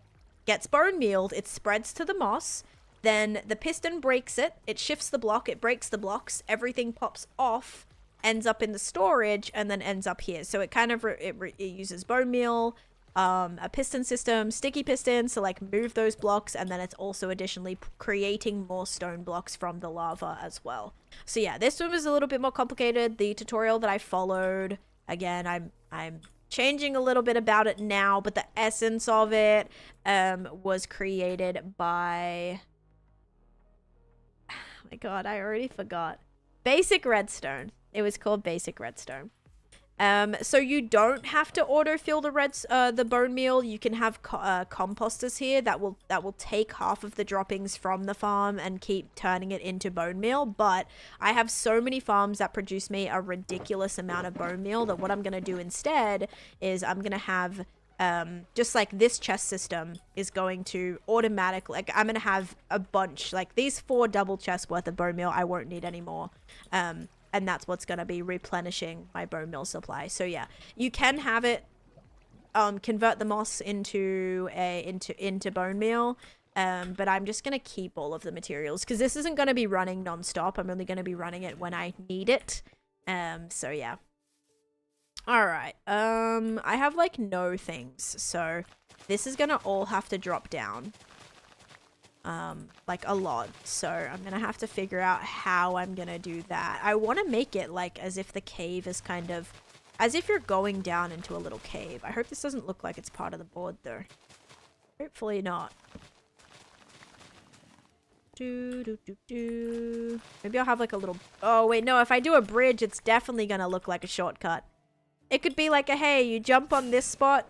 gets bone mealed, it spreads to the moss. Then the piston breaks it. It shifts the block. It breaks the blocks. Everything pops off, ends up in the storage, and then ends up here. So it kind of it uses bone meal, a piston system, sticky pistons to like move those blocks, and then it's also additionally creating more stone blocks from the lava as well. So yeah, this one was a little bit more complicated. The tutorial that I followed, again, I'm changing a little bit about it now, but the essence of it was created by, oh my god, I already forgot. Basic Redstone. It was called Basic Redstone. So you don't have to autofill the bone meal. You can have composters here that will take half of the droppings from the farm and keep turning it into bone meal. But I have so many farms that produce me a ridiculous amount of bone meal that what I'm gonna do instead is I'm gonna have just like this chest system is going to automatically, like I'm gonna have a bunch, like these 4 double chests worth of bone meal I won't need anymore. And that's what's going to be replenishing my bone meal supply. So yeah, you can have it convert the moss into bone meal, but I'm just going to keep all of the materials because this isn't going to be running non-stop. I'm only going to be running it when I need it. So yeah. All right. I have like no things, so this is going to all have to drop down. Like a lot, so I'm gonna have to figure out how I'm gonna do that. I want to make it like as if the cave is kind of as if you're going down into a little cave. I hope this doesn't look like it's part of the board though. Hopefully not. Maybe I'll have like a little, oh wait, no, if I do a bridge it's definitely gonna look like a shortcut. It could be like a, hey, you jump on this spot,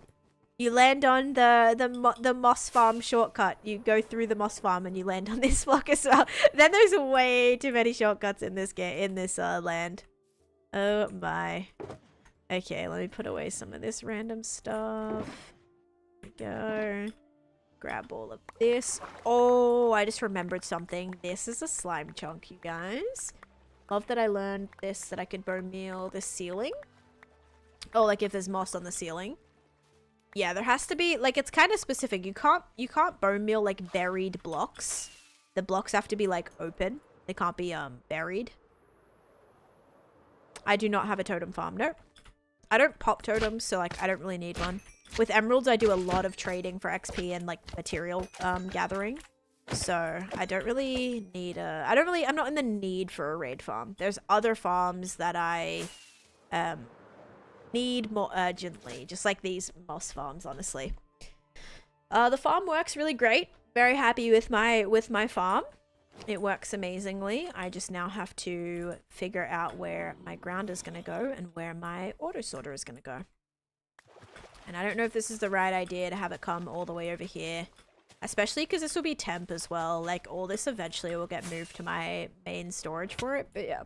you land on the moss farm shortcut. You go through the moss farm and you land on this block as well. Then there's way too many shortcuts in this game, in this land. Oh my. Okay, let me put away some of this random stuff. There we go. Grab all of this. Oh, I just remembered something. This is a slime chunk, you guys. Love that I learned this, that I could bone meal the ceiling. Oh, like if there's moss on the ceiling. Yeah, there has to be, like, it's kind of specific. You can't bone meal like buried blocks. The blocks have to be like open. They can't be buried. I do not have a totem farm. Nope. I don't pop totems, so like I don't really need one. With emeralds, I do a lot of trading for XP and like material gathering. So I don't really need a, I'm not in the need for a raid farm. There's other farms that I need more urgently, just like these moss farms, honestly. The farm works really great. Very happy with my farm. It works amazingly. I just now have to figure out where my ground is going to go and where my auto sorter is going to go. And I don't know if this is the right idea to have it come all the way over here. Especially because this will be temp as well. Like, all this eventually will get moved to my main storage for it. But yeah.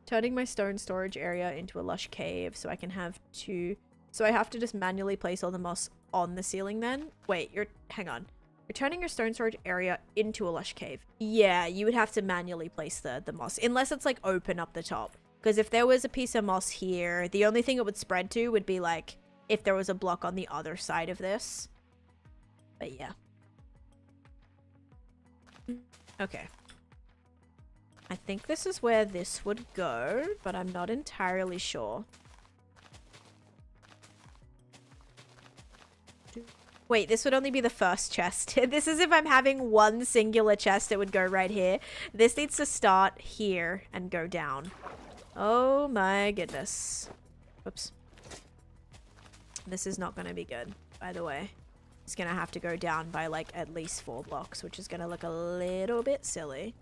Turning my stone storage area into a lush cave so I can have two... So I have to just manually place all the moss on the ceiling then? Wait, hang on. You're turning your stone storage area into a lush cave. Yeah, you would have to manually place the moss. Unless it's like open up the top. Because if there was a piece of moss here, the only thing it would spread to would be like if there was a block on the other side of this. But yeah. Okay. I think this is where this would go, but I'm not entirely sure. Wait, this would only be the first chest. This is if I'm having one singular chest, it would go right here. This needs to start here and go down. Oh my goodness. Whoops. This is not going to be good, by the way. It's going to have to go down by like at least 4 blocks, which is going to look a little bit silly.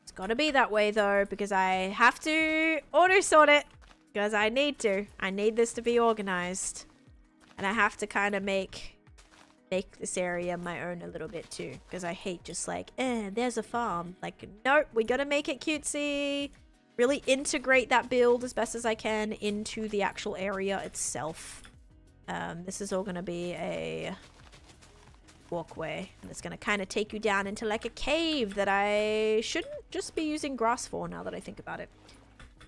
It's got to be that way though, because I have to auto sort it. Because I need to. I need this to be organized. And I have to kind of make this area my own a little bit too, because I hate just like, there's a farm. Like, nope, we gotta make it cutesy. Really integrate that build as best as I can into the actual area itself. This is all gonna be a walkway, and it's gonna kind of take you down into like a cave that I shouldn't just be using grass for, now that I think about it.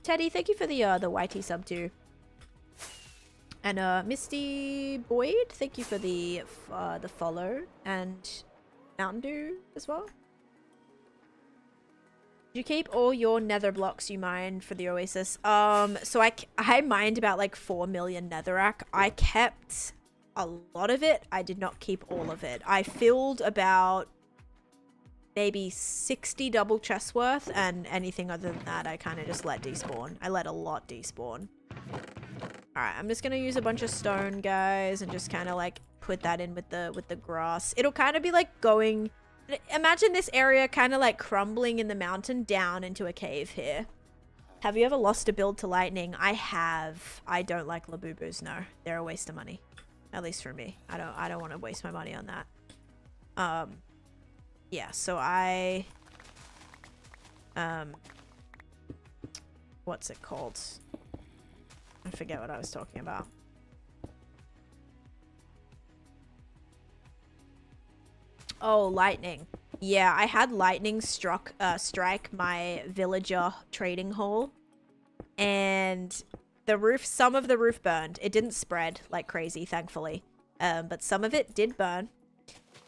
Teddy, thank you for the YT sub too. And Misty Boyd, thank you for the follow, and Mountain Dew as well. Did you keep all your nether blocks you mined for the Oasis? So I mined about like 4 million netherrack. I kept a lot of it. I did not keep all of it. I filled about maybe 60 double chests worth, and anything other than that I kind of just let despawn. I let a lot despawn. Alright, I'm just gonna use a bunch of stone, guys, and just kind of like put that in with the grass. It'll kind of be like going... Imagine this area kind of like crumbling in the mountain down into a cave here. Have you ever lost a build to lightning? I have. I don't like Labubus, no. They're a waste of money. At least for me. I don't want to waste my money on that. Yeah, so I... what's it called? I forget what I was talking about. Oh, lightning. Yeah, I had lightning strike my villager trading hall. And the roof, some of the roof burned. It didn't spread like crazy, thankfully. But some of it did burn.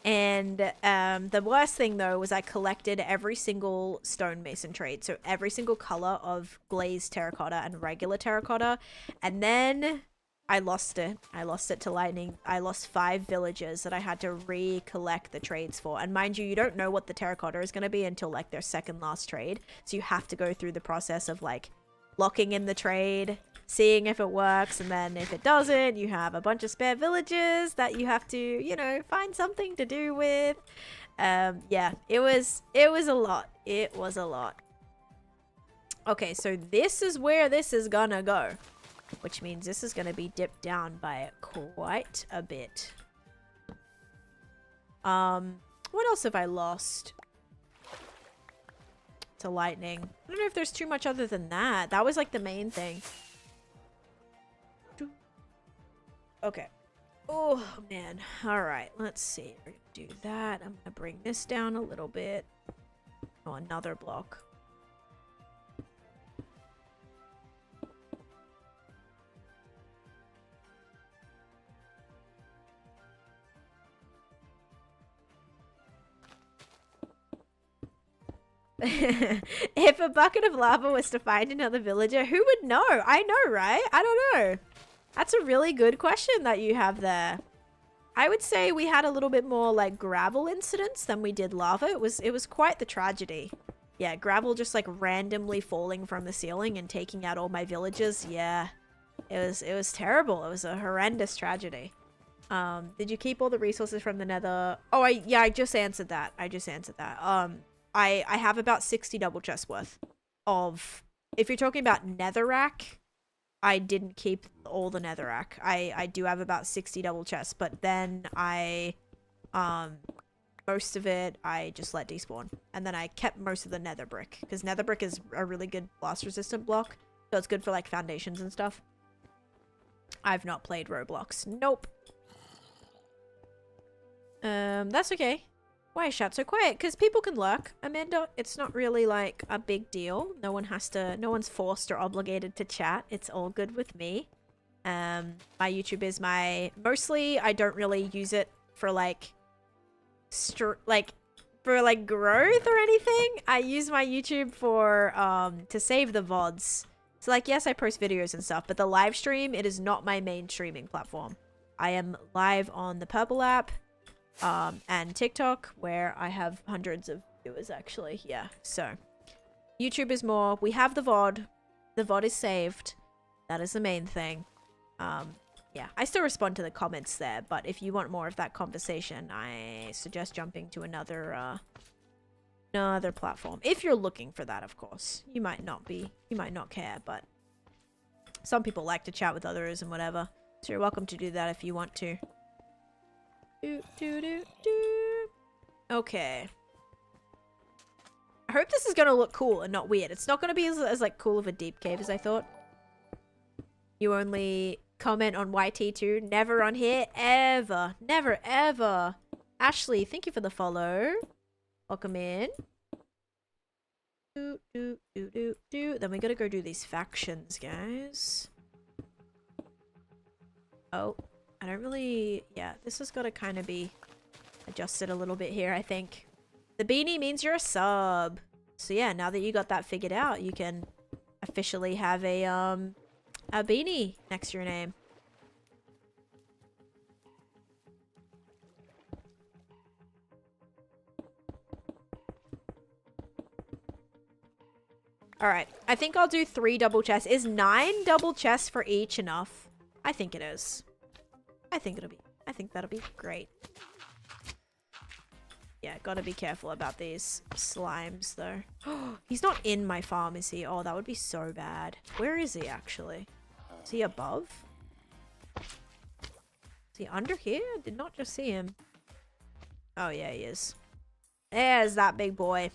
And the worst thing though was I collected every single stonemason trade, so every single color of glazed terracotta and regular terracotta, and then I lost it. I lost it to lightning. I lost 5 villages that I had to recollect the trades for. And mind you, you don't know what the terracotta is going to be until like their second last trade, so you have to go through the process of like locking in the trade, seeing if it works, and then if it doesn't, you have a bunch of spare villages that you have to, you know, find something to do with. Yeah, it was a lot. It was a lot. Okay, so this is where this is gonna go, which means this is gonna be dipped down by quite a bit. What else have I lost? To lightning. I don't know if there's too much other than that. That was like the main thing. Okay. Oh, man. All right. Let's see. We're going to do that. I'm going to bring this down a little bit. Oh, another block. If a bucket of lava was to find another villager, who would know? I know, right? I don't know. That's a really good question that you have there. I would say we had a little bit more like gravel incidents than we did lava. It was quite the tragedy. Yeah, gravel just like randomly falling from the ceiling and taking out all my villagers. Yeah. It was terrible. It was a horrendous tragedy. Did you keep all the resources from the nether? Oh, I just answered that. I have about 60 double chests worth of, if you're talking about netherrack, I didn't keep all the netherrack. I do have about 60 double chests, but then most of it I just let despawn. And then I kept most of the nether brick, because nether brick is a really good blast resistant block. So it's good for like foundations and stuff. I've not played Roblox. Nope. That's okay. Why is chat so quiet? Because people can lurk, Amanda. It's not really like a big deal. No one's forced or obligated to chat. It's all good with me. My YouTube is mostly I don't really use it for like growth or anything. I use my YouTube for to save the VODs. So like, yes, I post videos and stuff, but the live stream, it is not my main streaming platform. I am live on the Purple app. And TikTok, where I have hundreds of viewers actually. Yeah, so YouTube is more, we have the VOD is saved, that is the main thing. Yeah, I still respond to the comments there, but if you want more of that conversation, I suggest jumping to another platform, if you're looking for that. Of course, you might not care, but some people like to chat with others and whatever, so you're welcome to do that if you want to. Okay. I hope this is gonna look cool and not weird. It's not gonna be as like cool of a deep cave as I thought. You only comment on YT2, never on here, ever. Never, ever. Ashley, thank you for the follow. Welcome in. Then we gotta go do these factions, guys. Oh. I don't really... Yeah, this has got to kind of be adjusted a little bit here, I think. The beanie means you're a sub. So yeah, now that you got that figured out, you can officially have a beanie next to your name. Alright, I think I'll do 3 double chests. Is 9 double chests for each enough? I think it is. I think that'll be great. Yeah, gotta be careful about these slimes though. He's not in my farm, is he? Oh, that would be so bad. Where is he actually? Is he above? Is he under here? I did not just see him. Oh yeah, he is. There's that big boy.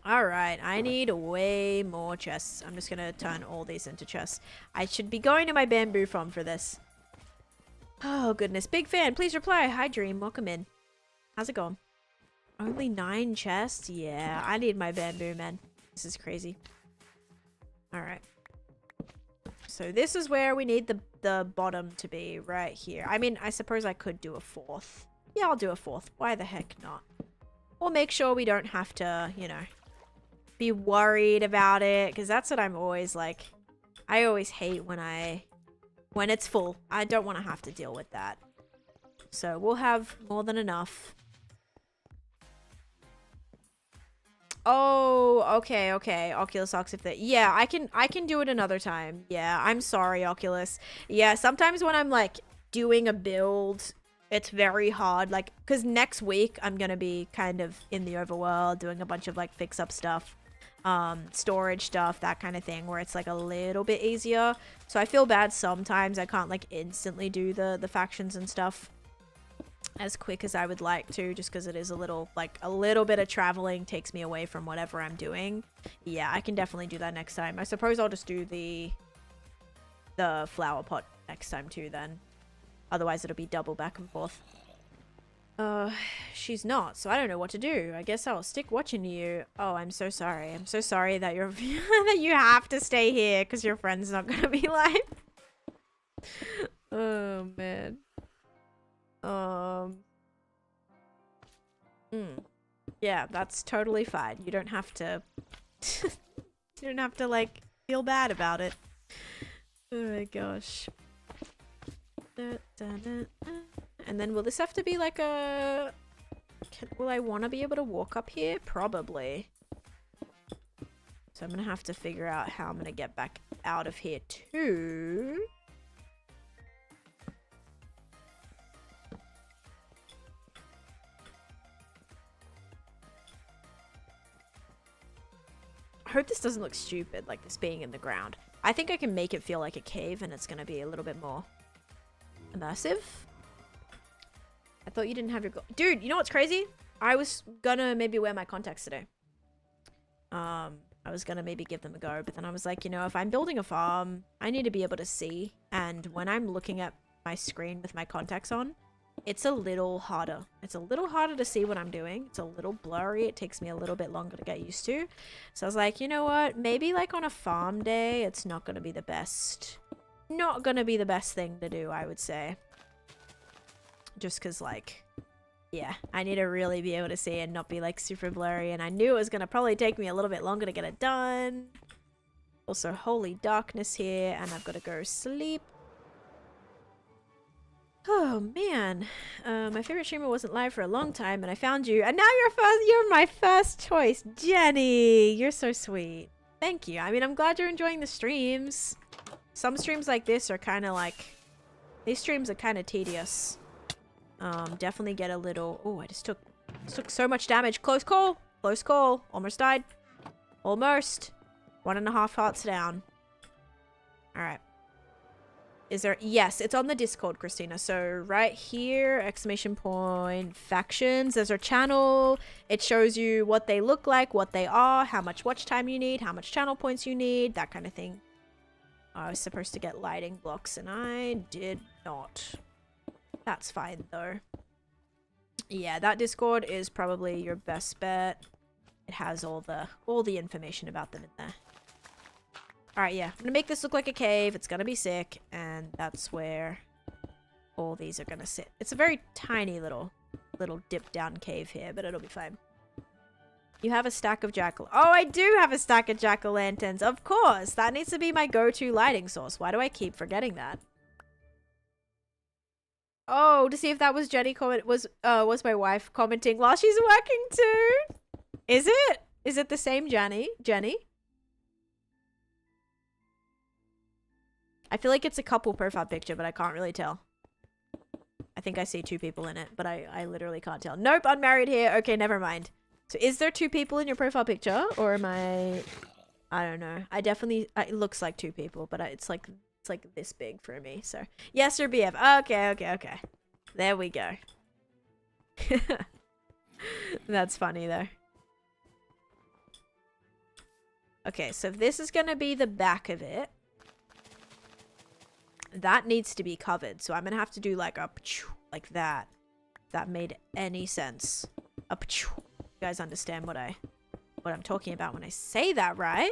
Alright, I need way more chests. I'm just gonna turn all these into chests. I should be going to my bamboo farm for this. Oh, goodness. Big fan. Please reply. Hi, Dream. Welcome in. How's it going? Only 9 chests? Yeah, I need my bamboo, man. This is crazy. Alright. So this is where we need the bottom to be, right here. I mean, I suppose I could do a 4th. Yeah, I'll do a 4th. Why the heck not? We'll make sure we don't have to, you know, be worried about it. Because that's what I'm always like. I always hate when it's full. I don't want to have to deal with that. So we'll have more than enough. Oh, okay. Oculus Ox, if that. Yeah, I can do it another time. Yeah, I'm sorry, Oculus. Yeah, sometimes when I'm like doing a build, it's very hard. Like, because next week I'm gonna be kind of in the overworld doing a bunch of like fix up stuff. Storage stuff, that kind of thing, where it's like a little bit easier. So I feel bad sometimes I can't like instantly do the factions and stuff. as quick as I would like to, just because it is a little bit of traveling takes me away from whatever I'm doing. Yeah, I can definitely do that next time. I suppose I'll just do the flower pot next time too then. Otherwise it'll be double back and forth. She's not, so I don't know what to do. I guess I'll stick watching you. Oh, I'm so sorry. I'm so sorry that you're that you have to stay here because your friend's not gonna be live. Oh man. Yeah, that's totally fine. You don't have to you don't have to like feel bad about it. Oh my gosh. And then will this have to be like a... will I want to be able to walk up here? Probably. So I'm going to have to figure out how I'm going to get back out of here too. I hope this doesn't look stupid, like this being in the ground. I think I can make it feel like a cave and it's going to be a little bit more immersive. I thought you didn't have your... Dude, you know what's crazy? I was gonna maybe wear my contacts today. I was gonna maybe give them a go, but then I was like, you know, if I'm building a farm, I need to be able to see. And when I'm looking at my screen with my contacts on, it's a little harder. It's a little harder to see what I'm doing. It's a little blurry. It takes me a little bit longer to get used to. So I was like, you know what? Maybe like on a farm day, it's not gonna be the best. Not gonna be the best thing to do, I would say. Just because, like, yeah, I need to really be able to see and not be, like, super blurry. And I knew it was going to probably take me a little bit longer to get it done. Also, holy darkness here. And I've got to go sleep. Oh, man. My favorite streamer wasn't live for a long time. And I found you. And now you're my first choice. Jenny, you're so sweet. Thank you. I mean, I'm glad you're enjoying the streams. Some streams like this are kind of like... these streams are kind of tedious. Definitely get a little... oh, I just took so much damage. Close call. Close call. Almost died. Almost. 1.5 hearts down. Alright. Is there... yes, it's on the Discord, Christina. So right here, exclamation point, factions. There's our channel. It shows you what they look like, what they are, how much watch time you need, how much channel points you need, that kind of thing. I was supposed to get lighting blocks and I did not. That's fine though. Yeah, that Discord is probably your best bet. It has all the information about them in there. Alright, yeah. I'm gonna make this look like a cave. It's gonna be sick. And that's where all these are gonna sit. It's a very tiny little dip down cave here, but it'll be fine. You have a stack of jack-o'... oh, I do have a stack of jack-o'-lanterns. Of course. That needs to be my go-to lighting source. Why do I keep forgetting that? Oh, to see if that was Jenny was my wife commenting while she's working too. Is it? Is it the same Jenny? I feel like it's a couple profile picture, but I can't really tell. I think I see 2 people in it, but I literally can't tell. Nope, unmarried here. Okay, never mind. So is there 2 people in your profile picture? Or am I don't know. I definitely... it looks like 2 people, but it's like this big for me, so... yes, your BF. Okay. There we go. That's funny, though. Okay, so this is gonna be the back of it. That needs to be covered, so I'm gonna have to do like a... like that. If that made any sense. A... you guys understand what I'm talking about when I say that, right?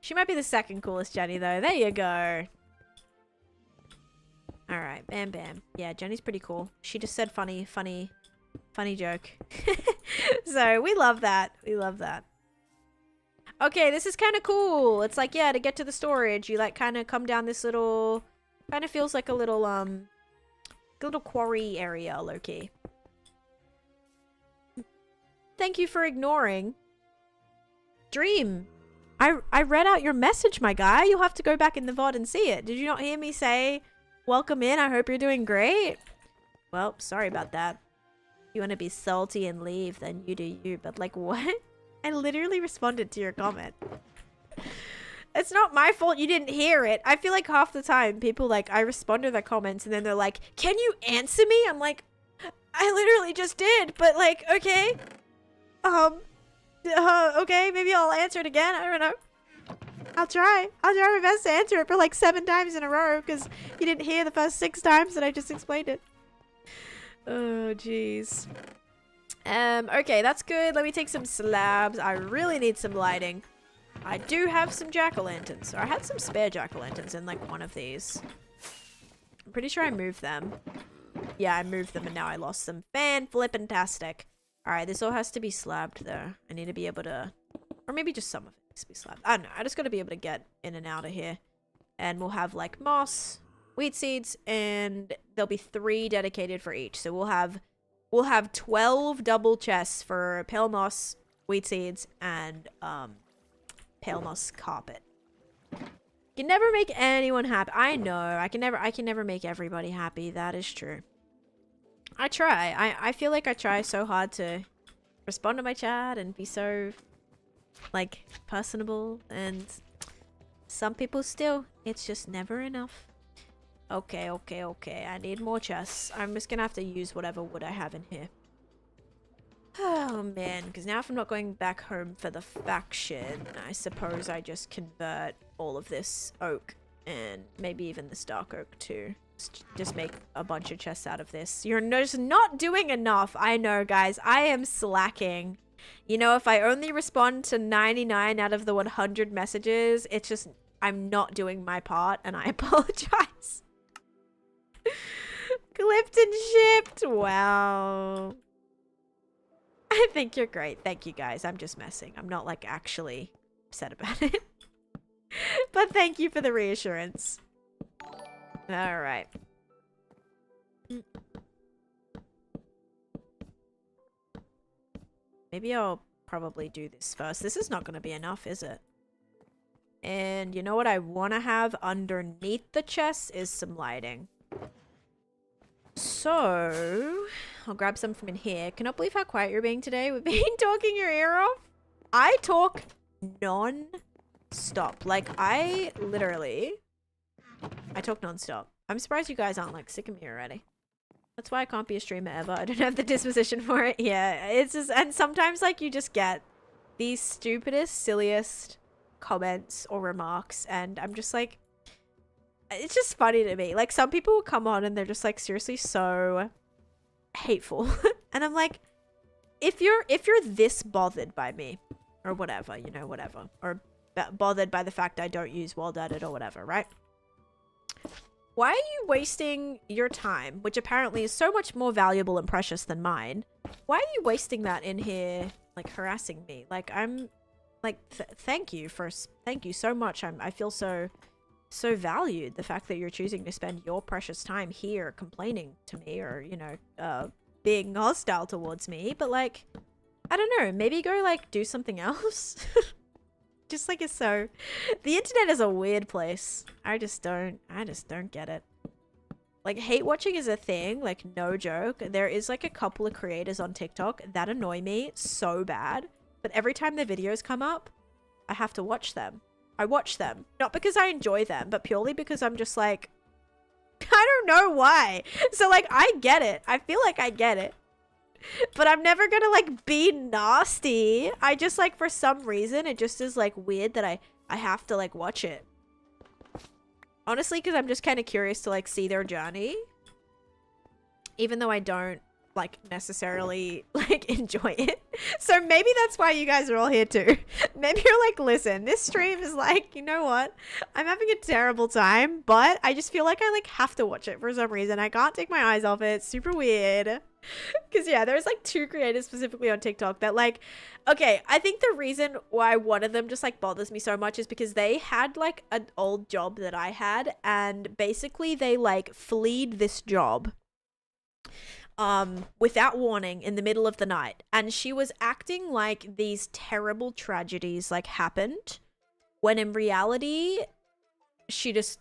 She might be the second coolest Jenny, though. There you go. Alright, bam bam. Yeah, Jenny's pretty cool. She just said funny joke. So, we love that. We love that. Okay, this is kind of cool. It's like, yeah, to get to the storage, you like kind of come down this little... kind of feels like a little quarry area, low-key. Thank you for ignoring. Dream. I read out your message, my guy. You'll have to go back in the VOD and see it. Did you not hear me say, welcome in, I hope you're doing great? Well, sorry about that. If you want to be salty and leave, then you do you. But like, what? I literally responded to your comment. It's not my fault you didn't hear it. I feel like half the time people like, I respond to their comments and then they're like, can you answer me? I'm like, I literally just did, but like, okay. Okay, maybe I'll answer it again. I don't know. I'll try my best to answer it for like 7 times in a row because you didn't hear the first 6 times that I just explained it. Oh, jeez. Okay, that's good. Let me take some slabs. I really need some lighting. I do have some jack-o'-lanterns. I had some spare jack-o'-lanterns in like one of these. I'm pretty sure I moved them. Yeah, I moved them and now I lost them. Fan-flippin-tastic. Alright, this all has to be slabbed though. I need to be able to... Or maybe just some of it needs to be slabbed. I don't know. I just gotta be able to get in and out of here. And we'll have like moss, wheat seeds, and there'll be 3 dedicated for each. So we'll have 12 double chests for pale moss, wheat seeds, and pale moss carpet. You can never make anyone happy. I know. I can never make everybody happy. That is true. I try. I feel like I try so hard to respond to my chat and be so like personable, and some people still, it's just never enough. Okay. I need more chests. I'm just gonna have to use whatever wood I have in here. Oh man, because now if I'm not going back home for the faction, I suppose I just convert all of this oak and maybe even this dark oak too. Just make a bunch of chests out of this. You're just not doing enough. I know, guys. I am slacking. You know, if I only respond to 99 out of the 100 messages, it's just, I'm not doing my part, and I apologize. Clipped and shipped. Wow. I think you're great. Thank you, guys. I'm just messing. I'm not, like, actually upset about it. But thank you for the reassurance. Alright. Maybe I'll probably do this first. This is not going to be enough, is it? And you know what I want to have underneath the chest is some lighting. So, I'll grab some from in here. Cannot believe how quiet you're being today. We've been talking your ear off. I talk non-stop. Like, I talk non-stop. I'm surprised you guys aren't, like, sick of me already. That's why I can't be a streamer ever. I don't have the disposition for it. Yeah, it's just... And sometimes, like, you just get these stupidest, silliest comments or remarks, and I'm just like... It's just funny to me. Like, some people will come on and they're just, like, seriously so hateful. And I'm like, if you're this bothered by me, or whatever, you know, whatever, or bothered by the fact I don't use World Edit or whatever, right? Why are you wasting your time, which apparently is so much more valuable and precious than mine? Why are you wasting that in here, like, harassing me? Like, I'm, like, thank you so much. I feel so valued. The fact that you're choosing to spend your precious time here complaining to me, or, you know, being hostile towards me. But, like, I don't know, maybe go, like, do something else. Just like it's so... The internet is a weird place. I just don't get it. Like, hate watching is a thing, like, no joke. There is, like, a couple of creators on TikTok that annoy me so bad. But every time their videos come up, I have to watch them. I watch them. Not because I enjoy them, but purely because I'm just like... I don't know why. So, like, I get it. I feel like I get it. But I'm never gonna, like, be nasty. I just, like, for some reason, it just is, like, weird that I have to, like, watch it. Honestly, because I'm just kind of curious to, like, see their journey. Even though I don't, like, necessarily, like, enjoy it. So maybe that's why you guys are all here too. Maybe you're like, listen, this stream is like, you know what? I'm having a terrible time, but I just feel like I, like, have to watch it for some reason. I can't take my eyes off it. It's super weird. Because, yeah, there's, like, 2 creators specifically on TikTok that, like, okay, I think the reason why one of them just, like, bothers me so much is because they had, like, an old job that I had, and basically they, like, fleed this job without warning in the middle of the night, and she was acting like these terrible tragedies, like, happened, when in reality she just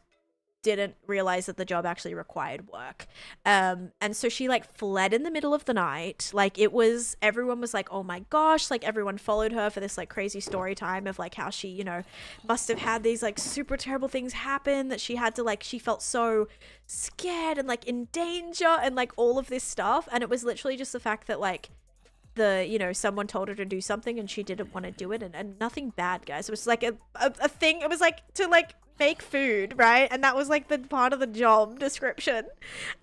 didn't realize that the job actually required work. And so she like fled in the middle of the night. Like everyone was like, oh my gosh, like everyone followed her for this like crazy story time of like how she, must have had these like super terrible things happen, that she had to like, she felt so scared and like in danger and like all of this stuff. And it was literally just the fact that like someone told her to do something and she didn't want to do it, and nothing bad, guys. It was like a thing. It was like to like make food, right? And that was like the part of the job description.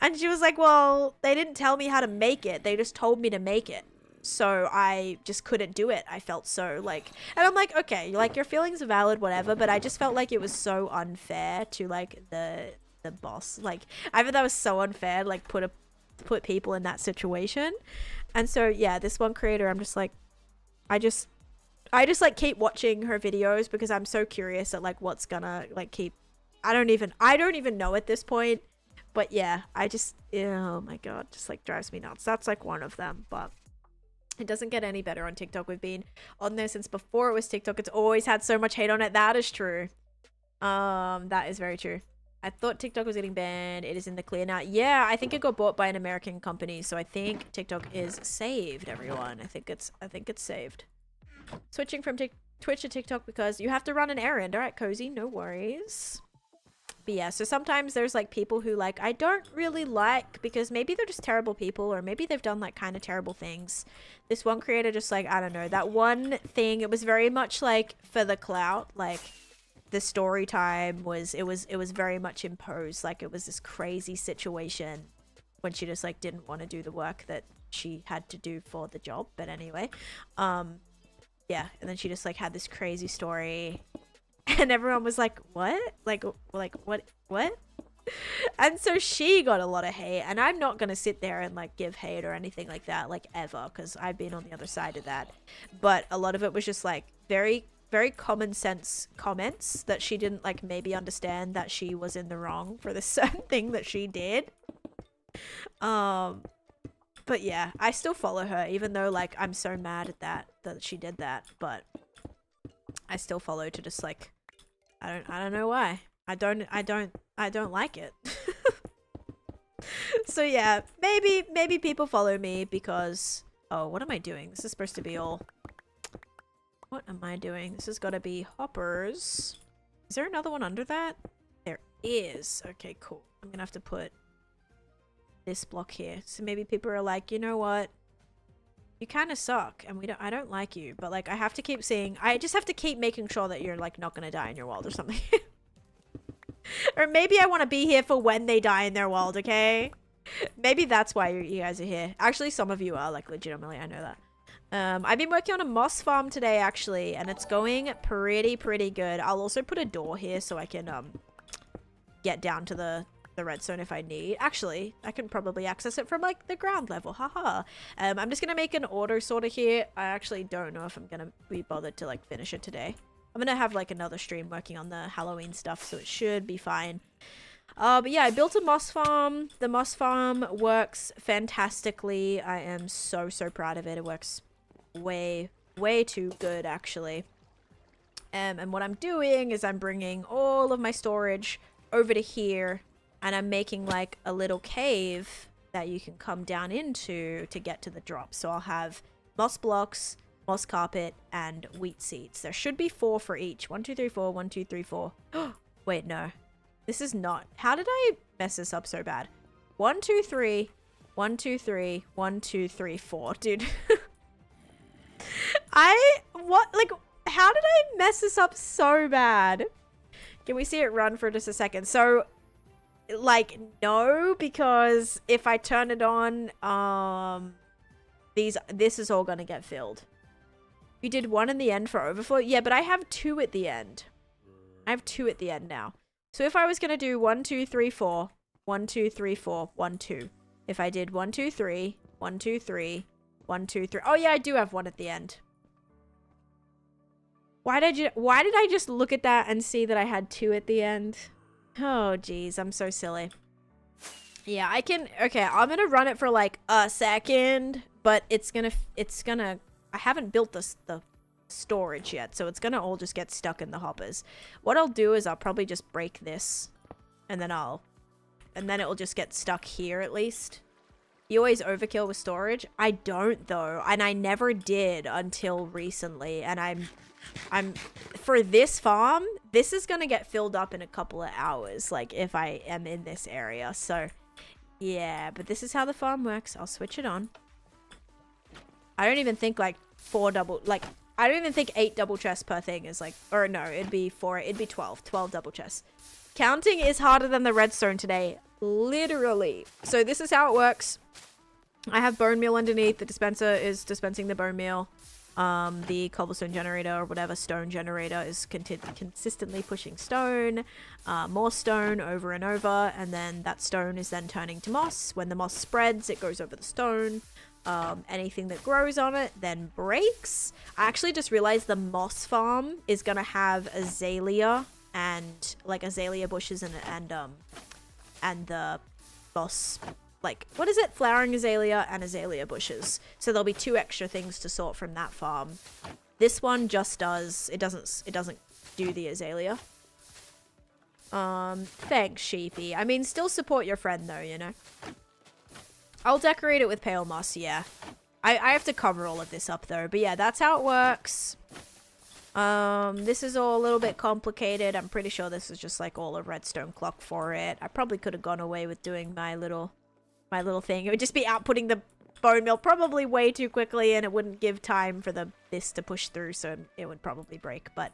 And she was like, well, they didn't tell me how to make it, they just told me to make it, so I just couldn't do it. I felt so like, and I'm like, okay, like your feelings are valid, whatever, but I just felt like it was so unfair to like the boss. Like I thought that was so unfair, like put people in that situation. And so yeah, this one creator, I'm just like, I just like keep watching her videos because I'm so curious at like what's gonna like keep. I don't even know at this point, but yeah, oh my god, just like drives me nuts. That's like one of them, but it doesn't get any better on TikTok. We've been on there since before it was TikTok. It's always had so much hate on it. That is true. That is very true. I thought TikTok was getting banned. It is in the clear now. Yeah, I think it got bought by an American company, so I think TikTok is saved, everyone. I think it's saved. Switching from Twitch to TikTok because you have to run an errand. All right, Cozy, no worries. But yeah, so sometimes there's like people who like I don't really like because maybe they're just terrible people, or maybe they've done like kind of terrible things. This one creator just like, I don't know, that one thing, it was very much like for the clout. Like the story time was very much imposed. Like it was this crazy situation when she just like didn't want to do the work that she had to do for the job. But anyway, yeah, and then she just like had this crazy story and everyone was like, what? Like what? And so she got a lot of hate, and I'm not going to sit there and like give hate or anything like that, like ever, because I've been on the other side of that. But a lot of it was just like very, very common sense comments that she didn't like maybe understand that she was in the wrong for the certain thing that she did. But yeah, I still follow her, even though like I'm so mad at that she did that. But I still follow to just like, I don't know why. I don't like it. So yeah, maybe people follow me because, oh, what am I doing? This is supposed to be all, what am I doing? This has got to be hoppers. Is there another one under that? There is. Okay, cool. I'm gonna have to put this block here. So maybe people are like, you know what? You kind of suck and I don't like you, but like I have to keep seeing, I just have to keep making sure that you're like not gonna die in your world or something. Or maybe I want to be here for when they die in their world, okay? Maybe that's why you guys are here. Actually, some of you are, like, legitimately, I know that. I've been working on a moss farm today, actually, and it's going pretty good. I'll also put a door here so I can get down to the redstone if I need. Actually, I can probably access it from like the ground level. Haha. I'm just gonna make an auto sorter here. I actually don't know if I'm gonna be bothered to like finish it today. I'm gonna have like another stream working on the Halloween stuff, so it should be fine. But yeah, I built a moss farm. The moss farm works fantastically. I am so proud of it. It works way too good, actually. And what I'm doing is I'm bringing all of my storage over to here, and I'm making like a little cave that you can come down into to get to the drop. So I'll have moss blocks, moss carpet, and wheat seeds. There should be 4 for each. 1 2 3 4. 1 2 3 4. Wait, no, this is not. How did I mess this up so bad? 1 2 3. 1 2 3. 1 2 3 4. Dude. How did I mess this up so bad? Can we see it run for just a second? So like, no, because if I turn it on, this is all gonna get filled. You did 1 in the end for overflow? Yeah, but I have 2 at the end. I have 2 at the end now. So if I was gonna do 1 2 3 4, 1 2 3 4, 1 2. If I did 1 2 3, 1 2 3, 1 2 3. Oh yeah, I do have 1 at the end. Why did I just look at that and see that I had 2 at the end? Oh geez, I'm so silly. Yeah, okay, I'm gonna run it for like a second, but it's gonna I haven't built the storage yet, so it's gonna all just get stuck in the hoppers. What I'll do is I'll probably just break this and then it will just get stuck here at least. You always overkill with storage. I don't though, and I never did until recently. And I'm for this farm, this is gonna get filled up in a couple of hours, like if I am in this area. So yeah, but this is how the farm works. I'll switch it on. I don't even think like I don't even think 8 double chests per thing is like, or no, it'd be 12 double chests. Counting is harder than the redstone today, literally. So this is how it works. I have bone meal underneath. The dispenser is dispensing the bone meal. The cobblestone generator or whatever stone generator is consistently pushing stone, more stone over and over, and then that stone is then turning to moss. When the moss spreads, it goes over the stone. Anything that grows on it then breaks. I actually just realized the moss farm is gonna have azalea and like azalea bushes and the moss, like, what is it? Flowering azalea and azalea bushes. So there'll be 2 extra things to sort from that farm. This one just does, it doesn't do the azalea. Thanks, sheepy. I mean, still support your friend though, you know? I'll decorate it with pale moss, yeah. I have to cover all of this up though, but yeah, that's how it works. This is all a little bit complicated. I'm pretty sure this is just like all a redstone clock for it. I probably could have gone away with doing my little thing. It would just be outputting the bone meal probably way too quickly, and it wouldn't give time for this to push through, so it would probably break. But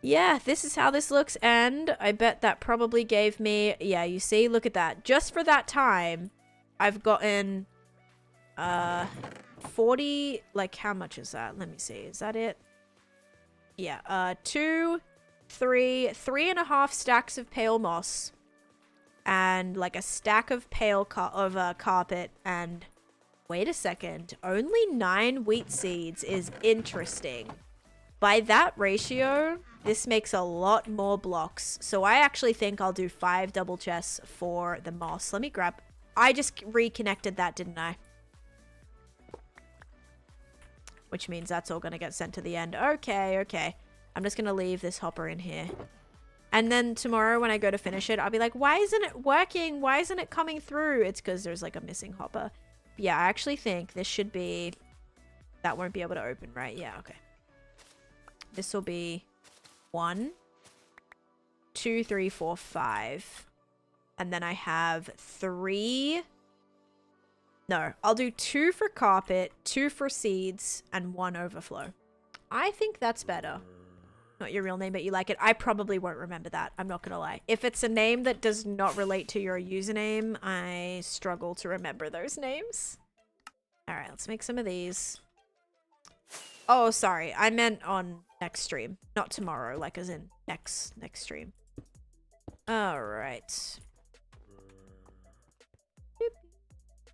yeah, this is how this looks, and I bet that probably gave me, yeah, you see, look at that. Just for that time, I've gotten 40, like, how much is that? Let me see. Is that it? Yeah, 2, 3, 3.5 stacks of pale moss, and like a stack of pale carpet, and wait a second, only 9 wheat seeds is interesting. By that ratio, this makes a lot more blocks. So I actually think I'll do 5 double chests for the moss. Let me grab, I just reconnected that, didn't I? Which means that's all going to get sent to the end. Okay, okay. I'm just going to leave this hopper in here. And then tomorrow when I go to finish it, I'll be like, why isn't it working? Why isn't it coming through? It's because there's like a missing hopper. But yeah, I actually think this should be... That won't be able to open, right? Yeah, okay. This will be 1, 2, 3, 4, 5. And then I have 3... No, I'll do 2 for carpet, 2 for seeds, and 1 overflow. I think that's better. Not your real name, but you like it. I probably won't remember that. I'm not gonna lie. If it's a name that does not relate to your username, I struggle to remember those names. Alright, let's make some of these. Oh, sorry. I meant on next stream. Not tomorrow, like as in next stream. Alright.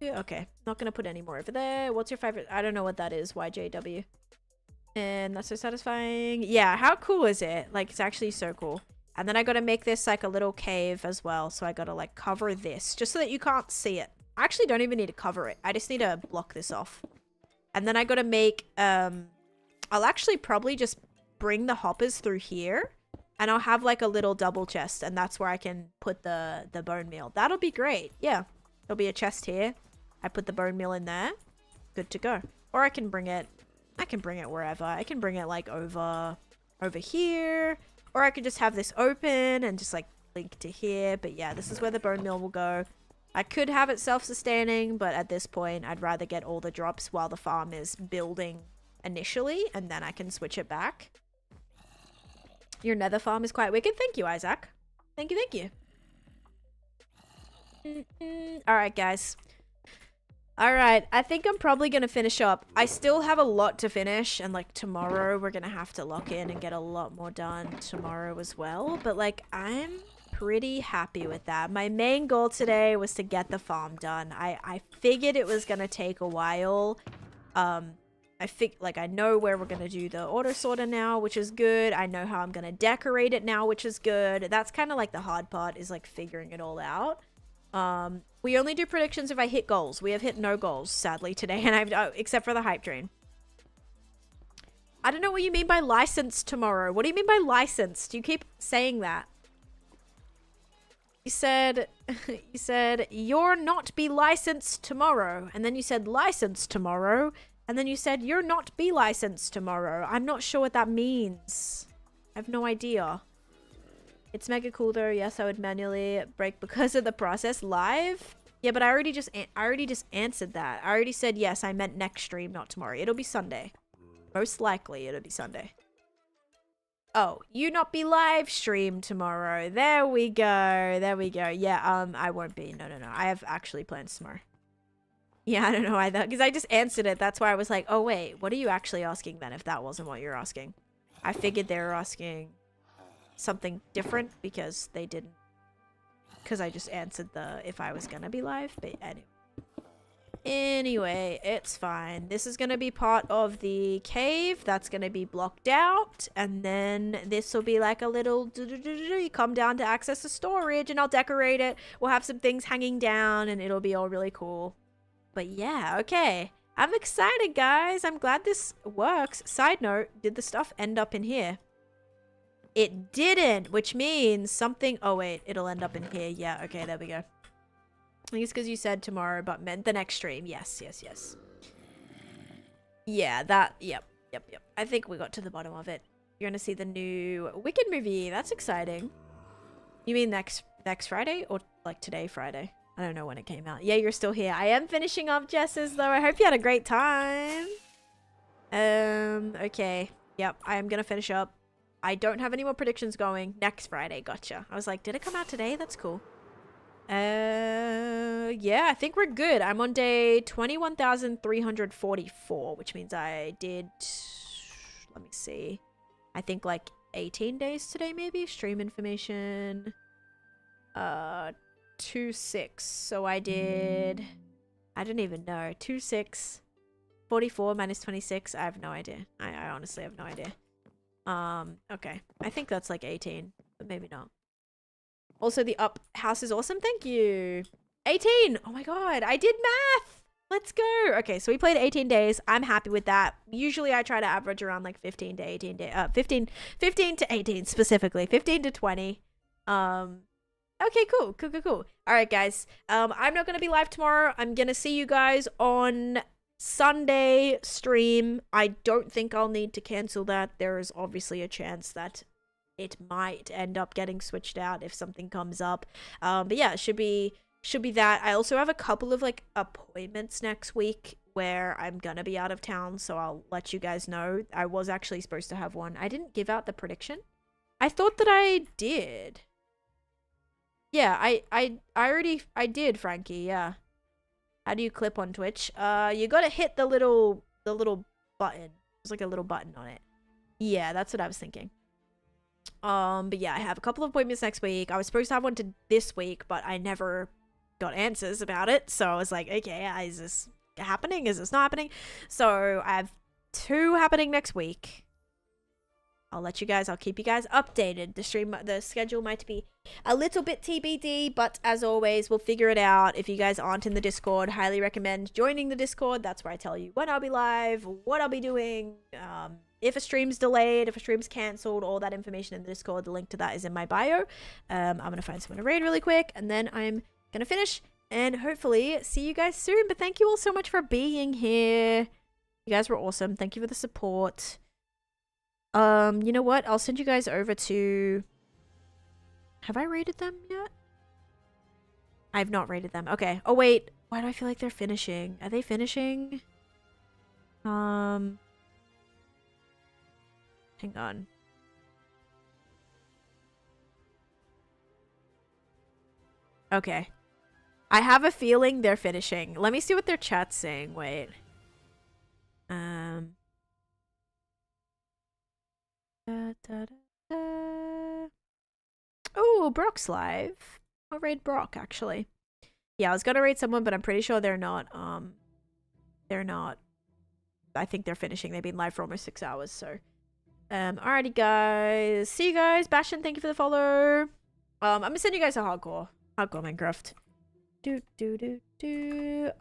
Okay, not gonna put any more over there. What's your favorite? I don't know what that is. YJW. And that's so satisfying. Yeah, how cool is it? Like, it's actually so cool. And then I gotta make this like a little cave as well. So I gotta like cover this just so that you can't see it. I actually don't even need to cover it. I just need to block this off. And then I gotta make, I'll actually probably just bring the hoppers through here. And I'll have like a little double chest. And that's where I can put the bone meal. That'll be great. Yeah. There'll be a chest here. I put the bone meal in there. Good to go. Or I can bring it wherever. I can bring it like over here. Or I could just have this open and just like link to here. But yeah, this is where the bone meal will go. I could have it self-sustaining, but at this point, I'd rather get all the drops while the farm is building initially, and then I can switch it back. Your nether farm is quite wicked. Thank you, Isaac. Thank you, thank you. Alright, guys. Alright, I think I'm probably gonna finish up. I still have a lot to finish, and like tomorrow we're gonna have to lock in and get a lot more done tomorrow as well. But like, I'm pretty happy with that. My main goal today was to get the farm done. I figured it was gonna take a while. I know where we're gonna do the auto sorter now, which is good. I know how I'm gonna decorate it now, which is good. That's kind of like the hard part, is like figuring it all out. We only do predictions if I hit goals. We have hit no goals, sadly, today, and except for the hype train. I don't know what you mean by licensed tomorrow. What do you mean by licensed? You keep saying that. You said, you said, you're not be licensed tomorrow. And then you said licensed tomorrow. And then you said, you're not be licensed tomorrow. I'm not sure what that means. I have no idea. It's mega cool though. Yes, I would manually break because of the process live. Yeah, but I already just answered that. I already said, yes, I meant next stream, not tomorrow. It'll be Sunday. Most likely it'll be Sunday. Oh, you not be live stream tomorrow. There we go. There we go. Yeah, I won't be. No. I have actually plans tomorrow. Yeah, I don't know either. Because I just answered it. That's why I was like, oh, wait. What are you actually asking then if that wasn't what you're asking? I figured they were asking something different because they didn't. Because I just answered the if I was going to be live. But anyway. Anyway, it's fine. This is going to be part of the cave. That's going to be blocked out. And then this will be like a little... You come down to access the storage and I'll decorate it. We'll have some things hanging down and it'll be all really cool. But yeah, okay. I'm excited, guys. I'm glad this works. Side note, did the stuff end up in here? It didn't, which means something... Oh, wait. It'll end up in here. Yeah, okay. There we go. I think it's because you said tomorrow, but meant the next stream. Yes. Yeah, that... Yep. I think we got to the bottom of it. You're gonna see the new Wicked movie. That's exciting. You mean next Friday? Or like today, Friday? I don't know when it came out. Yeah, you're still here. I am finishing up Jess's, though. I hope you had a great time. Okay. Yep, I am gonna finish up. I don't have any more predictions going. Next Friday. Gotcha. I was like, did it come out today? That's cool. Yeah, I think we're good. I'm on day 21,344, which means I did, let me see, I think like 18 days today, maybe. Stream information, 2-6. So I did, I didn't even know. 2-6, 44 minus 26. I have no idea. I honestly have no idea. Okay. I think that's like 18, but maybe not. Also, the up house is awesome. Thank you. 18. Oh my god. I did math. Let's go. Okay, so we played 18 days. I'm happy with that. Usually I try to average around like 15 to 18 days. 15 to 18 specifically. 15 to 20. Okay, cool. All right, guys. I'm not going to be live tomorrow. I'm going to see you guys on Sunday stream. I don't think I'll need to cancel that. There is obviously a chance that it might end up getting switched out if something comes up. But yeah, it should be that. I also have a couple of like appointments next week where I'm gonna be out of town, so I'll let you guys know. I was actually supposed to have one. I didn't give out the prediction. I thought that I did. Yeah, I did, Frankie. Yeah. How do you clip on Twitch? You gotta hit the little button. There's like a little button on it. Yeah, that's what I was thinking. But yeah, I have a couple of appointments next week. I was supposed to have one this week, but I never got answers about it. So I was like, okay, is this happening? Is this not happening? So I have 2 happening next week. I'll keep you guys updated. The schedule might be a little bit TBD, but as always, we'll figure it out. If you guys aren't in the Discord, highly recommend joining the Discord. That's where I tell you when I'll be live, what I'll be doing, if a stream's delayed, if a stream's cancelled, all that information in the Discord. The link to that is in my bio. I'm going to find someone to raid really quick, and then I'm going to finish and hopefully see you guys soon. But thank you all so much for being here. You guys were awesome. Thank you for the support. You know what? I'll send you guys over to... Have I rated them yet? I have not rated them. Okay. Oh, wait. Why do I feel like they're finishing? Are they finishing? Hang on. Okay. I have a feeling they're finishing. Let me see what their chat's saying. Wait. Oh, Brock's live. I'll raid Brock, actually. Yeah, I was gonna raid someone, but I'm pretty sure they're not. They're not. I think they're finishing. They've been live for almost 6 hours, so. Alrighty, guys. See you guys. Bastion, thank you for the follow. I'm gonna send you guys a hardcore Minecraft.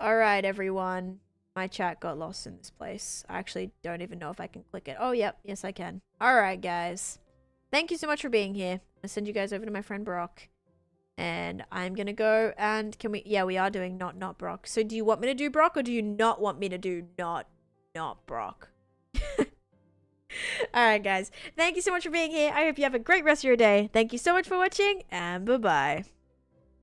Alright, everyone. My chat got lost in this place. I actually don't even know if I can click it. Oh, yep. Yes, I can. Alright, guys. Thank you so much for being here. I'll send you guys over to my friend Brock. And I'm gonna go and yeah, we are doing not Brock. So do you want me to do Brock or do you not want me to do not Brock? Alright guys, thank you so much for being here. I hope you have a great rest of your day. Thank you so much for watching and bye bye.